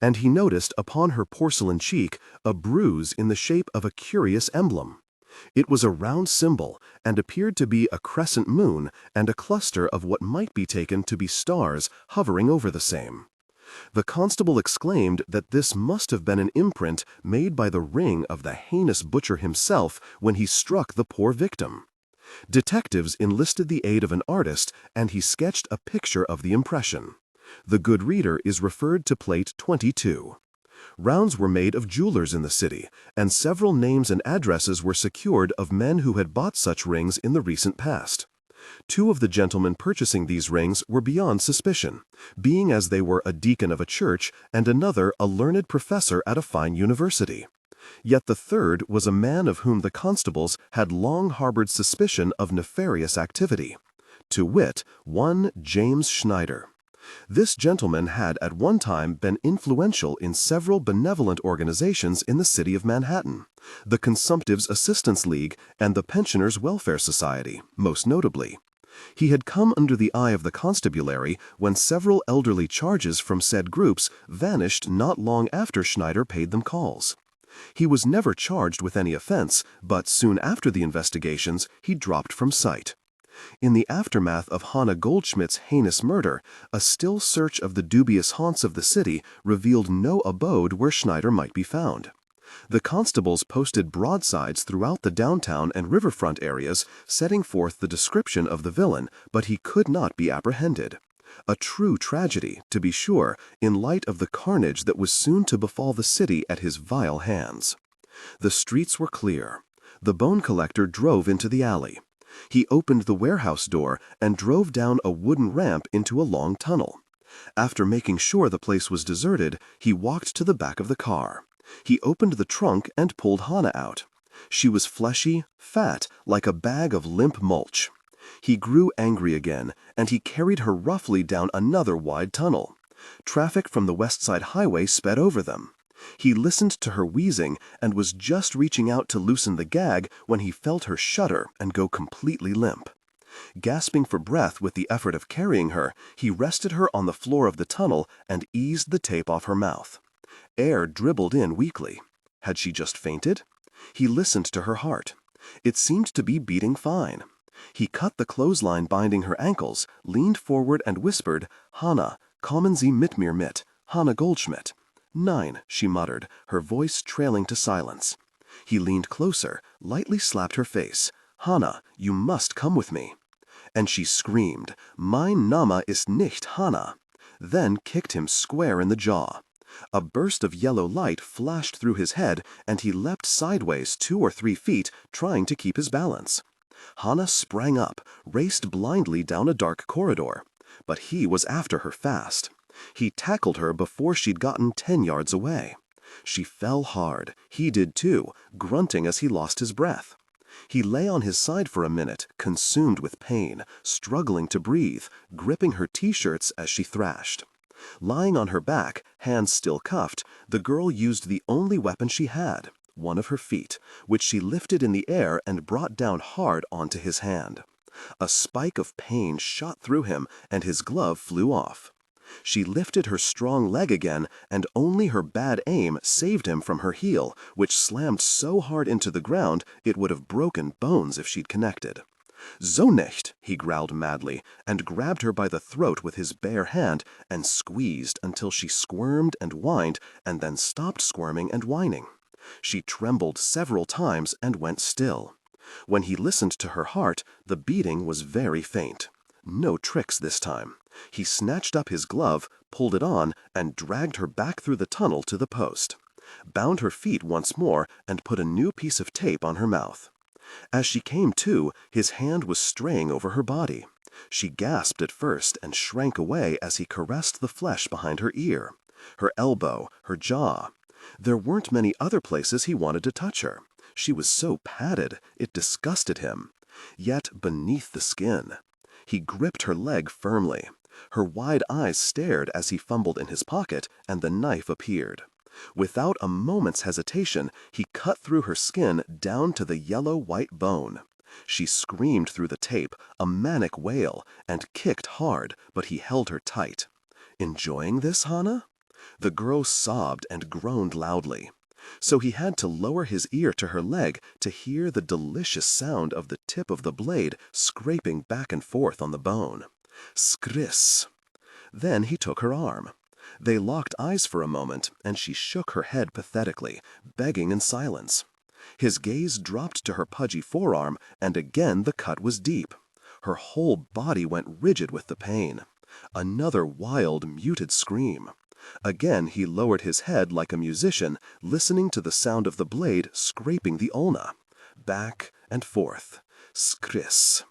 And he noticed upon her porcelain cheek a bruise in the shape of a curious emblem. It was a round symbol and appeared to be a crescent moon and a cluster of what might be taken to be stars hovering over the same. The constable exclaimed that this must have been an imprint made by the ring of the heinous butcher himself when he struck the poor victim. Detectives enlisted the aid of an artist, and he sketched a picture of the impression. The good reader is referred to plate 22. Rounds were made of jewelers in the city, and several names and addresses were secured of men who had bought such rings in the recent past. Two of the gentlemen purchasing these rings were beyond suspicion, being as they were a deacon of a church and another a learned professor at a fine university. Yet the third was a man of whom the constables had long harbored suspicion of nefarious activity, to wit, one James Schneider. This gentleman had at one time been influential in several benevolent organizations in the city of Manhattan, the Consumptives Assistance League and the Pensioners' Welfare Society, most notably. He had come under the eye of the constabulary when several elderly charges from said groups vanished not long after Schneider paid them calls. He was never charged with any offense, but soon after the investigations he dropped from sight. In the aftermath of Hannah Goldschmidt's heinous murder, a still search of the dubious haunts of the city revealed no abode where Schneider might be found. The constables posted broadsides throughout the downtown and riverfront areas, setting forth the description of the villain, but he could not be apprehended. A true tragedy, to be sure, in light of the carnage that was soon to befall the city at his vile hands. The streets were clear. The bone collector drove into the alley. He opened the warehouse door and drove down a wooden ramp into a long tunnel. After making sure the place was deserted, he walked to the back of the car. He opened the trunk and pulled Hannah out. She was fleshy, fat, like a bag of limp mulch. He grew angry again, and he carried her roughly down another wide tunnel. Traffic from the West Side Highway sped over them. He listened to her wheezing and was just reaching out to loosen the gag when he felt her shudder and go completely limp. Gasping for breath with the effort of carrying her, he rested her on the floor of the tunnel and eased the tape off her mouth. Air dribbled in weakly. Had she just fainted? He listened to her heart. It seemed to be beating fine. He cut the clothesline binding her ankles, leaned forward and whispered, "Hannah, kommen Sie mit mir mit, Hannah Goldschmidt." "9," she muttered, her voice trailing to silence. He leaned closer, lightly slapped her face. "Hannah, you must come with me." And she screamed, "Mein Name ist nicht Hannah," then kicked him square in the jaw. A burst of yellow light flashed through his head, and he leapt sideways 2 or 3 feet, trying to keep his balance. Hannah sprang up, raced blindly down a dark corridor. But he was after her fast. He tackled her before she'd gotten 10 yards away. She fell hard. He did too, grunting as he lost his breath. He lay on his side for a minute, consumed with pain, struggling to breathe, gripping her t-shirts as she thrashed. Lying on her back, hands still cuffed, the girl used the only weapon she had, one of her feet, which she lifted in the air and brought down hard onto his hand. A spike of pain shot through him, and his glove flew off. She lifted her strong leg again, and only her bad aim saved him from her heel, which slammed so hard into the ground it would have broken bones if she'd connected. "So nicht," he growled madly, and grabbed her by the throat with his bare hand and squeezed until she squirmed and whined and then stopped squirming and whining. She trembled several times and went still. When he listened to her heart, the beating was very faint. No tricks this time. He snatched up his glove, pulled it on, and dragged her back through the tunnel to the post. Bound her feet once more and put a new piece of tape on her mouth. As she came to, his hand was straying over her body. She gasped at first and shrank away as he caressed the flesh behind her ear, her elbow, her jaw. There weren't many other places he wanted to touch her. She was so padded, it disgusted him. Yet beneath the skin. He gripped her leg firmly. Her wide eyes stared as he fumbled in his pocket, and the knife appeared. Without a moment's hesitation, he cut through her skin down to the yellow-white bone. She screamed through the tape, a manic wail, and kicked hard, but he held her tight. "Enjoying this, Hannah?" The girl sobbed and groaned loudly. So he had to lower his ear to her leg to hear the delicious sound of the tip of the blade scraping back and forth on the bone. Skriss. Then he took her arm. They locked eyes for a moment, and she shook her head pathetically, begging in silence. His gaze dropped to her pudgy forearm, and again the cut was deep. Her whole body went rigid with the pain. Another wild, muted scream. Again he lowered his head like a musician, listening to the sound of the blade scraping the ulna. Back and forth. Skriss.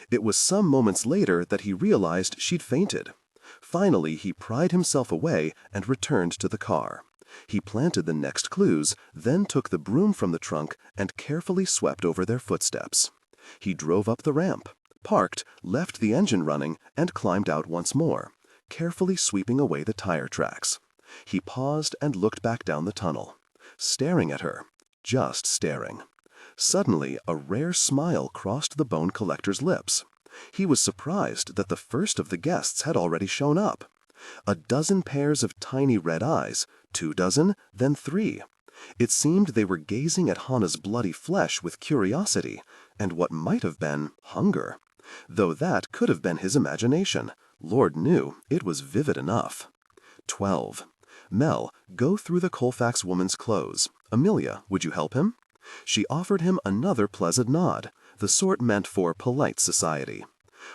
It was some moments later that he realized she'd fainted. Finally, he pried himself away and returned to the car. He planted the next clues, then took the broom from the trunk and carefully swept over their footsteps. He drove up the ramp, parked, left the engine running, and climbed out once more, carefully sweeping away the tire tracks. He paused and looked back down the tunnel, staring at her, just staring. Suddenly, a rare smile crossed the bone collector's lips. He was surprised that the first of the guests had already shown up. A dozen pairs of tiny red eyes, 2 dozen, then 3. It seemed they were gazing at Hannah's bloody flesh with curiosity, and what might have been hunger. Though that could have been his imagination. Lord knew it was vivid enough. 12. Mel, go through the Colfax woman's clothes. Amelia, would you help him? She offered him another pleasant nod, the sort meant for polite society.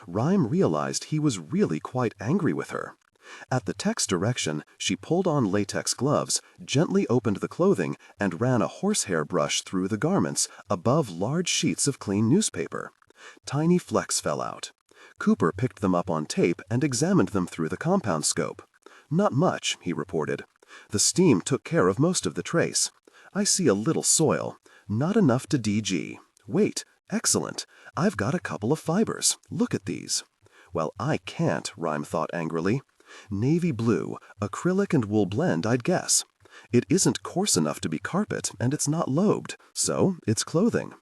Rhyme realized he was really quite angry with her. At the tech's direction, she pulled on latex gloves, gently opened the clothing, and ran a horsehair brush through the garments above large sheets of clean newspaper. Tiny flecks fell out. Cooper picked them up on tape and examined them through the compound scope. Not much, he reported. The steam took care of most of the trace. I see a little soil. Not enough to DG. Wait, excellent. I've got a couple of fibers. Look at these. Well, I can't, Rhyme thought angrily. Navy blue, acrylic and wool blend, I'd guess. It isn't coarse enough to be carpet, and it's not lobed, so it's clothing.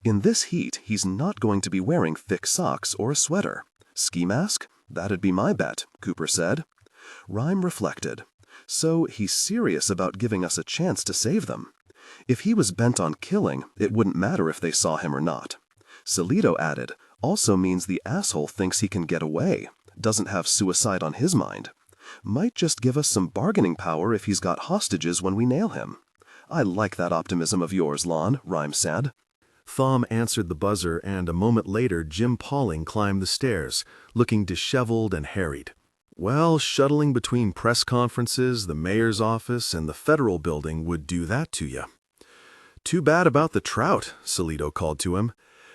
In this heat, he's not going to be wearing thick socks or a sweater. Ski mask? That'd be my bet, Cooper said. Rhyme reflected. So he's serious about giving us a chance to save them. If he was bent on killing, it wouldn't matter if they saw him or not. Salito added, also means the asshole thinks he can get away, doesn't have suicide on his mind. Might just give us some bargaining power if he's got hostages when we nail him. I like that optimism of yours, Lon, Rhyme said. Thom answered the buzzer, and a moment later Jim Pauling climbed the stairs, looking disheveled and harried. Well, shuttling between press conferences, the mayor's office, and the federal building would do that to you. Too bad about the trout, Salito called to him,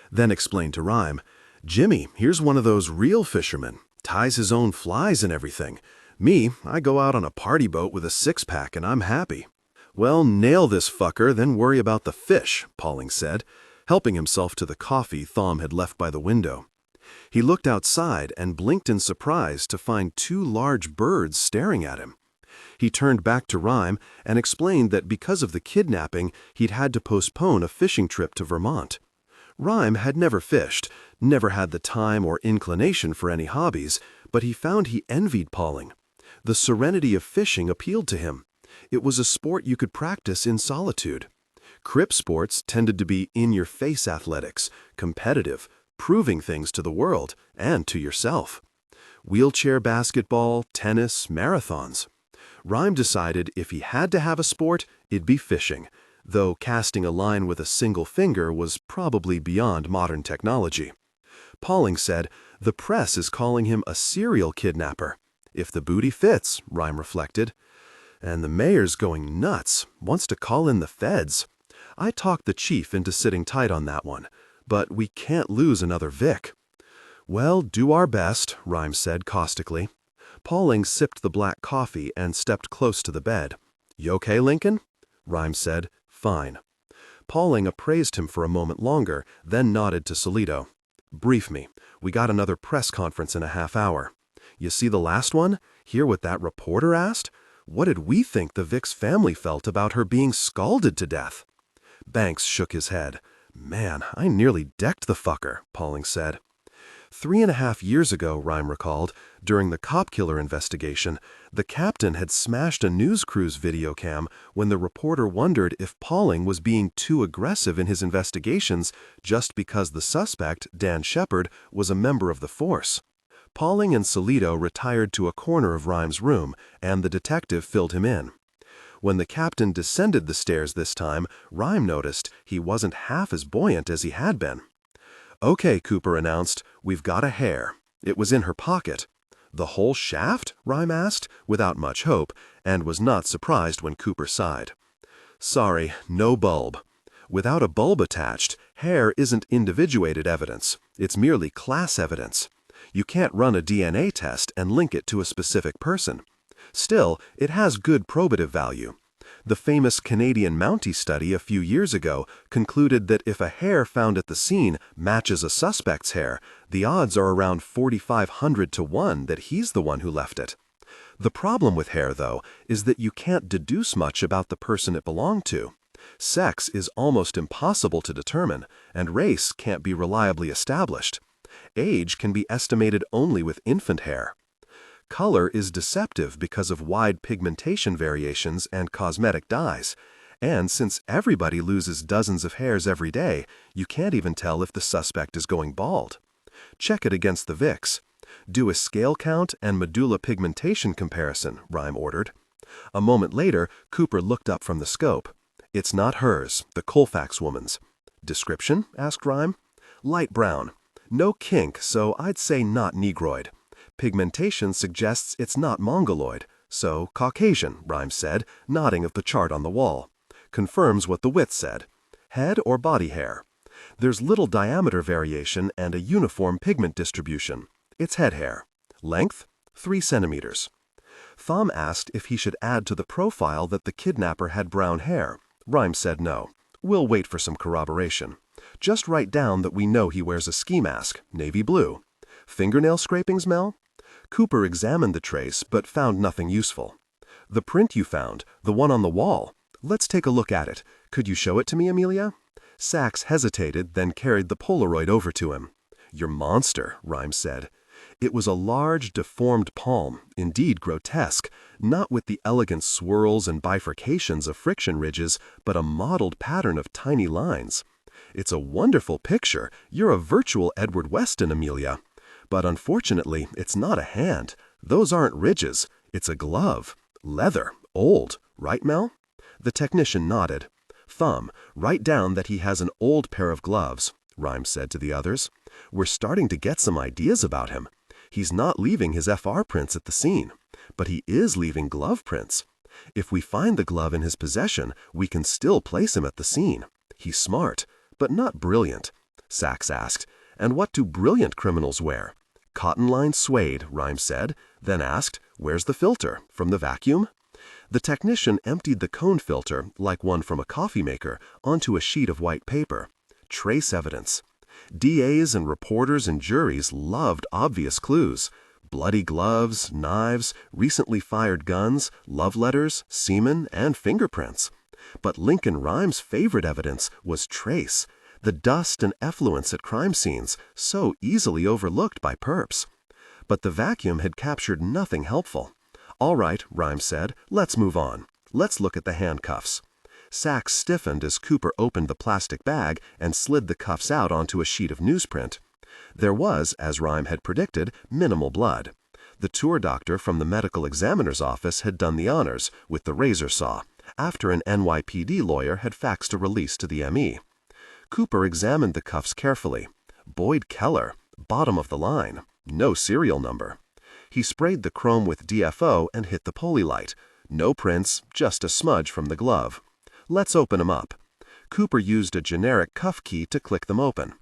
then explained to Rhyme. Jimmy, here's one of those real fishermen. Ties his own flies and everything. Me, I go out on a party boat with a 6-pack and I'm happy. Well, nail this fucker, then worry about the fish, Pauling said, helping himself to the coffee Thom had left by the window. He looked outside and blinked in surprise to find 2 large birds staring at him. He turned back to Rhyme and explained that because of the kidnapping, he'd had to postpone a fishing trip to Vermont. Rhyme had never fished, never had the time or inclination for any hobbies, but he found he envied Pauling. The serenity of fishing appealed to him. It was a sport you could practice in solitude. Crip sports tended to be in-your-face athletics, competitive, proving things to the world and to yourself. Wheelchair basketball, tennis, marathons. Rhyme decided if he had to have a sport, it'd be fishing, though casting a line with a single finger was probably beyond modern technology. Pauling said, the press is calling him a serial kidnapper. If the booty fits, Rhyme reflected. And the mayor's going nuts, wants to call in the feds. I talked the chief into sitting tight on that one, but we can't lose another Vic. Well, do our best, Rhyme said caustically. Pauling sipped the black coffee and stepped close to the bed. You okay, Lincoln? Rhyme said, fine. Pauling appraised him for a moment longer, then nodded to Solito. Brief me. We got another press conference in a half hour. You see the last one? Hear what that reporter asked? What did we think the Vic's family felt about her being scalded to death? Banks shook his head. Man, I nearly decked the fucker, Pauling said. 3.5 years ago, Rhyme recalled, during the cop killer investigation, the captain had smashed a news crew's video cam when the reporter wondered if Pauling was being too aggressive in his investigations just because the suspect, Dan Shepard, was a member of the force. Pauling and Solito retired to a corner of Rhyme's room, and the detective filled him in. When the captain descended the stairs this time, Rhyme noticed he wasn't half as buoyant as he had been. Okay, Cooper announced, we've got a hair. It was in her pocket. The whole shaft? Rhyme asked, without much hope, and was not surprised when Cooper sighed. Sorry, no bulb. Without a bulb attached, hair isn't individuated evidence. It's merely class evidence. You can't run a DNA test and link it to a specific person. Still, it has good probative value. The famous Canadian Mountie study a few years ago concluded that if a hair found at the scene matches a suspect's hair, the odds are around 4,500 to 1 that he's the one who left it. The problem with hair, though, is that you can't deduce much about the person it belonged to. Sex is almost impossible to determine, and race can't be reliably established. Age can be estimated only with infant hair. Color is deceptive because of wide pigmentation variations and cosmetic dyes, and since everybody loses dozens of hairs every day, you can't even tell if the suspect is going bald. Check it against the Vicks. Do a scale count and medulla pigmentation comparison, Rhyme ordered. A moment later, Cooper looked up from the scope. It's not hers, the Colfax woman's. Description? Asked Rhyme. Light brown. No kink, so I'd say not negroid. Pigmentation suggests it's not mongoloid, so Caucasian, Rhyme said, nodding at the chart on the wall. Confirms what the width said. Head or body hair? There's little diameter variation and a uniform pigment distribution. It's head hair. Length? 3 centimeters. Thom asked if he should add to the profile that the kidnapper had brown hair. Rhyme said no. We'll wait for some corroboration. Just write down that we know he wears a ski mask, navy blue. Fingernail scrapings, Mel? Cooper examined the trace, but found nothing useful. The print you found, the one on the wall. Let's take a look at it. Could you show it to me, Amelia? Sachs hesitated, then carried the Polaroid over to him. Your monster, Rhyme said. It was a large, deformed palm, indeed grotesque, not with the elegant swirls and bifurcations of friction ridges, but a mottled pattern of tiny lines. It's a wonderful picture. You're a virtual Edward Weston, Amelia. But unfortunately, it's not a hand. Those aren't ridges. It's a glove. Leather. Old. Right, Mel? The technician nodded. Thumb, write down that he has an old pair of gloves, Rhyme said to the others. We're starting to get some ideas about him. He's not leaving his FR prints at the scene, but he is leaving glove prints. If we find the glove in his possession, we can still place him at the scene. He's smart, but not brilliant. Sachs asked, and what do brilliant criminals wear? Cotton-lined suede, Rhyme said, then asked, where's the filter? From the vacuum? The technician emptied the cone filter, like one from a coffee maker, onto a sheet of white paper. Trace evidence. DAs and reporters and juries loved obvious clues. Bloody gloves, knives, recently fired guns, love letters, semen, and fingerprints. But Lincoln Rhyme's favorite evidence was trace. The dust and effluence at crime scenes, so easily overlooked by perps. But the vacuum had captured nothing helpful. All right, Rhyme said, let's move on. Let's look at the handcuffs. Sachs stiffened as Cooper opened the plastic bag and slid the cuffs out onto a sheet of newsprint. There was, as Rhyme had predicted, minimal blood. The tour doctor from the medical examiner's office had done the honors with the razor saw, after an NYPD lawyer had faxed a release to the ME. Cooper examined the cuffs carefully. Boyd Keller, bottom of the line, no serial number. He sprayed the chrome with DFO and hit the pulley light. No prints, just a smudge from the glove. Let's open them up. Cooper used a generic cuff key to click them open.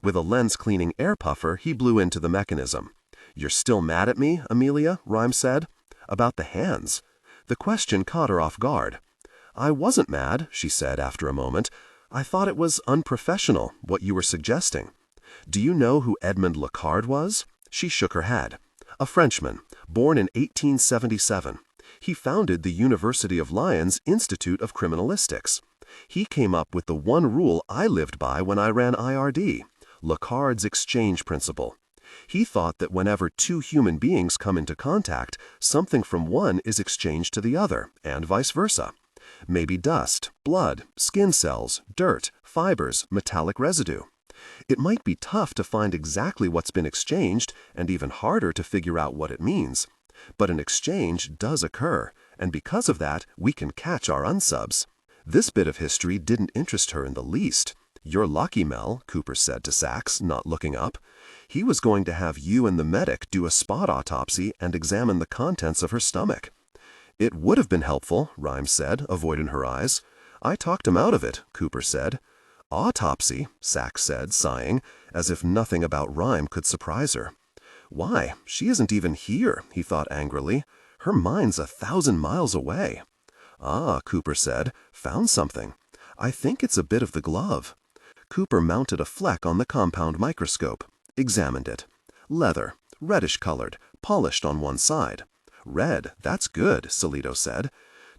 With a lens-cleaning air puffer, he blew into the mechanism. "You're still mad at me, Amelia?" Rhyme said. "About the hands." The question caught her off guard. "I wasn't mad," she said after a moment. "I thought it was unprofessional, what you were suggesting. Do you know who Edmond Locard was?" She shook her head. "A Frenchman, born in 1877. He founded the University of Lyons Institute of Criminalistics. He came up with the one rule I lived by when I ran IRD, Locard's exchange principle. He thought that whenever two human beings come into contact, something from one is exchanged to the other, and vice versa. Maybe dust, blood, skin cells, dirt, fibers, metallic residue. It might be tough to find exactly what's been exchanged, and even harder to figure out what it means. But an exchange does occur, and because of that, we can catch our unsubs." This bit of history didn't interest her in the least. "You're lucky, Mel," Cooper said to Sachs, not looking up. "He was going to have you and the medic do a spot autopsy and examine the contents of her stomach." "It would have been helpful," Rhyme said, avoiding her eyes. "I talked him out of it," Cooper said. "Autopsy," Sachs said, sighing, as if nothing about Rhyme could surprise her. "Why, she isn't even here," he thought angrily. "Her mind's 1,000 miles away." "Ah," Cooper said, "found something. I think it's a bit of the glove." Cooper mounted a fleck on the compound microscope, examined it. Leather, reddish-colored, polished on one side. "Red, that's good," Salito said.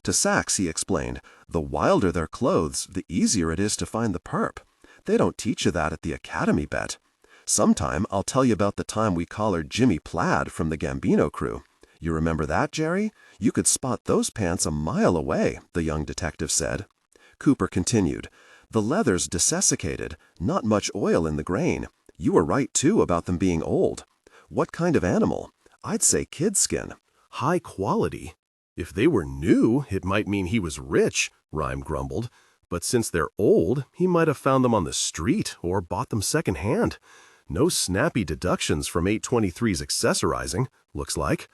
To Sachs he explained, "The wilder their clothes, the easier it is to find the perp. They don't teach you that at the academy, bet. Sometime I'll tell you about the time we collared Jimmy Plaid from the Gambino crew. You remember that, Jerry? You could spot those pants a mile away," the young detective said. Cooper continued, "The leather's desiccated, not much oil in the grain. You were right, too, about them being old. What kind of animal? I'd say kid skin." High quality. If they were new, it might mean he was rich, Rhyme grumbled. But since they're old, he might have found them on the street or bought them secondhand. No snappy deductions from 823's accessorizing, looks like.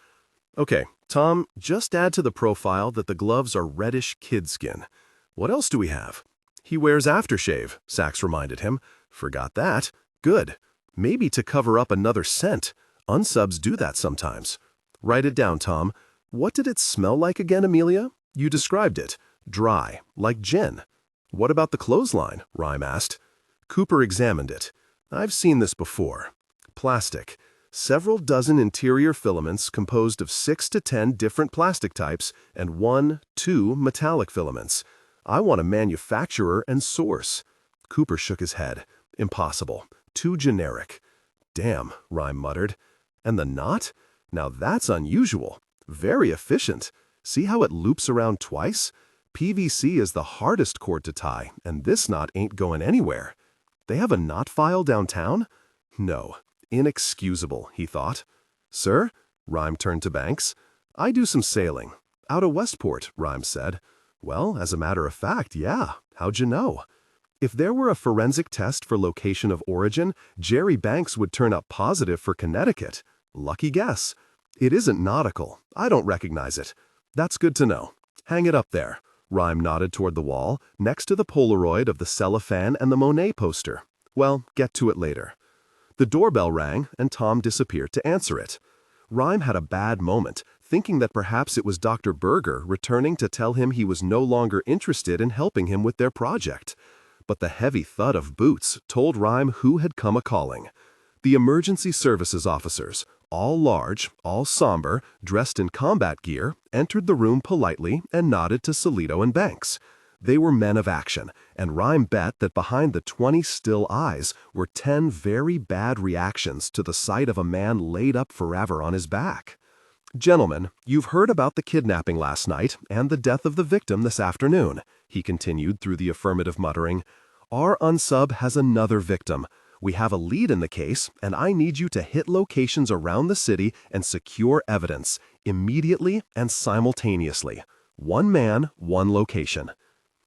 Okay, Tom, just add to the profile that the gloves are reddish kid skin. What else do we have? He wears aftershave, Sachs reminded him. Forgot that. Good. Maybe to cover up another scent. Unsubs do that sometimes. Write it down, Tom. What did it smell like again, Amelia? You described it. Dry, like gin. What about the clothesline? Rhyme asked. Cooper examined it. I've seen this before. Plastic. Several dozen interior filaments composed of 6 to 10 different plastic types and 1, 2 metallic filaments. I want a manufacturer and source. Cooper shook his head. Impossible. Too generic. Damn, Rhyme muttered. And the knot? Now that's unusual. Very efficient. See how it loops around twice? PVC is the hardest cord to tie, and this knot ain't going anywhere. They have a knot file downtown? No. Inexcusable, he thought. Sir? Rhyme turned to Banks. I do some sailing. Out of Westport, Rhyme said. Well, as a matter of fact, yeah. How'd you know? If there were a forensic test for location of origin, Jerry Banks would turn up positive for Connecticut. Lucky guess. It isn't nautical. I don't recognize it. That's good to know. Hang it up there. Rhyme nodded toward the wall, next to the Polaroid of the cellophane and the Monet poster. Well, get to it later. The doorbell rang, and Tom disappeared to answer it. Rhyme had a bad moment, thinking that perhaps it was Dr. Berger returning to tell him he was no longer interested in helping him with their project. But the heavy thud of boots told Rhyme who had come a-calling. The emergency services officers, all large, all somber, dressed in combat gear, entered the room politely and nodded to Salito and Banks. They were men of action, and Rhyme bet that behind the 20 still eyes were 10 very bad reactions to the sight of a man laid up forever on his back. Gentlemen, you've heard about the kidnapping last night and the death of the victim this afternoon, he continued through the affirmative muttering. Our unsub has another victim, We have a lead in the case, and I need you to hit locations around the city and secure evidence, immediately and simultaneously. One man, one location."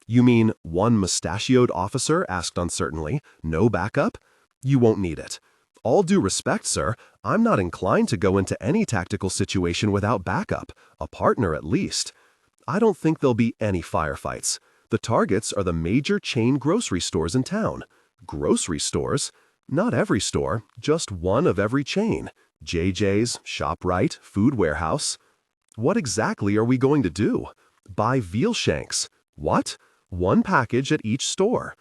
"You mean one mustachioed officer?" asked uncertainly. "No backup?" "You won't need it." "All due respect, sir, I'm not inclined to go into any tactical situation without backup, a partner at least. I don't think there'll be any firefights. The targets are the major chain grocery stores in town." "Grocery stores?" "Not every store, just one of every chain. JJ's, ShopRite, Food Warehouse." "What exactly are we going to do?" "Buy veal shanks." "What?" "One package at each store."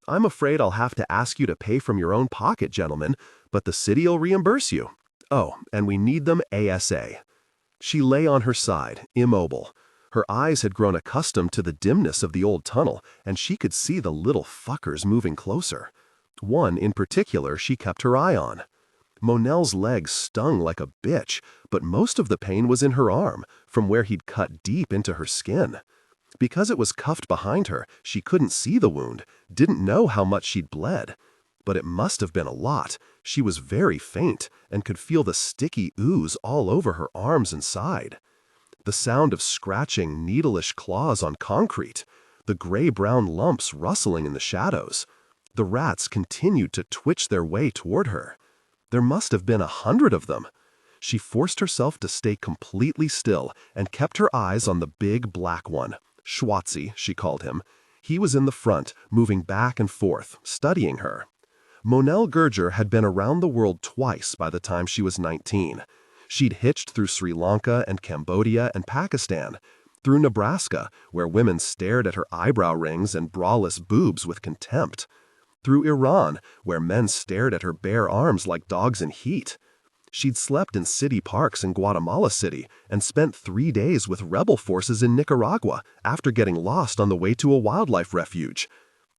"I'm afraid I'll have to ask you to pay from your own pocket, gentlemen, but the city'll reimburse you. Oh, and we need them ASA." She lay on her side, immobile. Her eyes had grown accustomed to the dimness of the old tunnel, and she could see the little fuckers moving closer. One in particular she kept her eye on. Monell's leg stung like a bitch, but most of the pain was in her arm, from where he'd cut deep into her skin. Because it was cuffed behind her, she couldn't see the wound, didn't know how much she'd bled. But it must have been a lot. She was very faint and could feel the sticky ooze all over her arms and side. The sound of scratching, needleish claws on concrete, the gray-brown lumps rustling in the shadows. The rats continued to twitch their way toward her. There must have been 100 of them. She forced herself to stay completely still and kept her eyes on the big black one. Schwartzy, she called him. He was in the front, moving back and forth, studying her. Monell Gurger had been around the world twice by the time she was 19. She'd hitched through Sri Lanka and Cambodia and Pakistan, through Nebraska, where women stared at her eyebrow rings and braless boobs with contempt, through Iran, where men stared at her bare arms like dogs in heat. She'd slept in city parks in Guatemala City and spent 3 days with rebel forces in Nicaragua after getting lost on the way to a wildlife refuge.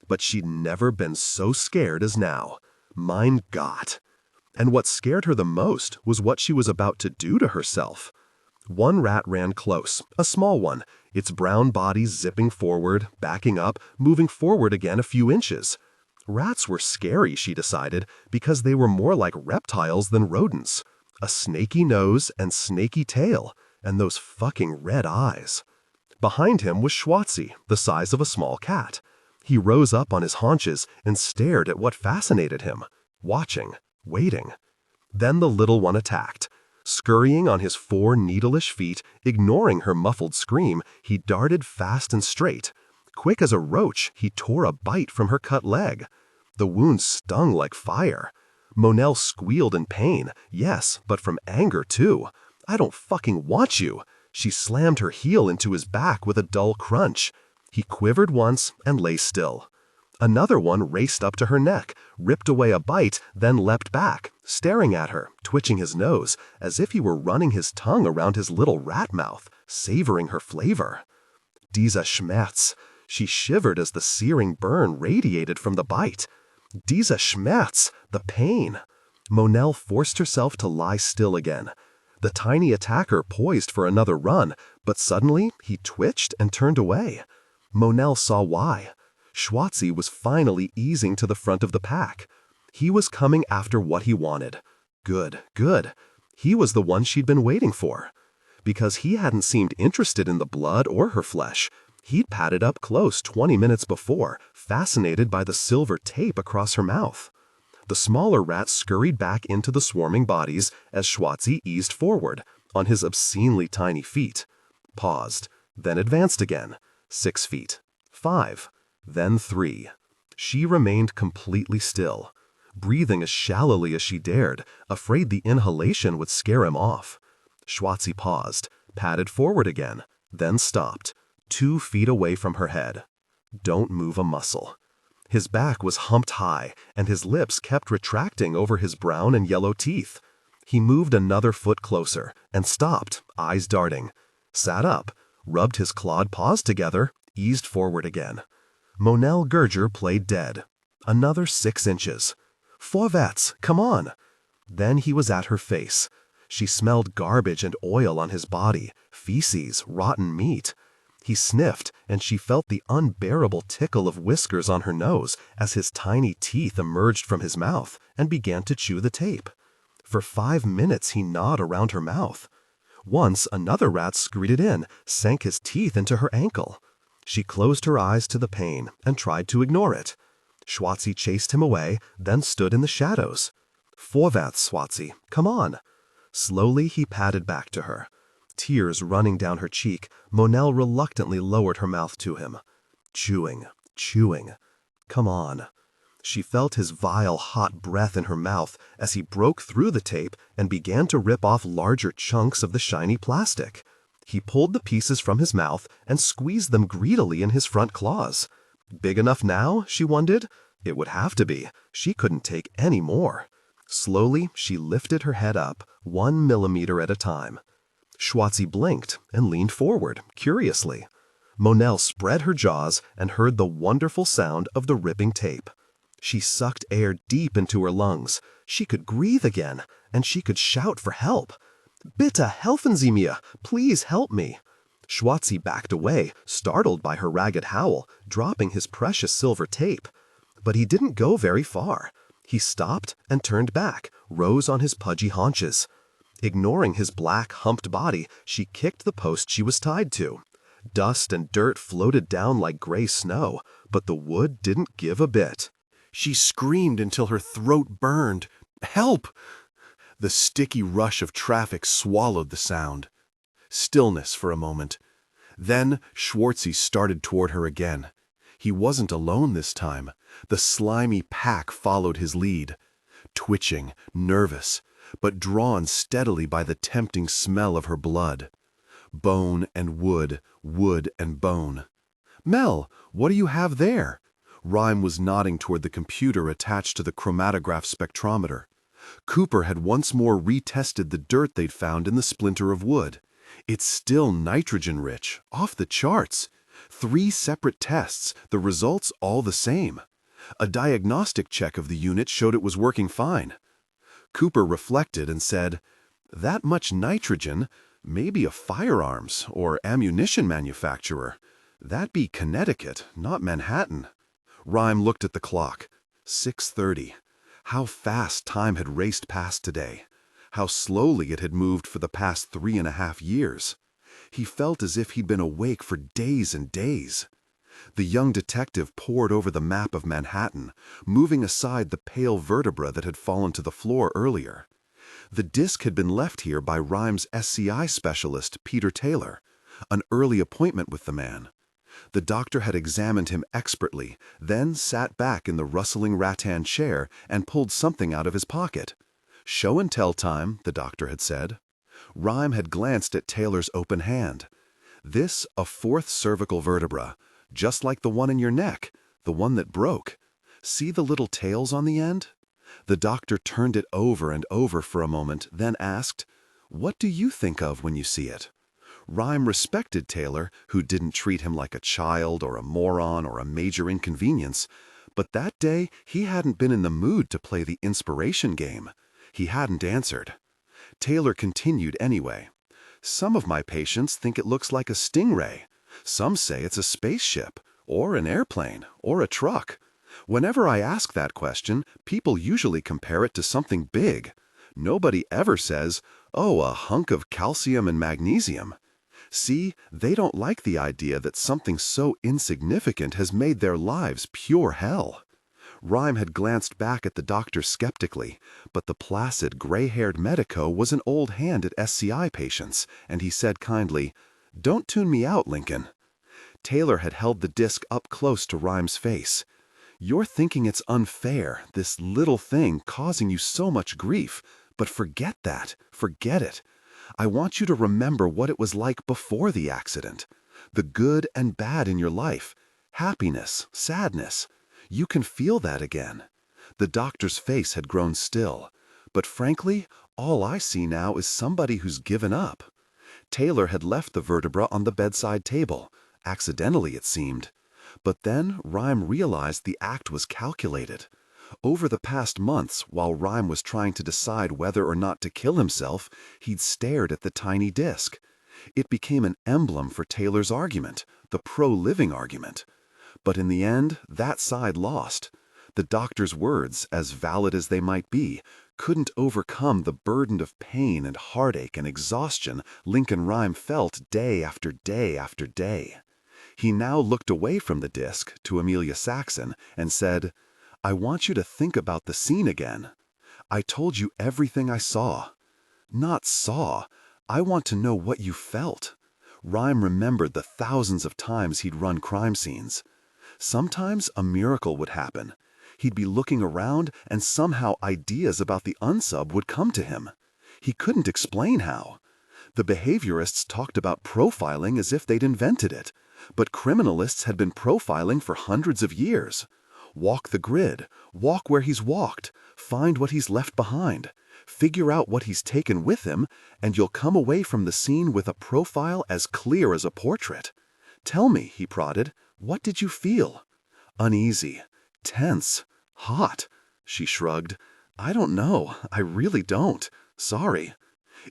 But she'd never been so scared as now. Mein Gott. And what scared her the most was what she was about to do to herself. One rat ran close, a small one, its brown body zipping forward, backing up, moving forward again a few inches. Rats were scary, she decided, because they were more like reptiles than rodents. A snaky nose and snaky tail, and those fucking red eyes. Behind him was Schwartzy, the size of a small cat. He rose up on his haunches and stared at what fascinated him, watching, waiting. Then the little one attacked. Scurrying on his 4 needleish feet, ignoring her muffled scream, he darted fast and straight. Quick as a roach, he tore a bite from her cut leg. The wound stung like fire. Monell squealed in pain, yes, but from anger too. "I don't fucking want you." She slammed her heel into his back with a dull crunch. He quivered once and lay still. Another one raced up to her neck, ripped away a bite, then leapt back, staring at her, twitching his nose, as if he were running his tongue around his little rat mouth, savoring her flavor. Dieser Schmerz. She shivered as the searing burn radiated from the bite. Dieser Schmerz, the pain. Monell forced herself to lie still again. The tiny attacker poised for another run, but suddenly he twitched and turned away. Monell saw why. Schwartzy was finally easing to the front of the pack. He was coming after what he wanted. Good, good. He was the one she'd been waiting for. Because he hadn't seemed interested in the blood or her flesh. He'd padded up close 20 minutes before, fascinated by the silver tape across her mouth. The smaller rat scurried back into the swarming bodies as Schwartzy eased forward, on his obscenely tiny feet. Paused, then advanced again. 6 feet. 5. Then 3. She remained completely still, breathing as shallowly as she dared, afraid the inhalation would scare him off. Schwartzy paused, padded forward again, then stopped, 2 feet away from her head. Don't move a muscle. His back was humped high, and his lips kept retracting over his brown and yellow teeth. He moved another foot closer, and stopped, eyes darting. Sat up, rubbed his clawed paws together, eased forward again. Monell Gurger played dead. Another 6 inches. Vorwärts, come on. Then he was at her face. She smelled garbage and oil on his body, feces, rotten meat. He sniffed, and she felt the unbearable tickle of whiskers on her nose as his tiny teeth emerged from his mouth and began to chew the tape. For 5 minutes he gnawed around her mouth. Once another rat screeded in, sank his teeth into her ankle. She closed her eyes to the pain and tried to ignore it. Schwartzy chased him away, then stood in the shadows. Vorwärts, Schwartzy, come on. Slowly he padded back to her. Tears running down her cheek, Monel reluctantly lowered her mouth to him. Chewing, chewing. Come on. She felt his vile, hot breath in her mouth as he broke through the tape and began to rip off larger chunks of the shiny plastic. He pulled the pieces from his mouth and squeezed them greedily in his front claws. Big enough now, she wondered? It would have to be. She couldn't take any more. Slowly, she lifted her head up, 1 millimeter at a time. Schwartzy blinked and leaned forward, curiously. Monel spread her jaws and heard the wonderful sound of the ripping tape. She sucked air deep into her lungs. She could breathe again, and she could shout for help. Bitte helfen Sie mir! Please help me! Schwartzy backed away, startled by her ragged howl, dropping his precious silver tape. But he didn't go very far. He stopped and turned back, rose on his pudgy haunches. Ignoring his black, humped body, she kicked the post she was tied to. Dust and dirt floated down like gray snow, but the wood didn't give a bit. She screamed until her throat burned. Help! The sticky rush of traffic swallowed the sound. Stillness for a moment. Then Schwartzy started toward her again. He wasn't alone this time. The slimy pack followed his lead. Twitching, nervous, but drawn steadily by the tempting smell of her blood. Bone and wood, wood and bone. "Mel, what do you have there?" Rhyme was nodding toward the computer attached to the chromatograph spectrometer. Cooper had once more retested the dirt they'd found in the splinter of wood. It's still nitrogen-rich, off the charts. 3 separate tests, the results all the same. A diagnostic check of the unit showed it was working fine. Cooper reflected and said, "That much nitrogen, maybe a firearms or ammunition manufacturer. That'd be Connecticut, not Manhattan." Rhyme looked at the clock. 6:30. How fast time had raced past today. How slowly it had moved for the past 3.5 years. He felt as if he'd been awake for days and days. The young detective pored over the map of Manhattan, moving aside the pale vertebra that had fallen to the floor earlier. The disc had been left here by Rhyme's SCI specialist, Peter Taylor. An early appointment with the man. The doctor had examined him expertly, then sat back in the rustling rattan chair and pulled something out of his pocket. "Show and tell time," the doctor had said. Rhyme had glanced at Taylor's open hand. "This a 4th cervical vertebra, just like the one in your neck, the one that broke. See the little tails on the end?" The doctor turned it over and over for a moment, then asked, "What do you think of when you see it?" Rhyme respected Taylor, who didn't treat him like a child or a moron or a major inconvenience, but that day he hadn't been in the mood to play the inspiration game. He hadn't answered. Taylor continued anyway. "Some of my patients think it looks like a stingray. Some say it's a spaceship, or an airplane, or a truck. Whenever I ask that question, people usually compare it to something big. Nobody ever says, 'Oh, a hunk of calcium and magnesium.' See, they don't like the idea that something so insignificant has made their lives pure hell." Rhyme had glanced back at the doctor skeptically, but the placid, gray-haired medico was an old hand at SCI patients, and he said kindly, "Don't tune me out, Lincoln." Taylor had held the disc up close to Rhyme's face. "You're thinking it's unfair, this little thing causing you so much grief, but forget that, forget it. I want you to remember what it was like before the accident. The good and bad in your life. Happiness, sadness. You can feel that again." The doctor's face had grown still. "But frankly, all I see now is somebody who's given up." Taylor had left the vertebra on the bedside table. Accidentally, it seemed. But then Rhyme realized the act was calculated. Over the past months, while Rhyme was trying to decide whether or not to kill himself, he'd stared at the tiny disc. It became an emblem for Taylor's argument, the pro-living argument. But in the end, that side lost. The doctor's words, as valid as they might be, couldn't overcome the burden of pain and heartache and exhaustion Lincoln Rhyme felt day after day after day. He now looked away from the disc to Amelia Sachs and said, "I want you to think about the scene again. I told you everything I saw. Not saw. I want to know what you felt." Rhyme remembered the thousands of times he'd run crime scenes. Sometimes a miracle would happen. He'd be looking around and somehow ideas about the unsub would come to him. He couldn't explain how. The behaviorists talked about profiling as if they'd invented it, but criminalists had been profiling for hundreds of years. Walk the grid, walk where he's walked, find what he's left behind, figure out what he's taken with him, and you'll come away from the scene with a profile as clear as a portrait. "Tell me," he prodded, "what did you feel?" "Uneasy, tense, hot." She shrugged. "I don't know. I really don't. Sorry."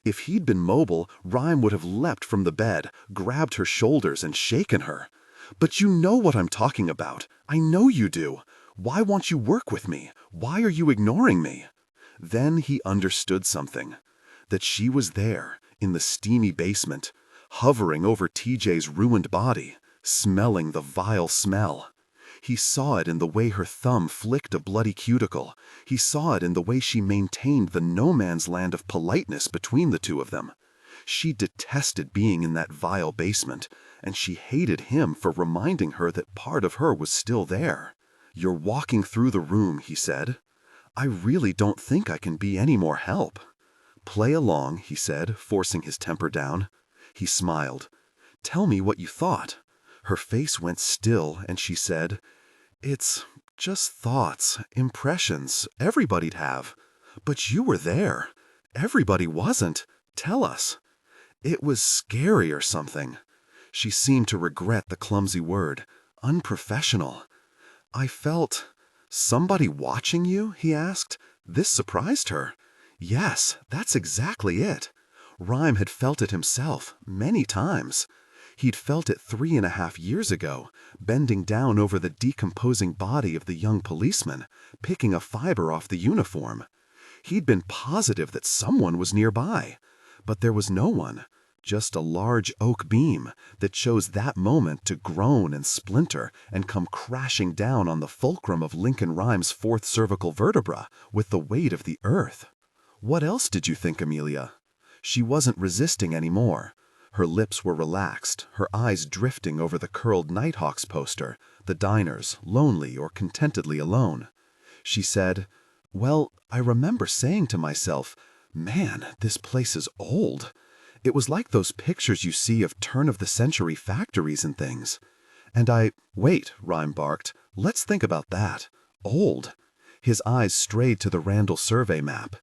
If he'd been mobile, Rhyme would have leapt from the bed, grabbed her shoulders and shaken her. "But you know what I'm talking about. I know you do. Why won't you work with me? Why are you ignoring me?" Then he understood something. That she was there, in the steamy basement, hovering over TJ's ruined body, smelling the vile smell. He saw it in the way her thumb flicked a bloody cuticle. He saw it in the way she maintained the no-man's land of politeness between the two of them. She detested being in that vile basement, and she hated him for reminding her that part of her was still there. "You're walking through the room," he said. "I really don't think I can be any more help." "Play along," he said, forcing his temper down. He smiled. "Tell me what you thought." Her face went still, and she said, "It's just thoughts, impressions, everybody'd have. But you were there. Everybody wasn't. Tell us." "It was scary or something." She seemed to regret the clumsy word. "Unprofessional." "I felt—" "Somebody watching you?" he asked. This surprised her. Yes, that's exactly it. Rhyme had felt it himself, many times. He'd felt it 3.5 years ago, bending down over the decomposing body of the young policeman, picking a fiber off the uniform. He'd been positive that someone was nearby, but there was no one, just a large oak beam that chose that moment to groan and splinter and come crashing down on the fulcrum of Lincoln Rhyme's fourth cervical vertebra with the weight of the earth. "What else did you think, Amelia?" She wasn't resisting anymore. Her lips were relaxed, her eyes drifting over the curled Nighthawks poster, the diners, lonely or contentedly alone. She said, "Well, I remember saying to myself, man, this place is old. It was like those pictures you see of turn-of-the-century factories and things. And Wait," Rhyme barked, "let's think about that. Old." His eyes strayed to the Randall survey map.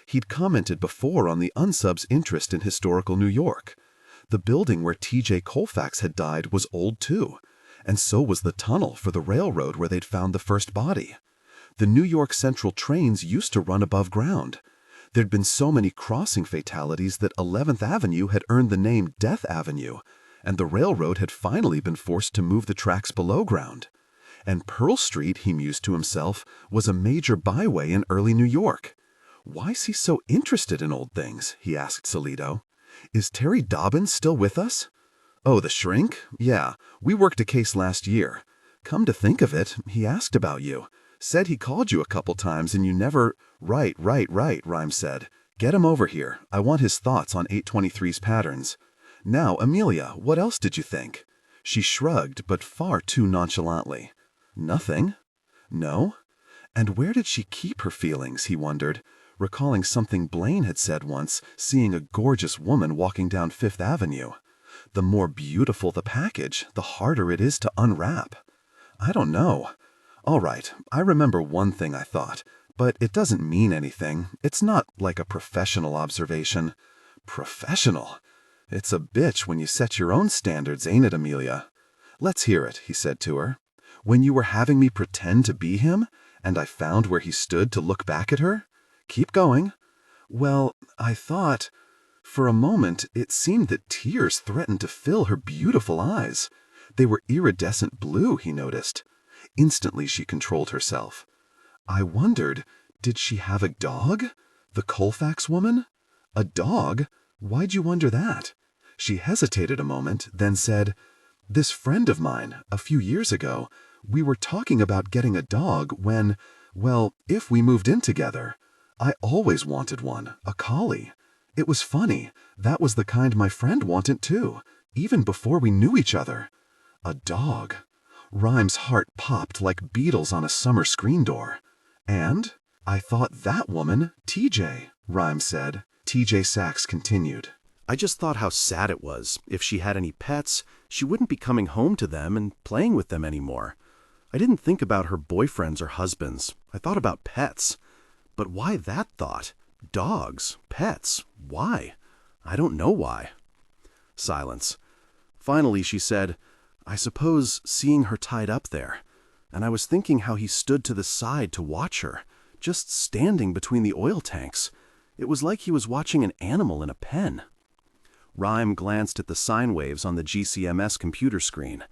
He'd commented before on the unsub's interest in historical New York. The building where T.J. Colfax had died was old too, and so was the tunnel for the railroad where they'd found the first body. The New York Central trains used to run above ground. There'd been so many crossing fatalities that 11th Avenue had earned the name Death Avenue, and the railroad had finally been forced to move the tracks below ground. And Pearl Street, he mused to himself, was a major byway in early New York. "Why's he so interested in old things?" he asked Salito. "Is Terry Dobbins still with us?" "Oh, the shrink? Yeah, we worked a case last year. Come to think of it, he asked about you. Said he called you a couple times and you never—" Right, Rhyme said. "Get him over here. I want his thoughts on 823's patterns. Now, Amelia, what else did you think?" She shrugged, but far too nonchalantly. "Nothing." "No?" And where did she keep her feelings, he wondered, recalling something Blaine had said once, seeing a gorgeous woman walking down Fifth Avenue. The more beautiful the package, the harder it is to unwrap. "I don't know. All right, I remember one thing I thought, but it doesn't mean anything. It's not like a professional observation." "Professional? It's a bitch when you set your own standards, ain't it, Amelia?" "Let's hear it," he said to her. "When you were having me pretend to be him, and I found where he stood to look back at her? Keep going." "Well, I thought—" For a moment, it seemed that tears threatened to fill her beautiful eyes. They were iridescent blue, he noticed. Instantly she controlled herself. I wondered, did she have a dog? The Colfax woman? A dog? Why'd you wonder that? She hesitated a moment, then said, "This friend of mine, a few years ago, we were talking about getting a dog when, well, if we moved in together. I always wanted one, a collie. It was funny, that was the kind my friend wanted too, even before we knew each other. A dog." Rhyme's heart popped like beetles on a summer screen door. "And I thought that woman, TJ, Rhyme said." TJ Sachs continued. I just thought how sad it was. If she had any pets, she wouldn't be coming home to them and playing with them anymore. I didn't think about her boyfriends or husbands. I thought about pets. But why that thought? Dogs, pets, why? I don't know why. Silence. Finally, she said, "I suppose seeing her tied up there, and I was thinking how he stood to the side to watch her, just standing between the oil tanks. It was like he was watching an animal in a pen." Rhyme glanced at the sine waves on the GCMS computer screen.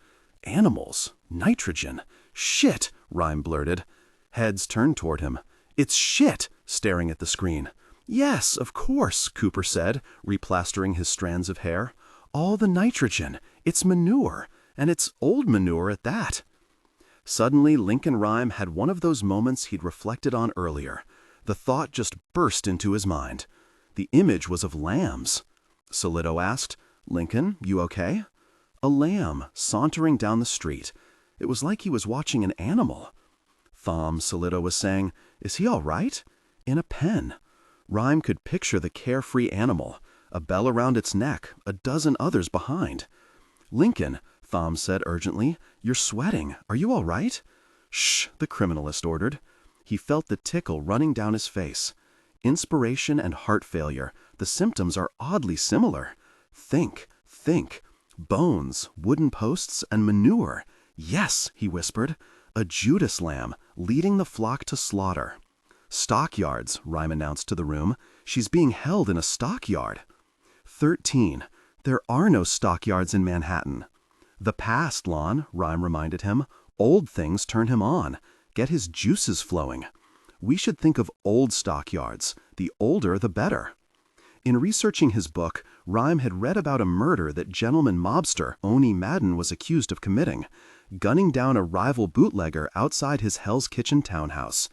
Animals, nitrogen, shit, Rhyme blurted. Heads turned toward him. "It's shit," staring at the screen. "Yes, of course," Cooper said, replastering his strands of hair. "All the nitrogen. It's manure, and it's old manure at that." Suddenly, Lincoln Rhyme had one of those moments he'd reflected on earlier. The thought just burst into his mind. The image was of lambs. Solito asked, "Lincoln, you okay?" A lamb, sauntering down the street. It was like he was watching an animal. "Thom," Solito was saying, "is he all right?" In a pen. Rhyme could picture the carefree animal, a bell around its neck, a dozen others behind. "Lincoln," Thom said urgently, "you're sweating. Are you all right?" "Shh," the criminalist ordered. He felt the tickle running down his face. Inspiration and heart failure, the symptoms are oddly similar. Think. Bones, wooden posts, and manure. "Yes," he whispered, "a Judas lamb, leading the flock to slaughter." "Stockyards," Rhyme announced to the room. "She's being held in a stockyard." 13. There are no stockyards in Manhattan. "The past, Lon," Rhyme reminded him. "Old things turn him on. Get his juices flowing. We should think of old stockyards. The older, the better." In researching his book, Rhyme had read about a murder that gentleman mobster Oni Madden was accused of committing, gunning down a rival bootlegger outside his Hell's Kitchen townhouse.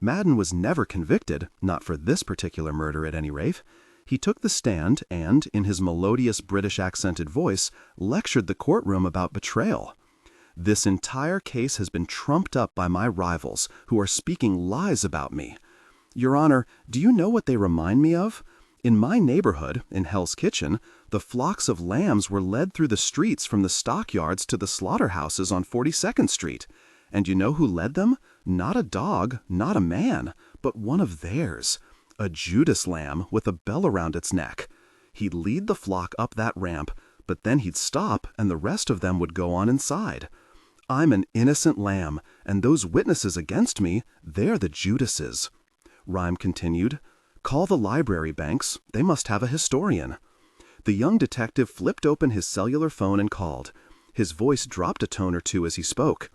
Madden was never convicted, not for this particular murder at any rate. He took the stand and, in his melodious British-accented voice, lectured the courtroom about betrayal. "This entire case has been trumped up by my rivals, who are speaking lies about me. Your Honor, do you know what they remind me of? In my neighborhood, in Hell's Kitchen, the flocks of lambs were led through the streets from the stockyards to the slaughterhouses on 42nd Street. And you know who led them? Not a dog, not a man, but one of theirs. A Judas lamb with a bell around its neck. He'd lead the flock up that ramp, but then he'd stop and the rest of them would go on inside. I'm an innocent lamb, and those witnesses against me, they're the Judases." Rhyme continued, "Call the library, Banks. They must have a historian." The young detective flipped open his cellular phone and called. His voice dropped a tone or two as he spoke.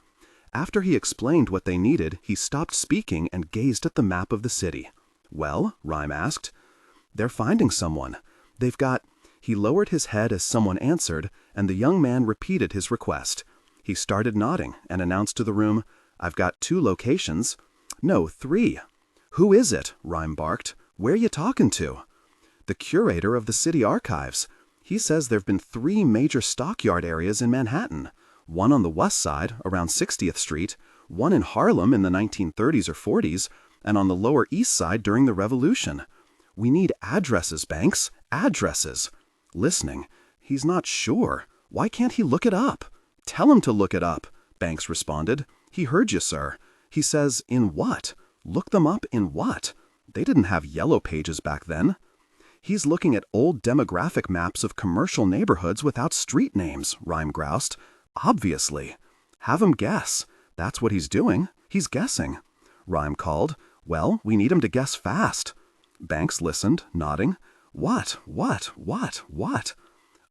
After he explained what they needed, he stopped speaking and gazed at the map of the city. "Well?" Rhyme asked. "They're finding someone. They've got—" He lowered his head as someone answered, and the young man repeated his request. He started nodding and announced to the room, "I've got 2 locations. No, 3. "Who is it?" Rhyme barked. "Where you talking to?" "The curator of the city archives. He says there've been 3 major stockyard areas in Manhattan. One on the west side, around 60th Street, one in Harlem in the 1930s or 40s, and on the Lower East Side during the Revolution. We need addresses, Banks, addresses." Listening. "He's not sure. Why can't he look it up?" "Tell him to look it up," Banks responded. "He heard you, sir. He says, in what? Look them up in what? They didn't have yellow pages back then." "He's looking at old demographic maps of commercial neighborhoods without street names," Rhyme groused. "Obviously. Have him guess. That's what he's doing. He's guessing." Rhyme called. "Well, we need him to guess fast." Banks listened, nodding. What?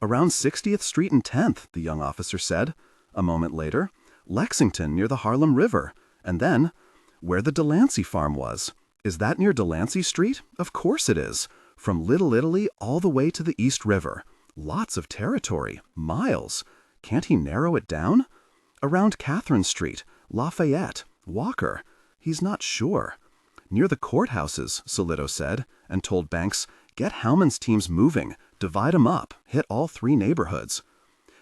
Around 60th Street and 10th, the young officer said. A moment later, Lexington near the Harlem River. And then, where the Delancey farm was. Is that near Delancey Street? Of course it is. From Little Italy all the way to the East River. Lots of territory. Miles. Can't he narrow it down? Around Catherine Street, Lafayette, Walker. He's not sure. Near the courthouses, Solito said, and told Banks, get Howman's teams moving, divide 'em up, hit all 3 neighborhoods.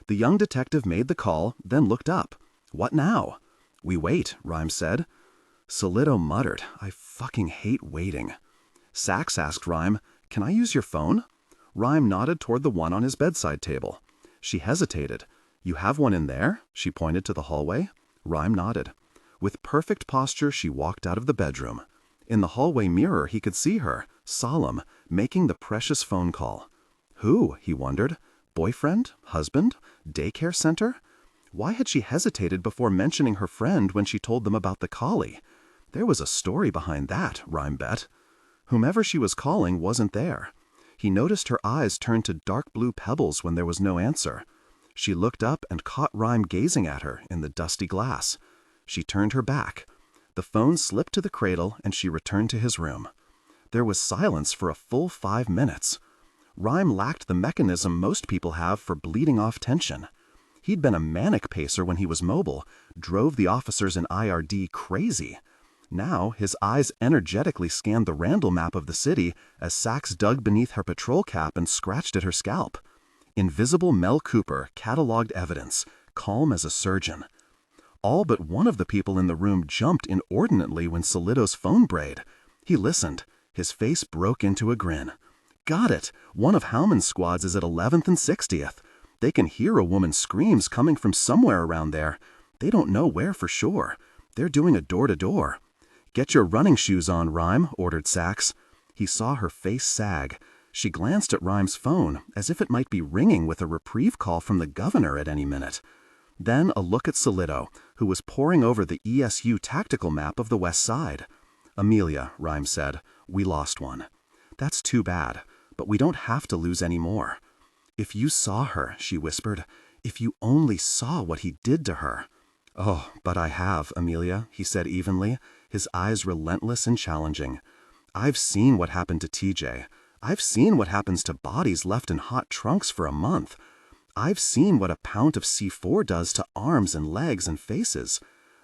The young detective made the call, then looked up. What now? We wait, Rhymes said. Solito muttered, I fucking hate waiting. Sachs asked Rhyme, can I use your phone? Rhyme nodded toward the one on his bedside table. She hesitated. You have one in there? She pointed to the hallway. Rhyme nodded. With perfect posture, she walked out of the bedroom. In the hallway mirror, he could see her, solemn, making the precious phone call. Who? He wondered. Boyfriend? Husband? Daycare center? Why had she hesitated before mentioning her friend when she told them about the collie? There was a story behind that, Rhyme bet. Whomever she was calling wasn't there. He noticed her eyes turn to dark blue pebbles when there was no answer. She looked up and caught Rhyme gazing at her in the dusty glass. She turned her back. The phone slipped to the cradle and she returned to his room. There was silence for a full 5 minutes. Rhyme lacked the mechanism most people have for bleeding off tension. He'd been a manic pacer when he was mobile, drove the officers in IRD crazy. Now his eyes energetically scanned the Randall map of the city as Sachs dug beneath her patrol cap and scratched at her scalp. Invisible Mel Cooper cataloged evidence, calm as a surgeon. All but one of the people in the room jumped inordinately when Solito's phone brayed. He listened. His face broke into a grin. Got it! One of Howman's squads is at 11th and 60th. They can hear a woman's screams coming from somewhere around there. They don't know where for sure. They're doing a door-to-door. Get your running shoes on, Rhyme, ordered Sachs. He saw her face sag. She glanced at Rhyme's phone, as if it might be ringing with a reprieve call from the governor at any minute. Then a look at Solito, who was poring over the ESU tactical map of the West Side. Amelia, Rhyme said, we lost one. That's too bad, but we don't have to lose any more. If you saw her, she whispered, if you only saw what he did to her. Oh, but I have, Amelia, he said evenly, his eyes relentless and challenging. I've seen what happened to TJ. I've seen what happens to bodies left in hot trunks for a month. I've seen what a pound of C4 does to arms and legs and faces.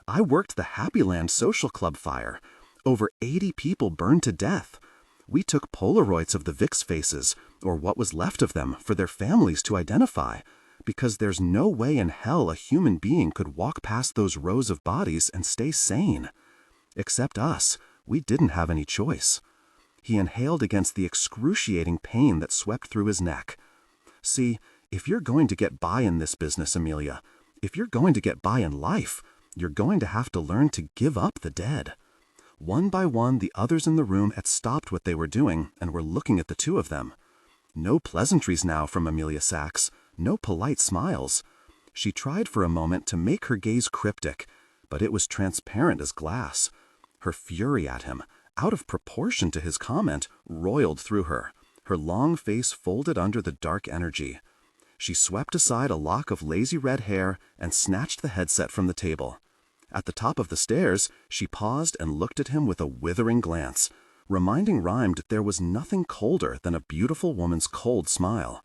I worked the Happy Land Social Club fire. Over 80 people burned to death. We took Polaroids of the Vic's faces, or what was left of them, for their families to identify, because there's no way in hell a human being could walk past those rows of bodies and stay sane. Except us, we didn't have any choice. He inhaled against the excruciating pain that swept through his neck. See, if you're going to get by in this business, Amelia, if you're going to get by in life, you're going to have to learn to give up the dead. One by one, the others in the room had stopped what they were doing and were looking at the two of them. No pleasantries now from Amelia Sachs, no polite smiles. She tried for a moment to make her gaze cryptic, but it was transparent as glass. Her fury at him, out of proportion to his comment, roiled through her, her long face folded under the dark energy. She swept aside a lock of lazy red hair and snatched the headset from the table. At the top of the stairs, she paused and looked at him with a withering glance, reminding Rhyme that there was nothing colder than a beautiful woman's cold smile.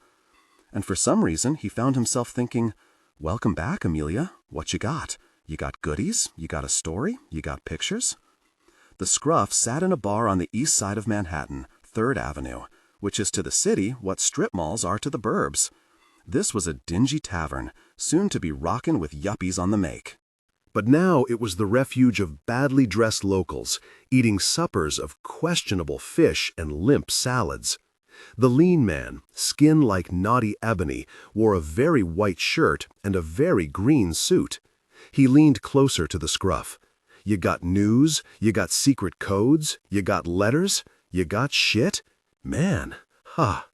And for some reason, he found himself thinking, welcome back, Amelia. What you got? You got goodies? You got a story? You got pictures? The Scruff sat in a bar on the east side of Manhattan, 3rd Avenue, which is to the city what strip malls are to the burbs. This was a dingy tavern, soon to be rockin' with yuppies on the make. But now it was the refuge of badly dressed locals, eating suppers of questionable fish and limp salads. The lean man, skin like naughty ebony, wore a very white shirt and a very green suit. He leaned closer to the Scruff. You got news? You got secret codes? You got letters? You got shit? Man, ha.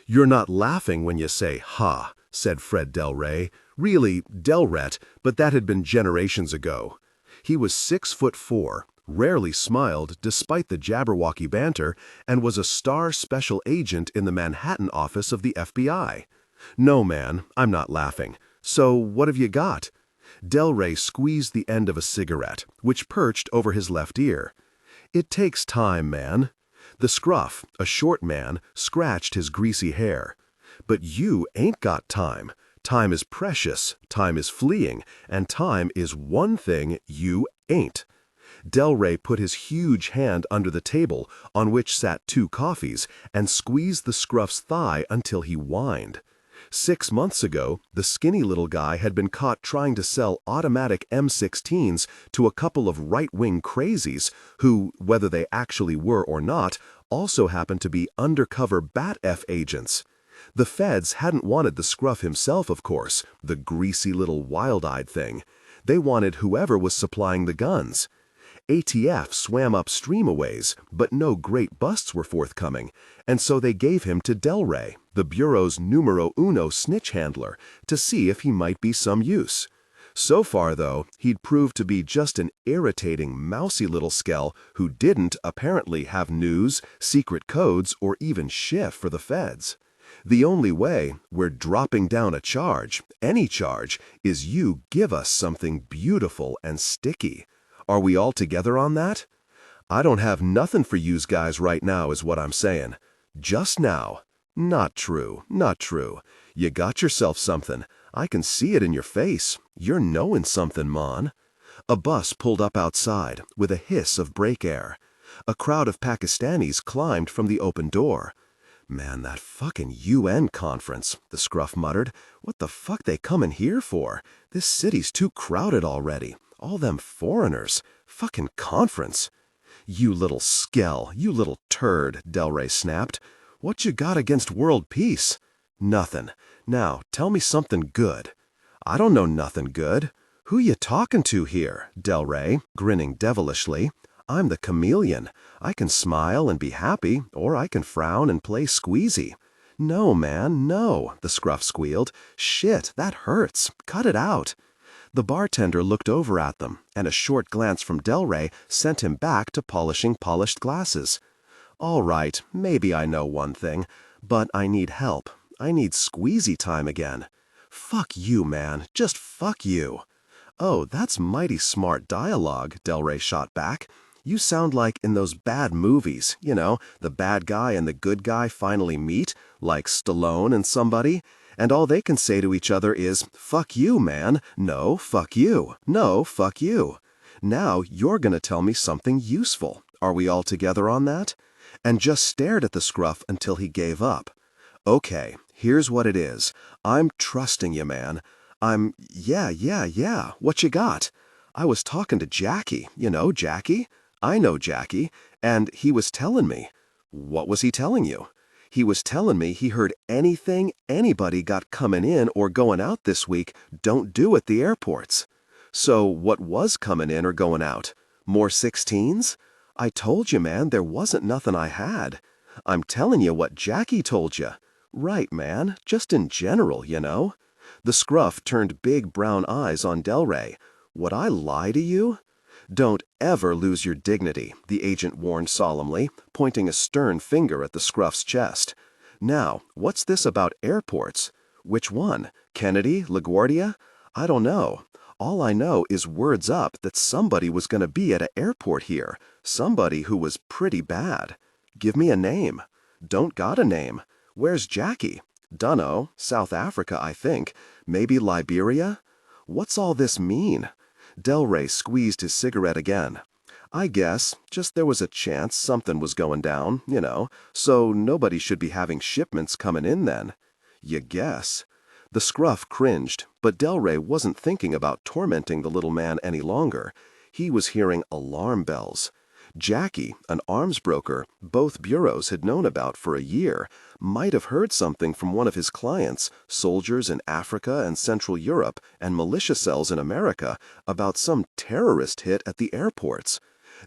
You're not laughing when you say ha, said Fred Del Rey. Really, Delret, but that had been generations ago. He was 6'4", rarely smiled despite the Jabberwocky banter, and was a star special agent in the Manhattan office of the FBI. No, man, I'm not laughing. So what have you got? Delray squeezed the end of a cigarette, which perched over his left ear. It takes time, man. The scruff, a short man, scratched his greasy hair. But you ain't got time. Time is precious, time is fleeing, and time is one thing you ain't. Delray put his huge hand under the table, on which sat 2 coffees, and squeezed the scruff's thigh until he whined. 6 months ago, the skinny little guy had been caught trying to sell automatic M16s to a couple of right-wing crazies who, whether they actually were or not, also happened to be undercover Bat-F agents. The feds hadn't wanted the scruff himself, of course, the greasy little wild-eyed thing. They wanted whoever was supplying the guns. ATF swam upstream a ways, but no great busts were forthcoming, and so they gave him to Delray, the Bureau's numero uno snitch handler, to see if he might be some use. So far, though, he'd proved to be just an irritating, mousy little skell who didn't, apparently, have news, secret codes, or even shift for the feds. The only way we're dropping down a charge, any charge, is you give us something beautiful and sticky. Are we all together on that? I don't have nothing for yous guys right now is what I'm saying. Just now. Not true, not true. You got yourself something. I can see it in your face. You're knowing something, Mon. A bus pulled up outside, with a hiss of brake air. A crowd of Pakistanis climbed from the open door. Man, that fucking UN conference, the scruff muttered. What the fuck they coming here for? This city's too crowded already. All them foreigners. Fucking conference. You little skell, you little turd, Delray snapped. What you got against world peace? Nothing. Now, tell me something good. I don't know nothing good. Who you talking to here, Delray, grinning devilishly. I'm the chameleon. I can smile and be happy, or I can frown and play squeezy. No, man, no, the scruff squealed. Shit, that hurts. Cut it out. The bartender looked over at them, and a short glance from Delray sent him back to polishing polished glasses. All right, maybe I know one thing, but I need help. I need squeezy time again. Fuck you, man. Just fuck you. Oh, that's mighty smart dialogue, Delray shot back. You sound like in those bad movies, you know, the bad guy and the good guy finally meet, like Stallone and somebody, and all they can say to each other is, fuck you, man. No, fuck you. No, fuck you. Now you're gonna tell me something useful. Are we all together on that? And just stared at the scruff until he gave up. Okay, here's what it is. I'm trusting you, man. Yeah. What you got? I was talking to Jackie. You know Jackie? I know Jackie, and he was telling me. What was he telling you? He was telling me he heard anything anybody got coming in or going out this week don't do at the airports. So what was coming in or going out? More 16s? I told you, man, there wasn't nothing I had. I'm telling you what Jackie told you. Right, man, just in general, you know. The scruff turned big brown eyes on Delray. Would I lie to you? Don't ever lose your dignity, the agent warned solemnly, pointing a stern finger at the scruff's chest. Now, what's this about airports? Which one? Kennedy? LaGuardia? I don't know. All I know is word's up that somebody was going to be at an airport here. Somebody who was pretty bad. Give me a name. Don't got a name. Where's Jackie? Dunno. South Africa, I think. Maybe Liberia? What's all this mean? Delray squeezed his cigarette again. I guess, just there was a chance something was going down, you know, so nobody should be having shipments coming in then. You guess. The scruff cringed, but Delray wasn't thinking about tormenting the little man any longer. He was hearing alarm bells. Jackie, an arms broker both bureaus had known about for a year, might have heard something from one of his clients, soldiers in Africa and Central Europe and militia cells in America, about some terrorist hit at the airports.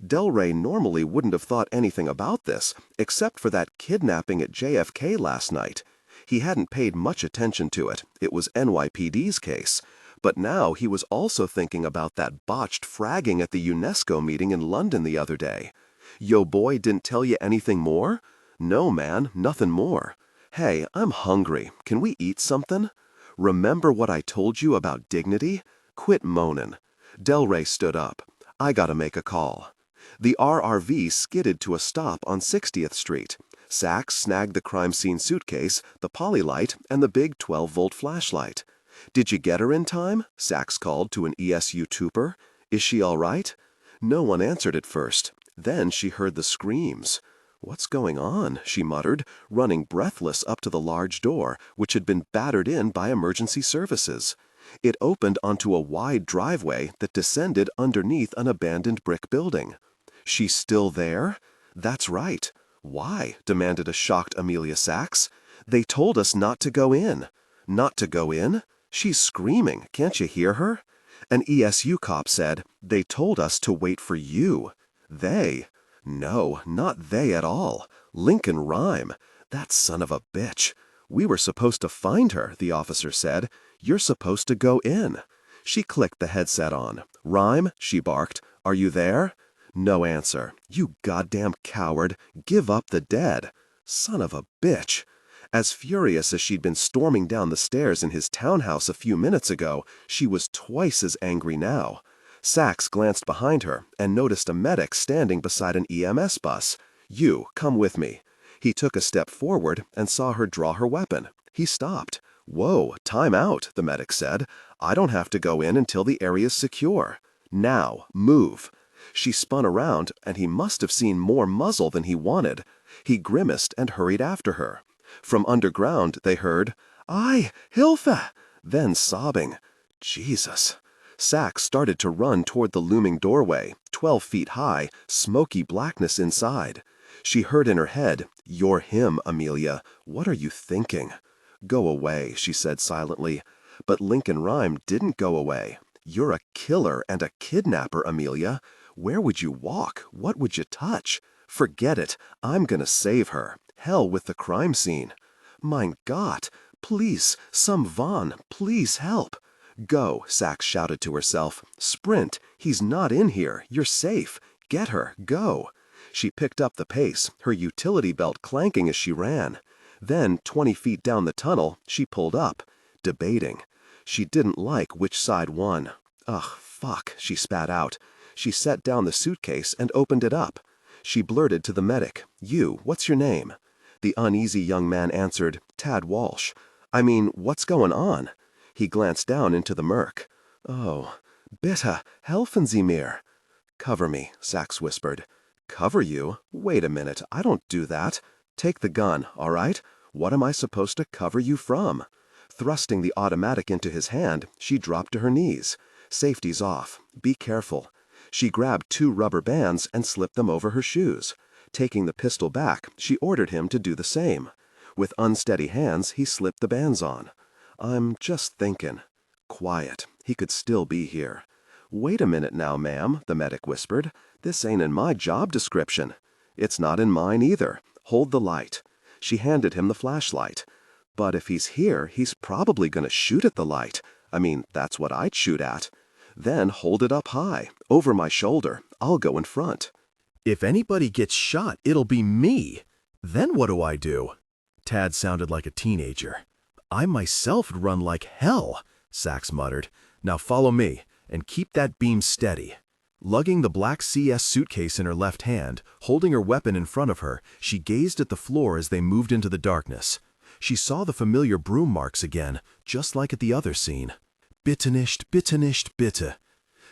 Delray normally wouldn't have thought anything about this, except for that kidnapping at JFK last night. He hadn't paid much attention to it. It was NYPD's case. But now he was also thinking about that botched fragging at the UNESCO meeting in London the other day. Yo boy didn't tell you anything more? No, man, nothing more. Hey, I'm hungry. Can we eat something? Remember what I told you about dignity? Quit moaning. Delray stood up. I gotta make a call. The RRV skidded to a stop on 60th Street. Sachs snagged the crime scene suitcase, the polylight, and the big 12-volt flashlight. Did you get her in time? Sachs called to an ESU trooper. Is she all right? No one answered at first. Then she heard the screams. What's going on? She muttered, running breathless up to the large door, which had been battered in by emergency services. It opened onto a wide driveway that descended underneath an abandoned brick building. She's still there? That's right. Why? Demanded a shocked Amelia Sachs. They told us not to go in. Not to go in? She's screaming. Can't you hear her? An ESU cop said, they told us to wait for you. They? No, not they at all. Lincoln Rhyme. That son of a bitch. We were supposed to find her, the officer said. You're supposed to go in. She clicked the headset on. Rhyme, she barked. Are you there? No answer. You goddamn coward. Give up the dead. Son of a bitch. As furious as she'd been storming down the stairs in his townhouse a few minutes ago, she was twice as angry now. Sachs glanced behind her and noticed a medic standing beside an EMS bus. You, come with me. He took a step forward and saw her draw her weapon. He stopped. Whoa, time out, the medic said. I don't have to go in until the area's secure. Now, move. She spun around, and he must have seen more muzzle than he wanted. He grimaced and hurried after her. From underground, they heard, Aye, Hilfe! Then sobbing. Jesus. Sachs started to run toward the looming doorway, 12 feet high, smoky blackness inside. She heard in her head, You're him, Amelia. What are you thinking? Go away, she said silently. But Lincoln Rhyme didn't go away. You're a killer and a kidnapper, Amelia. Where would you walk? What would you touch? Forget it. I'm gonna save her. Hell with the crime scene. Mein Gott. Please, some Von, please help. Go, Sachs shouted to herself. Sprint. He's not in here. You're safe. Get her. Go. She picked up the pace, her utility belt clanking as she ran. Then, 20 feet down the tunnel, she pulled up, debating. She didn't like which side won. Ugh, fuck, she spat out. She set down the suitcase and opened it up. She blurted to the medic, You, what's your name? The uneasy young man answered, Tad Walsh. I mean, what's going on? He glanced down into the murk. Oh, bitte, helfen Sie mir. Cover me, Sachs whispered. Cover you? Wait a minute, I don't do that. Take the gun, all right? What am I supposed to cover you from? Thrusting the automatic into his hand, she dropped to her knees. Safety's off. Be careful. She grabbed 2 rubber bands and slipped them over her shoes. Taking the pistol back, she ordered him to do the same. With unsteady hands, he slipped the bands on. I'm just thinking. Quiet. He could still be here. Wait a minute now, ma'am, the medic whispered. This ain't in my job description. It's not in mine either. Hold the light. She handed him the flashlight. But if he's here, he's probably going to shoot at the light. I mean, that's what I'd shoot at. Then hold it up high, over my shoulder. I'll go in front. If anybody gets shot, it'll be me. Then what do I do? Tad sounded like a teenager. I myself would run like hell, Sachs muttered. Now follow me, and keep that beam steady. Lugging the black CS suitcase in her left hand, holding her weapon in front of her, she gazed at the floor as they moved into the darkness. She saw the familiar broom marks again, just like at the other scene. Bitte nicht, bitte nicht, bitte.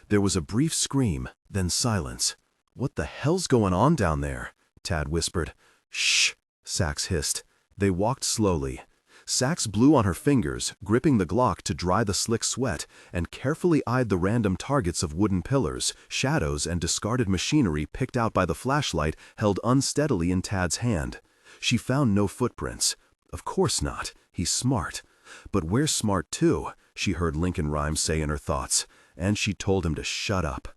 There was a brief scream, then silence. What the hell's going on down there? Tad whispered. Shh, Sachs hissed. They walked slowly. Sachs blew on her fingers, gripping the Glock to dry the slick sweat, and carefully eyed the random targets of wooden pillars, shadows, and discarded machinery picked out by the flashlight held unsteadily in Tad's hand. She found no footprints. Of course not. He's smart. But we're smart too, she heard Lincoln Rhyme say in her thoughts, and she told him to shut up.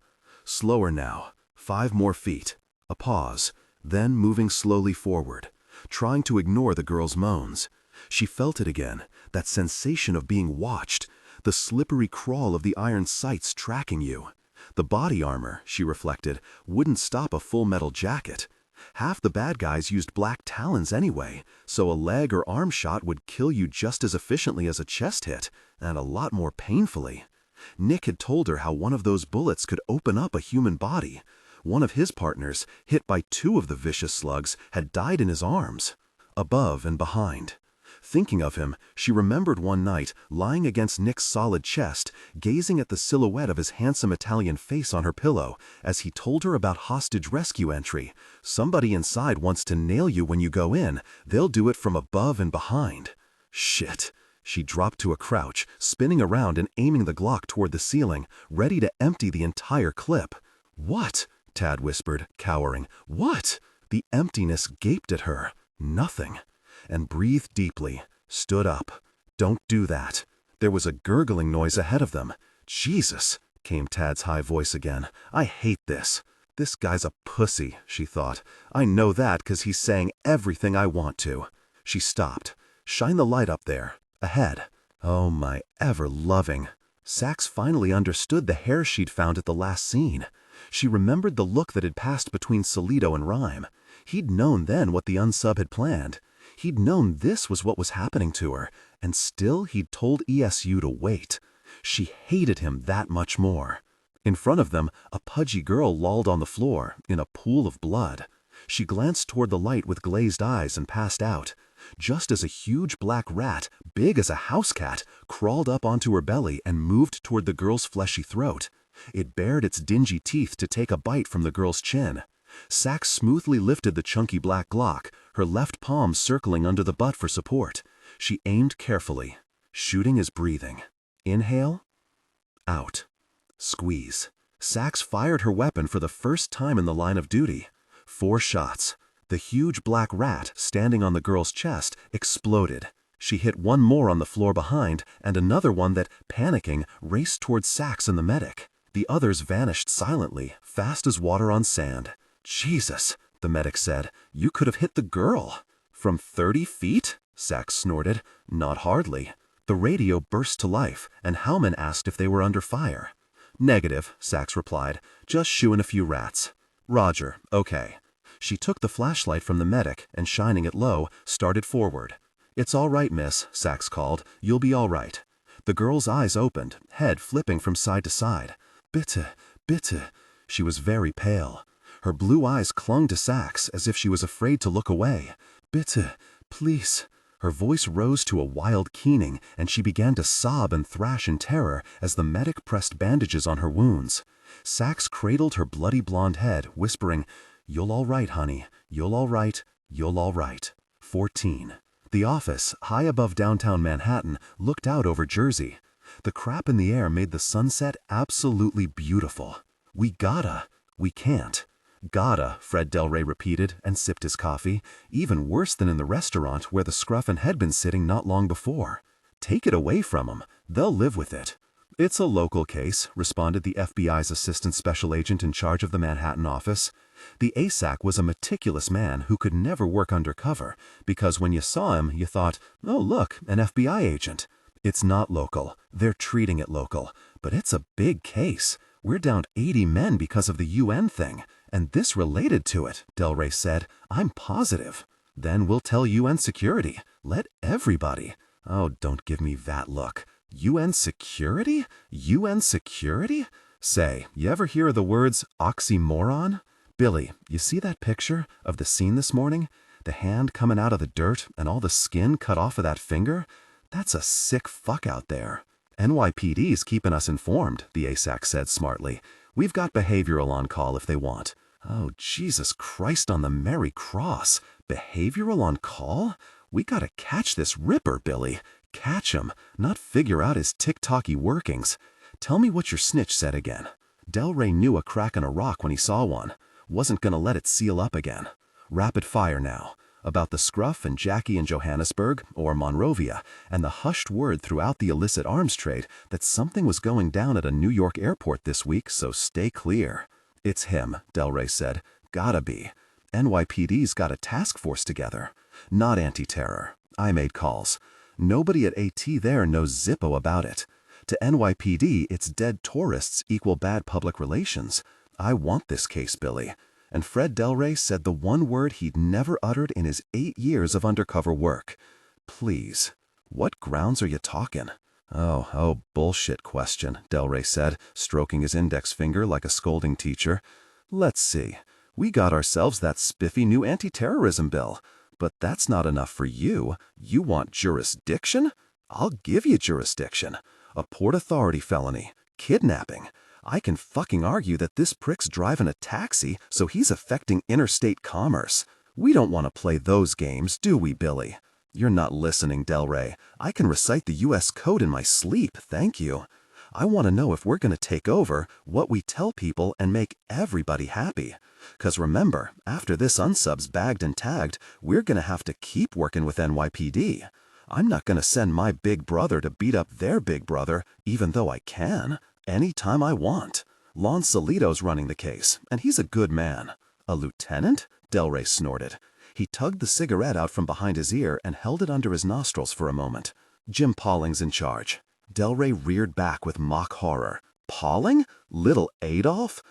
Slower now. 5 more feet. A pause, then moving slowly forward, trying to ignore the girl's moans. She felt it again, that sensation of being watched, The slippery crawl of the iron sights tracking you. The body armor, she reflected, wouldn't stop a full metal jacket. Half the bad guys used black talons anyway, so a leg or arm shot would kill you just as efficiently as a chest hit, and a lot more painfully. Nick had told her how one of those bullets could open up a human body. One of his partners, hit by 2 of the vicious slugs, had died in his arms, above and behind. Thinking of him, she remembered one night, lying against Nick's solid chest, gazing at the silhouette of his handsome Italian face on her pillow, as he told her about hostage rescue entry. Somebody inside wants to nail you when you go in. They'll do it from above and behind. Shit. She dropped to a crouch, spinning around and aiming the Glock toward the ceiling, ready to empty the entire clip. What? Tad whispered, cowering. What? The emptiness gaped at her. Nothing. And breathed deeply, stood up. Don't do that. There was a gurgling noise ahead of them. Jesus, came Tad's high voice again. I hate this. This guy's a pussy, she thought. I know that 'cause he's saying everything I want to. She stopped. Shine the light up there. Ahead. Oh, my ever-loving. Sachs finally understood the hair she'd found at the last scene. She remembered the look that had passed between Solito and Rhyme. He'd known then what the unsub had planned. He'd known this was what was happening to her, and still he'd told ESU to wait. She hated him that much more. In front of them, a pudgy girl lolled on the floor, in a pool of blood. She glanced toward the light with glazed eyes and passed out. Just as a huge black rat, big as a house cat, crawled up onto her belly and moved toward the girl's fleshy throat. It bared its dingy teeth to take a bite from the girl's chin. Sachs smoothly lifted the chunky black Glock, her left palm circling under the butt for support. She aimed carefully. Shooting is breathing. Inhale. Out. Squeeze. Sachs fired her weapon for the first time in the line of duty. 4 shots. The huge black rat, standing on the girl's chest, exploded. She hit one more on the floor behind, and another one that, panicking, raced towards Sachs and the medic. The others vanished silently, fast as water on sand. Jesus, the medic said, you could have hit the girl. From 30 feet? Sachs snorted. Not hardly. The radio burst to life, and Howman asked if they were under fire. Negative, Sachs replied. Just shooing a few rats. Roger, okay. She took the flashlight from the medic and, shining it low, started forward. It's all right, miss, Sachs called. You'll be all right. The girl's eyes opened, head flipping from side to side. Bitte, bitte. She was very pale. Her blue eyes clung to Sachs as if she was afraid to look away. Bitte, please. Her voice rose to a wild keening, and she began to sob and thrash in terror as the medic pressed bandages on her wounds. Sachs cradled her bloody blonde head, whispering, You'll all right, honey. You'll all right. You'll all right. 14. The office, high above downtown Manhattan, looked out over Jersey. The crap in the air made the sunset absolutely beautiful. We gotta. We can't. Gotta, Fred Del Rey repeated and sipped his coffee. Even worse than in the restaurant where the scruffin had been sitting not long before. Take it away from 'em. They'll live with it. It's a local case, responded the FBI's assistant special agent in charge of the Manhattan office. The ASAC was a meticulous man who could never work undercover, because when you saw him, you thought, oh look, an FBI agent. It's not local. They're treating it local. But it's a big case. We're down 80 men because of the UN thing. And this related to it, Del Rey said. I'm positive. Then we'll tell UN security. Let everybody. Oh, don't give me that look. UN security? UN security? Say, you ever hear of the words oxymoron? Billy, you see that picture of the scene this morning? The hand coming out of the dirt and all the skin cut off of that finger? That's a sick fuck out there. NYPD's keeping us informed, the ASAC said smartly. We've got behavioral on call if they want. Oh, Jesus Christ on the Merry Cross. Behavioral on call? We gotta catch this ripper, Billy. Catch him, not figure out his tick-tocky workings. Tell me what your snitch said again. Del Rey knew a crack in a rock when he saw one. Wasn't gonna let it seal up again. Rapid fire now. About the scruff and Jackie in Johannesburg, or Monrovia, and the hushed word throughout the illicit arms trade that something was going down at a New York airport this week, so stay clear. It's him, Del Rey said. Gotta be. NYPD's got a task force together. Not anti-terror. I made calls. Nobody at AT there knows Zippo about it. To NYPD, it's dead tourists equal bad public relations. I want this case, Billy. And Fred Delray said the one word he'd never uttered in his 8 years of undercover work. Please. What grounds are you talking? Oh, bullshit question, Delray said, stroking his index finger like a scolding teacher. Let's see. We got ourselves that spiffy new anti-terrorism bill. But that's not enough for you. You want jurisdiction? I'll give you jurisdiction. A Port Authority felony. Kidnapping. I can fucking argue that this prick's driving a taxi, so he's affecting interstate commerce. We don't want to play those games, do we, Billy? You're not listening, Delray. I can recite the U.S. Code in my sleep, thank you. I want to know if we're going to take over, what we tell people, and make everybody happy. 'Cause remember, after this unsub's bagged and tagged, we're going to have to keep working with NYPD. I'm not going to send my big brother to beat up their big brother, even though I can, anytime I want. Lon Solito's running the case, and he's a good man. A lieutenant? Delray snorted. He tugged the cigarette out from behind his ear and held it under his nostrils for a moment. Jim Pauling's in charge. Delray reared back with mock horror. Pauling? Little Adolf?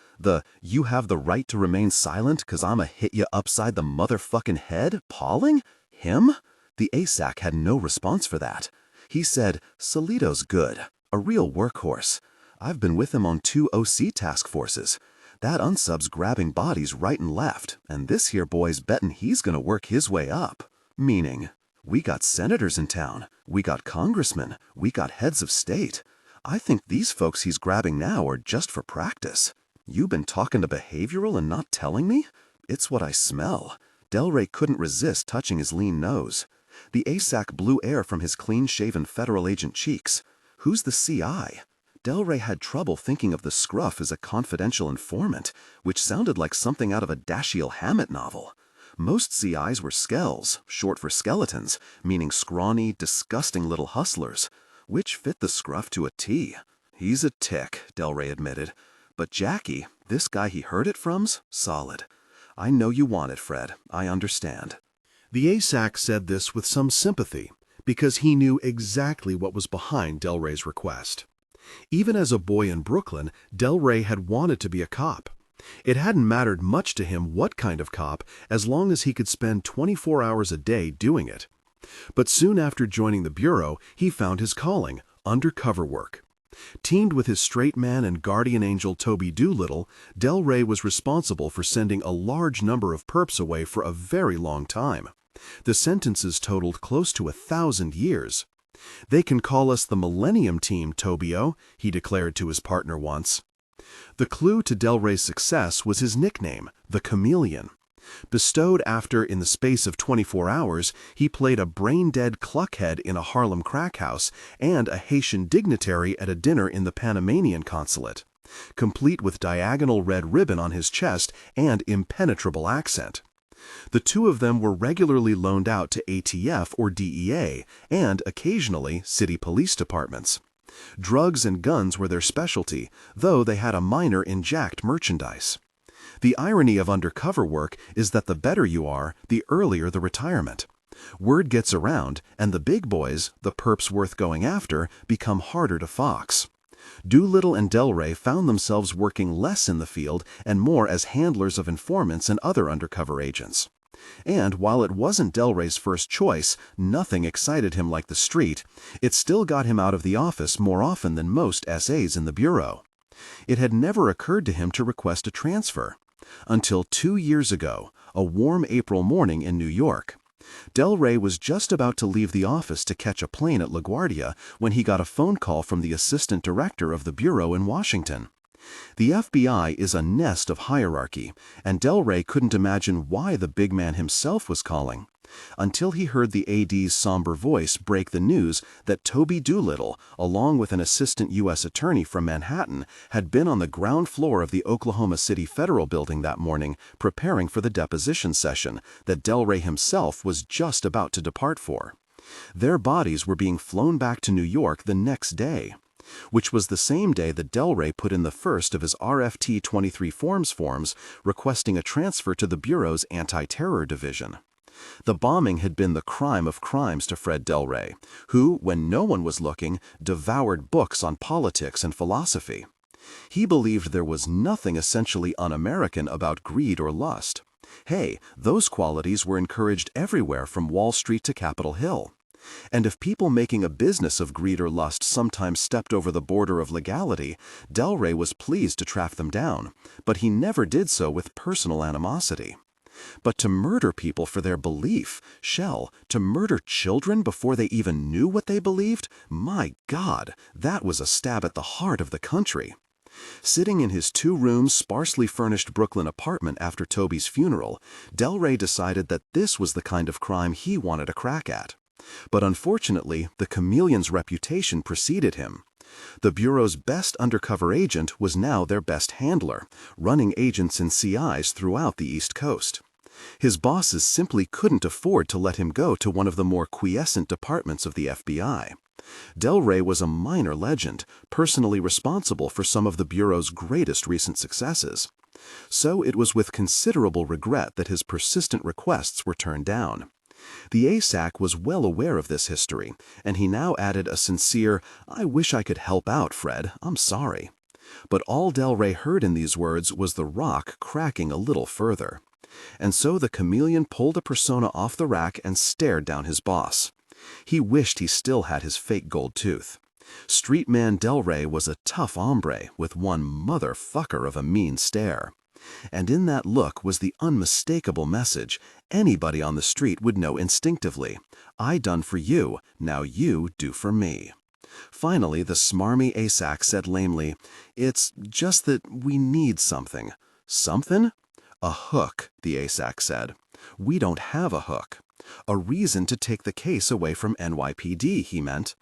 You have the right to remain silent 'cause I'ma hit you upside the motherfucking head? Pauling? Him? The ASAC had no response for that. He said, Solito's good. A real workhorse. I've been with him on 2 OC task forces. That unsub's grabbing bodies right and left, and this here boy's betting he's gonna work his way up. Meaning, we got senators in town, we got congressmen, we got heads of state. I think these folks he's grabbing now are just for practice. You been talking to behavioral and not telling me? It's what I smell. Delray couldn't resist touching his lean nose. The ASAC blew air from his clean-shaven federal agent cheeks. Who's the CI? Delray had trouble thinking of the scruff as a confidential informant, which sounded like something out of a Dashiell Hammett novel. Most CIs were skells, short for skeletons, meaning scrawny, disgusting little hustlers, which fit the scruff to a T. He's a tick, Delray admitted. But Jackie, this guy he heard it from's, solid. I know you want it, Fred. I understand. The ASAC said this with some sympathy, because he knew exactly what was behind Delray's request. Even as a boy in Brooklyn, Delray had wanted to be a cop. It hadn't mattered much to him what kind of cop, as long as he could spend 24 hours a day doing it. But soon after joining the Bureau, he found his calling, undercover work. Teamed with his straight man and guardian angel Toby Doolittle, Delray was responsible for sending a large number of perps away for a very long time. The sentences totaled close to 1,000 years. They can call us the Millennium Team, Tobio, he declared to his partner once. The clue to Delray's success was his nickname, the Chameleon. Bestowed after, in the space of 24 hours, he played a brain-dead cluckhead in a Harlem crack house and a Haitian dignitary at a dinner in the Panamanian consulate, complete with diagonal red ribbon on his chest and impenetrable accent. The two of them were regularly loaned out to ATF or DEA and, occasionally, city police departments. Drugs and guns were their specialty, though they had a minor in jacked merchandise. The irony of undercover work is that the better you are, the earlier the retirement. Word gets around, and the big boys, the perps worth going after, become harder to fox. Doolittle and Delray found themselves working less in the field and more as handlers of informants and other undercover agents. And while it wasn't Delray's first choice, nothing excited him like the street, it still got him out of the office more often than most SAs in the Bureau. It had never occurred to him to request a transfer. Until 2 years ago, a warm April morning in New York. Delray was just about to leave the office to catch a plane at LaGuardia when he got a phone call from the assistant director of the Bureau in Washington. The FBI is a nest of hierarchy, and Delray couldn't imagine why the big man himself was calling, until he heard the AD's somber voice break the news that Toby Doolittle, along with an assistant U.S. attorney from Manhattan, had been on the ground floor of the Oklahoma City Federal Building that morning preparing for the deposition session that Delray himself was just about to depart for. Their bodies were being flown back to New York the next day, which was the same day that Delray put in the first of his RFT 23 forms requesting a transfer to the Bureau's anti-terror division. The bombing had been the crime of crimes to Fred Del Rey, who, when no one was looking, devoured books on politics and philosophy. He believed there was nothing essentially un-American about greed or lust. Hey, those qualities were encouraged everywhere from Wall Street to Capitol Hill. And if people making a business of greed or lust sometimes stepped over the border of legality, Del Rey was pleased to track them down, but he never did so with personal animosity. But to murder people for their belief, to murder children before they even knew what they believed, my God, that was a stab at the heart of the country. Sitting in his two-room, sparsely furnished Brooklyn apartment after Toby's funeral, Del Rey decided that this was the kind of crime he wanted a crack at. But unfortunately, the chameleon's reputation preceded him. The Bureau's best undercover agent was now their best handler, running agents and CIs throughout the East Coast. His bosses simply couldn't afford to let him go to one of the more quiescent departments of the FBI. Del Rey was a minor legend, personally responsible for some of the Bureau's greatest recent successes. So it was with considerable regret that his persistent requests were turned down. The ASAC was well aware of this history, and he now added a sincere, "I wish I could help out, Fred, I'm sorry." But all Del Rey heard in these words was the rock cracking a little further. And so the chameleon pulled a persona off the rack and stared down his boss. He wished he still had his fake gold tooth. Street man Del Rey was a tough hombre with one motherfucker of a mean stare. And in that look was the unmistakable message anybody on the street would know instinctively. I done for you, now you do for me. Finally, the smarmy ASAC said lamely, "It's just that we need something." "Something?" "A hook," the ASAC said. "We don't have a hook. A reason to take the case away from NYPD, he meant."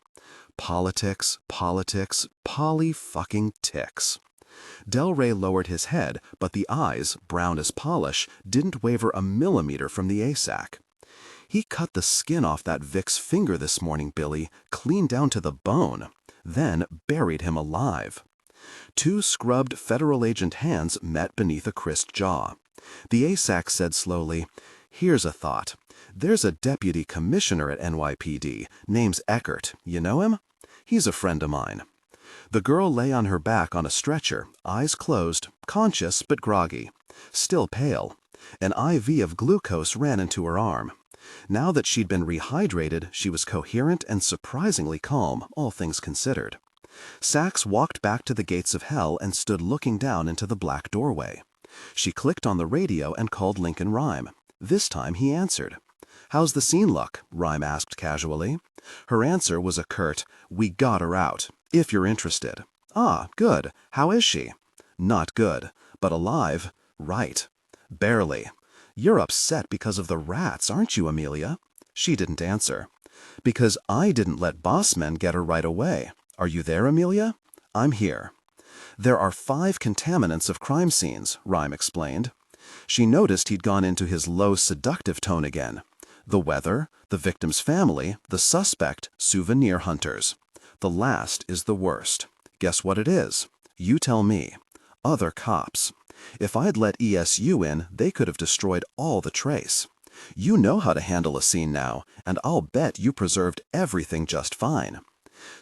Politics, poly-fucking-ticks. Del Rey lowered his head, but the eyes, brown as polish, didn't waver a millimeter from the ASAC. "He cut the skin off that Vic's finger this morning, Billy, clean down to the bone, then buried him alive." Two scrubbed federal agent hands met beneath a crisp jaw. The ASAC said slowly, "Here's a thought. There's a deputy commissioner at NYPD, name's Eckert. You know him? He's a friend of mine." The girl lay on her back on a stretcher, eyes closed, conscious but groggy. Still pale. An IV of glucose ran into her arm. Now that she'd been rehydrated, she was coherent and surprisingly calm, all things considered. Sachs walked back to the gates of hell and stood looking down into the black doorway. She clicked on the radio and called Lincoln Rhyme. This time he answered. "How's the scene look?" Rhyme asked casually. Her answer was a curt, "We got her out, if you're interested." "Ah, good. How is she?" "Not good, but alive." "Right. Barely. You're upset because of the rats, aren't you, Amelia?" She didn't answer. "Because I didn't let boss men get her right away. Are you there, Amelia?" "I'm here." "There are 5 contaminants of crime scenes," Rhyme explained. She noticed he'd gone into his low, seductive tone again. "The weather, the victim's family, the suspect, souvenir hunters. The last is the worst. Guess what it is? You tell me. Other cops. If I'd let ESU in, they could have destroyed all the trace. You know how to handle a scene now, and I'll bet you preserved everything just fine."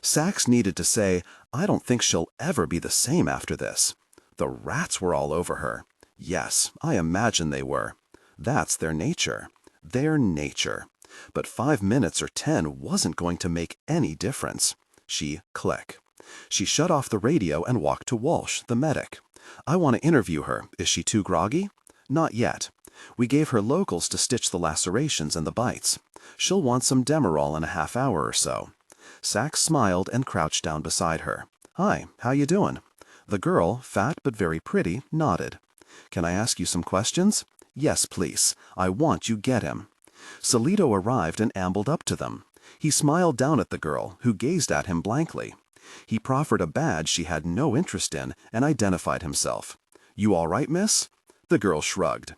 Sachs needed to say, "I don't think she'll ever be the same after this." The rats were all over her. Yes, I imagine they were. That's their nature. Their nature. But 5 minutes or 10 wasn't going to make any difference. Click. She shut off the radio and walked to Walsh, the medic. "I want to interview her. Is she too groggy?" "Not yet. We gave her locals to stitch the lacerations and the bites. She'll want some Demerol in a half hour or so." Sachs smiled and crouched down beside her. "Hi, how you doing?" The girl, fat but very pretty, nodded. "Can I ask you some questions?" "Yes, please. I want you get him." Salito arrived and ambled up to them. He smiled down at the girl, who gazed at him blankly. He proffered a badge she had no interest in and identified himself. "You all right, miss?" The girl shrugged.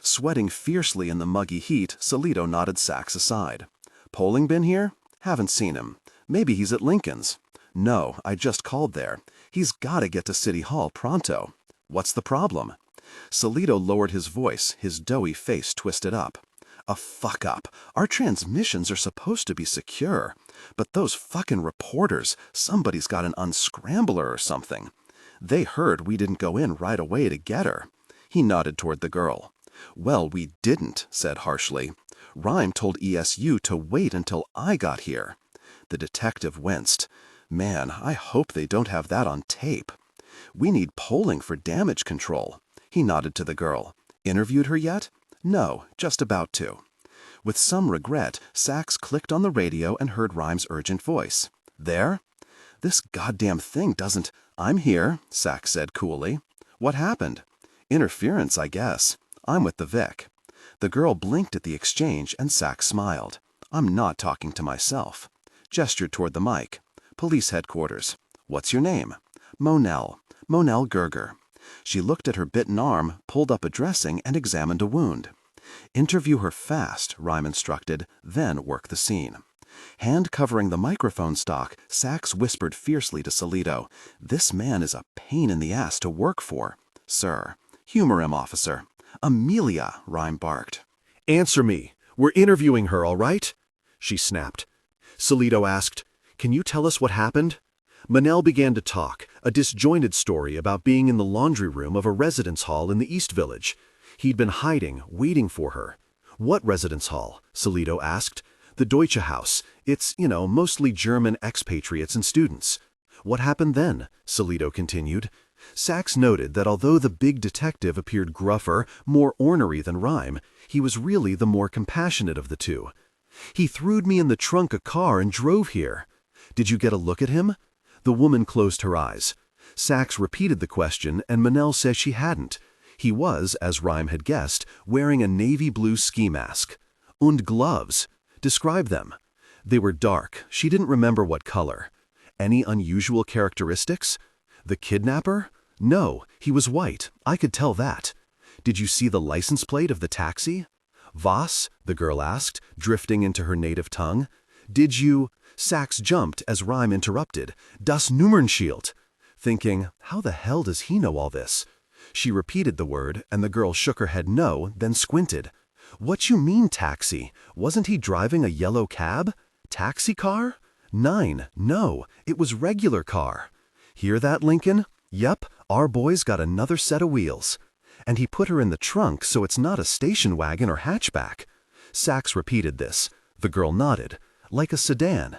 Sweating fiercely in the muggy heat, Salito nodded Sachs aside. "Poling been here?" "Haven't seen him. Maybe he's at Lincoln's." "No, I just called there. He's gotta get to City Hall pronto." "What's the problem?" Salito lowered his voice, his doughy face twisted up. A fuck-up. Our transmissions are supposed to be secure. But those fucking reporters, somebody's got an unscrambler or something. They heard we didn't go in right away to get her." He nodded toward the girl. "Well, we didn't," said harshly. "Rhyme told ESU to wait until I got here." The detective winced. "Man, I hope they don't have that on tape. We need polling for damage control." He nodded to the girl. "Interviewed her yet?" "No, just about to." With some regret, Sachs clicked on the radio and heard Rhyme's urgent voice. "There?" "This goddamn thing doesn't—" "I'm here," Sachs said coolly. "What happened?" "Interference, I guess. I'm with the Vic." The girl blinked at the exchange and Sachs smiled. "I'm not talking to myself." Gestured toward the mic. "Police headquarters. What's your name?" "Monel. Monel Gerger." She looked at her bitten arm, pulled up a dressing, and examined a wound. "Interview her fast," Rhyme instructed, "then work the scene." Hand covering the microphone stock, Sachs whispered fiercely to Solito, "This man is a pain in the ass to work for." "Sir." "Humor him, officer." "Amelia," Rhyme barked. "Answer me. We're interviewing her, all right?" She snapped. Solito asked, "Can you tell us what happened?" Monel began to talk, a disjointed story about being in the laundry room of a residence hall in the East Village. He'd been hiding, waiting for her. "What residence hall?" Solito asked. "The Deutsche Haus. It's, mostly German expatriates and students." "What happened then?" Solito continued. Sachs noted that although the big detective appeared gruffer, more ornery than Rhyme, he was really the more compassionate of the two. "He threwed me in the trunk a car and drove here." "Did you get a look at him?" The woman closed her eyes. Sachs repeated the question, and Monel says she hadn't. He was, as Rhyme had guessed, wearing a navy blue ski mask. "Und gloves." "Describe them." "They were dark. She didn't remember what color." "Any unusual characteristics?" "The kidnapper?" "No, he was white. I could tell that." "Did you see the license plate of the taxi?" "Was?" the girl asked, drifting into her native tongue. "Did you—" Sachs jumped as Rhyme interrupted. "Das Nummernschild." Thinking, how the hell does he know all this? She repeated the word, and the girl shook her head no, then squinted. "What you mean, taxi? Wasn't he driving a yellow cab? Taxi car? Nein, no, it was regular car. Hear that, Lincoln? Yep, our boy's got another set of wheels. And he put her in the trunk so it's not a station wagon or hatchback." Sachs repeated this. The girl nodded. "Like a sedan."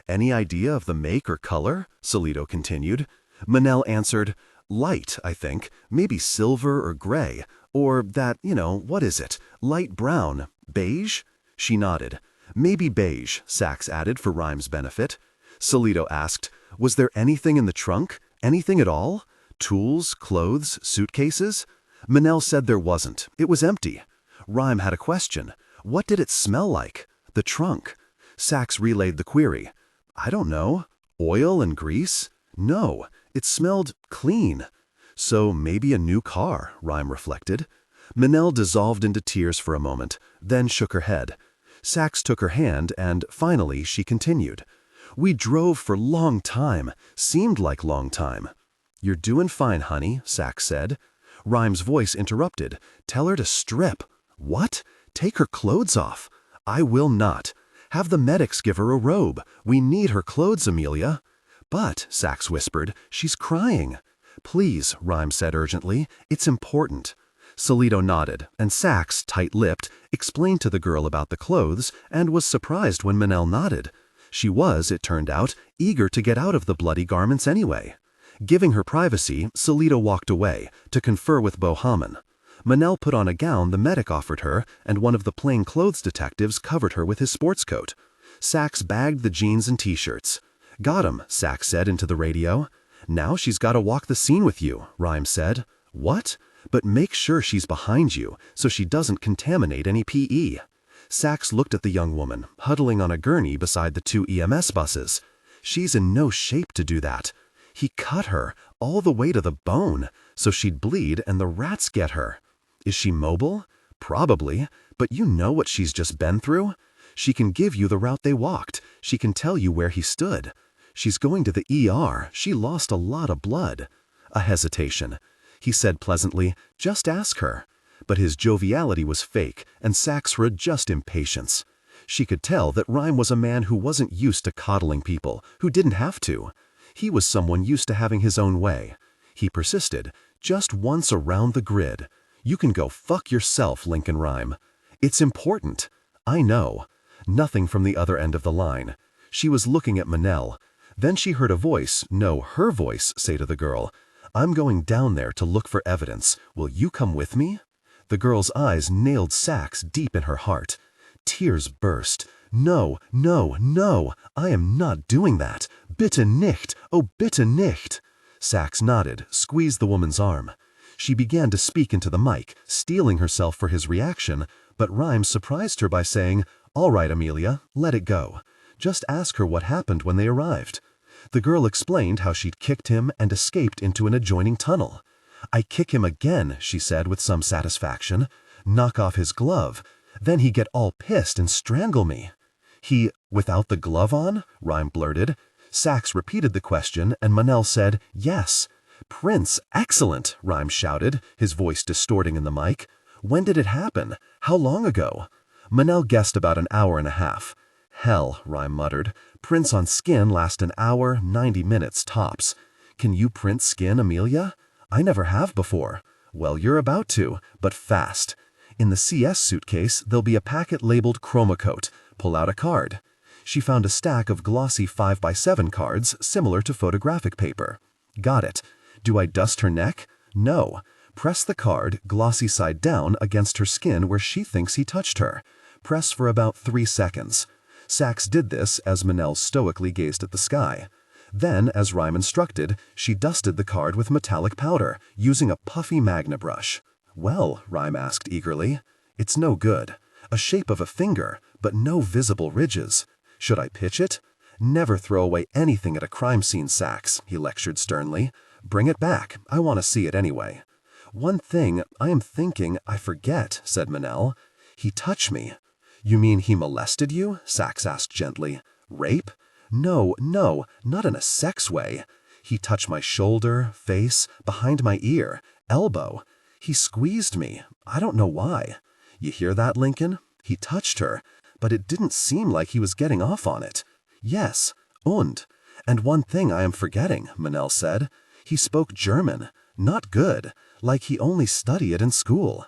"Any idea of the make or color?" Solito continued. Monel answered, "Light, I think, maybe silver or gray, or that, what is it, light brown, beige?" She nodded. "Maybe beige," Sachs added for Rhyme's benefit. Solito asked, "Was there anything in the trunk? Anything at all? Tools, clothes, suitcases?" Monel said there wasn't. It was empty. Rhyme had a question. "What did it smell like?" "The trunk." Sachs relayed the query. "I don't know. Oil and grease?" "No, it smelled clean." "So maybe a new car," Rhyme reflected. Monel dissolved into tears for a moment, then shook her head. Sachs took her hand and, finally, she continued. "We drove for long time. Seemed like long time." "You're doing fine, honey," Sachs said. Rhyme's voice interrupted. "Tell her to strip." "What? Take her clothes off." "I will not. Have the medics give her a robe. We need her clothes, Amelia." "But," Sachs whispered, "she's crying." "Please," Rhyme said urgently, "it's important." Solito nodded, and Sachs, tight-lipped, explained to the girl about the clothes and was surprised when Monel nodded. She was, it turned out, eager to get out of the bloody garments anyway. Giving her privacy, Solito walked away to confer with Bohaman. Monel put on a gown the medic offered her, and one of the plainclothes detectives covered her with his sports coat. Sachs bagged the jeans and t-shirts. "Got 'em," Sachs said into the radio. "Now she's got to walk the scene with you," Rhyme said. "What? But make sure she's behind you, so she doesn't contaminate any PE." Sachs looked at the young woman, huddling on a gurney beside the 2 EMS buses. "She's in no shape to do that. He cut her, all the way to the bone, so she'd bleed and the rats get her. Is she mobile? Probably, but you know what she's just been through. She can give you the route they walked. She can tell you where he stood. She's going to the ER. She lost a lot of blood." A hesitation. He said pleasantly, "Just ask her." But his joviality was fake, and Sachs read just impatience. She could tell that Rhyme was a man who wasn't used to coddling people, who didn't have to. He was someone used to having his own way. He persisted, just once around the grid. You can go fuck yourself, Lincoln Rhyme. It's important. I know. Nothing from the other end of the line. She was looking at Manel. Then she heard a voice, no, her voice, say to the girl, I'm going down there to look for evidence. Will you come with me? The girl's eyes nailed Sachs deep in her heart. Tears burst. No, no, no, I am not doing that. Bitte nicht, oh bitte nicht. Sachs nodded, squeezed the woman's arm. She began to speak into the mic, steeling herself for his reaction, but Rhyme surprised her by saying, All right, Amelia, let it go. Just ask her what happened when they arrived. The girl explained how she'd kicked him and escaped into an adjoining tunnel. I kick him again, she said with some satisfaction. Knock off his glove. Then he get all pissed and strangle me. He, without the glove on? Rhyme blurted. Sachs repeated the question, and Manel said, Yes. Prince, excellent, Rhyme shouted, his voice distorting in the mic. When did it happen? How long ago? Manel guessed about an hour and a half. Hell, Rhyme muttered. Prints on skin last an hour, 90 minutes tops. Can you print skin, Amelia? I never have before. Well, you're about to, but fast. In the CS suitcase, there'll be a packet labeled Chromacoat. Pull out a card. She found a stack of glossy 5x7 cards similar to photographic paper. Got it. Do I dust her neck? No. Press the card, glossy side down, against her skin where she thinks he touched her. Press for about 3 seconds. Sachs did this as Manel stoically gazed at the sky. Then, as Rhyme instructed, she dusted the card with metallic powder, using a puffy magna brush. Well, Rhyme asked eagerly. It's no good. A shape of a finger, but no visible ridges. Should I pitch it? Never throw away anything at a crime scene, Sachs, he lectured sternly. Bring it back. I want to see it anyway. One thing I am thinking I forget, said Manel. He touched me. You mean he molested you? Sachs asked gently. Rape? No, no, not in a sex way. He touched my shoulder, face, behind my ear, elbow. He squeezed me. I don't know why. You hear that, Lincoln? He touched her, but it didn't seem like he was getting off on it. Yes, und. And one thing I am forgetting, Manel said. He spoke German. Not good, like he only studied it in school.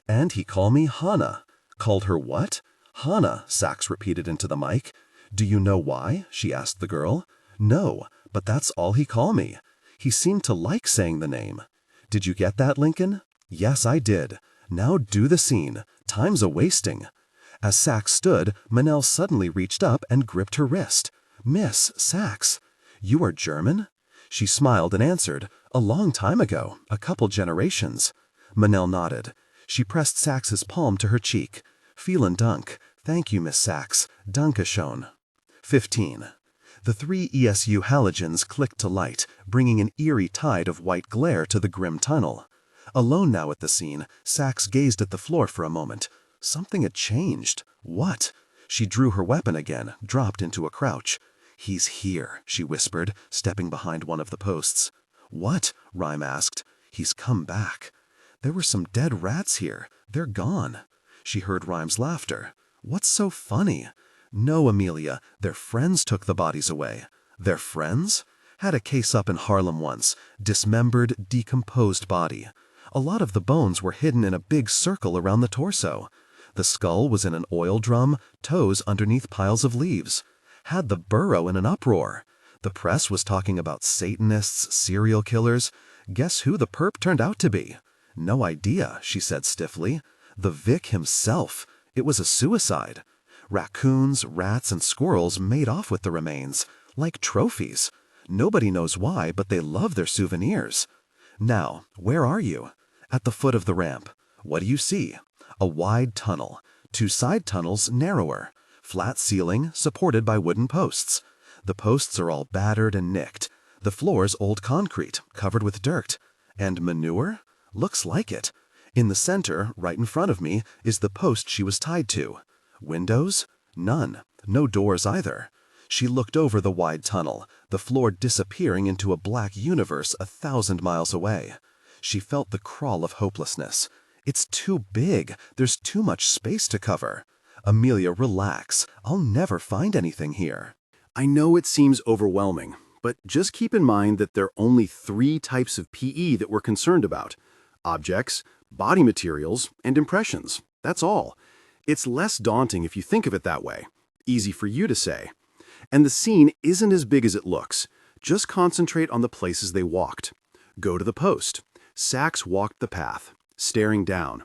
And he called me Hannah. Called her what? Hannah, Sachs repeated into the mic. Do you know why? She asked the girl. No, but that's all he called me. He seemed to like saying the name. Did you get that, Lincoln? Yes, I did. Now do the scene. Time's a-wasting. As Sachs stood, Manel suddenly reached up and gripped her wrist. Miss Sachs, you are German? She smiled and answered, a long time ago, a couple generations. Manel nodded. She pressed Sachs's palm to her cheek. Vielen Dank. Thank you, Miss Sachs. Danke schön. 15. The 3 ESU halogens clicked to light, bringing an eerie tide of white glare to the grim tunnel. Alone now at the scene, Sachs gazed at the floor for a moment. Something had changed. What? She drew her weapon again, dropped into a crouch. He's here, she whispered, stepping behind one of the posts. What? Rhyme asked. He's come back. There were some dead rats here. They're gone. She heard Rhyme's laughter. What's so funny? No, Amelia, their friends took the bodies away. Their friends? Had a case up in Harlem once. Dismembered, decomposed body. A lot of the bones were hidden in a big circle around the torso. The skull was in an oil drum, toes underneath piles of leaves. Had the burrow in an uproar. The press was talking about Satanists, serial killers. Guess who the perp turned out to be? No idea, she said stiffly. The Vic himself. It was a suicide. Raccoons, rats, and squirrels made off with the remains, like trophies. Nobody knows why, but they love their souvenirs. Now, where are you? At the foot of the ramp. What do you see? A wide tunnel. 2 side tunnels narrower. Flat ceiling, supported by wooden posts. The posts are all battered and nicked. The floor's old concrete, covered with dirt. And manure? Looks like it. In the center, right in front of me, is the post she was tied to. Windows? None. No doors either. She looked over the wide tunnel, the floor disappearing into a black universe 1,000 miles away. She felt the crawl of hopelessness. It's too big. There's too much space to cover. Amelia, relax. I'll never find anything here. I know it seems overwhelming, but just keep in mind that there are only 3 types of PE that we're concerned about: objects, body materials, and impressions. That's all. It's less daunting if you think of it that way. Easy for you to say. And the scene isn't as big as it looks. Just concentrate on the places they walked. Go to the post. Sachs walked the path, staring down.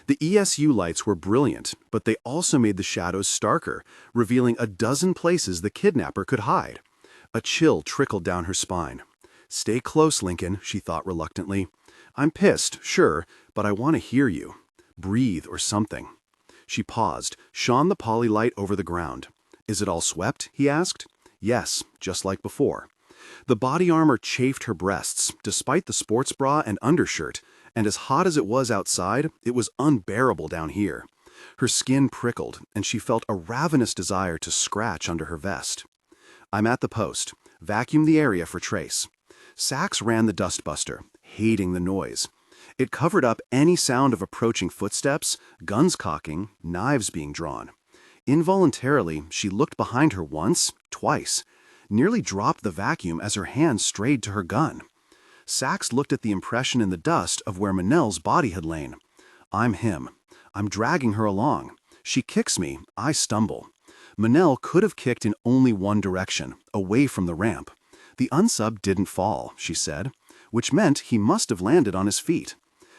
The ESU lights were brilliant, but they also made the shadows starker, revealing a dozen places the kidnapper could hide. A chill trickled down her spine. Stay close, Lincoln, she thought reluctantly. I'm pissed, sure, but I want to hear you. Breathe or something. She paused, shone the poly light over the ground. Is it all swept? He asked. Yes, just like before. The body armor chafed her breasts, despite the sports bra and undershirt, and as hot as it was outside, it was unbearable down here. Her skin prickled, and she felt a ravenous desire to scratch under her vest. I'm at the post. Vacuum the area for trace. Sachs ran the dustbuster, hating the noise. It covered up any sound of approaching footsteps, guns cocking, knives being drawn. Involuntarily, she looked behind her once, twice, nearly dropped the vacuum as her hand strayed to her gun. Sachs looked at the impression in the dust of where Manel's body had lain. I'm him. I'm dragging her along. She kicks me, I stumble. Manel could have kicked in only one direction, away from the ramp. The unsub didn't fall, she said, which meant he must have landed on his feet.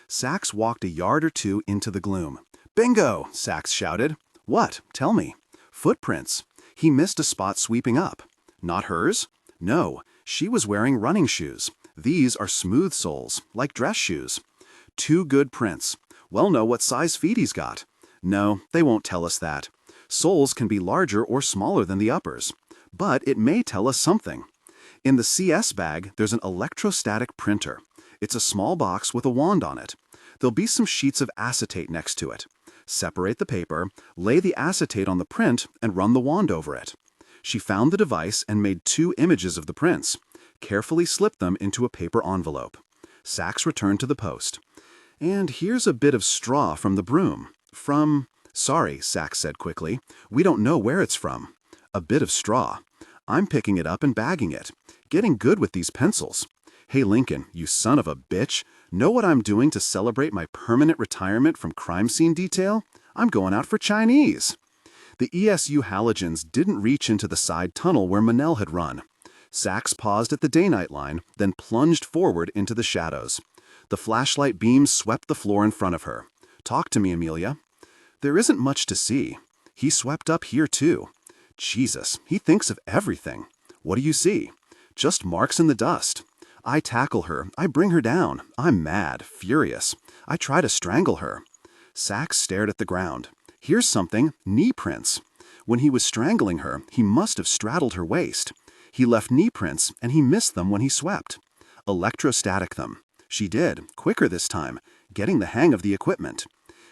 Sachs walked a yard or 2 into the gloom. Bingo! Sachs shouted. What? Tell me. Footprints. He missed a spot sweeping up. Not hers? No, she was wearing running shoes. These are smooth soles, like dress shoes. 2 good prints. Well, know what size feet he's got. No, they won't tell us that. Soles can be larger or smaller than the uppers. But it may tell us something. In the CS bag, there's an electrostatic printer. It's a small box with a wand on it. There'll be some sheets of acetate next to it. Separate the paper, lay the acetate on the print, and run the wand over it. She found the device and made 2 images of the prints. Carefully slipped them into a paper envelope. Sachs returned to the post. And here's a bit of straw from the broom. Sorry, Sachs said quickly. We don't know where it's from. A bit of straw. I'm picking it up and bagging it. Getting good with these pencils. Hey, Lincoln, you son of a bitch. Know what I'm doing to celebrate my permanent retirement from crime scene detail? I'm going out for Chinese. The ESU halogens didn't reach into the side tunnel where Manel had run. Sachs paused at the day-night line, then plunged forward into the shadows. The flashlight beams swept the floor in front of her. Talk to me, Amelia. There isn't much to see. He swept up here, too. Jesus, he thinks of everything. What do you see? Just marks in the dust. I tackle her. I bring her down. I'm mad, furious. I try to strangle her. Sachs stared at the ground. Here's something, knee prints. When he was strangling her, he must have straddled her waist. He left knee prints, and he missed them when he swept. Electrostatic them. She did, quicker this time, getting the hang of the equipment.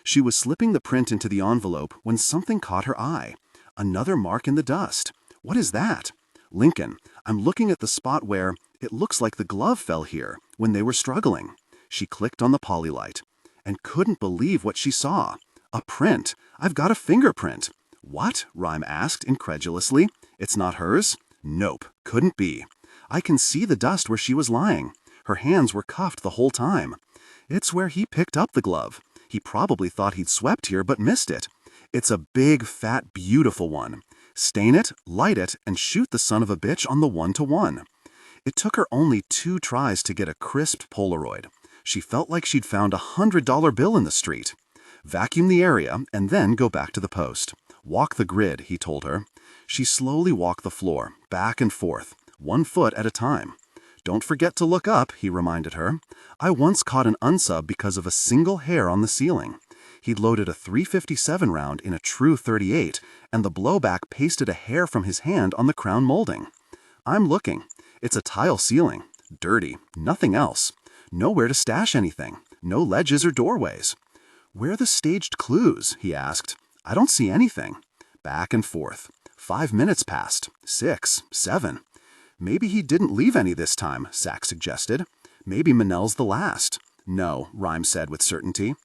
She was slipping the print into the envelope when something caught her eye. Another mark in the dust. What is that? Lincoln, I'm looking at the spot where it looks like the glove fell here when they were struggling. She clicked on the polylight and couldn't believe what she saw. A print. I've got a fingerprint. What? Rhyme asked incredulously. It's not hers? Nope, couldn't be. I can see the dust where she was lying. Her hands were cuffed the whole time. It's where he picked up the glove. He probably thought he'd swept here but missed it. It's a big, fat, beautiful one. Stain it, light it, and shoot the son of a bitch on the 1-to-1. It took her only 2 tries to get a crisped Polaroid. She felt like she'd found a $100 bill in the street. Vacuum the area and then go back to the post. Walk the grid, he told her. She slowly walked the floor, back and forth, 1 foot at a time. Don't forget to look up, he reminded her. I once caught an unsub because of a single hair on the ceiling. He'd loaded a .357 round in a true .38, and the blowback pasted a hair from his hand on the crown molding. I'm looking. It's a tile ceiling. Dirty. Nothing else. Nowhere to stash anything. No ledges or doorways. Where are the staged clues? He asked. I don't see anything. Back and forth. 5 minutes passed. 6, 7. Maybe he didn't leave any this time, Sachs suggested. Maybe Manel's the last. No, Rhyme said with certainty.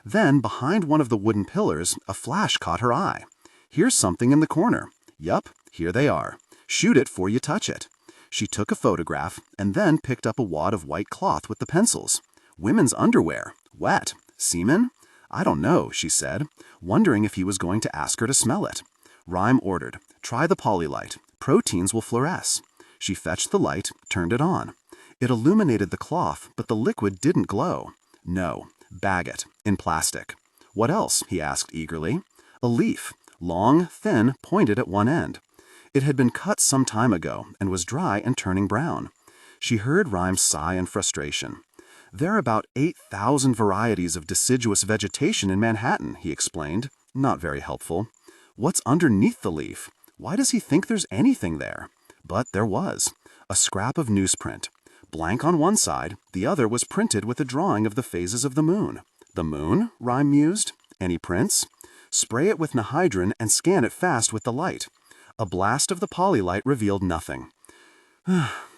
Then, behind one of the wooden pillars, a flash caught her eye. Here's something in the corner. Yup, here they are. Shoot it 'fore you touch it. She took a photograph and then picked up a wad of white cloth with the pencils. Women's underwear. Wet. Semen? I don't know, she said, wondering if he was going to ask her to smell it. Rhyme ordered, try the polylight. Proteins will fluoresce. She fetched the light, turned it on. It illuminated the cloth, but the liquid didn't glow. No, bag it, in plastic. What else? He asked eagerly. A leaf, long, thin, pointed at one end. It had been cut some time ago and was dry and turning brown. She heard Rhyme sigh in frustration. There are about 8,000 varieties of deciduous vegetation in Manhattan, he explained. Not very helpful. What's underneath the leaf? Why does he think there's anything there? But there was. A scrap of newsprint. Blank on one side, the other was printed with a drawing of the phases of the moon. The moon? Rhyme mused. Any prints? Spray it with nihydrin and scan it fast with the light. A blast of the polylight revealed nothing.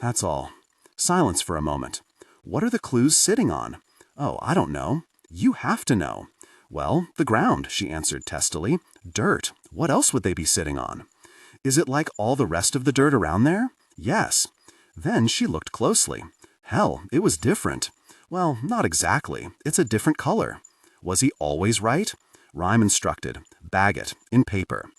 That's all. Silence for a moment. What are the clues sitting on? Oh, I don't know. You have to know. Well, the ground, she answered testily. Dirt. What else would they be sitting on? Is it like all the rest of the dirt around there? Yes. Then she looked closely. Hell, it was different. Well, not exactly. It's a different color. Was he always right? Rhyme instructed. Bag it, in paper.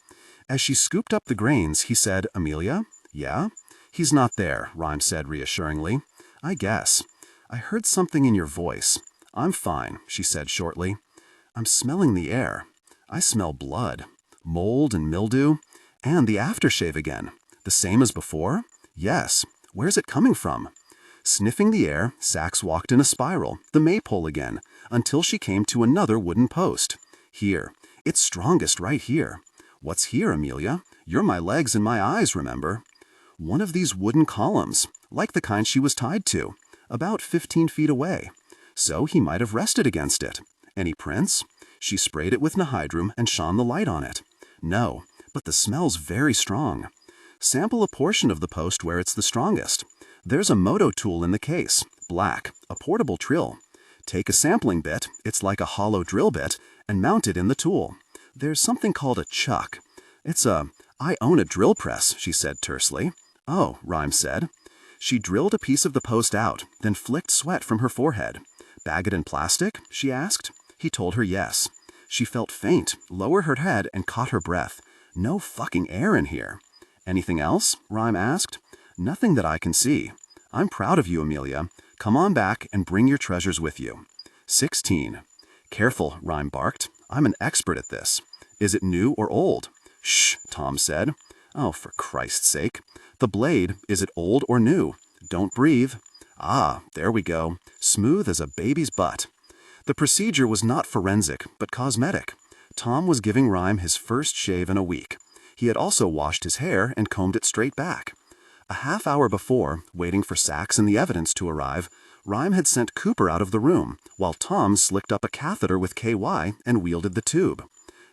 As she scooped up the grains, he said, Amelia? Yeah? He's not there, Rhyme said reassuringly. I guess. I heard something in your voice. I'm fine, she said shortly. I'm smelling the air. I smell blood, mold and mildew, and the aftershave again. The same as before? Yes. Where's it coming from? Sniffing the air, Sachs walked in a spiral, the maypole again, until she came to another wooden post. Here. It's strongest right here. What's here, Amelia? You're my legs and my eyes, remember? One of these wooden columns, like the kind she was tied to, about 15 feet away. So he might have rested against it. Any prints? She sprayed it with nihydrum and shone the light on it. No, but the smell's very strong. Sample a portion of the post where it's the strongest. There's a moto tool in the case, black, a portable drill. Take a sampling bit, it's like a hollow drill bit, and mount it in the tool. There's something called a chuck. I own a drill press, she said tersely. Oh, Rhyme said. She drilled a piece of the post out, then flicked sweat from her forehead. Bag it in plastic? She asked. He told her yes. She felt faint, lowered her head, and caught her breath. No fucking air in here. Anything else? Rhyme asked. Nothing that I can see. I'm proud of you, Amelia. Come on back and bring your treasures with you. 16. Careful, Rhyme barked. I'm an expert at this. Is it new or old? Shh, Tom said. Oh, for Christ's sake. The blade, is it old or new? Don't breathe. Ah, there we go. Smooth as a baby's butt. The procedure was not forensic, but cosmetic. Tom was giving Rhyme his first shave in a week. He had also washed his hair and combed it straight back. A half hour before, waiting for Sachs and the evidence to arrive, Rhyme had sent Cooper out of the room, while Tom slicked up a catheter with KY and wielded the tube.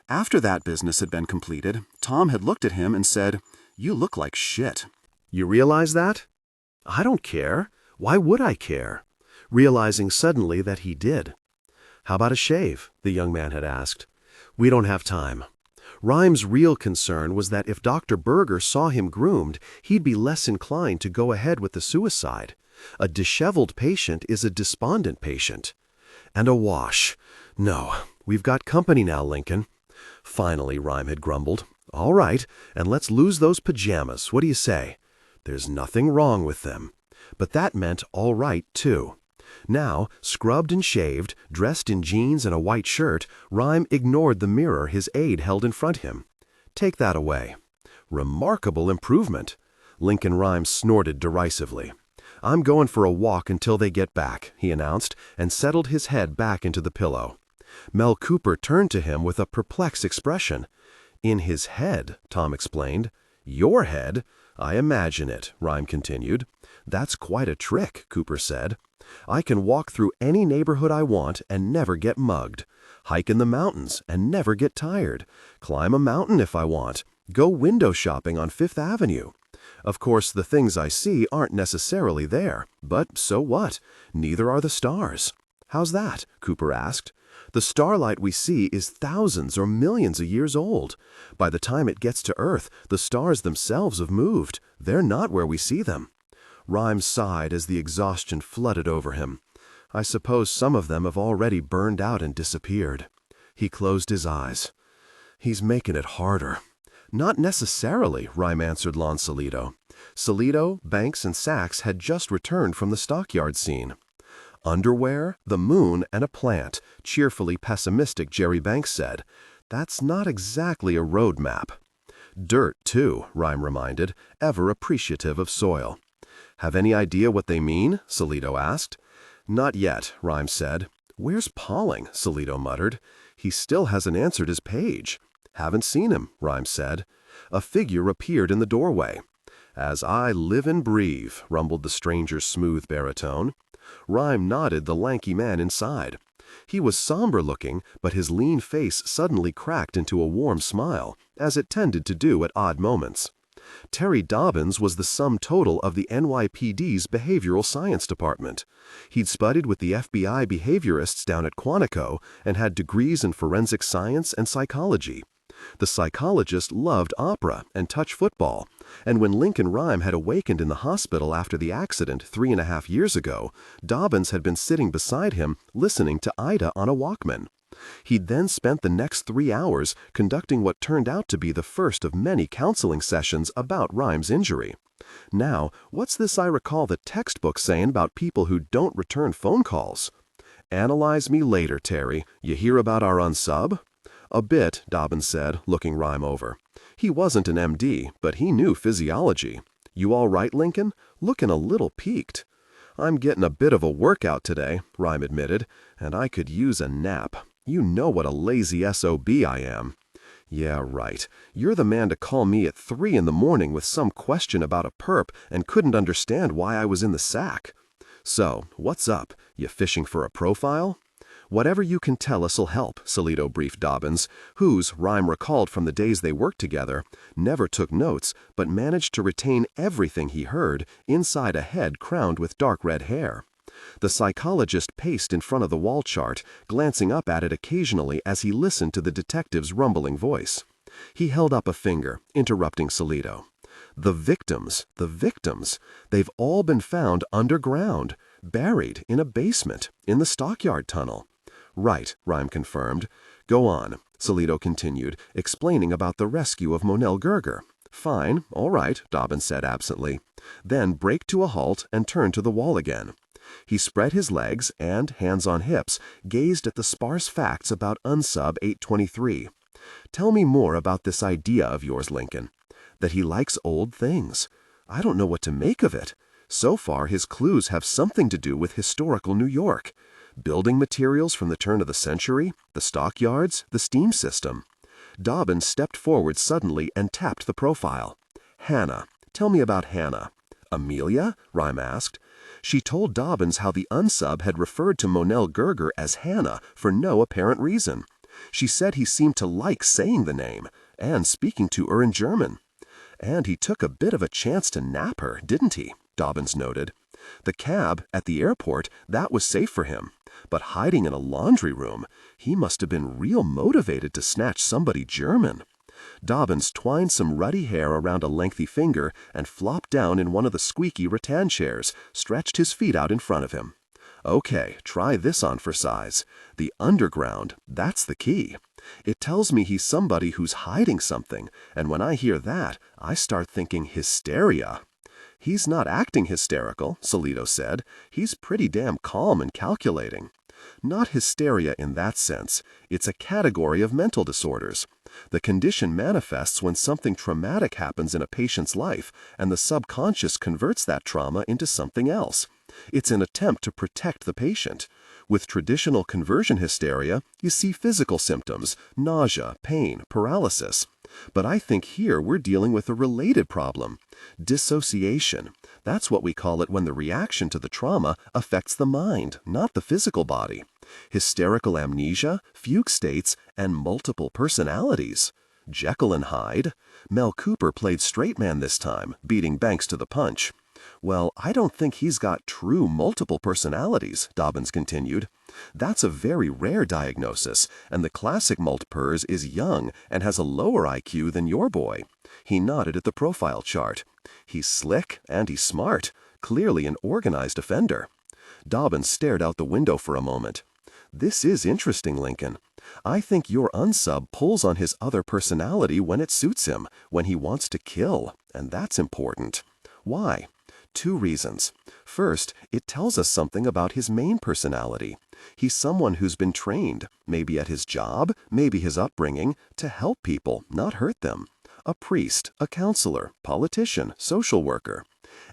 After that business had been completed, Tom had looked at him and said, You look like shit. You realize that? I don't care. Why would I care? Realizing suddenly that he did. How about a shave? The young man had asked. We don't have time. Rhyme's real concern was that if Dr. Berger saw him groomed, he'd be less inclined to go ahead with the suicide. A disheveled patient is a despondent patient. And a wash. No, we've got company now, Lincoln. Finally, Rhyme had grumbled. All right, and let's lose those pajamas. What do you say? There's nothing wrong with them. But that meant all right, too. Now, scrubbed and shaved, dressed in jeans and a white shirt, Rhyme ignored the mirror his aide held in front of him. Take that away. Remarkable improvement. Lincoln Rhyme snorted derisively. I'm going for a walk until they get back, he announced, and settled his head back into the pillow. Mel Cooper turned to him with a perplexed expression. In his head, Tom explained. Your head? I imagine it, Rhyme continued. That's quite a trick, Cooper said. I can walk through any neighborhood I want and never get mugged. Hike in the mountains and never get tired. Climb a mountain if I want. Go window shopping on Fifth Avenue. Of course, the things I see aren't necessarily there, but so what? Neither are the stars. How's that? Cooper asked. The starlight we see is thousands or millions of years old. By the time it gets to Earth, the stars themselves have moved. They're not where we see them." Rhyme sighed as the exhaustion flooded over him. "I suppose some of them have already burned out and disappeared." He closed his eyes. "He's making it harder." "Not necessarily," Rhyme answered Lonsalito. Salito, Banks, and Sachs had just returned from the stockyard scene. "Underwear, the moon, and a plant," cheerfully pessimistic Jerry Banks said. "That's not exactly a road map." "Dirt, too," Rhyme reminded, ever appreciative of soil. "Have any idea what they mean?" Salito asked. "Not yet," Rhyme said. "Where's Pauling?" Salito muttered. "He still hasn't answered his page." "Haven't seen him," Rhyme said. A figure appeared in the doorway. "As I live and breathe," rumbled the stranger's smooth baritone. Rhyme nodded the lanky man inside. He was somber-looking, but his lean face suddenly cracked into a warm smile, as it tended to do at odd moments. Terry Dobbins was the sum total of the NYPD's Behavioral Science Department. He'd studied with the FBI behaviorists down at Quantico and had degrees in forensic science and psychology. The psychologist loved opera and touch football, and when Lincoln Rhyme had awakened in the hospital after the accident 3.5 years ago, Dobbins had been sitting beside him listening to Ida on a Walkman. He'd then spent the next 3 hours conducting what turned out to be the first of many counseling sessions about Rhyme's injury. Now, what's this I recall the textbook saying about people who don't return phone calls? "Analyze me later, Terry. You hear about our unsub?" "A bit," Dobbins said, looking Rhyme over. He wasn't an MD, but he knew physiology. "You all right, Lincoln? Looking a little peaked." "I'm getting a bit of a workout today," Rhyme admitted, "and I could use a nap. You know what a lazy SOB I am." "Yeah, right. You're the man to call me at 3 in the morning with some question about a perp and couldn't understand why I was in the sack. So, what's up? You fishing for a profile?" "Whatever you can tell us'll help," Salito briefed Dobbins, whose, Rhyme recalled from the days they worked together, never took notes but managed to retain everything he heard inside a head crowned with dark red hair. The psychologist paced in front of the wall chart, glancing up at it occasionally as he listened to the detective's rumbling voice. He held up a finger, interrupting Salito. The victims, they've all been found underground, buried in a basement, in the stockyard tunnel." "Right," Rhyme confirmed. "Go on," Salito continued, explaining about the rescue of Monel Gerger. "Fine, all right," Dobbins said absently. Then break to a halt and turn to the wall again. He spread his legs and, hands on hips, gazed at the sparse facts about Unsub 823. "Tell me more about this idea of yours, Lincoln." "That he likes old things. I don't know what to make of it. So far his clues have something to do with historical New York. Building materials from the turn of the century, the stockyards, the steam system." Dobbins stepped forward suddenly and tapped the profile. "Hannah. Tell me about Hannah." "Amelia?" Rhyme asked. She told Dobbins how the unsub had referred to Monel Gerger as Hannah for no apparent reason. She said he seemed to like saying the name, and speaking to her in German. "And he took a bit of a chance to nap her, didn't he?" Dobbins noted. "The cab, at the airport, that was safe for him. But hiding in a laundry room, he must have been real motivated to snatch somebody German." Dobbins twined some ruddy hair around a lengthy finger and flopped down in one of the squeaky rattan chairs, stretched his feet out in front of him. "Okay, try this on for size. The underground, that's the key. It tells me he's somebody who's hiding something, and when I hear that, I start thinking hysteria." "He's not acting hysterical," Salito said. "He's pretty damn calm and calculating." "Not hysteria in that sense. It's a category of mental disorders. The condition manifests when something traumatic happens in a patient's life, and the subconscious converts that trauma into something else. It's an attempt to protect the patient. With traditional conversion hysteria, you see physical symptoms, nausea, pain, paralysis. But I think here we're dealing with a related problem. Dissociation. That's what we call it when the reaction to the trauma affects the mind, not the physical body. Hysterical amnesia, fugue states, and multiple personalities. Jekyll and Hyde. Mel Cooper played straight man this time, beating Banks to the punch. Well, I don't think he's got true multiple personalities, Dobbins continued. That's a very rare diagnosis, and the classic multipers is young and has a lower IQ than your boy. He nodded at the profile chart. He's slick and he's smart, clearly an organized offender. Dobbins stared out the window for a moment. This is interesting, Lincoln. I think your unsub pulls on his other personality when it suits him, when he wants to kill, and that's important. Why? 2 reasons. First, it tells us something about his main personality. He's someone who's been trained, maybe at his job, maybe his upbringing, to help people, not hurt them. A priest, a counselor, politician, social worker.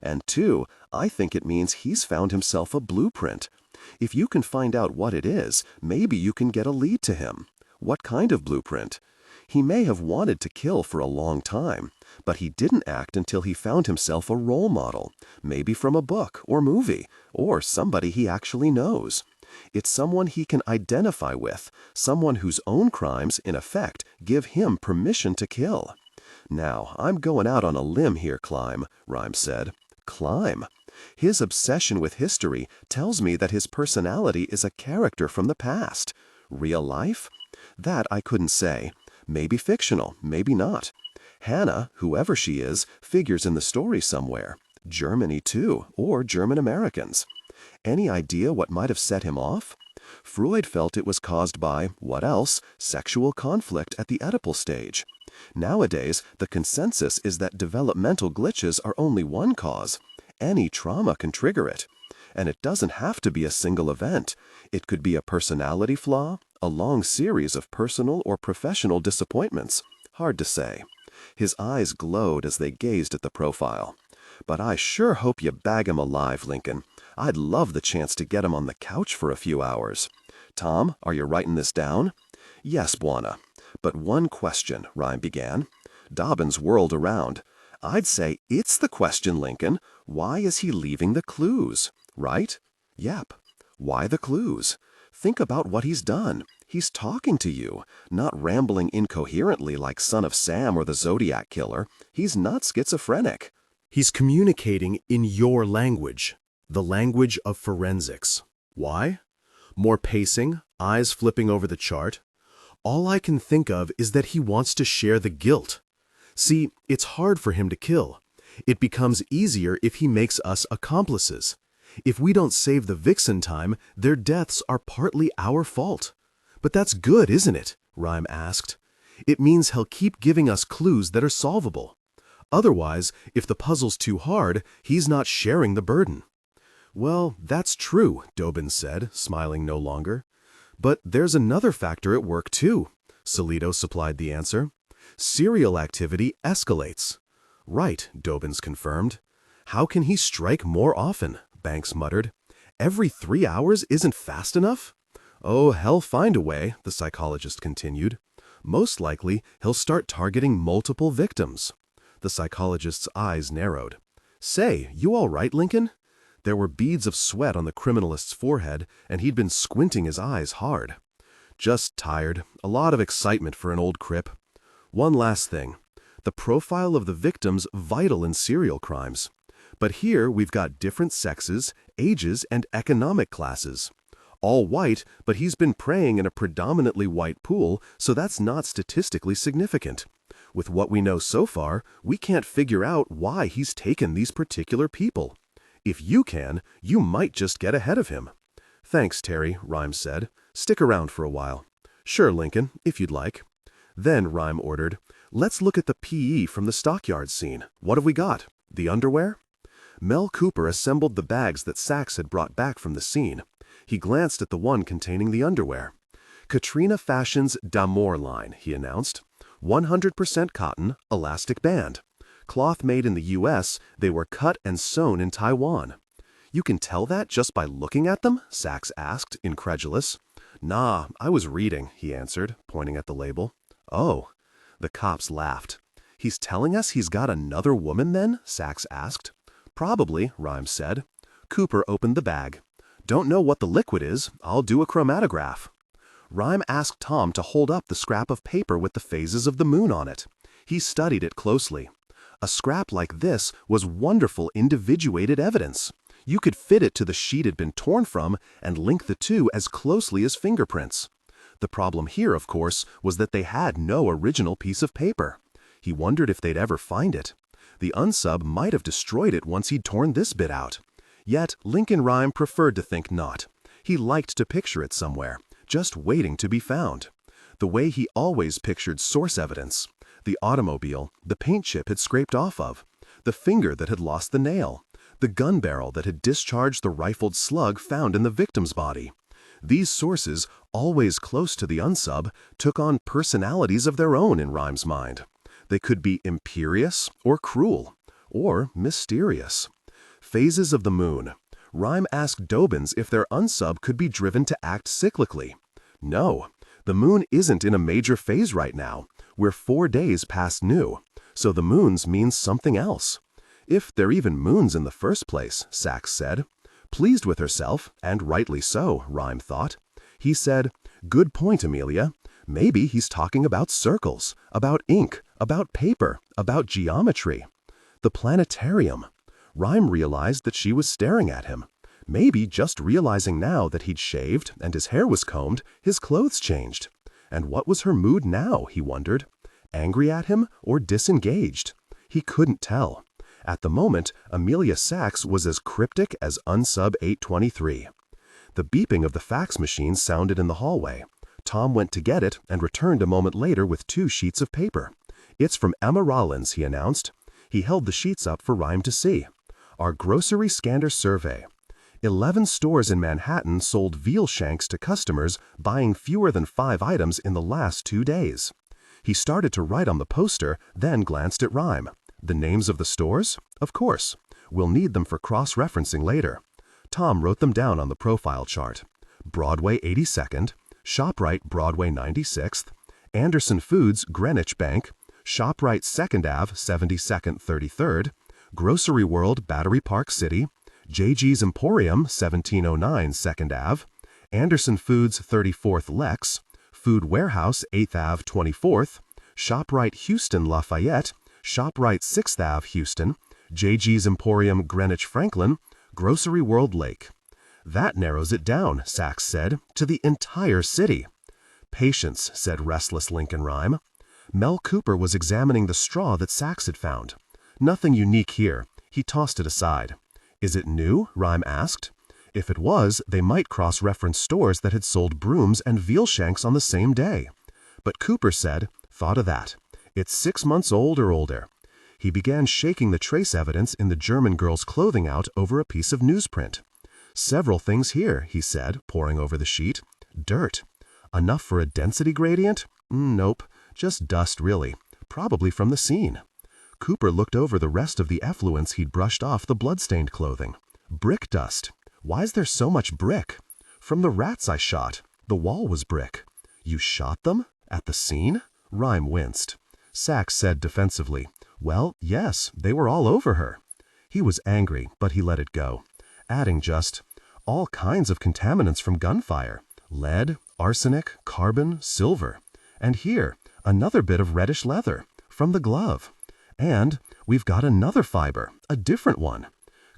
And 2, I think it means he's found himself a blueprint. If you can find out what it is, maybe you can get a lead to him. What kind of blueprint? He may have wanted to kill for a long time, but he didn't act until he found himself a role model, maybe from a book or movie, or somebody he actually knows. It's someone he can identify with, someone whose own crimes, in effect, give him permission to kill. Now, I'm going out on a limb here, Climb, Rhymes said. Climb? His obsession with history tells me that his personality is a character from the past. Real life? That I couldn't say. Maybe fictional, maybe not. Hannah, whoever she is, figures in the story somewhere. Germany, too, or German Americans. Any idea what might have set him off? Freud felt it was caused by, what else, sexual conflict at the Oedipal stage. Nowadays, the consensus is that developmental glitches are only one cause. Any trauma can trigger it. And it doesn't have to be a single event. It could be a personality flaw, a long series of personal or professional disappointments. Hard to say. His eyes glowed as they gazed at the profile. But I sure hope you bag him alive, Lincoln. I'd love the chance to get him on the couch for a few hours. Tom, are you writing this down? Yes, Bwana. But one question, Rhyme began. Dobbins whirled around. I'd say it's the question, Lincoln. Why is he leaving the clues? Right? Yep. Why the clues? Think about what he's done. He's talking to you, not rambling incoherently like Son of Sam or the Zodiac Killer. He's not schizophrenic. He's communicating in your language, the language of forensics. Why? More pacing, eyes flipping over the chart. All I can think of is that he wants to share the guilt. See, it's hard for him to kill. It becomes easier if he makes us accomplices. If we don't save the vixen time, their deaths are partly our fault. But that's good, isn't it? Rhyme asked. It means he'll keep giving us clues that are solvable. Otherwise, if the puzzle's too hard, he's not sharing the burden. Well, that's true, Dobbins said, smiling no longer. But there's another factor at work too. Salito supplied the answer. Serial activity escalates. Right, Dobbins confirmed. How can he strike more often? Banks muttered. Every 3 hours isn't fast enough? Oh, he'll find a way, the psychologist continued. Most likely, he'll start targeting multiple victims. The psychologist's eyes narrowed. Say, you all right, Lincoln? There were beads of sweat on the criminalist's forehead, and he'd been squinting his eyes hard. Just tired. A lot of excitement for an old crip. One last thing. The profile of the victim's vital in serial crimes. But here we've got different sexes, ages, and economic classes. All white, but he's been preying in a predominantly white pool, so that's not statistically significant. With what we know so far, we can't figure out why he's taken these particular people. If you can, you might just get ahead of him. Thanks, Terry, Rhyme said. Stick around for a while. Sure, Lincoln, if you'd like. Then Rhyme ordered, let's look at the PE from the stockyard scene. What have we got? The underwear? Mel Cooper assembled the bags that Sachs had brought back from the scene. He glanced at the one containing the underwear. Katrina Fashion's D'Amour line, he announced. 100% cotton, elastic band. Cloth made in the U.S., they were cut and sewn in Taiwan. You can tell that just by looking at them? Sachs asked, incredulous. Nah, I was reading, he answered, pointing at the label. Oh. The cops laughed. He's telling us he's got another woman then? Sachs asked. Probably, Rhymes said. Cooper opened the bag. Don't know what the liquid is. I'll do a chromatograph. Rhyme asked Tom to hold up the scrap of paper with the phases of the moon on it. He studied it closely. A scrap like this was wonderful individuated evidence. You could fit it to the sheet it had been torn from and link the two as closely as fingerprints. The problem here, of course, was that they had no original piece of paper. He wondered if they'd ever find it. The unsub might have destroyed it once he'd torn this bit out. Yet Lincoln Rhyme preferred to think not. He liked to picture it somewhere, just waiting to be found. The way he always pictured source evidence. The automobile the paint chip had scraped off of. The finger that had lost the nail. The gun barrel that had discharged the rifled slug found in the victim's body. These sources, always close to the unsub, took on personalities of their own in Rhyme's mind. They could be imperious or cruel, or mysterious. Phases of the moon. Rhyme asked Dobbins if their unsub could be driven to act cyclically. No, the moon isn't in a major phase right now. We're 4 days past new, so the moons means something else. If they're even moons in the first place, Sachs said. Pleased with herself, and rightly so, Rhyme thought. He said, "Good point, Amelia. Maybe he's talking about circles, about ink, about paper, about geometry. The planetarium." Rhyme realized that she was staring at him. Maybe just realizing now that he'd shaved and his hair was combed, his clothes changed. And what was her mood now, he wondered? Angry at him or disengaged? He couldn't tell. At the moment, Amelia Sachs was as cryptic as unsub 823. The beeping of the fax machine sounded in the hallway. Tom went to get it and returned a moment later with 2 sheets of paper. "It's from Emma Rollins," he announced. He held the sheets up for Rhyme to see. "Our grocery scanner survey. 11 stores in Manhattan sold veal shanks to customers buying fewer than 5 items in the last 2 days." He started to write on the poster, then glanced at Rhyme. "The names of the stores? Of course. We'll need them for cross-referencing later." Tom wrote them down on the profile chart. Broadway 82nd, ShopRite Broadway 96th, Anderson Foods Greenwich Bank, ShopRite 2nd Ave 72nd 33rd, Grocery World Battery Park City, JG's Emporium 1709 2nd Ave, Anderson Foods 34th Lex, Food Warehouse 8th Ave 24th, ShopRite Houston Lafayette, ShopRite 6th Ave Houston, JG's Emporium Greenwich Franklin, Grocery World Lake. "That narrows it down," Sachs said, "to the entire city." "Patience," said restless Lincoln Rhyme. Mel Cooper was examining the straw that Sachs had found. "Nothing unique here." He tossed it aside. "Is it new?" Rhyme asked. If it was, they might cross-reference stores that had sold brooms and veal shanks on the same day. But Cooper said, "Thought of that. It's 6 months old or older." He began shaking the trace evidence in the German girl's clothing out over a piece of newsprint. "Several things here," he said, poring over the sheet. "Dirt. Enough for a density gradient? Nope. Just dust, really. Probably from the scene." Cooper looked over the rest of the effluents he'd brushed off the blood-stained clothing. "Brick dust. Why's there so much brick?" "From the rats I shot. The wall was brick." "You shot them? At the scene?" Rhyme winced. Sachs said defensively, "Well, yes, they were all over her." He was angry, but he let it go, adding just, "All kinds of contaminants from gunfire. Lead, arsenic, carbon, silver. And here, another bit of reddish leather, from the glove. And we've got another fiber, a different one."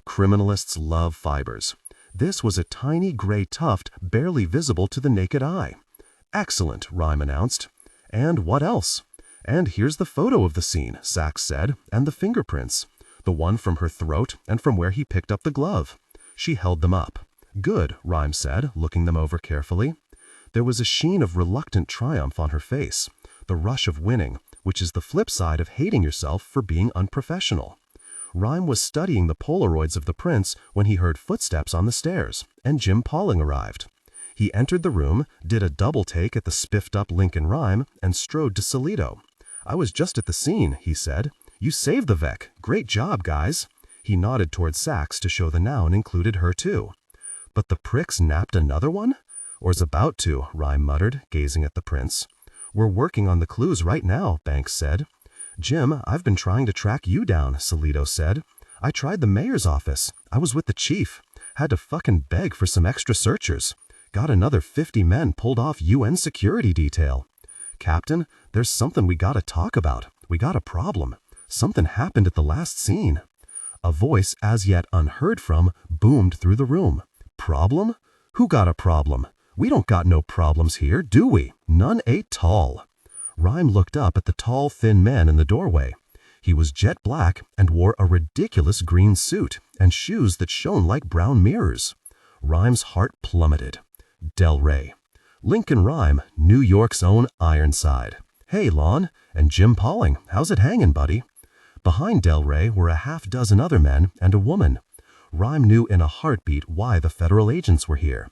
Criminalists love fibers. This was a tiny gray tuft barely visible to the naked eye. "Excellent," Rhyme announced. "And what else?" "And here's the photo of the scene," Sachs said, "and the fingerprints. The one from her throat and from where he picked up the glove." She held them up. "Good," Rhyme said, looking them over carefully. There was a sheen of reluctant triumph on her face, the rush of winning, which is the flip side of hating yourself for being unprofessional. Rhyme was studying the Polaroids of the prints when he heard footsteps on the stairs, and Jim Pauling arrived. He entered the room, did a double take at the spiffed-up Lincoln Rhyme, and strode to Salito. "I was just at the scene," he said. "You saved the Vec. Great job, guys." He nodded toward Sachs to show the noun included her too. "But the pricks napped another one?" "Or's about to," Rhyme muttered, gazing at the prints. "We're working on the clues right now," Banks said. "Jim, I've been trying to track you down," Salito said. "I tried the mayor's office. I was with the chief. Had to fucking beg for some extra searchers. Got another 50 men pulled off UN security detail. Captain, there's something we gotta talk about. We got a problem." Something happened at the last scene. A voice as yet unheard from boomed through the room. Problem? Who got a problem? We don't got no problems here, do we? None at all. Rhyme looked up at the tall, thin man in the doorway. He was jet black and wore a ridiculous green suit and shoes that shone like brown mirrors. Rhyme's heart plummeted. Del Rey. Lincoln Rhyme, New York's own Ironside. Hey, Lon, and Jim Pauling, how's it hanging, buddy? Behind Del Rey were a half-dozen other men and a woman. Rhyme knew in a heartbeat why the federal agents were here.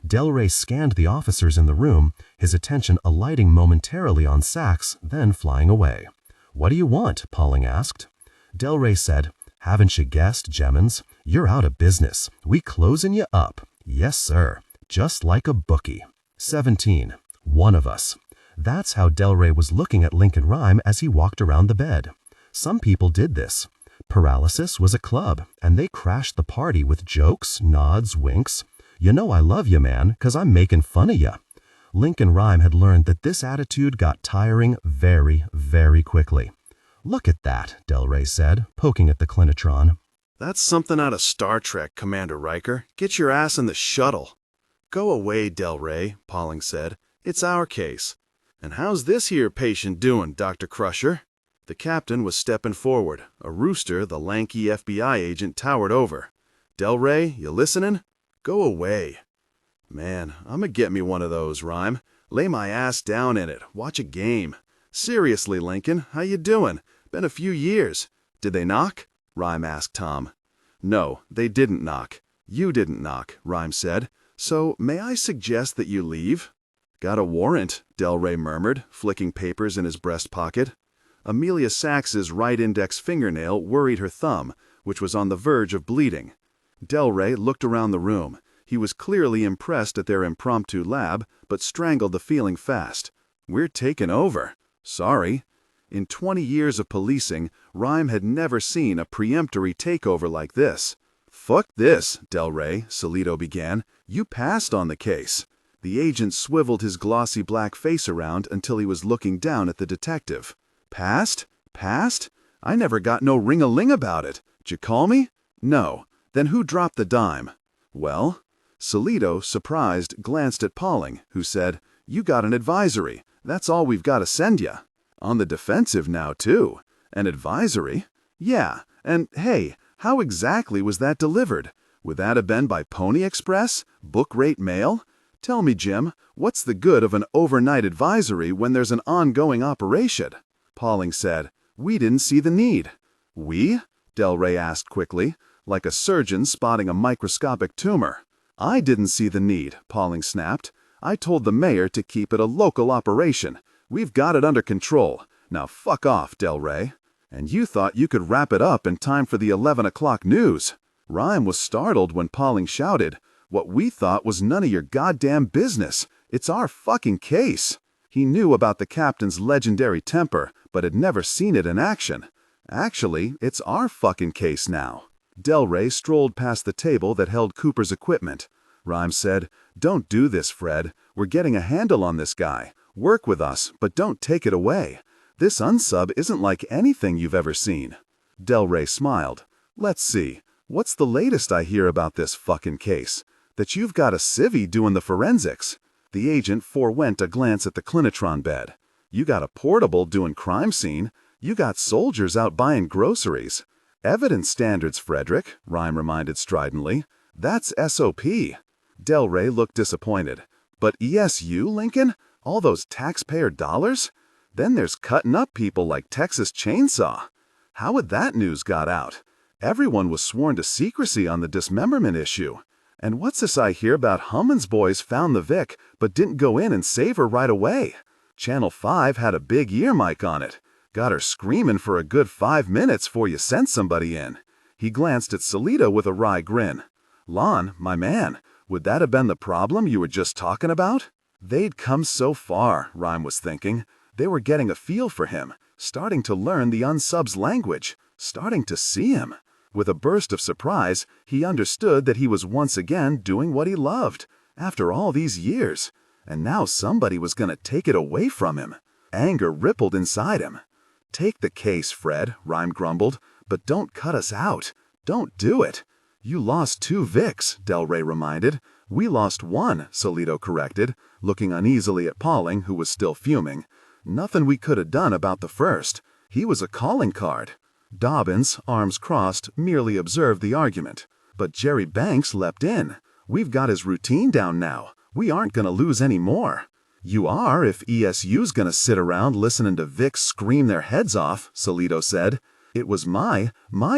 Del Rey scanned the officers in the room, his attention alighting momentarily on Sachs, then flying away. What do you want? Pauling asked. Del Rey said, Haven't you guessed, Jemmons? You're out of business. We closing you up. Yes, sir. Just like a bookie. 17. One of us. That's how Del Rey was looking at Lincoln Rhyme as he walked around the bed. Some people did this. Paralysis was a club, and they crashed the party with jokes, nods, winks. You know I love you, man, 'cause I'm making fun of you. Lincoln Rhyme had learned that this attitude got tiring very, very quickly. Look at that, Del Rey said, poking at the clinitron. That's something out of Star Trek, Commander Riker. Get your ass in the shuttle. Go away, Del Rey, Pauling said. It's our case. And how's this here patient doing, Dr. Crusher? The captain was stepping forward. A rooster, the lanky FBI agent, towered over. Del Rey, you listening? Go away. Man, I'ma get me one of those, Rhyme. Lay my ass down in it. Watch a game. Seriously, Lincoln, how you doing? Been a few years. Did they knock? Rhyme asked Tom. No, they didn't knock. You didn't knock, Rhyme said. So, may I suggest that you leave? Got a warrant, Del Rey murmured, flicking papers in his breast pocket. Amelia Sachs's right index fingernail worried her thumb, which was on the verge of bleeding. Del Rey looked around the room. He was clearly impressed at their impromptu lab, but strangled the feeling fast. We're taking over. Sorry. In 20 years of policing, Rhyme had never seen a preemptory takeover like this. Fuck this, Del Rey, Solito began. You passed on the case. The agent swiveled his glossy black face around until he was looking down at the detective. Passed? Passed? I never got no ring-a-ling about it. Did you call me? No. Then who dropped the dime? Well? Solito, surprised, glanced at Pauling, who said, You got an advisory. That's all we've got to send you. On the defensive now, too. An advisory? Yeah. And, hey, how exactly was that delivered? Would that have been by Pony Express? Book rate mail? Tell me, Jim, what's the good of an overnight advisory when there's an ongoing operation? Pauling said, We didn't see the need. We? Del Rey asked quickly, like a surgeon spotting a microscopic tumor. I didn't see the need, Pauling snapped. I told the mayor to keep it a local operation. We've got it under control. Now fuck off, Del Rey. And you thought you could wrap it up in time for the 11 o'clock news. Rhyme was startled when Pauling shouted, What we thought was none of your goddamn business. It's our fucking case. He knew about the captain's legendary temper, but had never seen it in action. Actually, it's our fucking case now. Del Rey strolled past the table that held Cooper's equipment. Rhyme said, Don't do this, Fred. We're getting a handle on this guy. Work with us, but don't take it away. This unsub isn't like anything you've ever seen. Del Rey smiled. Let's see. What's the latest I hear about this fucking case? That you've got a civvy doing the forensics. The agent forewent a glance at the clinitron bed. You got a portable doing crime scene. You got soldiers out buying groceries. Evidence standards, Frederick, Rhyme reminded stridently. That's SOP. Del Rey looked disappointed. But ESU, Lincoln? All those taxpayer dollars? Then there's cutting up people like Texas Chainsaw. How had that news got out? Everyone was sworn to secrecy on the dismemberment issue. And what's this I hear about Hummon's boys found the Vic, but didn't go in and save her right away? Channel 5 had a big ear mic on it. Got her screaming for a good 5 minutes before you sent somebody in. He glanced at Solito with a wry grin. Lon, my man, would that have been the problem you were just talking about? They'd come so far, Rhyme was thinking. They were getting a feel for him, starting to learn the unsub's language, starting to see him. With a burst of surprise, he understood that he was once again doing what he loved, after all these years. And now somebody was going to take it away from him. Anger rippled inside him. "Take the case, Fred," Rhyme grumbled, "but don't cut us out. Don't do it." "You lost 2 Vicks," Del Rey reminded. "We lost 1, Solito corrected, looking uneasily at Pauling, who was still fuming. "Nothing we could have done about the first. He was a calling card." Dobbins, arms crossed, merely observed the argument. "But Jerry Banks leapt in. We've got his routine down now. We aren't going to lose any more." "You are if ESU's going to sit around listening to Vicks scream their heads off," Solito said. "It was my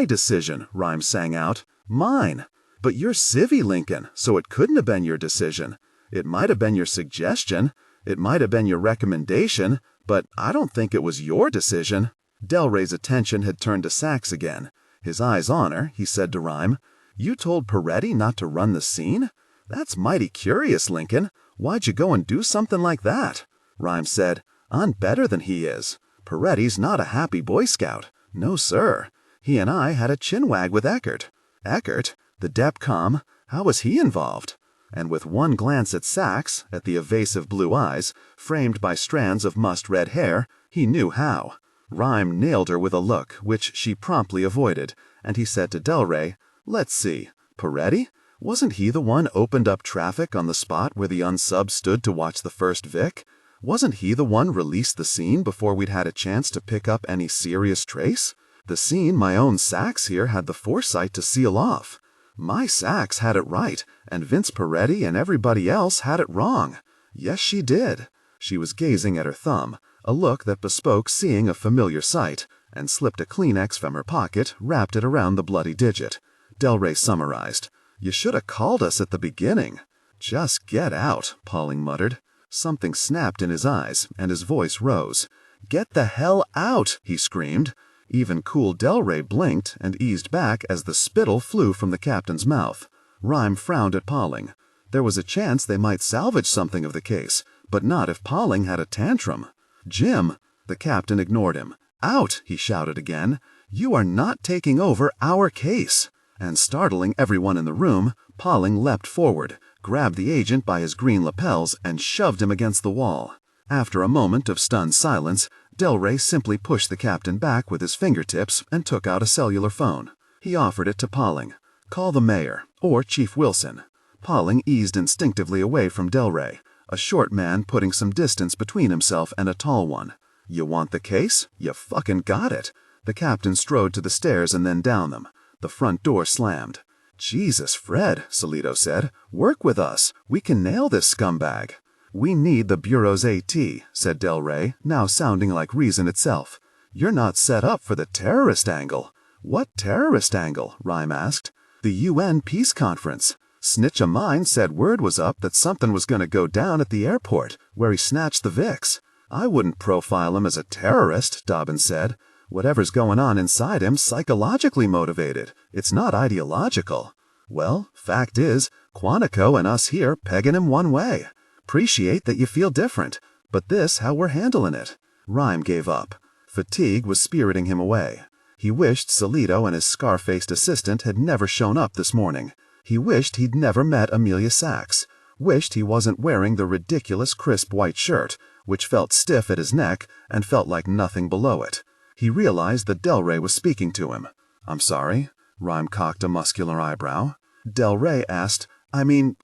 decision," Rhyme sang out. "Mine. But you're civvy, Lincoln, so it couldn't have been your decision. It might have been your suggestion. It might have been your recommendation, but I don't think it was your decision." Del Rey's attention had turned to Sachs again. His eyes on her, he said to Rhyme, "You told Peretti not to run the scene? That's mighty curious, Lincoln. Why'd you go and do something like that?" Rhyme said, "I'm better than he is. Peretti's not a happy Boy Scout. No, sir. He and I had a chinwag with Eckert." "Eckert? The Dep.Com? How was he involved?" And with one glance at Sachs, at the evasive blue eyes, framed by strands of must-red hair, he knew how. Rhyme nailed her with a look, which she promptly avoided, and he said to Del Rey, "Let's see. Peretti? Wasn't he the one opened up traffic on the spot where the unsub stood to watch the first Vic? Wasn't he the one released the scene before we'd had a chance to pick up any serious trace? The scene my own Sachs here had the foresight to seal off. My Sachs had it right, and Vince Peretti and everybody else had it wrong. Yes, she did." She was gazing at her thumb, a look that bespoke seeing a familiar sight, and slipped a Kleenex from her pocket, wrapped it around the bloody digit. Del Rey summarized, "You should have called us at the beginning." "Just get out," Pauling muttered. Something snapped in his eyes, and his voice rose. "Get the hell out!" he screamed. Even cool Del Rey blinked and eased back as the spittle flew from the captain's mouth. Rhyme frowned at Pauling. There was a chance they might salvage something of the case, but not if Pauling had a tantrum. "Jim!" The captain ignored him. "Out!" he shouted again. "You are not taking over our case!" And startling everyone in the room, Pauling leapt forward, grabbed the agent by his green lapels, and shoved him against the wall. After a moment of stunned silence, Del Rey simply pushed the captain back with his fingertips and took out a cellular phone. He offered it to Pauling. "Call the mayor, or Chief Wilson." Pauling eased instinctively away from Del Rey, a short man putting some distance between himself and a tall one. "You want the case? You fucking got it." The captain strode to the stairs and then down them. The front door slammed. "Jesus, Fred," Solito said. "Work with us. We can nail this scumbag." "We need the Bureau's AT," said Del Rey, now sounding like reason itself. "You're not set up for the terrorist angle." "What terrorist angle?" Rhyme asked. "The UN Peace Conference. Snitch of mine said word was up that something was going to go down at the airport, where he snatched the Vicks. I wouldn't profile him as a terrorist," Dobbins said. "Whatever's going on inside him's psychologically motivated. It's not ideological." "Well, fact is, Quantico and us here pegging him one way. 'Preciate that you feel different, but this how we're handling it." Rhyme gave up. Fatigue was spiriting him away. He wished Solito and his scar-faced assistant had never shown up this morning. He wished he'd never met Amelia Sachs. Wished he wasn't wearing the ridiculous crisp white shirt, which felt stiff at his neck and felt like nothing below it. He realized that Del Rey was speaking to him. "I'm sorry?" Rhyme cocked a muscular eyebrow. Del Rey asked,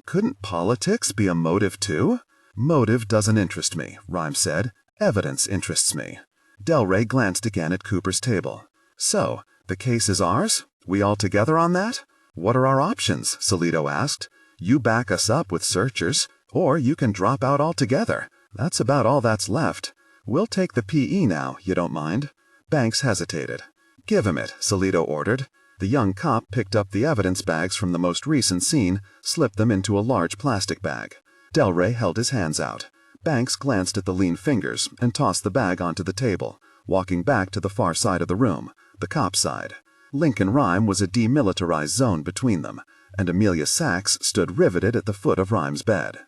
couldn't politics be a motive too?" "Motive doesn't interest me," Rhyme said. "Evidence interests me." Del Rey glanced again at Cooper's table. "So, the case is ours? We all together on that?" "What are our options?" Solito asked. "You back us up with searchers, or you can drop out altogether. That's about all that's left. We'll take the PE now, you don't mind." Banks hesitated. "Give him it," Solito ordered. The young cop picked up the evidence bags from the most recent scene, slipped them into a large plastic bag. Del Rey held his hands out. Banks glanced at the lean fingers and tossed the bag onto the table, walking back to the far side of the room, the cop's side. Lincoln Rhyme was a demilitarized zone between them, and Amelia Sachs stood riveted at the foot of Rhyme's bed.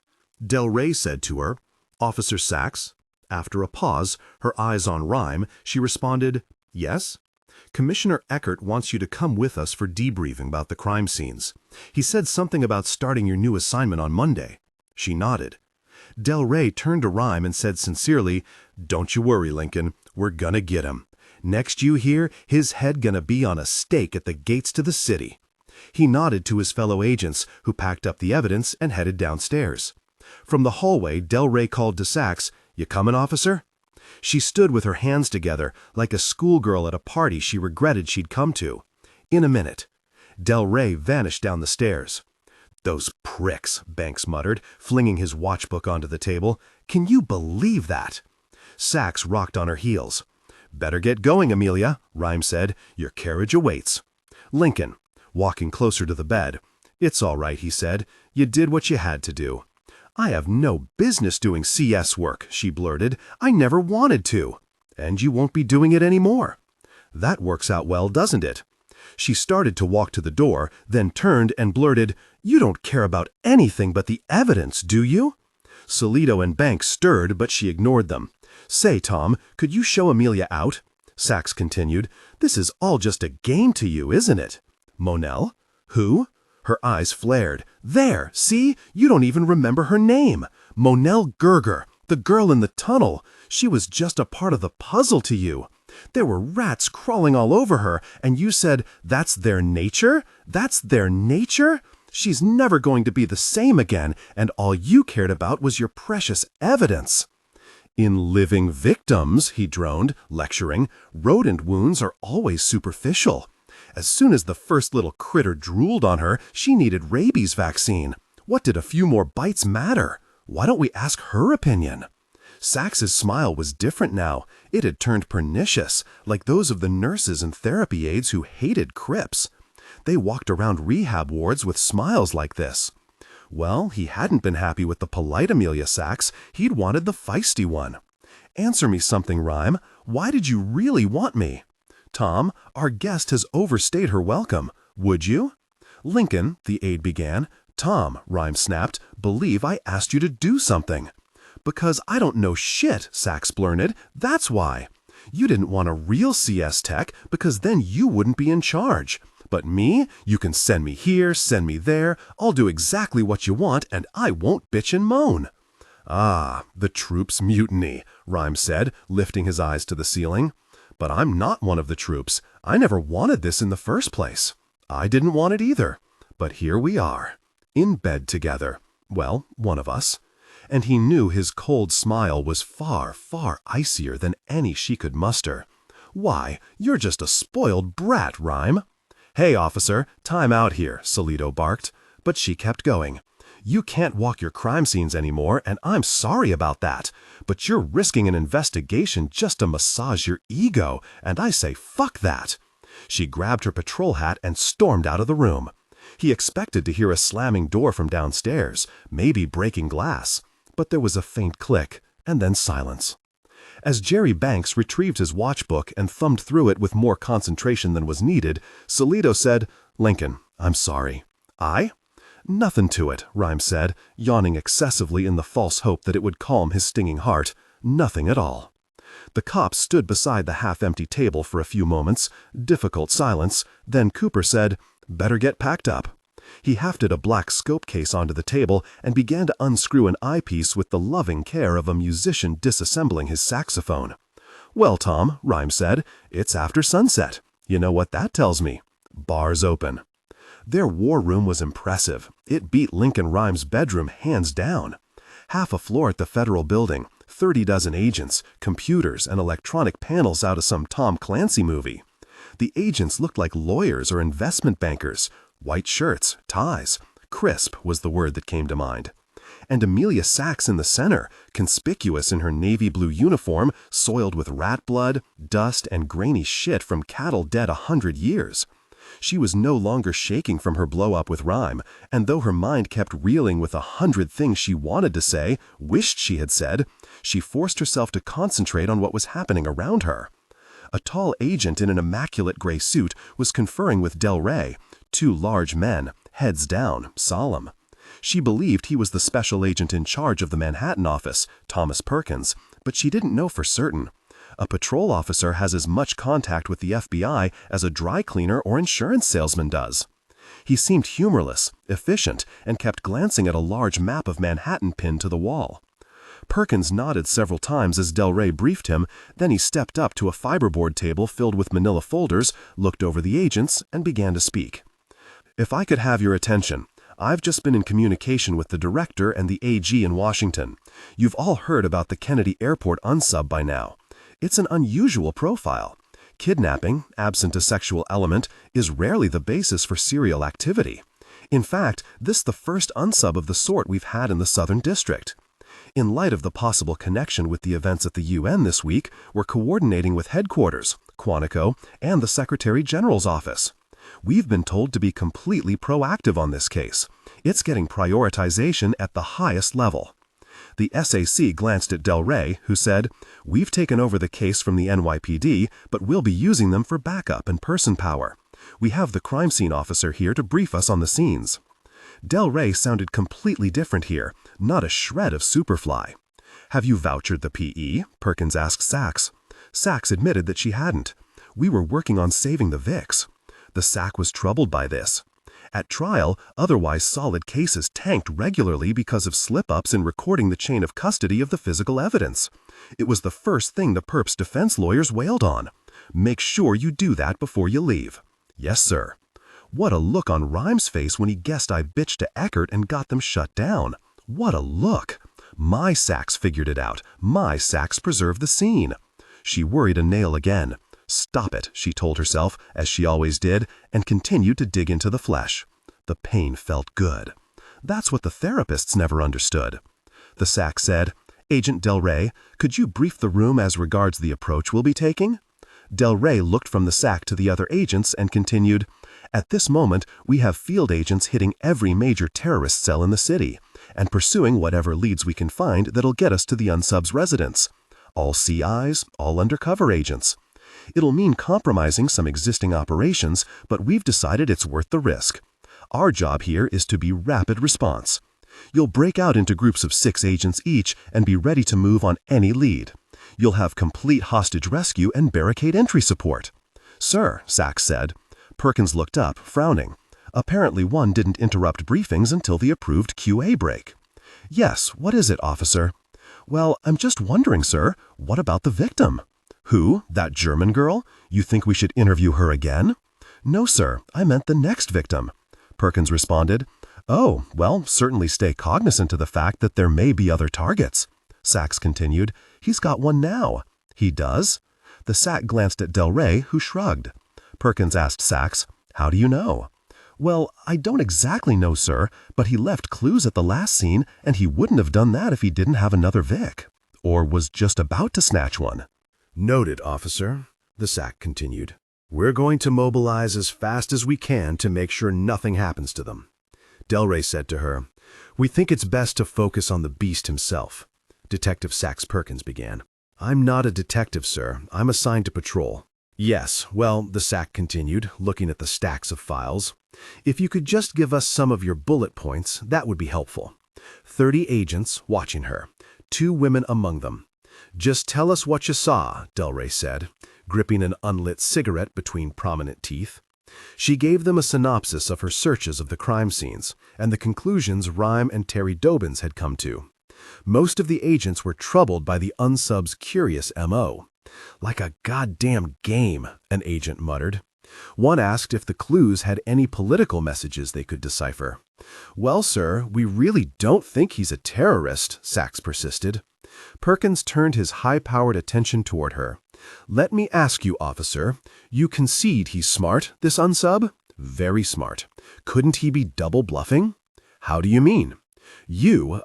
Del Rey said to her, "Officer Sachs?" After a pause, her eyes on Rhyme, she responded, "Yes? Commissioner Eckert wants you to come with us for debriefing about the crime scenes. He said something about starting your new assignment on Monday." She nodded. Del Rey turned to Rhyme and said sincerely, "Don't you worry, Lincoln. We're gonna get him. Next you hear, his head gonna be on a stake at the gates to the city." He nodded to his fellow agents, who packed up the evidence and headed downstairs. From the hallway, Del Rey called to Sachs, "You comin', officer?" She stood with her hands together, like a schoolgirl at a party she regretted she'd come to. "In a minute." Del Rey vanished down the stairs. "Those pricks," Banks muttered, flinging his watchbook onto the table. "Can you believe that?" Sachs rocked on her heels. "Better get going, Amelia," Rhyme said. "Your carriage awaits." Lincoln, walking closer to the bed. "It's all right," he said. "You did what you had to do." "I have no business doing CS work," she blurted. "I never wanted to." "And you won't be doing it anymore." "That works out well, doesn't it?" She started to walk to the door, then turned and blurted, "You don't care about anything but the evidence, do you?" Solito and Banks stirred, but she ignored them. "Say, Tom, could you show Amelia out?" Sachs continued, "This is all just a game to you, isn't it?" "Monell? Who?" Her eyes flared. "There, see? You don't even remember her name. Monell Gerger, the girl in the tunnel. She was just a part of the puzzle to you. There were rats crawling all over her, and you said, 'That's their nature? That's their nature?' She's never going to be the same again, and all you cared about was your precious evidence." "In living victims," he droned, lecturing, "rodent wounds are always superficial. As soon as the first little critter drooled on her, she needed rabies vaccine. What did a few more bites matter? Why don't we ask her opinion?" Sachs's smile was different now. It had turned pernicious, like those of the nurses and therapy aides who hated Crips. They walked around rehab wards with smiles like this. Well, he hadn't been happy with the polite Amelia Sachs. He'd wanted the feisty one. "Answer me something, Rhyme. Why did you really want me?" "Tom, our guest has overstayed her welcome. Would you?" "Lincoln," the aide began. "Tom," Rhyme snapped, "believe I asked you to do something." "Because I don't know shit," Sachs blurted. "That's why. You didn't want a real CS tech because then you wouldn't be in charge. But me, you can send me here, send me there. I'll do exactly what you want, and I won't bitch and moan." "Ah, the troops mutiny," Rhyme said, lifting his eyes to the ceiling. "But I'm not one of the troops. I never wanted this in the first place. I didn't want it either. But here we are, in bed together. Well, one of us." And he knew his cold smile was far, far icier than any she could muster. "Why, you're just a spoiled brat, Rhyme." "Hey, officer, time out here," Solito barked. But she kept going. "You can't walk your crime scenes anymore, and I'm sorry about that. But you're risking an investigation just to massage your ego, and I say fuck that." She grabbed her patrol hat and stormed out of the room. He expected to hear a slamming door from downstairs, maybe breaking glass. But there was a faint click, and then silence. As Jerry Banks retrieved his watchbook and thumbed through it with more concentration than was needed, Solito said, "Lincoln, I'm sorry." "I?" "Nothing to it," Rhyme said, yawning excessively in the false hope that it would calm his stinging heart. "Nothing at all." The cop stood beside the half-empty table for a few moments, difficult silence, then Cooper said, "Better get packed up." He hefted a black scope case onto the table and began to unscrew an eyepiece with the loving care of a musician disassembling his saxophone. "Well, Tom," Rhyme said, "it's after sunset. You know what that tells me? Bars open." Their war room was impressive. It beat Lincoln Rhyme's bedroom hands down. Half a floor at the federal building, 30 dozen agents, computers, and electronic panels out of some Tom Clancy movie. The agents looked like lawyers or investment bankers. White shirts, ties. Crisp was the word that came to mind. And Amelia Sachs in the center, conspicuous in her navy blue uniform, soiled with rat blood, dust, and grainy shit from cattle dead 100 years. She was no longer shaking from her blow-up with Rhyme, and though her mind kept reeling with 100 things she wanted to say, wished she had said, she forced herself to concentrate on what was happening around her. A tall agent in an immaculate gray suit was conferring with Del Rey, 2 large men, heads down, solemn. She believed he was the special agent in charge of the Manhattan office, Thomas Perkins, but she didn't know for certain. A patrol officer has as much contact with the FBI as a dry cleaner or insurance salesman does. He seemed humorless, efficient, and kept glancing at a large map of Manhattan pinned to the wall. Perkins nodded several times as Del Rey briefed him, then he stepped up to a fiberboard table filled with manila folders, looked over the agents, and began to speak. "If I could have your attention, I've just been in communication with the director and the AG in Washington. You've all heard about the Kennedy Airport unsub by now. It's an unusual profile. Kidnapping, absent a sexual element, is rarely the basis for serial activity. In fact, this is the first unsub of the sort we've had in the Southern District. In light of the possible connection with the events at the UN this week, we're coordinating with headquarters, Quantico, and the Secretary General's office. We've been told to be completely proactive on this case. It's getting prioritization at the highest level." The SAC glanced at Del Rey, who said, "We've taken over the case from the NYPD, but we'll be using them for backup and person power. We have the crime scene officer here to brief us on the scenes." Del Rey sounded completely different here, not a shred of Superfly. "Have you vouchered the PE?" Perkins asked Sachs. Sachs admitted that she hadn't. "We were working on saving the Vicks." The SAC was troubled by this. At trial, otherwise solid cases tanked regularly because of slip-ups in recording the chain of custody of the physical evidence. It was the first thing the perp's defense lawyers wailed on. "Make sure you do that before you leave." "Yes, sir." What a look on Rhymes' face when he guessed I bitched to Eckert and got them shut down. What a look! My Sachs figured it out. My Sachs preserved the scene. She worried a nail again. "Stop it," she told herself, as she always did, and continued to dig into the flesh. The pain felt good. That's what the therapists never understood. The SAC said, "Agent Del Rey, could you brief the room as regards the approach we'll be taking?" Del Rey looked from the SAC to the other agents and continued, "At this moment, we have field agents hitting every major terrorist cell in the city, and pursuing whatever leads we can find that'll get us to the unsub's residence. All CIs, all undercover agents. It'll mean compromising some existing operations, but we've decided it's worth the risk. Our job here is to be rapid response. You'll break out into groups of 6 agents each and be ready to move on any lead. You'll have complete hostage rescue and barricade entry support." "Sir," Sachs said. Perkins looked up, frowning. Apparently one didn't interrupt briefings until the approved QA break. "Yes, what is it, officer?" "Well, I'm just wondering, sir, what about the victim?" "Who? That German girl? You think we should interview her again?" "No, sir, I meant the next victim." Perkins responded, "Oh, well, certainly stay cognizant of the fact that there may be other targets." Sachs continued, "He's got one now." "He does?" The SAC glanced at Del Rey, who shrugged. Perkins asked Sachs, "How do you know?" "Well, I don't exactly know, sir, but he left clues at the last scene, and he wouldn't have done that if he didn't have another Vic. Or was just about to snatch one." "Noted, officer," the SAC continued. "We're going to mobilize as fast as we can to make sure nothing happens to them." Del Rey said to her, "We think it's best to focus on the beast himself." Detective Sachs Perkins began. "I'm not a detective, sir. I'm assigned to patrol." "Yes, well," the SAC continued, looking at the stacks of files. "If you could just give us some of your bullet points, that would be helpful. 30 agents watching her, 2 women among them. Just tell us what you saw," Del Rey said, gripping an unlit cigarette between prominent teeth. She gave them a synopsis of her searches of the crime scenes and the conclusions Rhyme and Terry Dobbins had come to. Most of the agents were troubled by the unsub's curious M.O. "Like a goddamn game," an agent muttered. One asked if the clues had any political messages they could decipher. "Well, sir, we really don't think he's a terrorist," Sachs persisted. Perkins turned his high-powered attention toward her. "Let me ask you, officer, you concede he's smart, this unsub?" "Very smart. Couldn't he be double-bluffing?" "How do you mean?"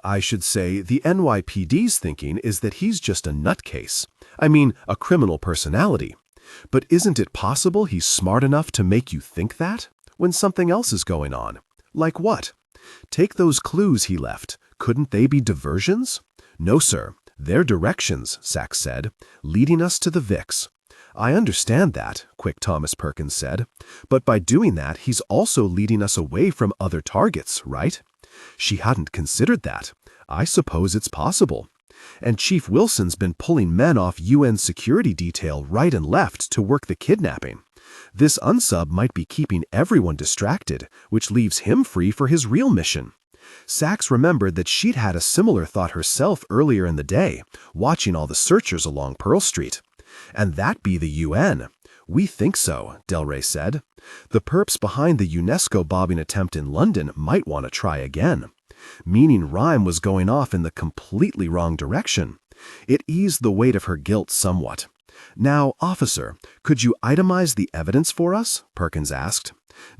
I should say, the NYPD's thinking is that he's just a nutcase. I mean, a criminal personality. But isn't it possible he's smart enough to make you think that, when something else is going on? Like what? Take those clues he left. Couldn't they be diversions?" "No, sir. They're directions," Sachs said, "leading us to the Vicks." "I understand that," Quick Thomas Perkins said. "But by doing that, he's also leading us away from other targets, right?" She hadn't considered that. "I suppose it's possible. And Chief Wilson's been pulling men off UN security detail right and left to work the kidnapping. This unsub might be keeping everyone distracted, which leaves him free for his real mission. Sachs remembered that she'd had a similar thought herself earlier in the day, watching all the searchers along Pearl Street. And that be the UN. We think so, Delray said. The perps behind the UNESCO bombing attempt in London might want to try again. Meaning rhyme was going off in the completely wrong direction. It eased the weight of her guilt somewhat. Now, officer, could you itemize the evidence for us? Perkins asked.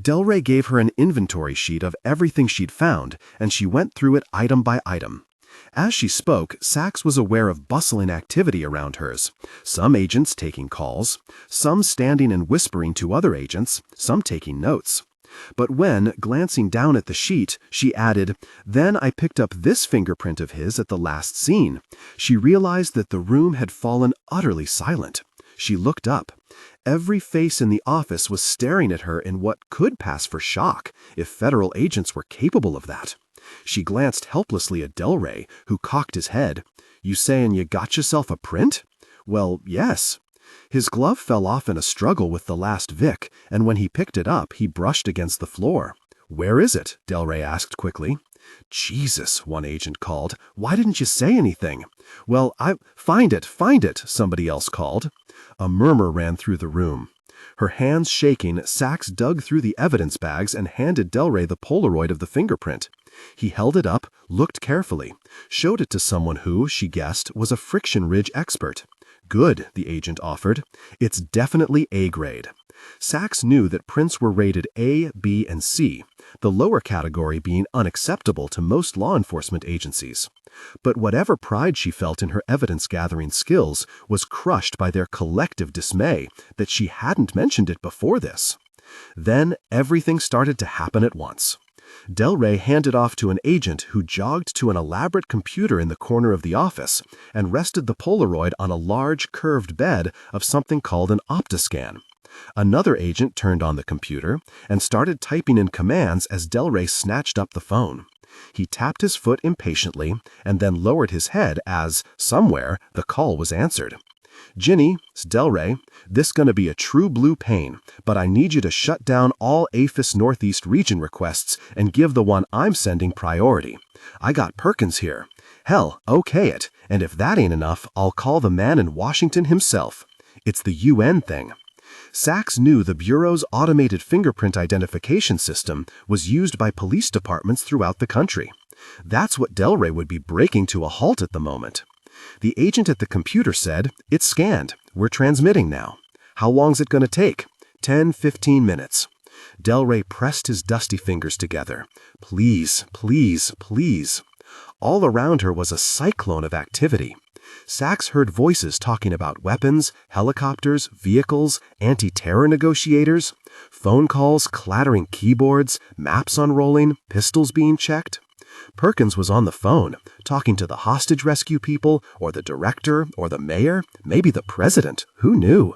Delray gave her an inventory sheet of everything she'd found, and she went through it item by item. As she spoke, Sachs was aware of bustling activity around hers. Some agents taking calls, some standing and whispering to other agents, some taking notes. But when, glancing down at the sheet, she added, "Then I picked up this fingerprint of his at the last scene," she realized that the room had fallen utterly silent. She looked up. Every face in the office was staring at her in what could pass for shock, if federal agents were capable of that. She glanced helplessly at Delray, who cocked his head. "You sayin' you got yourself a print?" "Well, yes." His glove fell off in a struggle with the last Vic, and when he picked it up, he brushed against the floor. "Where is it?" Delray asked quickly. "Jesus," one agent called. "Why didn't you say anything?" "Well, find it, somebody else called. A murmur ran through the room. Her hands shaking, Sachs dug through the evidence bags and handed Delray the Polaroid of the fingerprint. He held it up, looked carefully, showed it to someone who, she guessed, was a friction ridge expert. "Good," the agent offered. "It's definitely A grade." Sachs knew that prints were rated A, B, and C, the lower category being unacceptable to most law enforcement agencies. But whatever pride she felt in her evidence-gathering skills was crushed by their collective dismay that she hadn't mentioned it before this. Then everything started to happen at once. Delray handed off to an agent who jogged to an elaborate computer in the corner of the office and rested the Polaroid on a large, curved bed of something called an optiscan. Another agent turned on the computer and started typing in commands as Delray snatched up the phone. He tapped his foot impatiently and then lowered his head as, somewhere, the call was answered. "Ginny, it's Delray. This gonna be a true blue pain, but I need you to shut down all APHIS Northeast region requests and give the one I'm sending priority. I got Perkins here. Hell, okay it, and if that ain't enough, I'll call the man in Washington himself. It's the UN thing." Sachs knew the Bureau's automated fingerprint identification system was used by police departments throughout the country. That's what Delray would be breaking to a halt at the moment. The agent at the computer said, "It's scanned. We're transmitting now. How long's it going to take?" 10-15 minutes. Delray pressed his dusty fingers together. "Please, please, please." All around her was a cyclone of activity. Sachs heard voices talking about weapons, helicopters, vehicles, anti-terror negotiators, phone calls, clattering keyboards, maps unrolling, pistols being checked. Perkins was on the phone, talking to the hostage rescue people, or the director, or the mayor, maybe the president, who knew?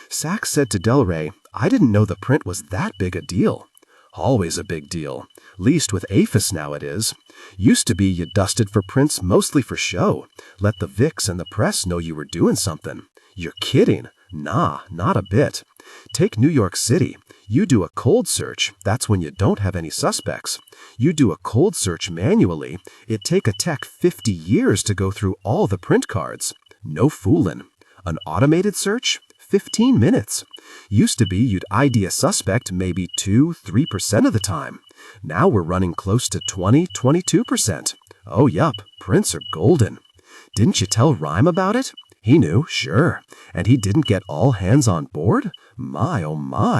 Sachs said to Delray, "I didn't know the print was that big a deal." "Always a big deal. Least with APHIS now it is. Used to be you dusted for prints mostly for show. Let the Vics and the press know you were doing something. You're kidding. Nah, not a bit. Take New York City. You do a cold search. That's when you don't have any suspects. You do a cold search manually. It'd take a tech 50 years to go through all the print cards. No foolin'. An automated search? 15 minutes. Used to be you'd ID a suspect maybe 2-3% of the time. Now we're running close to 20-22%. Oh yup, prints are golden. Didn't you tell Rhyme about it? He knew, sure. And he didn't get all hands on board? My oh my.